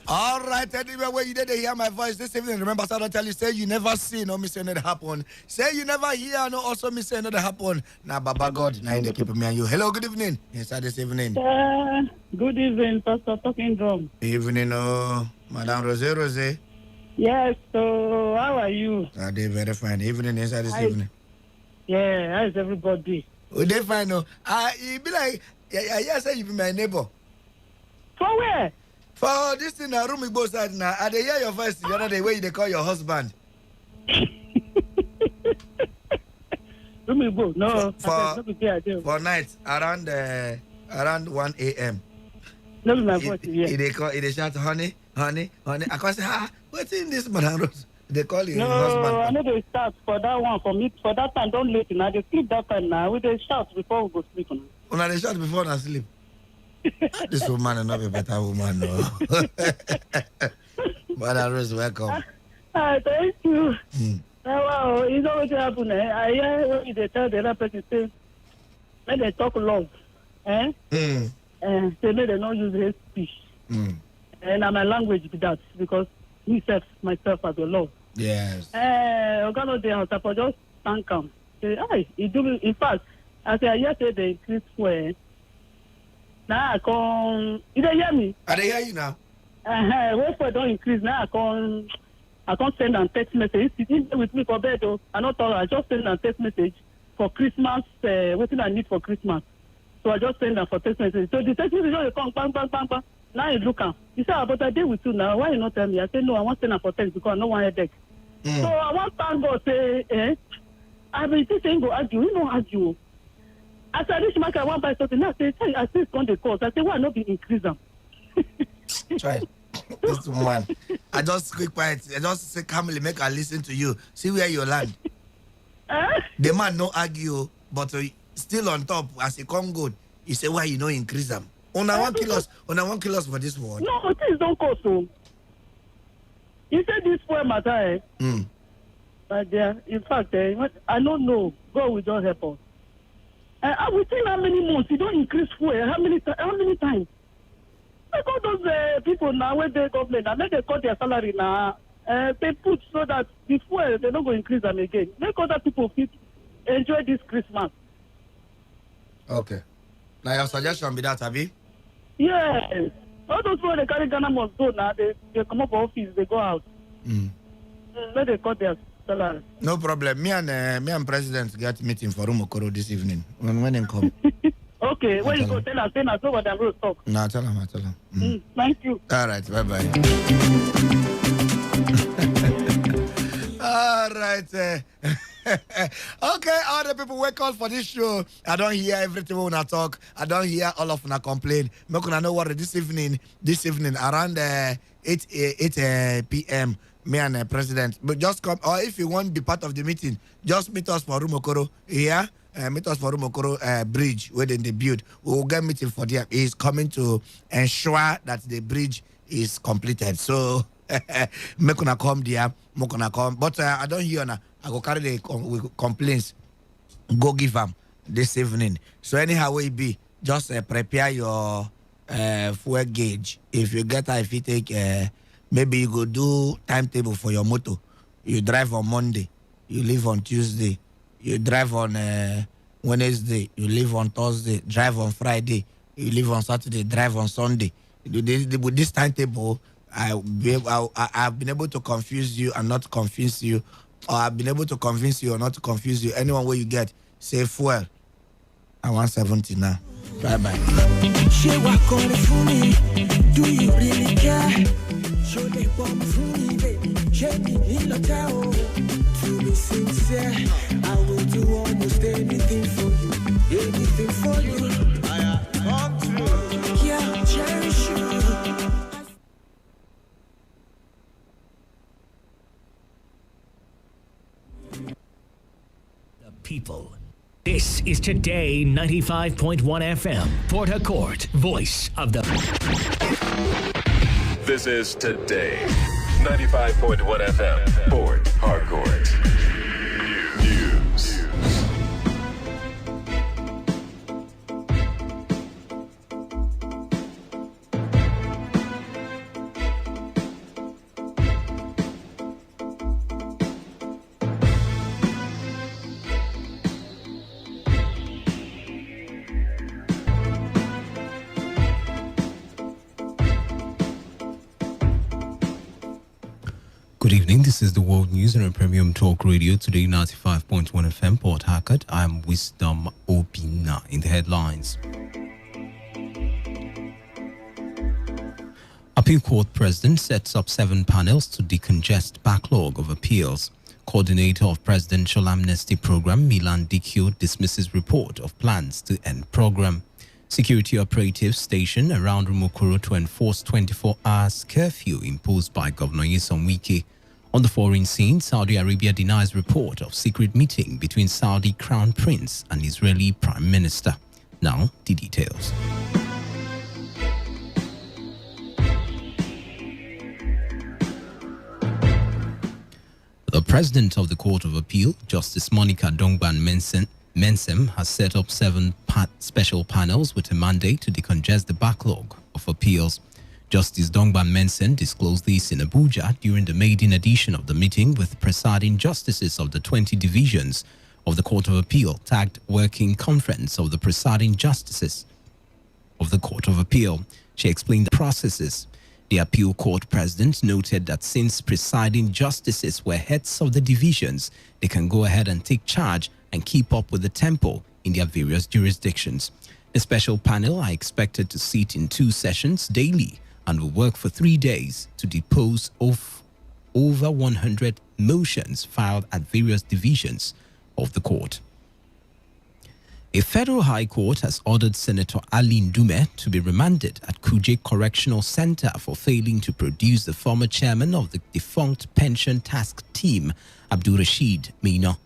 All right, anywhere where you did hear my voice this evening, remember, I don't tell you, say you never see, no miss another happen. Say you never hear, no also miss another happen. Now, Baba God, now they keep me and you. Hello, good evening. Inside this evening. Good evening, Pastor Talking Drum. Evening, Madame Rose. Yes, so how are you? They very fine. Evening, inside this evening. Yeah, how's everybody? Oh, they fine, no. You be like, yeah, say you be my neighbor. For where? For this thing, room we both side now. I hear your voice the other day where they call your husband. Room we both? No. For night around 1 a.m. No, my voice. Yeah. They shout, honey. I can't say, what's in this man? They call you husband. No, I know they start for that one for me. For that time, don't late now. They sleep that time now. We they shout before we go sleep now. When they shout before I sleep. This woman is not a better woman, no. But Rose, welcome. Thank you. Well, you know what happened? I hear when they tell the other person, say, when they talk love, say they don't use hate speech. And my language be that because myself as a love. Yes. Ogano de on for just thank him. Say, hey, he do me. In fact, I say yesterday they increase fuel. Now I come. You don't hear me? I hear you now. Wait for don't increase. Now I can't send a text message. He didn't with me for bed though. I not talk. I just send a text message for Christmas. What I need for Christmas. So I just send them for text message. So the text message just come bang bang bang bang. Now you look at. He said, but I did with you now. Why you not tell me? I said no. I want to send them for text because I don't want headache. So I want thank God say, I been saying go argue. You know argue. As I reach market, I want buy something. Now I say it's going to cost. I say why not be increase them? Try. This woman. I just quick quiet. I just say calmly make her listen to you. See where you land. The man no argue, but still on top as he come good. He say why you no increase them? On I want kill us for this word. No, things don't cost so. You said this poor matter. But in fact, I don't know. God will just help us. I will think how many months you don't increase fuel. How many times? Because those people now when they government, and then they cut their salary now, they put so that before they don't go increase them again. Make other people fit enjoy this Christmas. Okay. Now your suggestion be that, Abi? Yes. All those people they carry Ghana must go now. They come up office, they go out. Then they cut their salary. No problem. Me and President get meeting for Rumokoro this evening. When him come. Okay, when you go tell us, so what I'm going to talk. No, tell him. Thank you. All right, bye-bye. All right. Okay, all the people wake up for this show. I don't hear everything when I talk. I don't hear all of them complain. I'm going to know what this evening around 8 p.m., me and President. But just come, or if you want to be part of the meeting, just meet us for Rumokoro. Yeah? Meet us for Rumokoro bridge where they build. We will get meeting for them. He's coming to ensure that the bridge is completed. So, make una come there, make una come. But I don't hear now. I go carry the complaints. Go give them this evening. So anyhow it be, just prepare your fuel gauge. If you get if you take maybe you go do timetable for your motor. You drive on Monday, you leave on Tuesday. You drive on Wednesday, you leave on Thursday, drive on Friday, you leave on Saturday, drive on Sunday. With this timetable, I've been able to confuse you and not confuse you, or I've been able to convince you or not to confuse you. Anyone where you get, say fuel. I want 70 now. Bye-bye. Do you really care? Show they bomb for me, baby. Show me in the town. To be sincere, I will do almost anything for you. Anything for you. Yeah, cherish you. The people. This is Today 95.1 FM, Port Harcourt, voice of the... This is Today 95.1 FM, Port Harcourt. News. Good evening. This is the World News on Premium Talk Radio, Today 95.1 FM, Port Harcourt. I'm Wisdom Obina in the headlines. Appeal Court President sets up 7 panels to decongest backlog of appeals. Coordinator of Presidential Amnesty Program, Milan Dikio, dismisses report of plans to end program. Security operatives stationed around Rumokoro to enforce 24 hours curfew imposed by Governor Nyesom Wike. On the foreign scene, Saudi Arabia denies report of secret meeting between Saudi Crown Prince and Israeli Prime Minister. Now, the details. The president of the Court of Appeal, Justice Monica Dongban Mensem, has set up 7 special panels with a mandate to decongest the backlog of appeals. Justice Dongban Mensem disclosed this in Abuja during the maiden edition of the meeting with presiding justices of the 20 divisions of the Court of Appeal, tagged Working Conference of the Presiding Justices of the Court of Appeal. She explained the processes. The appeal court president noted that since presiding justices were heads of the divisions, they can go ahead and take charge and keep up with the tempo in their various jurisdictions. The special panel are expected to sit in 2 sessions daily and will work for 3 days to dispose of over 100 motions filed at various divisions of the court. A federal high court has ordered Senator Ali Ndume to be remanded at Kuje Correctional Center for failing to produce the former chairman of the defunct pension task team, Abdul Rashid Maina.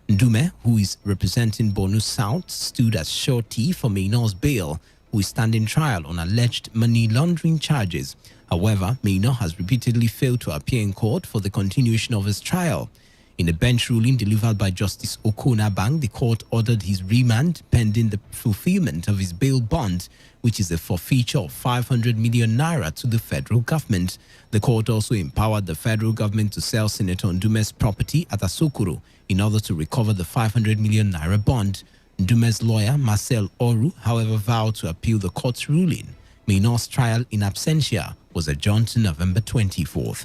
Ndume, who is representing Borno South, stood as surety for Maina's bail, who is standing trial on alleged money laundering charges. However, Maina has repeatedly failed to appear in court for the continuation of his trial. In a bench ruling delivered by Justice Okona Bang, the court ordered his remand pending the fulfillment of his bail bond, which is a forfeiture of 500 million naira to the federal government. The court also empowered the federal government to sell Senator Ndume's property at Asokoro in order to recover the 500 million naira bond. Ndume's lawyer, Marcel Oru, however, vowed to appeal the court's ruling. Maina's trial in absentia was adjourned to November 24th.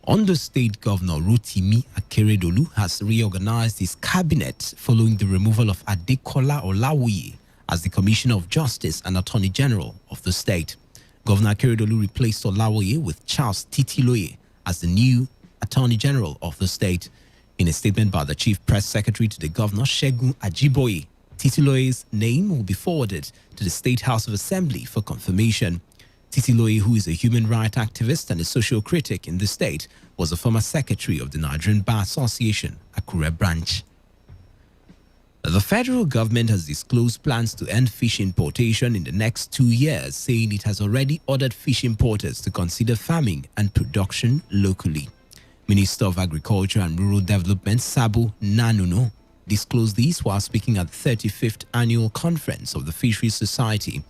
Ondo State Governor Rotimi Akeredolu has reorganized his cabinet following the removal of Adekola Olawoye as the Commissioner of Justice and Attorney General of the state. Governor Akeredolu replaced Olawoye with Charles Titiloye as the new Attorney General of the state. In a statement by the Chief Press Secretary to the Governor, Segun Ajiboye, Titiloye's name will be forwarded to the State House of Assembly for confirmation. Titiloye, who is a human rights activist and a social critic in the state, was a former secretary of the Nigerian Bar Association, Akure branch. The federal government has disclosed plans to end fish importation in the next 2 years, saying it has already ordered fish importers to consider farming and production locally. Minister of Agriculture and Rural Development, Sabo Nanuno, disclosed this while speaking at the 35th Annual Conference of the Fisheries Society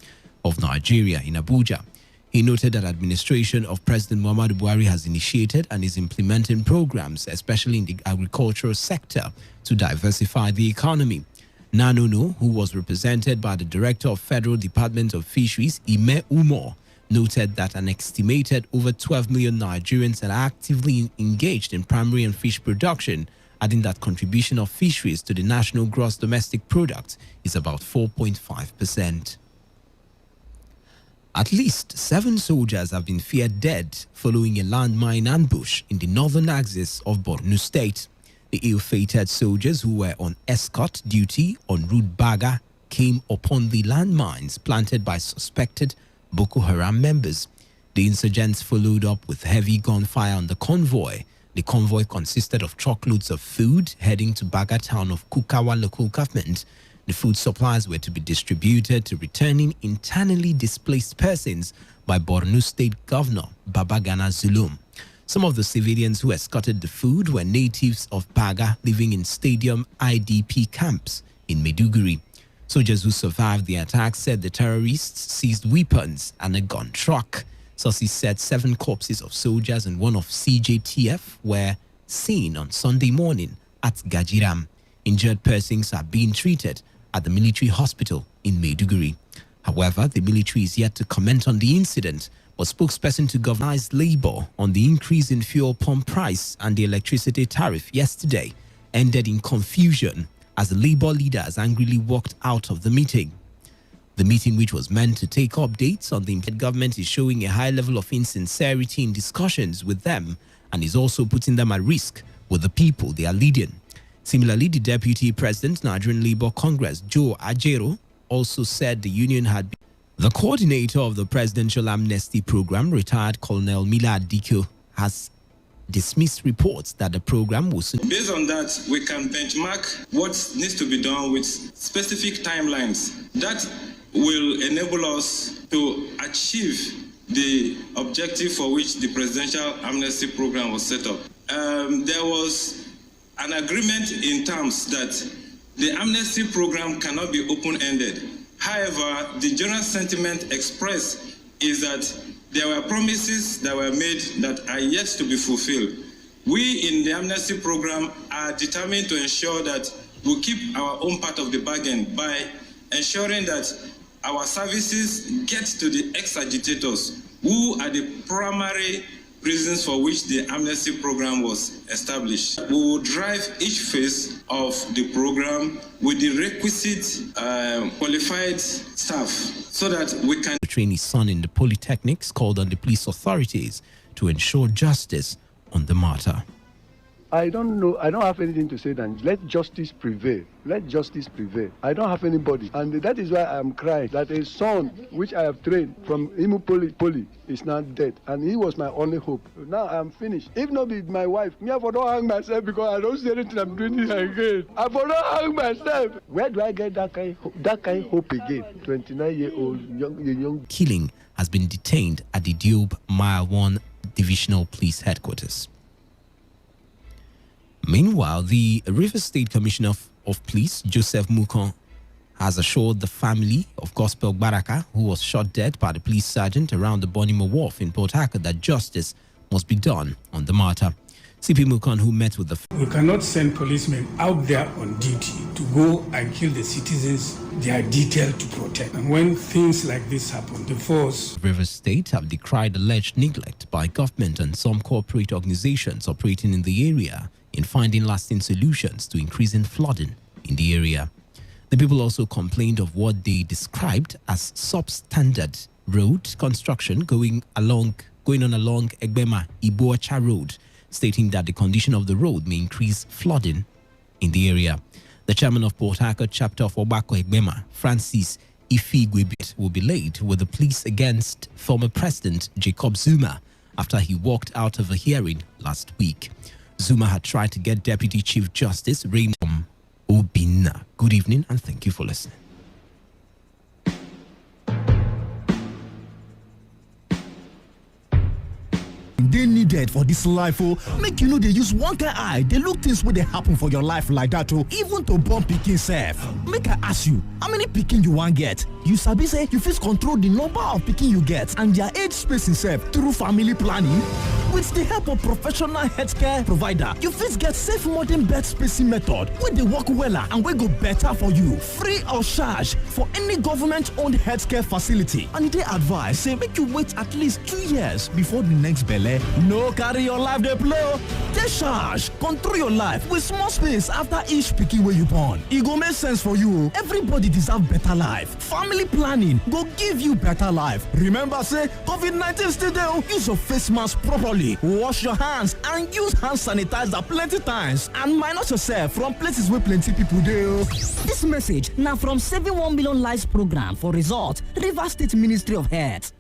of Nigeria in Abuja. He noted that administration of President Muhammadu Buhari has initiated and is implementing programs, especially in the agricultural sector, to diversify the economy. Nanuno, who was represented by the Director of Federal Department of Fisheries, Ime Umo, noted that an estimated over 12 million Nigerians are actively engaged in primary and fish production, adding that contribution of fisheries to the national gross domestic product is about 4.5%. At least 7 soldiers have been feared dead following a landmine ambush in the northern axis of Borno State. The ill-fated soldiers who were on escort duty on Route Baga came upon the landmines planted by suspected Boko Haram members. The insurgents followed up with heavy gunfire on the convoy. The convoy consisted of truckloads of food heading to Baga town of Kukawa local government. The food supplies were to be distributed to returning internally displaced persons by Borno State Governor Babagana Zulum. Some of the civilians who escorted the food were natives of Baga living in stadium IDP camps in Maiduguri. Soldiers who survived the attack said the terrorists seized weapons and a gun truck. Sources said 7 corpses of soldiers and 1 of CJTF were seen on Sunday morning at Gajiram. Injured persons are being treated at the military hospital in Maiduguri. However, the military is yet to comment on the incident, but spokesperson to Governor's Labour on the increase in fuel pump price and the electricity tariff yesterday ended in confusion as the Labour leaders angrily walked out of the meeting. The meeting, which was meant to take updates on the government, is showing a high level of insincerity in discussions with them and is also putting them at risk with the people they are leading. Similarly, the Deputy President, Nigerian Labour Congress, Joe Ajero, also said the union had been. The coordinator of the Presidential Amnesty Program, retired Colonel Mila Dikio, has dismissed reports that the program was... Based on that, we can benchmark what needs to be done with specific timelines that will enable us to achieve the objective for which the Presidential Amnesty Program was set up. there was an agreement in terms that the amnesty program cannot be open-ended. However, the general sentiment expressed is that there were promises that were made that are yet to be fulfilled. We in the amnesty program are determined to ensure that we keep our own part of the bargain by ensuring that our services get to the ex-agitators, who are the primary reasons for which the amnesty program was established. We will drive each phase of the program with the requisite qualified staff so that we can train his son in the polytechnics, called on the police authorities to ensure justice on the matter. I don't know. I don't have anything to say than let justice prevail. Let justice prevail. I don't have anybody. And that is why I'm crying that a son which I have trained from Imu Poly is now dead. And he was my only hope. Now I'm finished. If not be my wife, me I for don't hang myself because I don't see anything I'm doing this again. I for don't hang myself. Where do I get that kind of hope again? 29-year-old young. Killing has been detained at the Diob Mile 1 Divisional Police Headquarters. Meanwhile, the Rivers State Commissioner of Police, Joseph Mukon, has assured the family of Gospel Baraka, who was shot dead by the police sergeant around the Bonimo Wharf in Port Harcourt, that justice must be done on the matter. CP Mukon, who met with the... We cannot send policemen out there on duty to go and kill the citizens they are detailed to protect. And when things like this happen, the force... Rivers State have decried alleged neglect by government and some corporate organizations operating in the area in finding lasting solutions to increasing flooding in the area. The people also complained of what they described as substandard road construction going on along Egbema Iboacha Road, stating that the condition of the road may increase flooding in the area. The chairman of Port Harcourt chapter of Obako Egbema, Francis Ifigwebit, will be laid with the police against former President Jacob Zuma after he walked out of a hearing last week. Zuma had tried to get Deputy Chief Justice Raymond Obinna. Good evening and thank you for listening. They needed for this life, oh, make you know they use one kind eye. They look things where they happen for your life like that, oh, even to born pikin self. Make I ask you, how many pikin you want get? You sabi say you fit control the number of pikin you get and their age spacing self through family planning. With the help of professional healthcare provider, you fit get safe modern bed spacing method where they work wella and wey go better for you, free of charge for any government-owned healthcare facility. And they advise say make you wait at least 2 years before the next belle. No carry your life dey blow. Take charge, control your life with small space after each pikin wey you born. E go make sense for you. Everybody deserve better life. Family planning go give you better life. Remember say COVID-19 still dey. Use your face mask properly. Wash your hands and use hand sanitizer plenty times. And minus yourself from places where plenty people dey. This message now from Saving 1 Million Lives program for result, Rivers State Ministry of Health.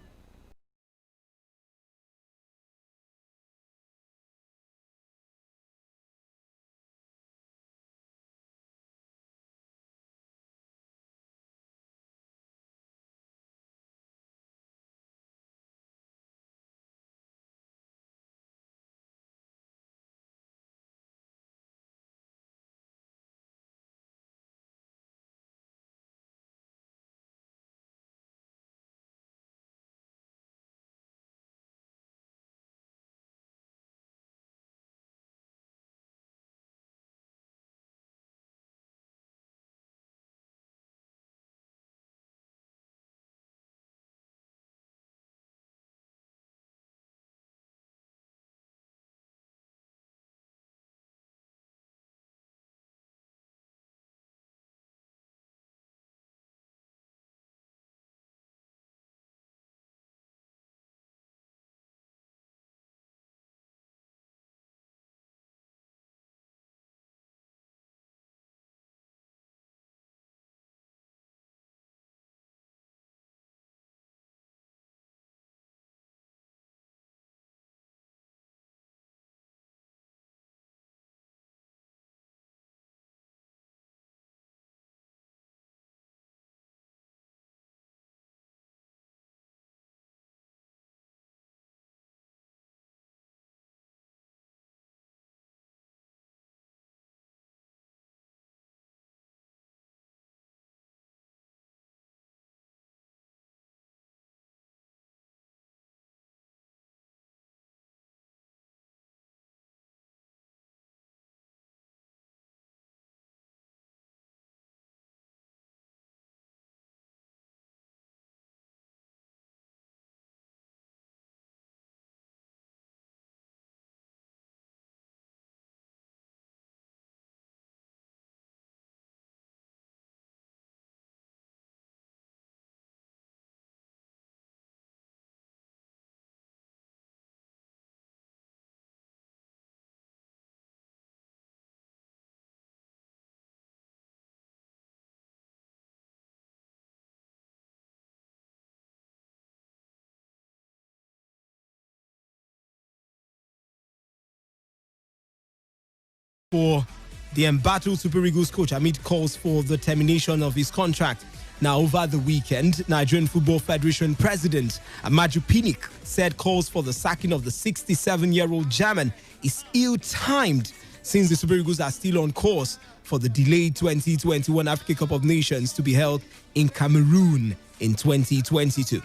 for the embattled Super Eagles coach amid calls for the termination of his contract. Now, over the weekend, Nigerian Football Federation President Amaju Pinnick said calls for the sacking of the 67-year-old German is ill-timed since the Super Eagles are still on course for the delayed 2021 Africa Cup of Nations to be held in Cameroon in 2022.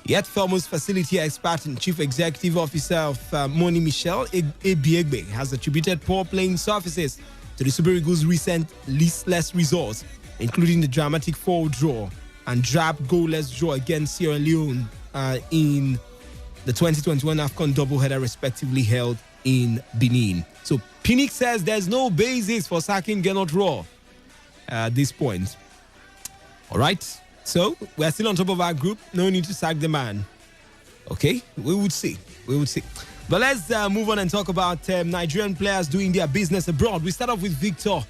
Yet Felmo's facility expert and chief executive officer of Moni Michel Ebiegbe has attributed poor playing surfaces to the Super Eagles' recent listless results, including the dramatic 4 draw and drab goalless draw against Sierra Leone in the 2021 AFCON doubleheader respectively held in Benin. So Pinnick says there's no basis for sacking Gernot Rohr at this point. All right, so we're still on top of our group. No need to sack the man. Okay, we would see. But let's move on and talk about Nigerian players doing their business abroad. We start off with Victor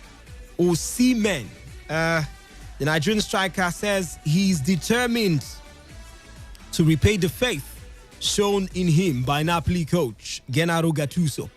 Osimhen. The Nigerian striker says he's determined to repay the faith shown in him by Napoli coach Gennaro Gattuso.